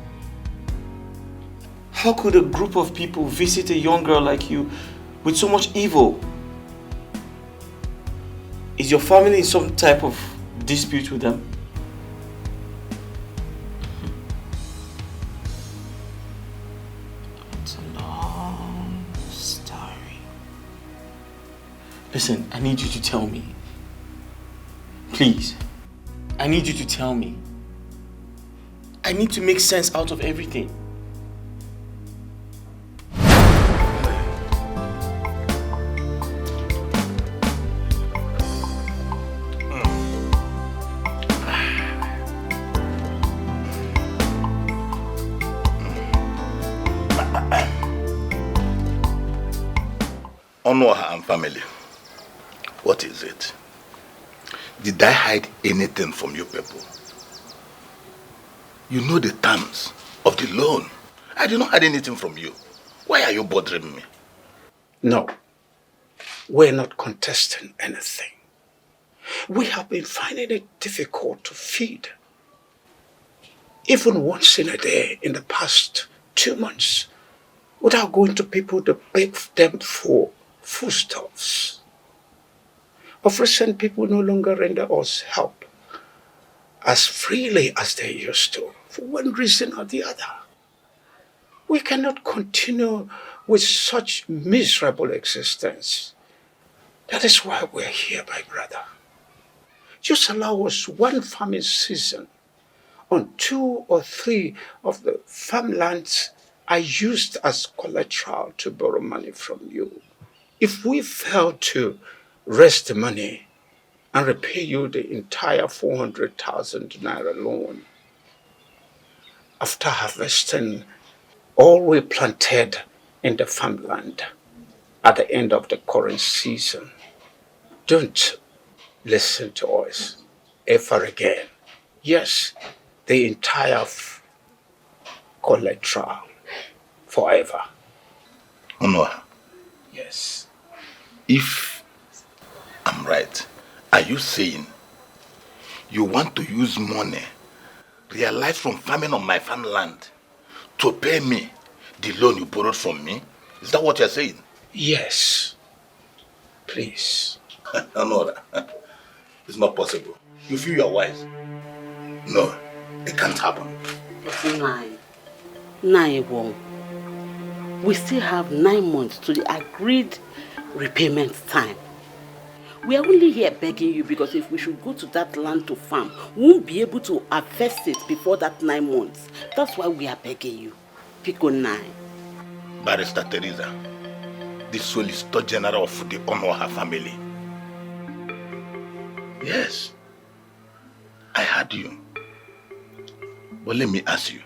How could a group of people visit a young girl like you with so much evil?
Is your family in some type of dispute with them?
It's a long story.
Listen, I need you to tell me. Please. I need you to tell me. I need to make sense out of everything.
Honor her and family. What is it? Did I hide anything from you people? You know the terms of the loan. I did not hide anything from you. Why are you bothering me?
No, we're not contesting anything. We have been finding it difficult to feed. Even once in a day in the past 2 months, without going to people to beg them for foodstuffs. Of recent, people no longer render us help as freely as they used to, for one reason or the other. We cannot continue with such miserable existence. That is why we're here, my brother. Just allow us one farming season on 2 or 3 of the farmlands I used as collateral to borrow money from you. If we fail to raise the money and repay you the entire 400,000 naira loan, after harvesting all we planted in the farmland at the end of the current season, don't listen to us ever again. Yes, the entire collateral forever.
Honor.
Yes.
If I'm right, are you saying you want to use money realized from farming on my farmland to pay me the loan you borrowed from me? Is that what you're saying?
Yes. Please.
No, it's not possible. You feel you're wise? No, it can't happen.
Nine. We still have 9 months to the agreed repayment time. We are only here begging you because if we should go to that land to farm, we won't be able to harvest it before that 9 months. That's why we are begging you. Pico 9.
Barrister Teresa, the Solicitor General of the Honor her family. Yes, I heard you. But let me ask you,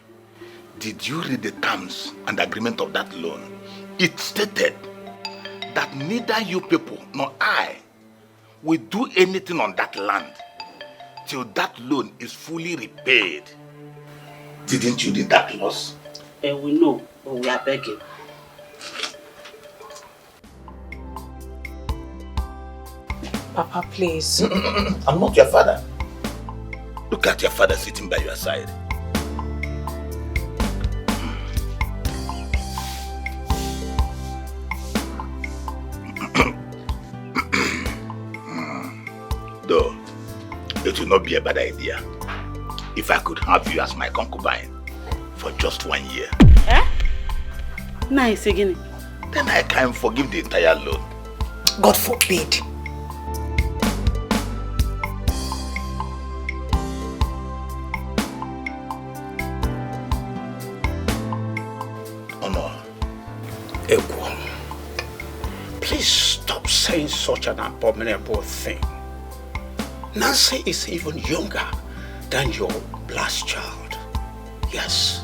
did you read the terms and agreement of that loan? It stated that neither you people nor I will do anything on that land till that loan is fully repaid. Didn't you read that clause?
We know, but we are begging.
Papa, please.
I'm not your father. Look at your father sitting by your side. Though, it will not be a bad idea if I could have you as my concubine for just 1 year.
Nice again.
Then I can forgive the entire loan.
God forbid.
Honor. Equal. Please stop saying such an abominable thing. Nancy is even younger than your last child. Yes.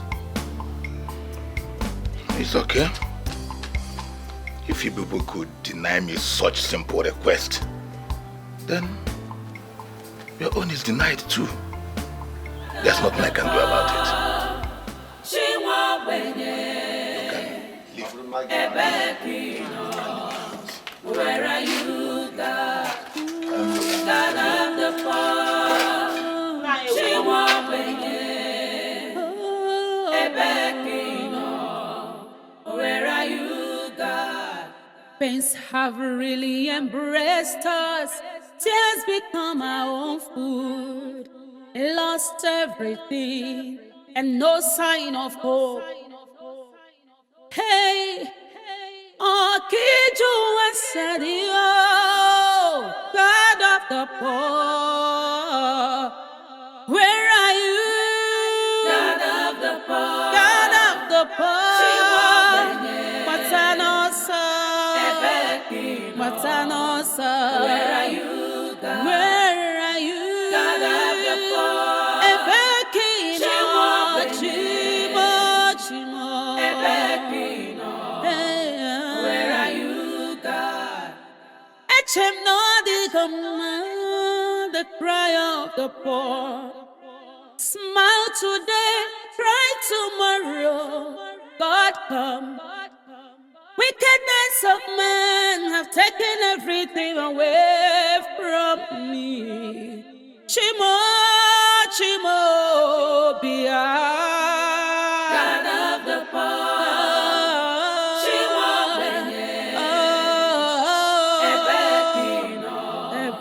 It's okay. If you people could deny me such simple request, then your own is denied too. There's nothing I can do about it. You can leave.
Where are you, God? God of the fall. She won't where are you, God? Pains have really embraced us. tears become our own food. Lost everything and no sign of hope. Hey, Okiju Wasadio, God of the poor, where are you? God of the poor, God of the poor, Matanosa, Matanosa, where are you? God? Where are you? God of the poor, Ebekino, Chimo, Chimo, Ebekino, where are you, God? Echem no the command, the cry of the poor. Smile today, cry tomorrow. God come. Wickedness of men have taken everything away from me. Chimo, Chimo, Bia. God of the poor. Chimo, Ebekino.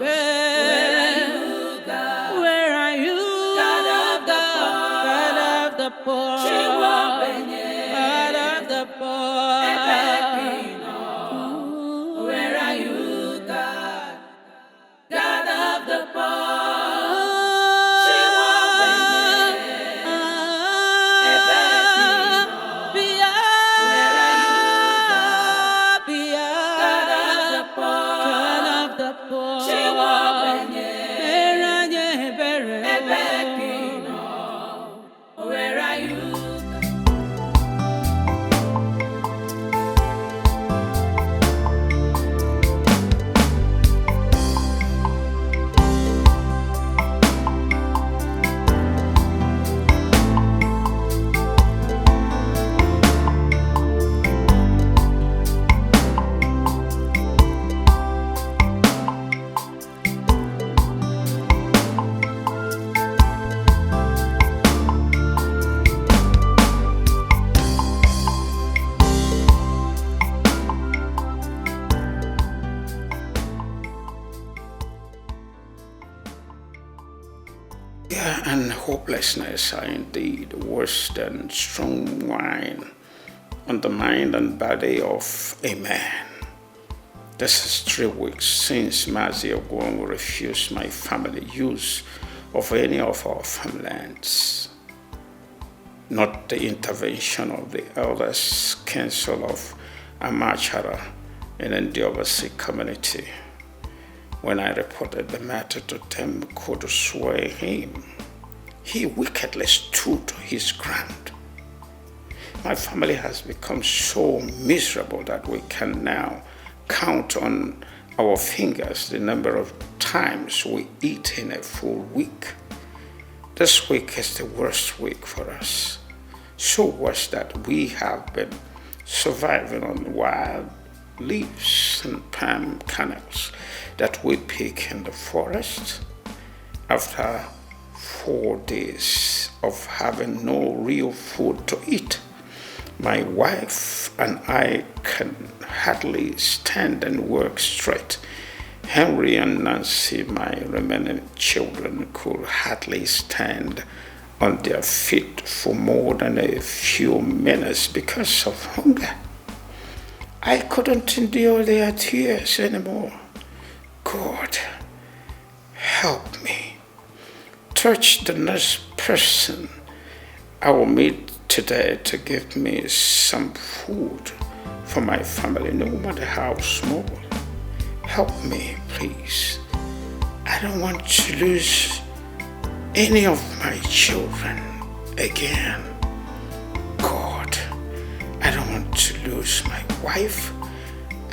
Where are you, God? Where are you? God of the poor. God of the poor. Chimo, God of the poor. Ebekino. Where are you, God? God of the poor. Where are you?
Fear and hopelessness are indeed worse than strong wine on the mind and body of a man. This is 3 weeks since Mazi Ogwon refused my family use of any of our farmlands. Not the intervention of the elders' council of Amachara in the Ndiobasi community. When I reported the matter to them, could sway him, he wickedly stood his ground. My family has become so miserable that we can now count on our fingers the number of times we eat in a full week. This week is the worst week for us. So worse that we have been surviving on wild leaves and palm kernels that we pick in the forest. After 4 days of having no real food to eat, my wife and I can hardly stand and work straight. Henry and Nancy, my remaining children, could hardly stand on their feet for more than a few minutes because of hunger. I couldn't endure their tears anymore. God, help me. Touch the next person I will meet today to give me some food for my family, no matter how small. Help me, please. I don't want to lose any of my children again. God, I don't want to lose my wife.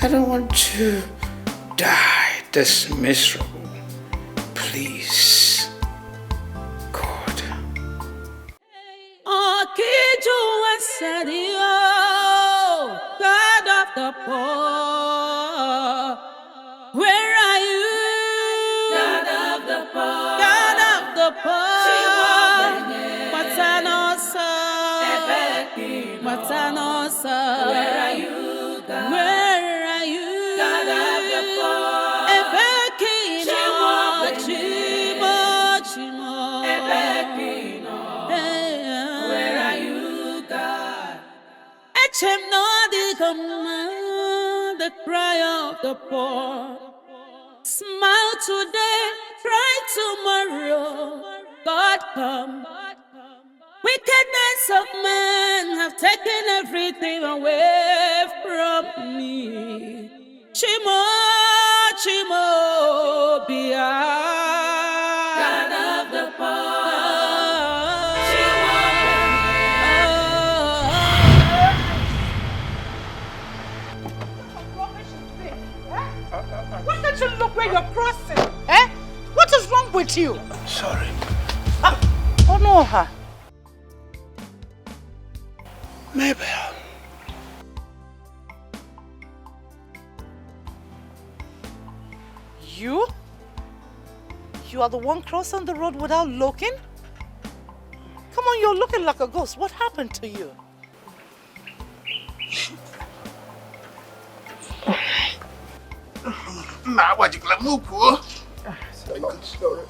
I don't want to die this miserable. Please, God.
God of the poor, where are you? God of the poor, God of the poor, Matanosa, Matanosa, where are you? God? Where are you? God of the poor, Ebekino, Shame not the command, the cry of the poor. Smile today, cry tomorrow. God come. Wickedness of men have taken everything away from me. Chimo, Chimo, Bia. God of the poor. Chimo,
Why don't you look where you're crossing? Eh? What is wrong with you?
Sorry.
Oh no, her.
Mabel.
You? You are the one crossing the road without looking? Come on, you're looking like a ghost. What happened to you?
Nah, what you glamour? It's a long story.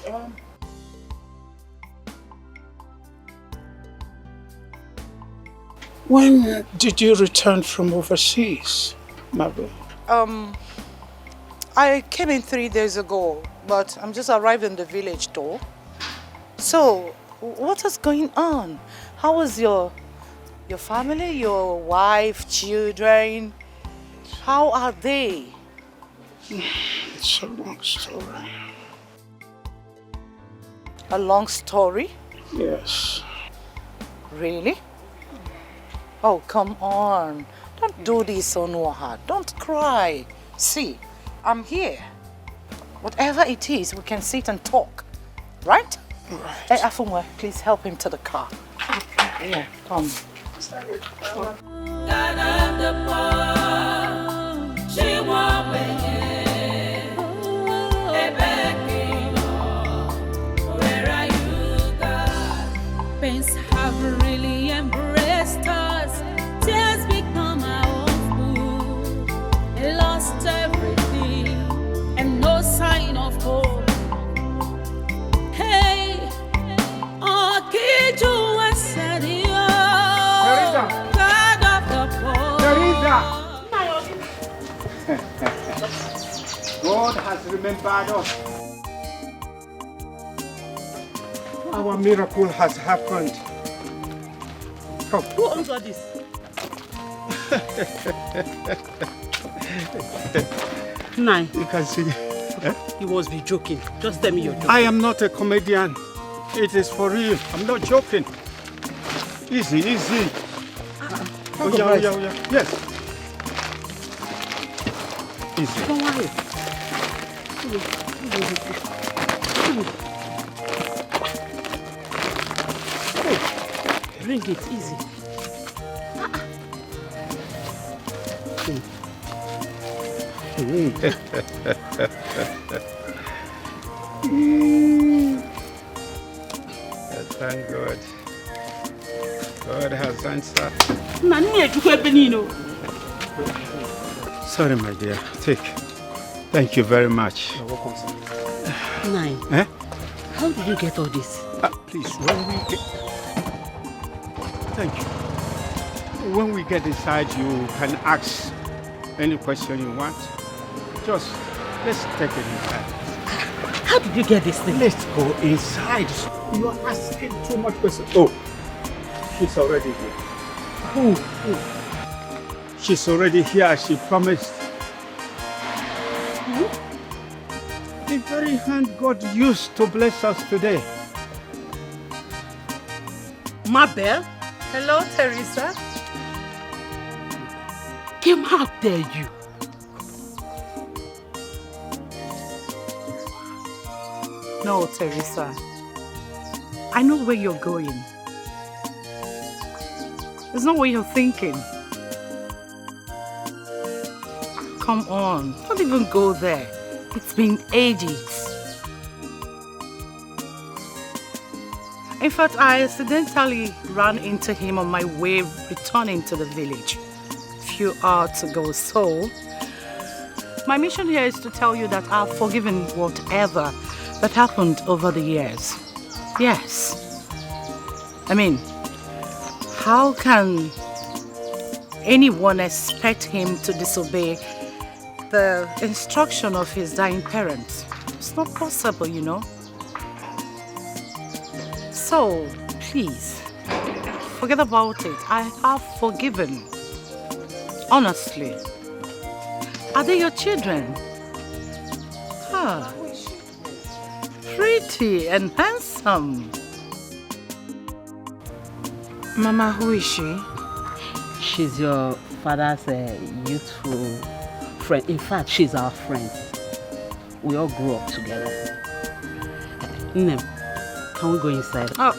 When did you return from overseas, Mabel?
I came in 3 days ago, but I'm just arrived in the village though. So, what is going on? How is your family, your wife, children? How are they?
It's a long story.
A long story?
Yes.
Really? Oh, come on. Don't do this, Onoha. Don't cry. See, I'm here. Whatever it is, we can sit and talk. Right?
Right.
Hey, Afunwa, please help him to the car. Okay. Yeah, come.
God of the poor, she won't where are you, God? Pains have really embraced us. Tears become our own food. I lost everything and no sign of hope. Hey, oh, Kiju and Sadio. God of the poor.
God has remembered us.
Our miracle has happened. Come.
Who owns all this?
Nine. You can see.
You must be joking. Just tell me you're joking.
I am not a comedian. It is for real. I'm not joking. Easy, easy. Oh, yeah. Yes. Easy.
Don't worry. Bring it easy.
Thank God. God has answered. Sorry, my dear. Take. Thank you very much.
You're welcome, sir. Nine.
Eh?
How did you get all this?
Please, when we get... Thank you. When we get inside, you can ask any question you want. Just, let's take it inside.
How did you get this thing?
Let's go inside. You are asking too much questions. Oh, she's already here. Who? She's already here, she promised. The very hand God used to bless us today.
Mabel? Hello, Teresa. Kim, how dare you? No, Teresa. I know where you're going. It's not what you're thinking. Come on, don't even go there. It's been ages. In fact, I accidentally ran into him on my way returning to the village a few hours ago. So, my mission here is to tell you that I've forgiven whatever that happened over the years. Yes. I mean, how can anyone expect him to disobey the instruction of his dying parents? It's not possible, you know. So, please, forget about it. I have forgiven. Honestly. Are they your children? Ah, pretty and handsome.
Mama, who is she?
She's your father's youthful friend. In fact, she's our friend. We all grew up together. Nne, can we go inside?
Oh.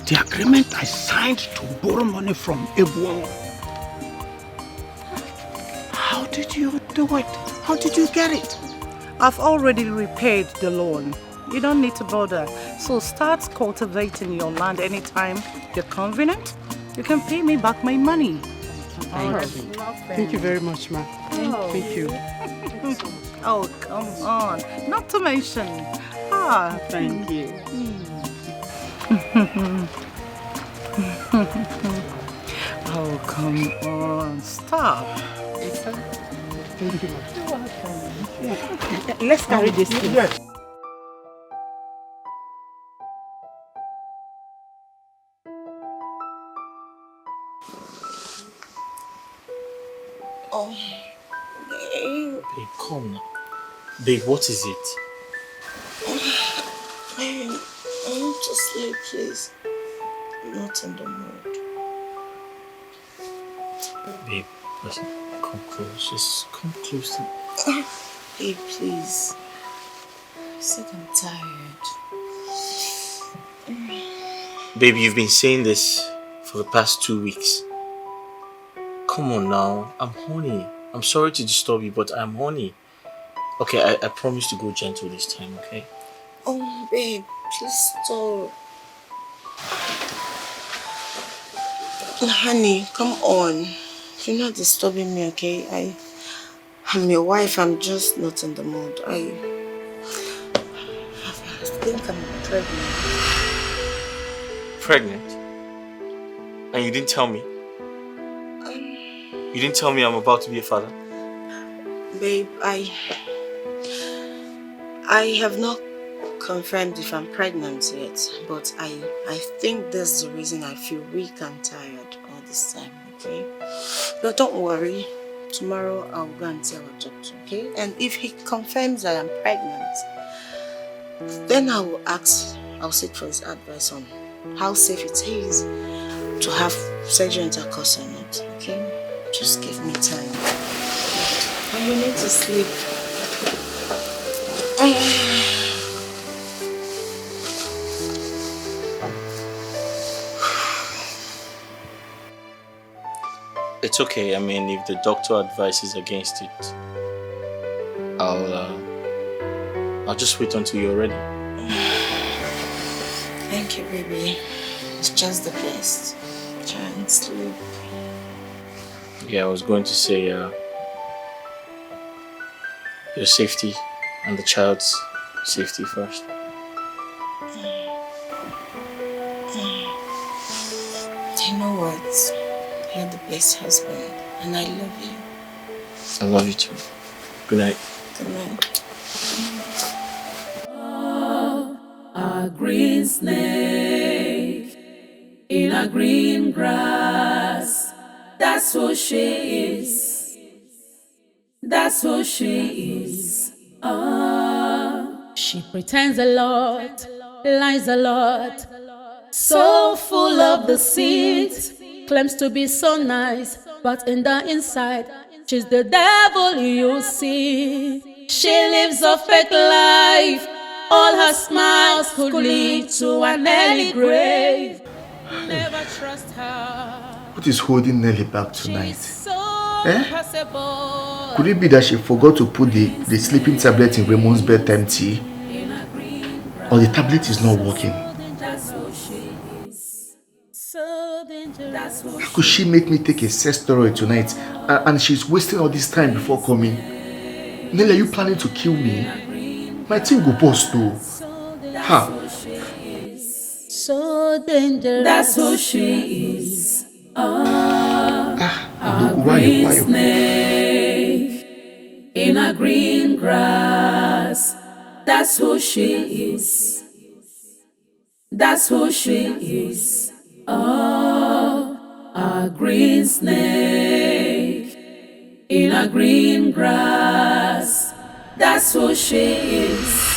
The agreement I signed to borrow money from Ebuon. How did you do it? How did you get it?
I've already repaid the loan. You don't need to bother. So start cultivating your land anytime you're convenient. You can pay me back my money.
Thank you very much, ma. Thank you.
Oh, come on. Not to mention.
Thank you.
Oh, come on. Stop.
Thank you, ma.
You're welcome.
Let's carry this thing.
Yes.
Oh, babe.
Babe, come now. Babe, what is it?
I want to sleep, please. I'm not in the mood.
Babe, listen, come close. Just come close to me.
Babe, please. I said I'm tired.
Babe, you've been saying this for the past 2 weeks. Come on now. I'm horny. I'm sorry to disturb you, but I'm horny. Okay, I promise to go gentle this time, okay?
Oh, babe, please stop. Honey, come on. You're not disturbing me, okay? I'm your wife. I'm just not in the mood. I think I'm pregnant.
Pregnant? And you didn't tell me? You didn't tell me I'm about to be a father?
Babe, I have not confirmed if I'm pregnant yet, but I think that's the reason I feel weak and tired all this time, okay? But don't worry, tomorrow I'll go and tell our doctor, okay? And if he confirms I am pregnant, then I'll seek for his advice on how safe it is to have sexual intercourse or not, okay? Just give me time. And you need to sleep.
It's okay. I mean, if the doctor advises against it, I'll just wait until you're ready.
Thank you, baby. It's just the best. Try and sleep.
Yeah, I was going to say your safety and the child's safety first.
You know what? You're the best husband, and I love you.
I love you too. Good night.
Good night.
A green snake in a green grass. That's who she is. That's who she is. She pretends a lot, lies a lot, so full of deceit. Claims to be so nice, but in the inside, she's the devil you see. She lives a fake life. All her smiles could lead to an early grave. Never trust her.
What is holding Nelly back tonight?
She's so
Could it be that she forgot to put the sleeping tablet in Raymond's bedtime tea? Or the tablet is not working? How could she make me take a sex steroid tonight and she's wasting all this time before coming? Nelly, are you planning to kill me? My thing go bust though. Ha!
So dangerous. That's who she is. A green snake in a green grass. That's who she is. That's who she is. A green snake in a green grass. That's who she is.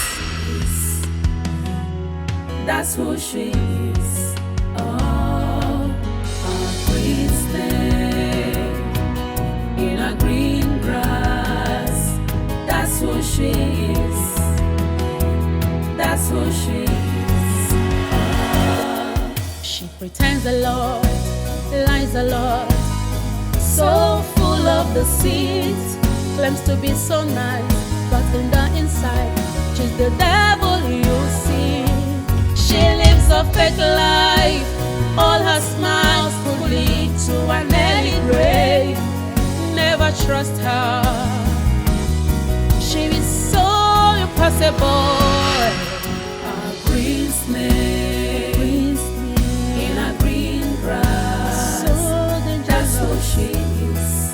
That's who she is. A green snake in a green grass. That's who she is. That's who she is. She pretends a lot, lies a lot, so full of deceit, claims to be so nice, but in the inside, she's the devil you see. She lives a fake life, all her smiles could lead to an early grave. Never trust her, she is so impossible. A green snake in a green grass. So dangerous. That's who she is.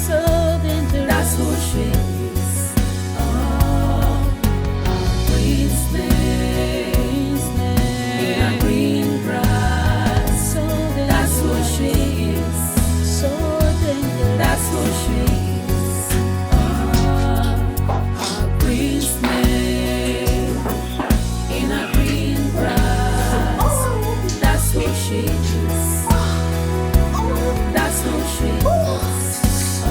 So dangerous. That's who she is. A green snake in a green grass. So dangerous. That's who she is. So dangerous. That's who she is. A green snake in a green grass. That's who she is. That's who she is. A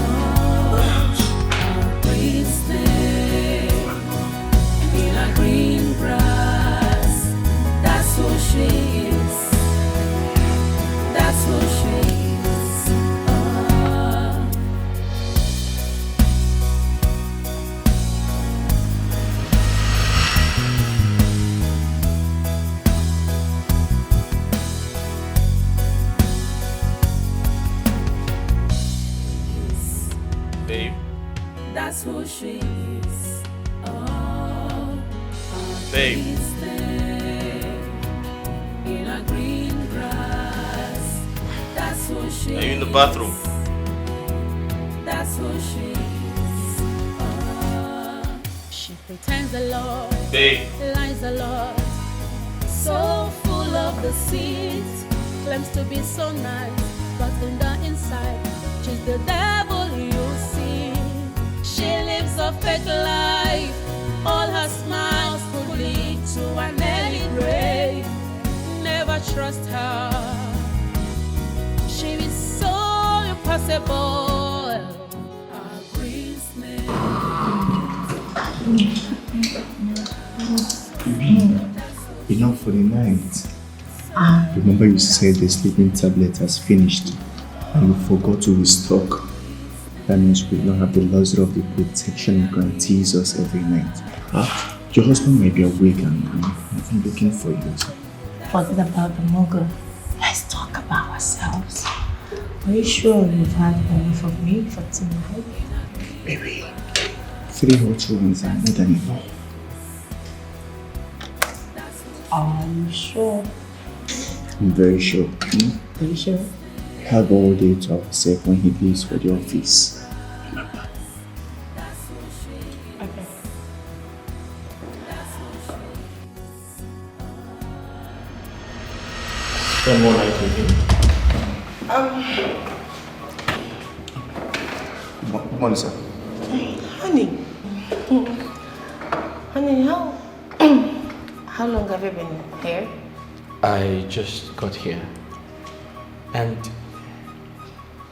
green snake in a green grass. That's who she is. That's who she is.
Babe,
That's who she is.
babe.
In a green grass. That's who she
Are you in the bathroom?
That's who she is. She pretends a lot,
Babe.
lies a lot, so full of deceit, claims to be so nice, but in the inside, she's the devil you see. She lives a fake life, all her smiles could lead to an early grave. Never trust her, she is so impossible. A green snake.
Enough for the night. Remember you said the sleeping tablet has finished and you forgot to restock. That means we don't have the luxury of the protection it guarantees us every night. Your husband might be awake and I've been looking for you.
Forget about the mogul. Let's talk about ourselves. Are you sure you've had enough of me for tonight?
Baby, 3 hot ones are more than enough.
Are you sure?
I'm very sure.
Are you sure?
We have all day to ourselves when he leaves for the office.
Okay.
Spend more night with him.
Good morning, sir.
Honey. Honey, how long have you been here?
I just got here. And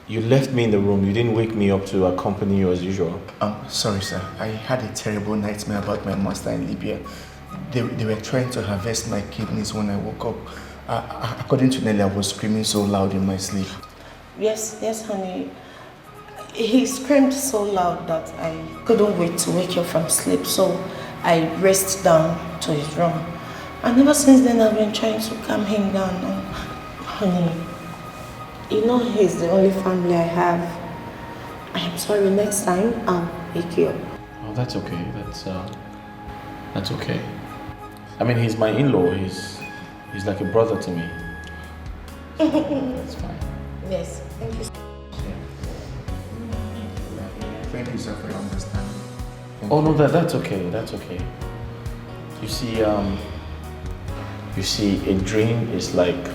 you left me in the room. You didn't wake me up to accompany you as usual.
Sorry, sir. I had a terrible nightmare about my master in Libya. They were trying to harvest my kidneys when I woke up. According to Nelly, I was screaming so loud in my sleep.
Yes, honey. He screamed so loud that I couldn't wait to wake up from sleep, so I raced down to his room. And ever since then, I've been trying to calm him down. And honey, you know he's the only family I have. I am sorry, next time I'll wake you up.
Oh, that's okay. That's okay. I mean, he's my in-law. He's like a brother to me. That's fine.
Yes, thank you.
Thank you, sir, for your understanding.
Oh no, that's okay. That's okay. You see, a dream is like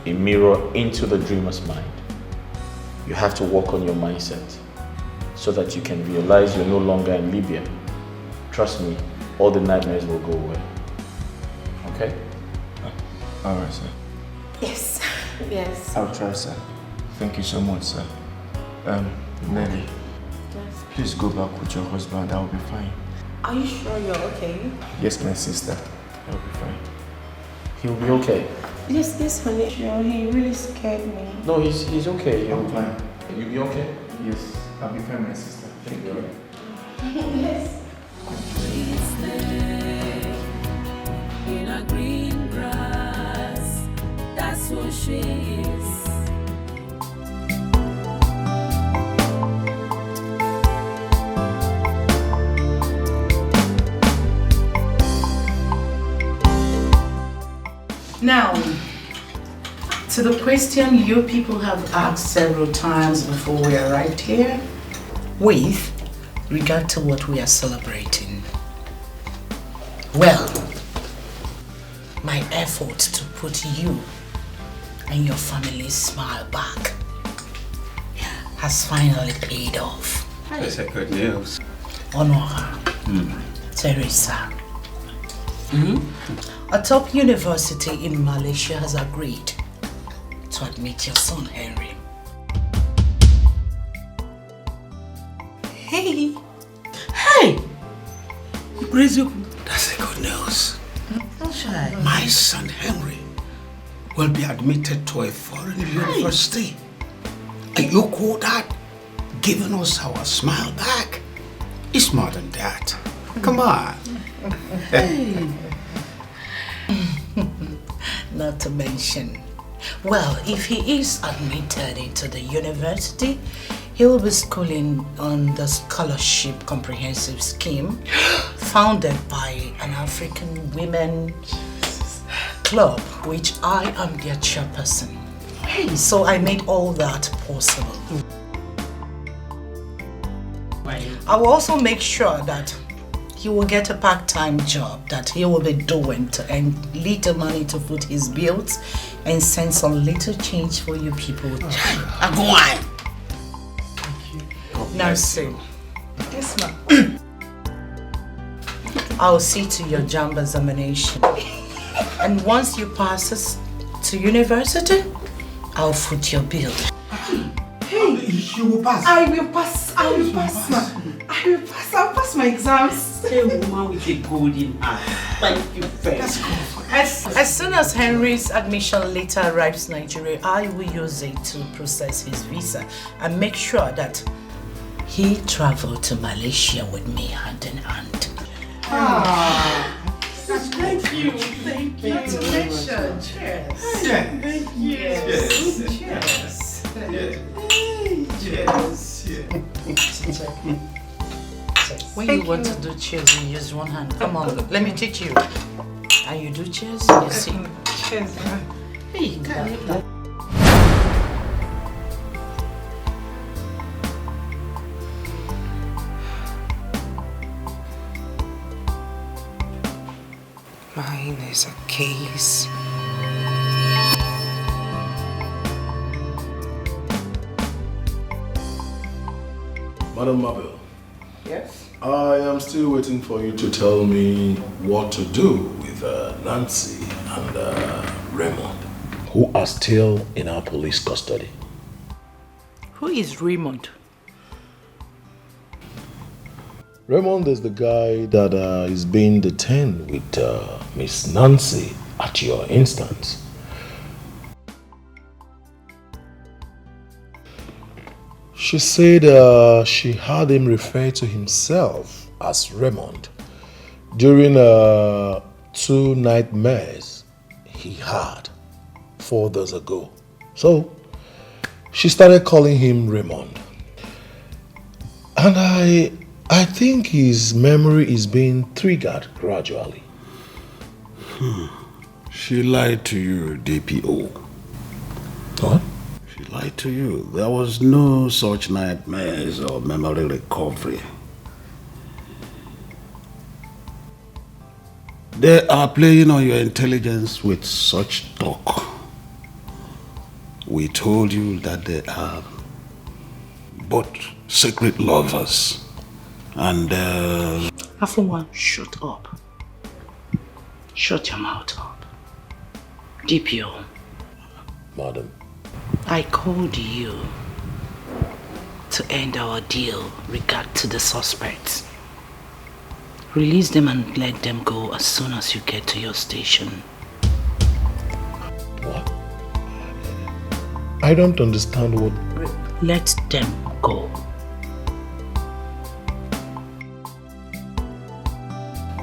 a mirror into the dreamer's mind. You have to work on your mindset so that you can realize you're no longer in Libya. Trust me, all the nightmares will go away. Okay?
All right, sir.
Yes, yes.
I'll try, sir. Thank you so much, sir. Nelly, please go back with your husband. I'll be fine.
Are you sure you're okay?
Yes, my sister. I'll be fine.
He'll be okay.
Yes, honey. Sure, he really scared me.
No, he's okay.
I'm fine.
You'll be okay?
Yes, I'll be fine, my sister. Thank you.
Yes.
In a green grass, that's who she is.
Now, to the question you people have asked several times before we arrived here, with regard to what we are celebrating. Well, my effort to put you and your family's smile back has finally paid off.
That's a good news.
Honora, Teresa, a top university in Malaysia has agreed to admit your son Henry.
Hey! That's a good news. My son Henry will be admitted to a foreign university. And you call that giving us our smile back? It's more than that. Come on.
Not to mention, well, if he is admitted into the university, he will be schooling on the scholarship comprehensive scheme founded by an African women club, which I am their chairperson. So I made all that possible. I will also make sure that he will get a part-time job that he will be doing to earn little money to foot his bills and send some little change for you people. Go on. Now see. Yes, ma'am. I'll see to your JAMB examination. And once you pass us to university, I'll foot your bill.
Hey, you will pass.
I will pass, I'll pass my exams.
A woman with a golden heart. Thank you very much.
As soon as Henry's admission letter arrives in Nigeria, I will use it to process his visa and make sure that he traveled to Malaysia with me hand in hand.
Thank you. Congratulations. Cheers. Thank you. Cheers.
When you want to do cheers, you use one hand. Come on, let me teach you. And you do cheers, you see.
Cheers.
Hey, God.
Mine is a case.
Madam Mabel.
Yes?
I am still waiting for you to tell me what to do with Nancy and Raymond, who are still in our police custody.
Who is Raymond?
Raymond is the guy that is being detained with Miss Nancy at your instance. She said she heard him refer to himself as Raymond during 2 nightmares he had 4 days ago. So she started calling him Raymond. And I think his memory is being triggered gradually.
She lied to you, DPO.
What?
She lied to you. There was no such nightmares or memory recovery. They are playing on your intelligence with such talk. We told you that they are both secret lovers. And
Afunwa, shut up. Shut your mouth up. DPO.
Madam.
I called you to end our deal regard to the suspects. Release them and let them go as soon as you get to your station.
What? I don't understand what...
Let them go.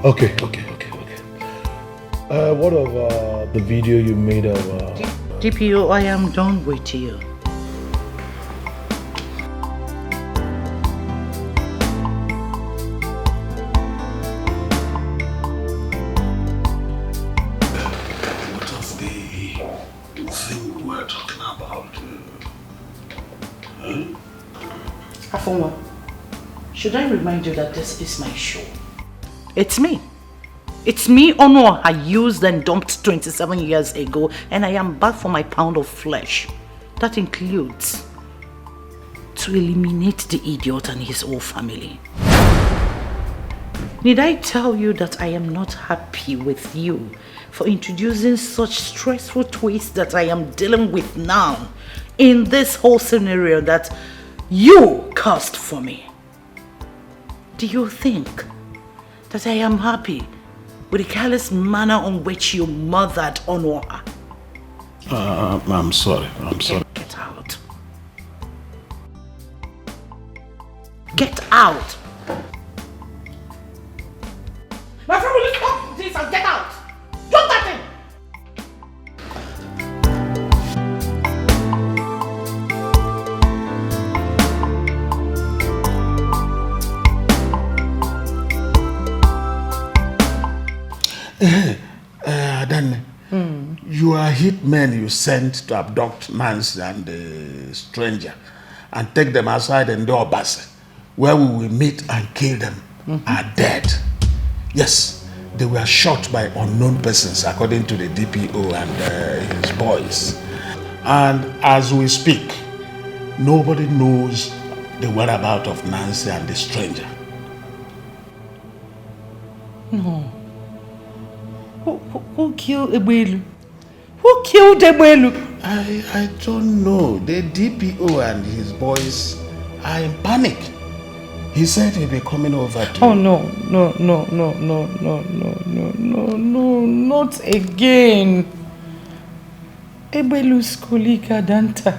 Okay. What of the video you made of...
DPO, I am done with you.
what of the thing we're talking about?
Afunwa, should I remind you that this is my show? It's me. It's me, Onny, I used and dumped 27 years ago, and I am back for my pound of flesh. That includes to eliminate the idiot and his whole family. Need I tell you that I am not happy with you for introducing such stressful twists that I am dealing with now in this whole scenario that you cast for me? Do you think that I am happy with the careless manner on which you mothered Onny?
I'm sorry.
Get out. Get out. My friend, will you stop this and get out? Drop that thing.
Then you are hitmen you sent to abduct Nancy and the stranger and take them outside and do Obasa, where we will meet and kill them, are dead. Yes, they were shot by unknown persons according to the DPO and his boys. And as we speak, nobody knows the whereabouts of Nancy and the stranger.
No. Who killed Ebelu? Who killed Ebelu?
I don't know. The DPO and his boys are in panic. He said he'll be coming over to...
Oh no, not again. Ebelu's colleague Adanta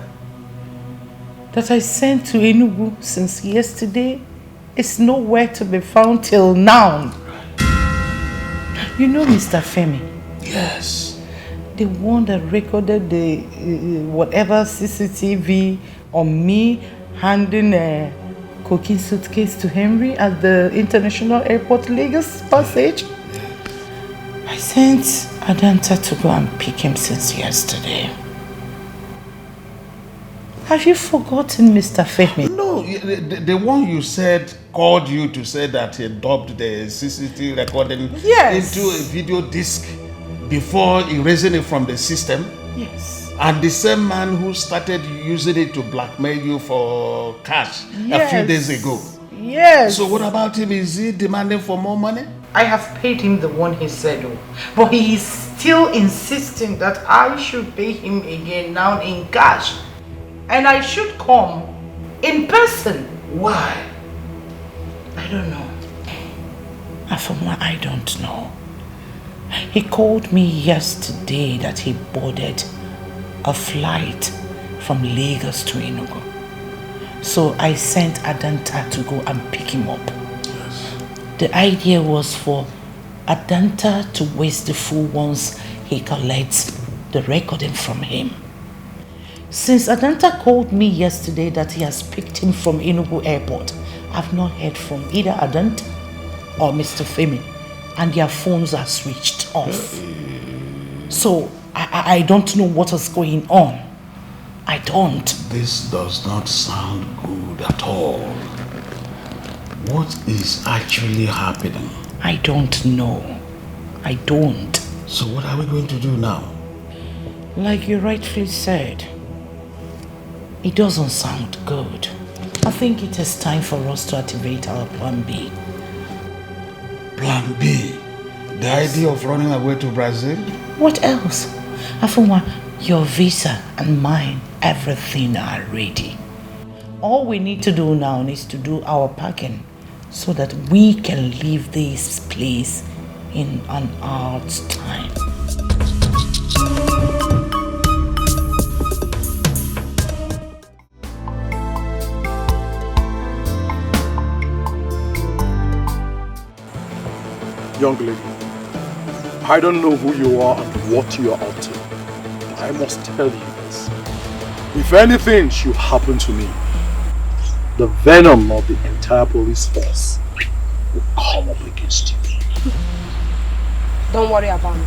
that I sent to Enugu since yesterday is nowhere to be found till now. You know Mr. Femi?
Yes.
The one that recorded the whatever CCTV on me handing a cocaine suitcase to Henry at the International Airport Lagos Passage. I sent Adanta to go and pick him since yesterday. Have you forgotten Mr. Femi?
No, the one you said called you to say that he dubbed the CCTV recording into a video disc before erasing it from the system.
Yes.
And the same man who started using it to blackmail you for cash a few days ago.
Yes.
So what about him? Is he demanding for more money?
I have paid him the one he said, but he is still insisting that I should pay him again now in cash. And I should come in person.
Why?
I don't know. Afumwa, I don't know. He called me yesterday that he boarded a flight from Lagos to Enugu.
So I sent Adanta to go and pick him up. Yes. The idea was for Adanta to waste the fool once he collects the recording from him. Since Adanta called me yesterday that he has picked him from Enugu Airport, I've not heard from either Adanta or Mr. Femi, and their phones are switched off. So I don't know what is going on. I don't.
This does not sound good at all. What is actually happening?
I don't know. I don't.
So what are we going to do now?
Like you rightfully said, it doesn't sound good. I think it is time for us to activate our plan B.
Plan B? The idea of running away to Brazil?
What else? Afuma, your visa and mine, everything are ready. All we need to do now is to do our packing so that we can leave this place in an hour's time.
Young lady, I don't know who you are and what you are up to, but I must tell you this. If anything should happen to me, the venom of the entire police force will come up against you.
Don't worry about me.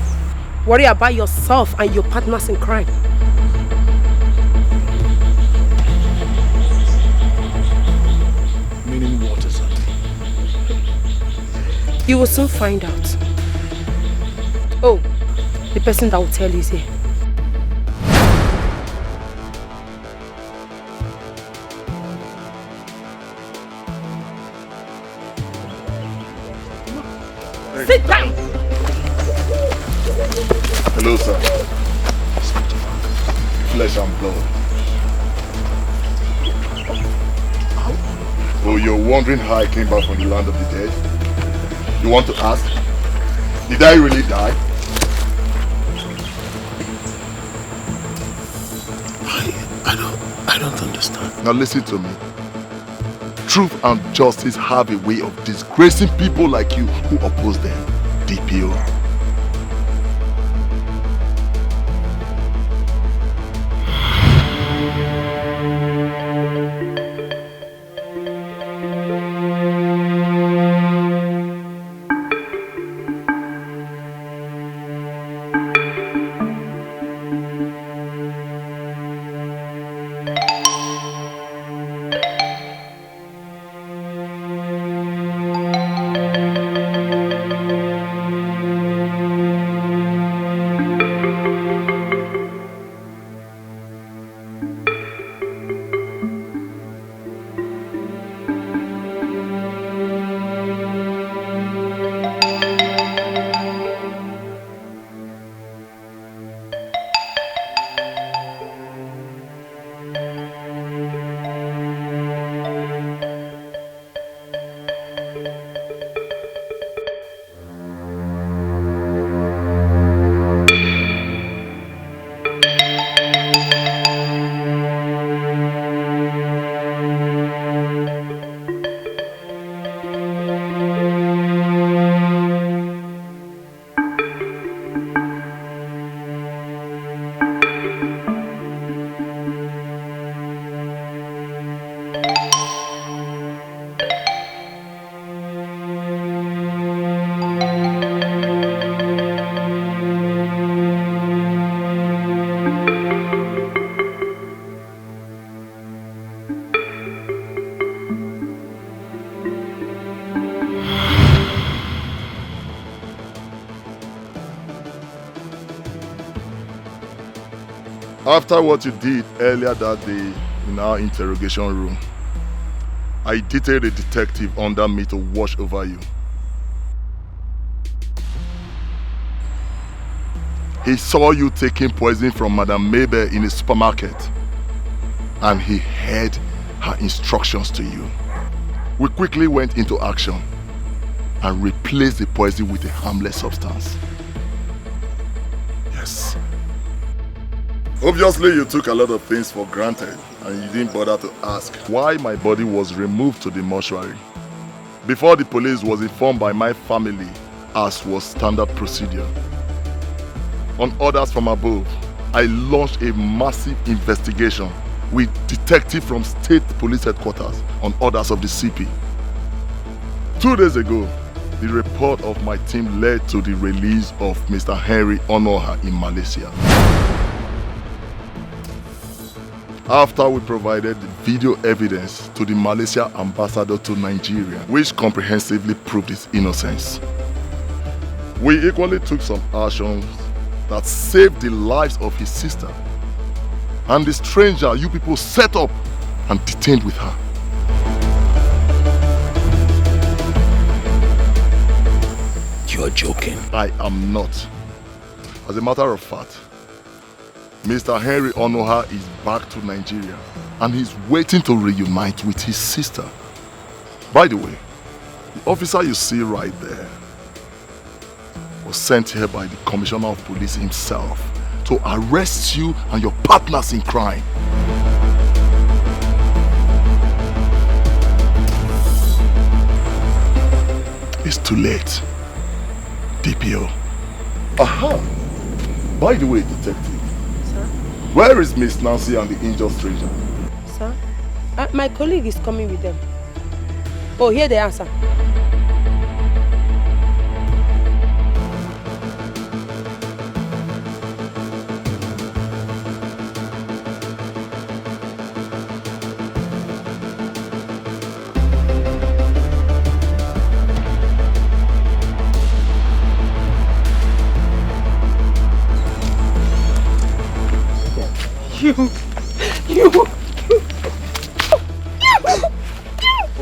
Worry about yourself and your partners in crime.
Meaning what is that?
You will soon find out. Oh, the person that will tell you is here. Sit down!
Hello, sir. Flesh and blood. Oh, you're wondering how I came back from the land of the dead? You want to ask? Did I really die?
I don't understand.
Now listen to me. Truth and justice have a way of disgracing people like you who oppose them. DPO. After what you did earlier that day in our interrogation room, I detailed a detective under me to watch over you. He saw you taking poison from Madame Mabel in a supermarket, and he heard her instructions to you. We quickly went into action and replaced the poison with a harmless substance. Yes. Obviously, you took a lot of things for granted.
and you didn't bother to ask why my body was removed to the mortuary before the police was informed by my family, as was standard procedure. On orders from above, I launched a massive investigation with detectives from State Police Headquarters on orders of the CP. 2 days ago, the report of my team led to the release of Mr. Henry Onoha in Malaysia. After we provided video evidence to the Malaysia ambassador to Nigeria, which comprehensively proved his innocence, we equally took some actions that saved the lives of his sister and the stranger you people set up and detained with her.
You're joking.
I am not. As a matter of fact, Mr. Henry Onoha is back to Nigeria and he's waiting to reunite with his sister. By the way, the officer you see right there was sent here by the Commissioner of Police himself to arrest you and your partners in crime. It's too late, DPO. Aha! By the way, detective,
Sir?
where is Miss Nancy and the injured stranger?
Sir? My colleague is coming with them. Oh, here they are, sir.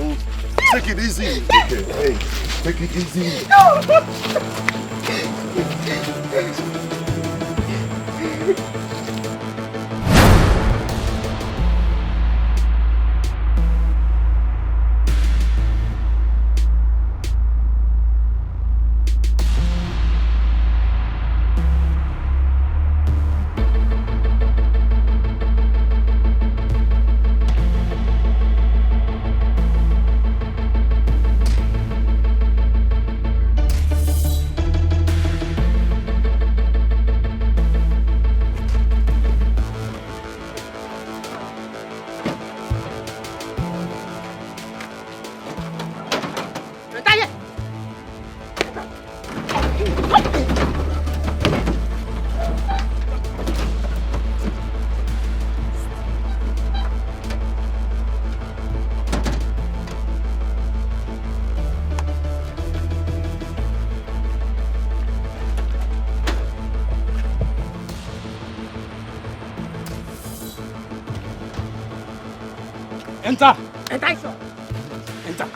Oh, take it easy. Okay, hey, take it easy.
Enter!
Enter, sir.
Enter!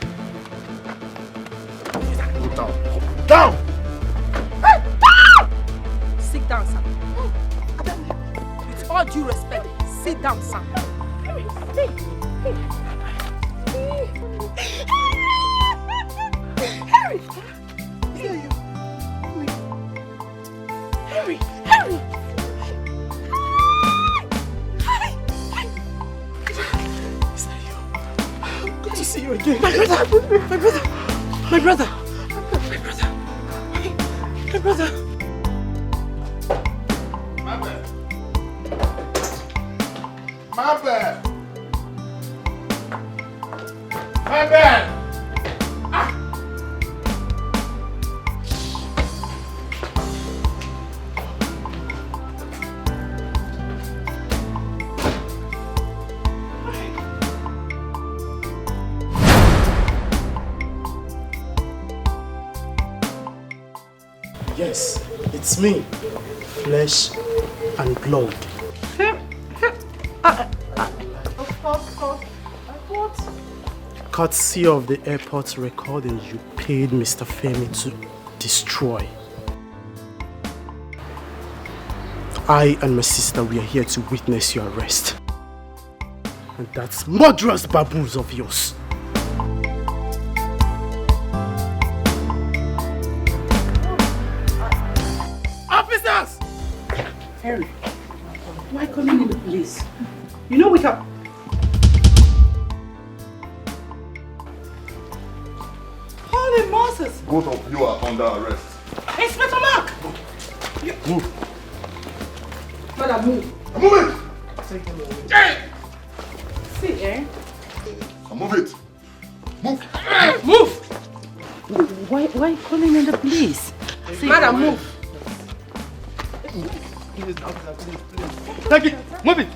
Go down. Down!
Sit down, sir. With all due respect, sit down, sir.
Harry!
Good to see you again.
My brother! My brother! My brother! My brother! My brother!
My bad. My bad.
Yes, it's me. Flesh and blood.
Of course. What?
Courtesy of the airport recording you paid Mr. Femi to destroy. I and my sister, we are here to witness your arrest. And that's murderous baboons of yours.
Officers! Harry, why calling in the police? You know we can...
Holy Moses!
Both of you are under arrest.
Inspector Mark!
Move.
Madam, move.
Move it!
Hey! See, eh?
Move it. Move.
Move! Why are you calling in the police? Madam, move.
Please, officer, please. Take it. Move it.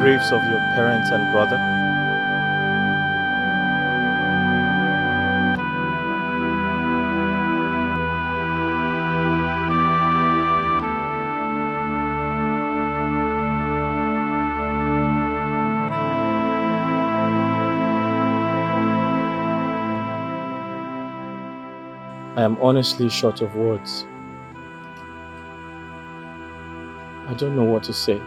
Graves of your parents and brother. I am honestly short of words. I don't know what to say.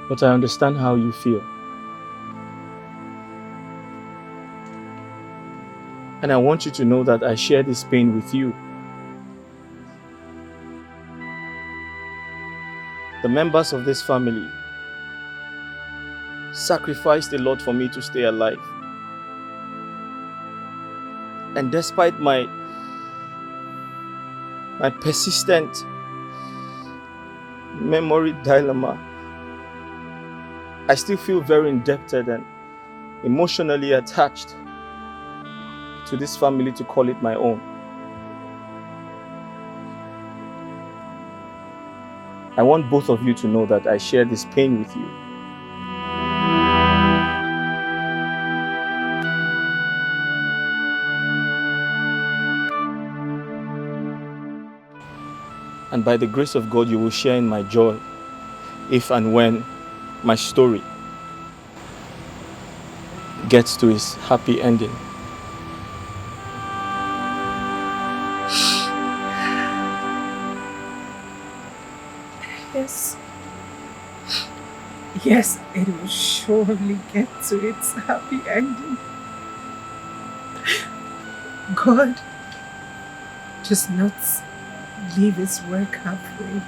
But I understand how you feel. And I want you to know that I share this pain with you. The members of this family sacrificed a lot for me to stay alive. And despite my persistent memory dilemma, I still feel very indebted and emotionally attached to this family to call it my own. I want both of you to know that I share this pain with you. And by the grace of God, you will share in my joy if and when my story gets to its happy ending.
Yes. Yes, it will surely get to its happy ending. God does not leave his work halfway.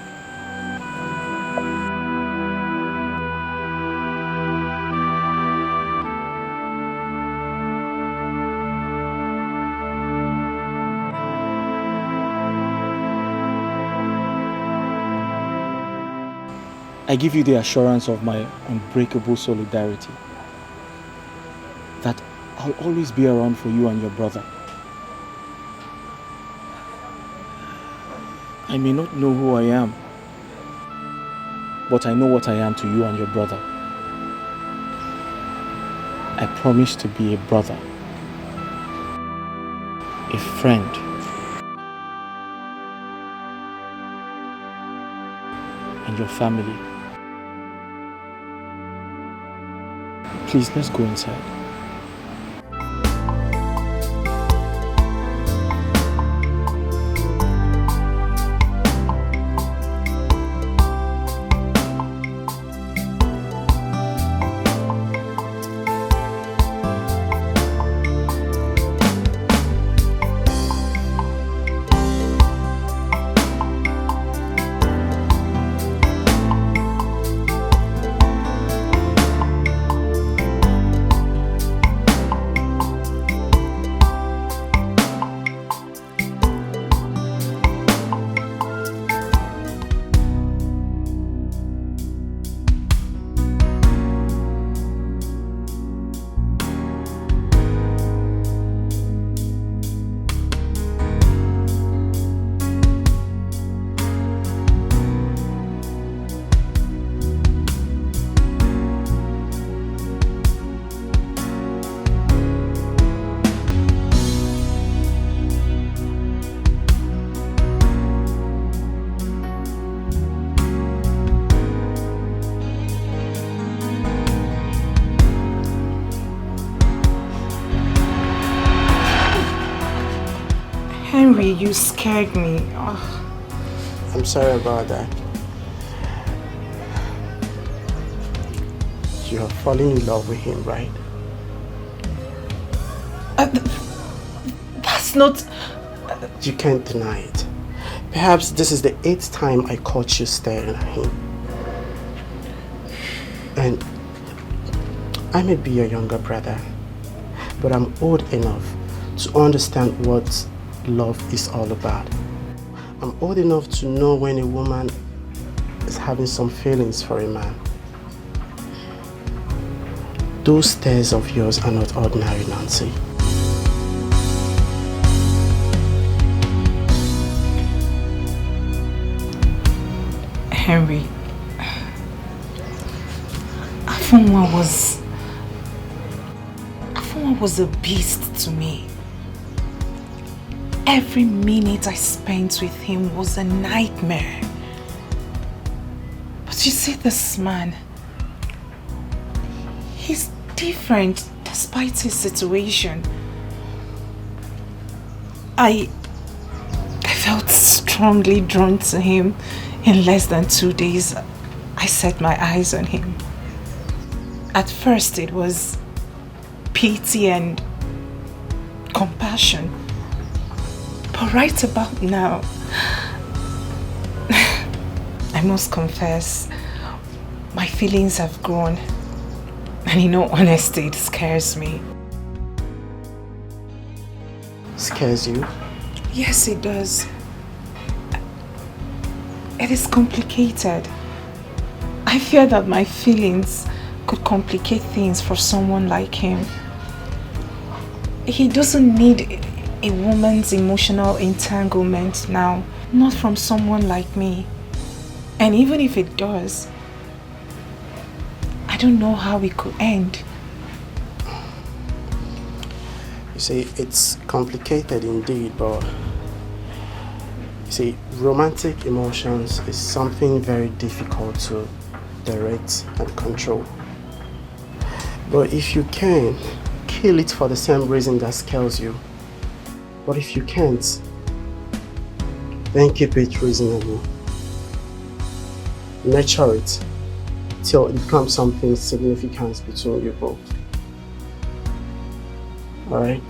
I give you the assurance of my unbreakable solidarity that I'll always be around for you and your brother. I may not know who I am, but I know what I am to you and your brother. I promise to be a brother, a friend, and your family. Please, let's go inside.
Henry, you scared me. Oh.
I'm sorry about that. You are falling in love with him, right?
That's not...
You can't deny it. Perhaps this is the 8th time I caught you staring at him. And I may be your younger brother, but I'm old enough to understand what love is all about. I'm old enough to know when a woman is having some feelings for a man. Those stares of yours are not ordinary, Nancy.
Henry, Afunwa was a beast to me. Every minute I spent with him was a nightmare. But you see, this man, he's different despite his situation. I felt strongly drawn to him. In less than 2 days, I set my eyes on him. At first it was pity and compassion. But right about now, I must confess, my feelings have grown. And in all honesty, it scares me.
Scares you?
Yes, it does. It is complicated. I fear that my feelings could complicate things for someone like him. He doesn't need a woman's emotional entanglement now, not from someone like me. And even if it does, I don't know how it could end.
You see, it's complicated indeed, but you see, romantic emotions is something very difficult to direct and control. But if you can, kill it for the same reason that scares you. But if you can't, then keep it reasonable. Nurture it till it becomes something significant between you both. Alright?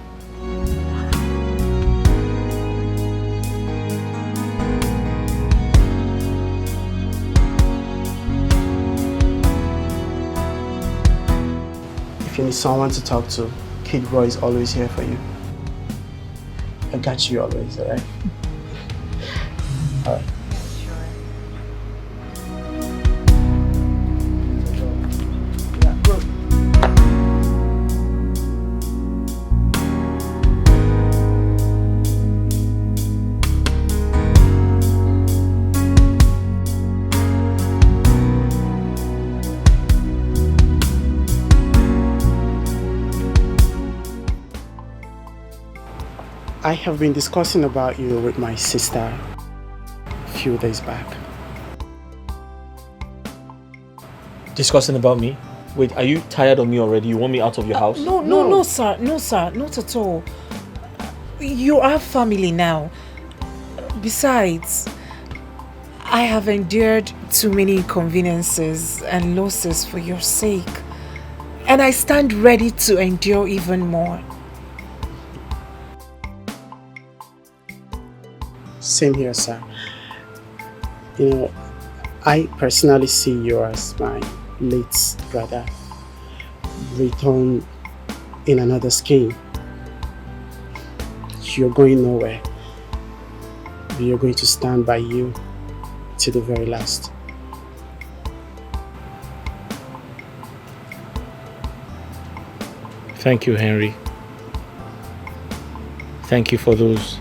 If you need someone to talk to, Kid Roy is always here for you. I got you always, alright? Alright. I have been discussing about you with my sister a few days back.
Discussing about me? Wait, are you tired of me already? You want me out of your house?
No, sir. No, sir. Not at all. You are family now. Besides, I have endured too many inconveniences and losses for your sake. And I stand ready to endure even more.
Same here, sir. You know, I personally see you as my late brother, return in another scheme. You're going nowhere. We are going to stand by you to the very last.
Thank you, Henry. Thank you for those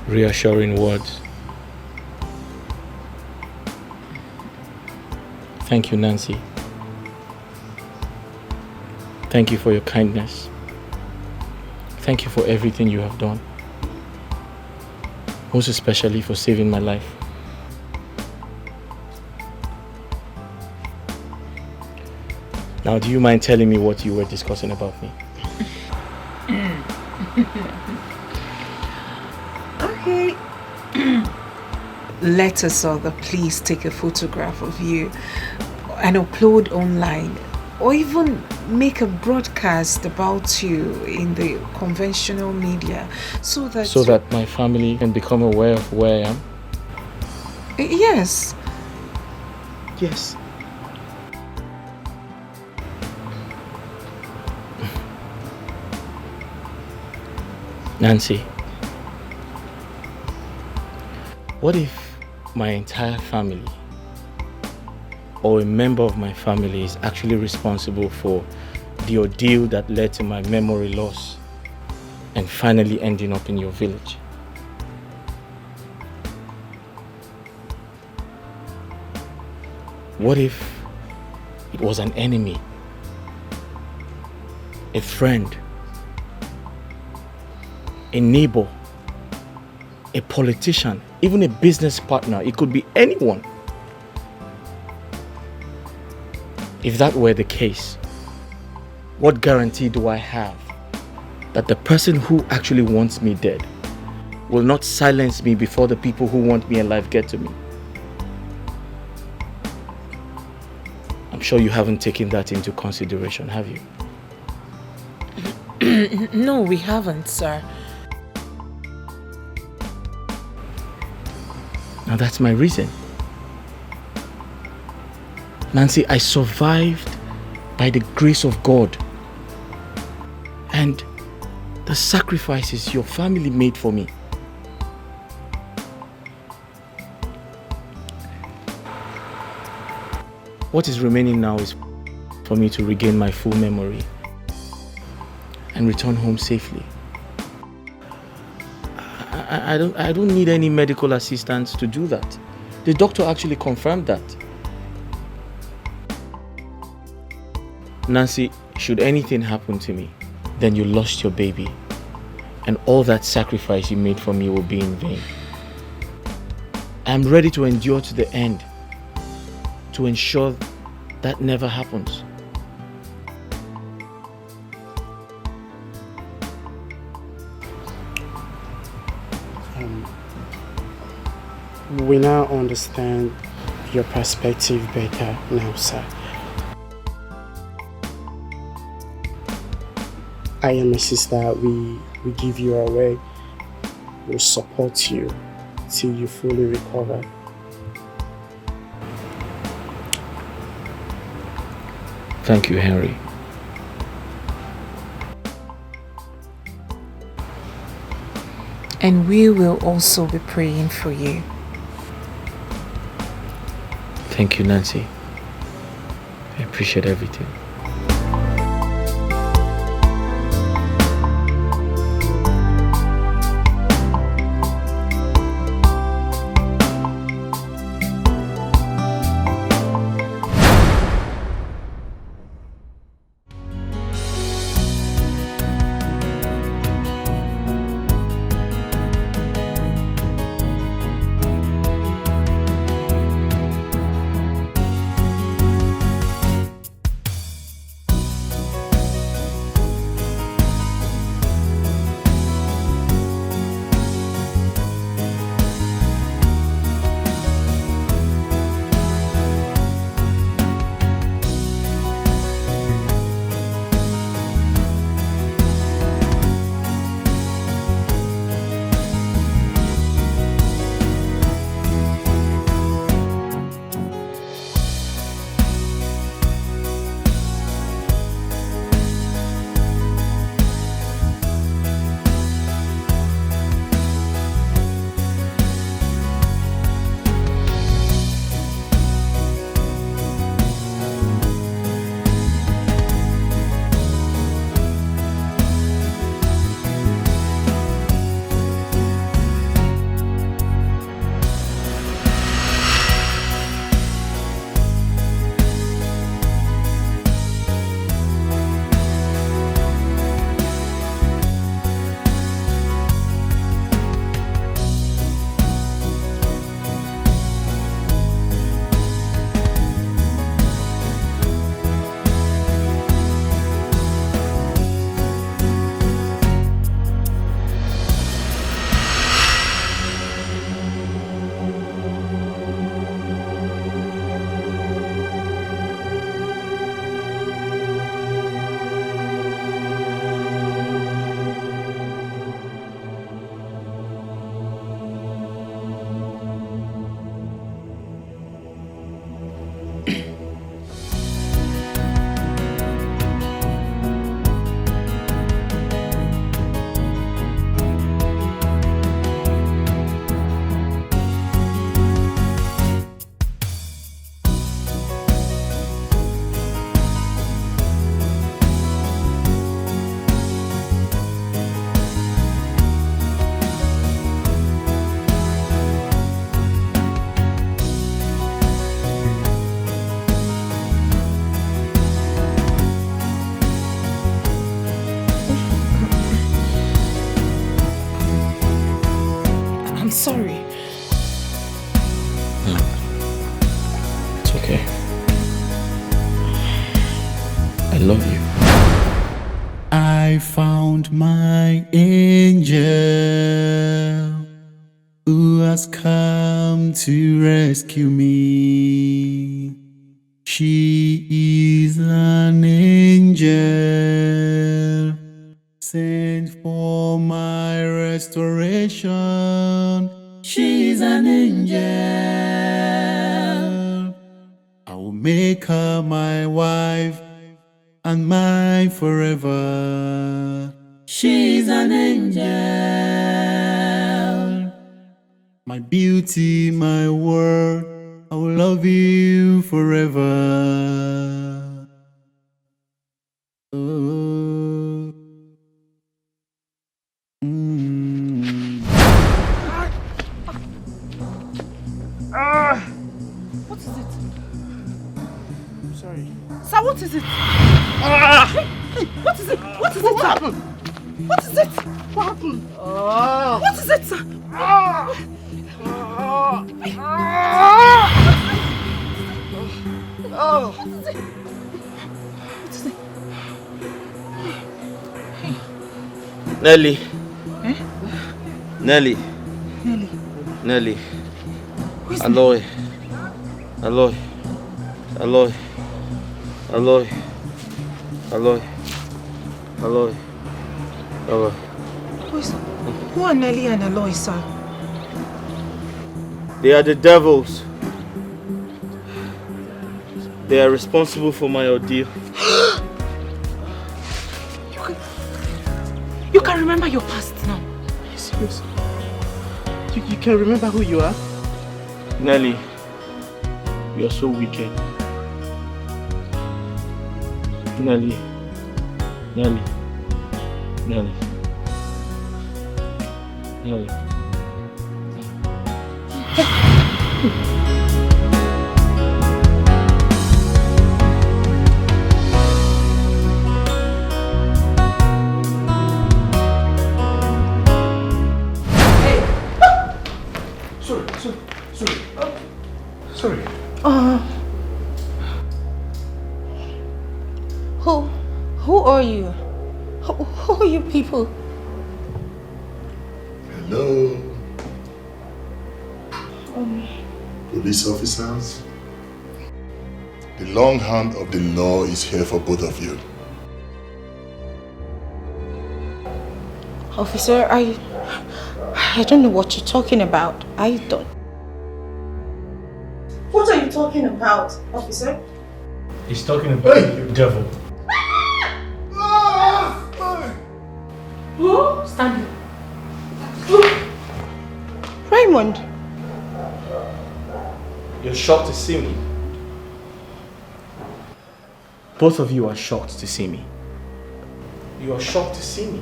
reassuring words. Thank you, Nancy. Thank you for your kindness. Thank you for everything you have done. Most especially for saving my life. Now, do you mind telling me what you were discussing about me?
Okay. Let us all please take a photograph of you and upload online, or even make a broadcast about you in the conventional media so that
my family can become aware of where I am?
Yes.
Yes.
Nancy, what if my entire family or a member of my family is actually responsible for the ordeal that led to my memory loss and finally ending up in your village? What if it was an enemy, a friend, a neighbor, a politician, even a business partner? It could be anyone. If that were the case, what guarantee do I have that the person who actually wants me dead will not silence me before the people who want me alive get to me? I'm sure you haven't taken that into consideration, have you?
No, we haven't, sir.
Now that's my reason. Nancy, I survived by the grace of God and the sacrifices your family made for me. What is remaining now is for me to regain my full memory and return home safely. I don't need any medical assistance to do that. The doctor actually confirmed that. Nancy, should anything happen to me, then you lost your baby, and all that sacrifice you made for me will be in vain. I'm ready to endure to the end to ensure that never happens.
We now understand your perspective better now, sir. I and my sister, we give you our way. We'll support you till you fully recover.
Thank you, Henry.
And we will also be praying for you.
Thank you, Nancy. I appreciate everything. It's okay. I love you.
I found my angel who has come to rescue me. She is an angel sent for my restoration. She's an angel. I will make her my wife and mine forever. She's an angel. My beauty, my world, I will love you forever. Oh.
What is it?
I'm sorry.
Sir, what is it? Hey, what is it? What is it, sir? What is it? What happened? What is it, sir? What is it? What is it?
Nelly.
Eh?
Nelly.
Nelly.
Nelly.
Who's
Aloy. Aloy. Aloy. Aloy. Aloy. Aloy. Aloy.
Who are Nelly and Aloy, sir?
They are the devils. They are responsible for my ordeal.
You can remember your past now.
Serious? You can remember who you are?
Nelly, you are so wicked. Nelly. Nelly. Nelly. Nelly.
Sorry.
Who are you? Who are you people?
Hello. Police officers. The long hand of the law is here for both of you.
Officer, I don't know what you're talking about. I don't. What are you talking about, officer?
He's talking about you, devil.
Who? Stand
Raymond.
You're shocked to see me. Both of you are shocked to see me. You are shocked to see me.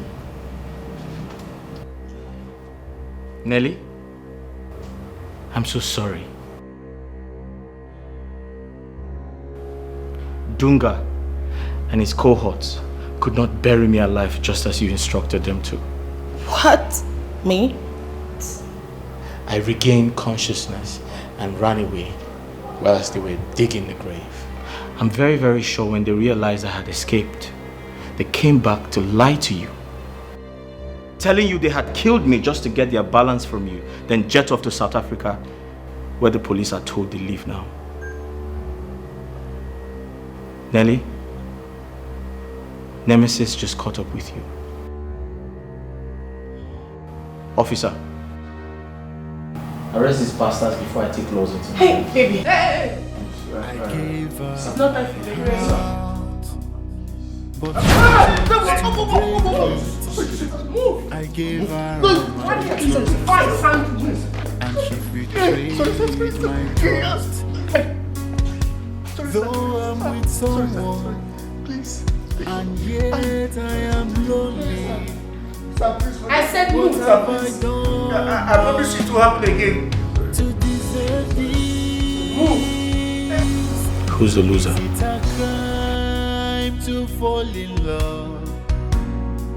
Nelly, I'm so sorry. Dunga and his cohorts could not bury me alive just as you instructed them to.
What? Me?
I regained consciousness and ran away whilst they were digging the grave. I'm very, very sure when they realized I had escaped, they came back to lie to you, telling you they had killed me just to get their balance from you, then jet off to South Africa, where the police are told they live now. Nelly, Nemesis just caught up with you. Officer, arrest these bastards before I take laws into my hands.
Hey, baby. Hey!
It's
not time for the
I gave her and she betrayed my trust. Though I'm with someone, and yet I am lonely.
I said move.
What have I done?
I promise it will happen again.
To deserve this?
Move.
Who's the loser?
Is it a crime to fall in love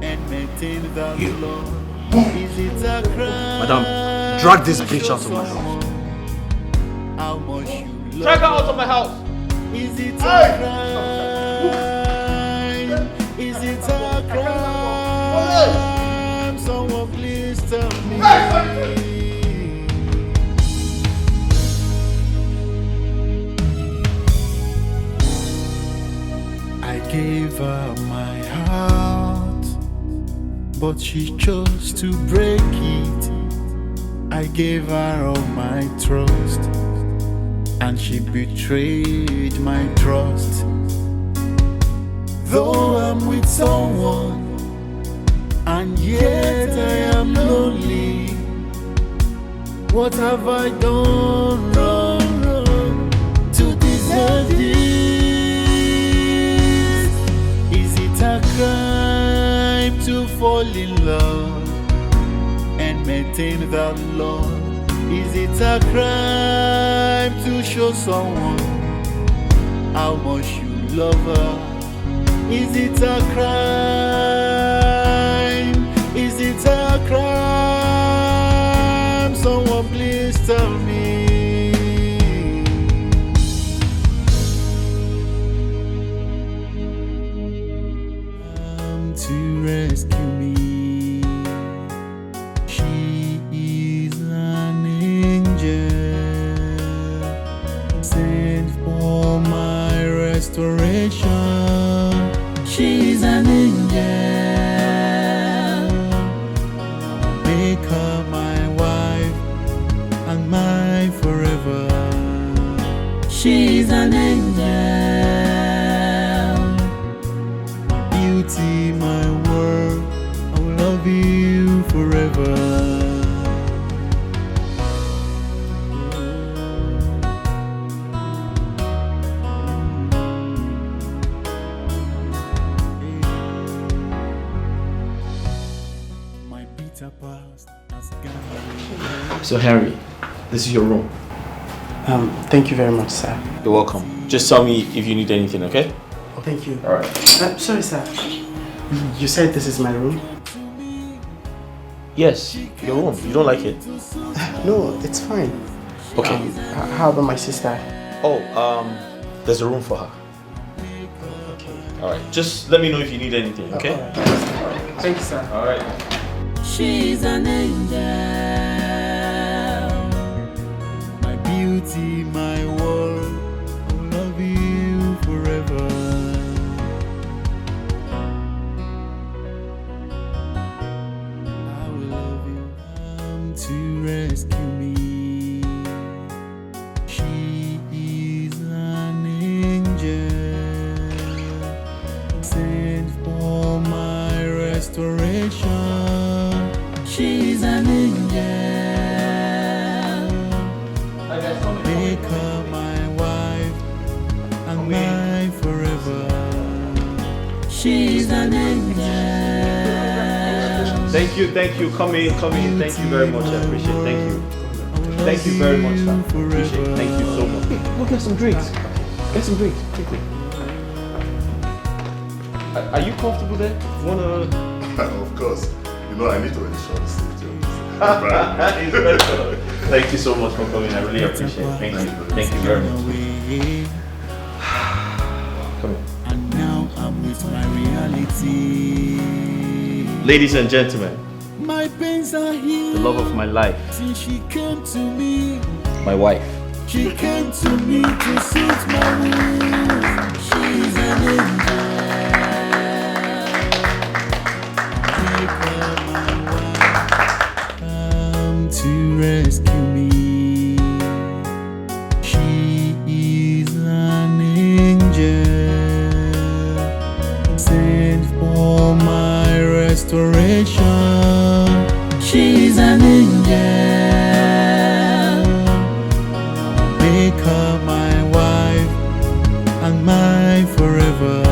and maintain that love? Is it a crime?
Madam, drag this bitch out of my house. Drag her out of my house.
Is it a crime? Is it a crime? Someone please tell me. I gave her my heart, but she chose to break it. I gave her all my trust, and she betrayed my trust. Though I'm with someone, and yet I am lonely. What have I done wrong to deserve this? Is it a crime to fall in love and maintain that love? Is it a crime to show someone how much you love her? Is it a crime? Is it a crime? Someone please tell me. Come to rescue me. She is an angel sent for my restoration. She's an angel. Make her my wife and my forever. She's an angel. Beauty, my world. I will love you forever.
So Henry, this is your room.
Thank you very much, sir.
You're welcome. Just tell me if you need anything, okay?
Oh, thank you.
All right.
Sorry, sir. You said this is my room?
Yes, your room. You don't like it?
No, it's fine.
Okay.
How about my sister?
Oh, there's a room for her.
Okay.
All right. Just let me know if you need anything, okay?
All right. Thank you, sir.
All right.
She's an angel. My beauty, my world. I will love you forever. I will love you. Come to rescue me. She is an angel sent for my restoration. She's an angel. Make her my wife and my forever. She's an angel.
Thank you. Come in. Thank you very much. I appreciate it. Thank you. Thank you very much, sir. Appreciate it. Thank you so much. Go get some drinks. Get some drinks, quickly. Are you comfortable there? Wanna?
Of course. You know I need to ensure the safety of this.
Thank you so much for coming. I really appreciate it. Thank you. Thank you very much. Come here.
And now I'm with my reality.
Ladies and gentlemen,
My pains are healed.
the love of my life,
Since she came to me,
my wife.
she came to me to soothe my wounds. She's an angel. Make her my wife. Come to rescue me. She is an angel sent for my restoration. She's an angel. Make her my wife and my forever.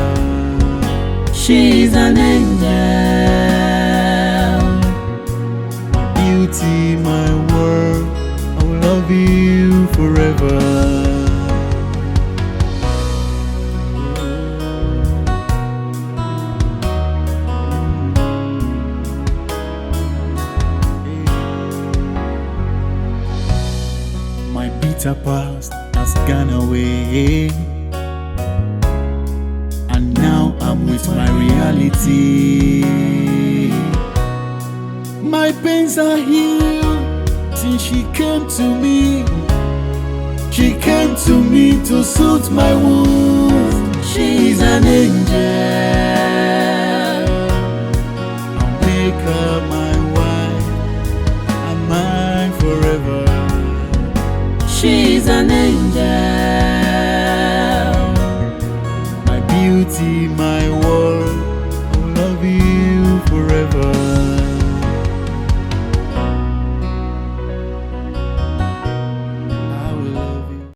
She's an angel. Beauty, my world. I will love you forever. My bitter past has gone away, and now I'm with my reality. My pains are healed since she came to me. She came to me to soothe my wounds. She's an angel. I'll make her my wife and mine forever. She's an angel. My beauty, my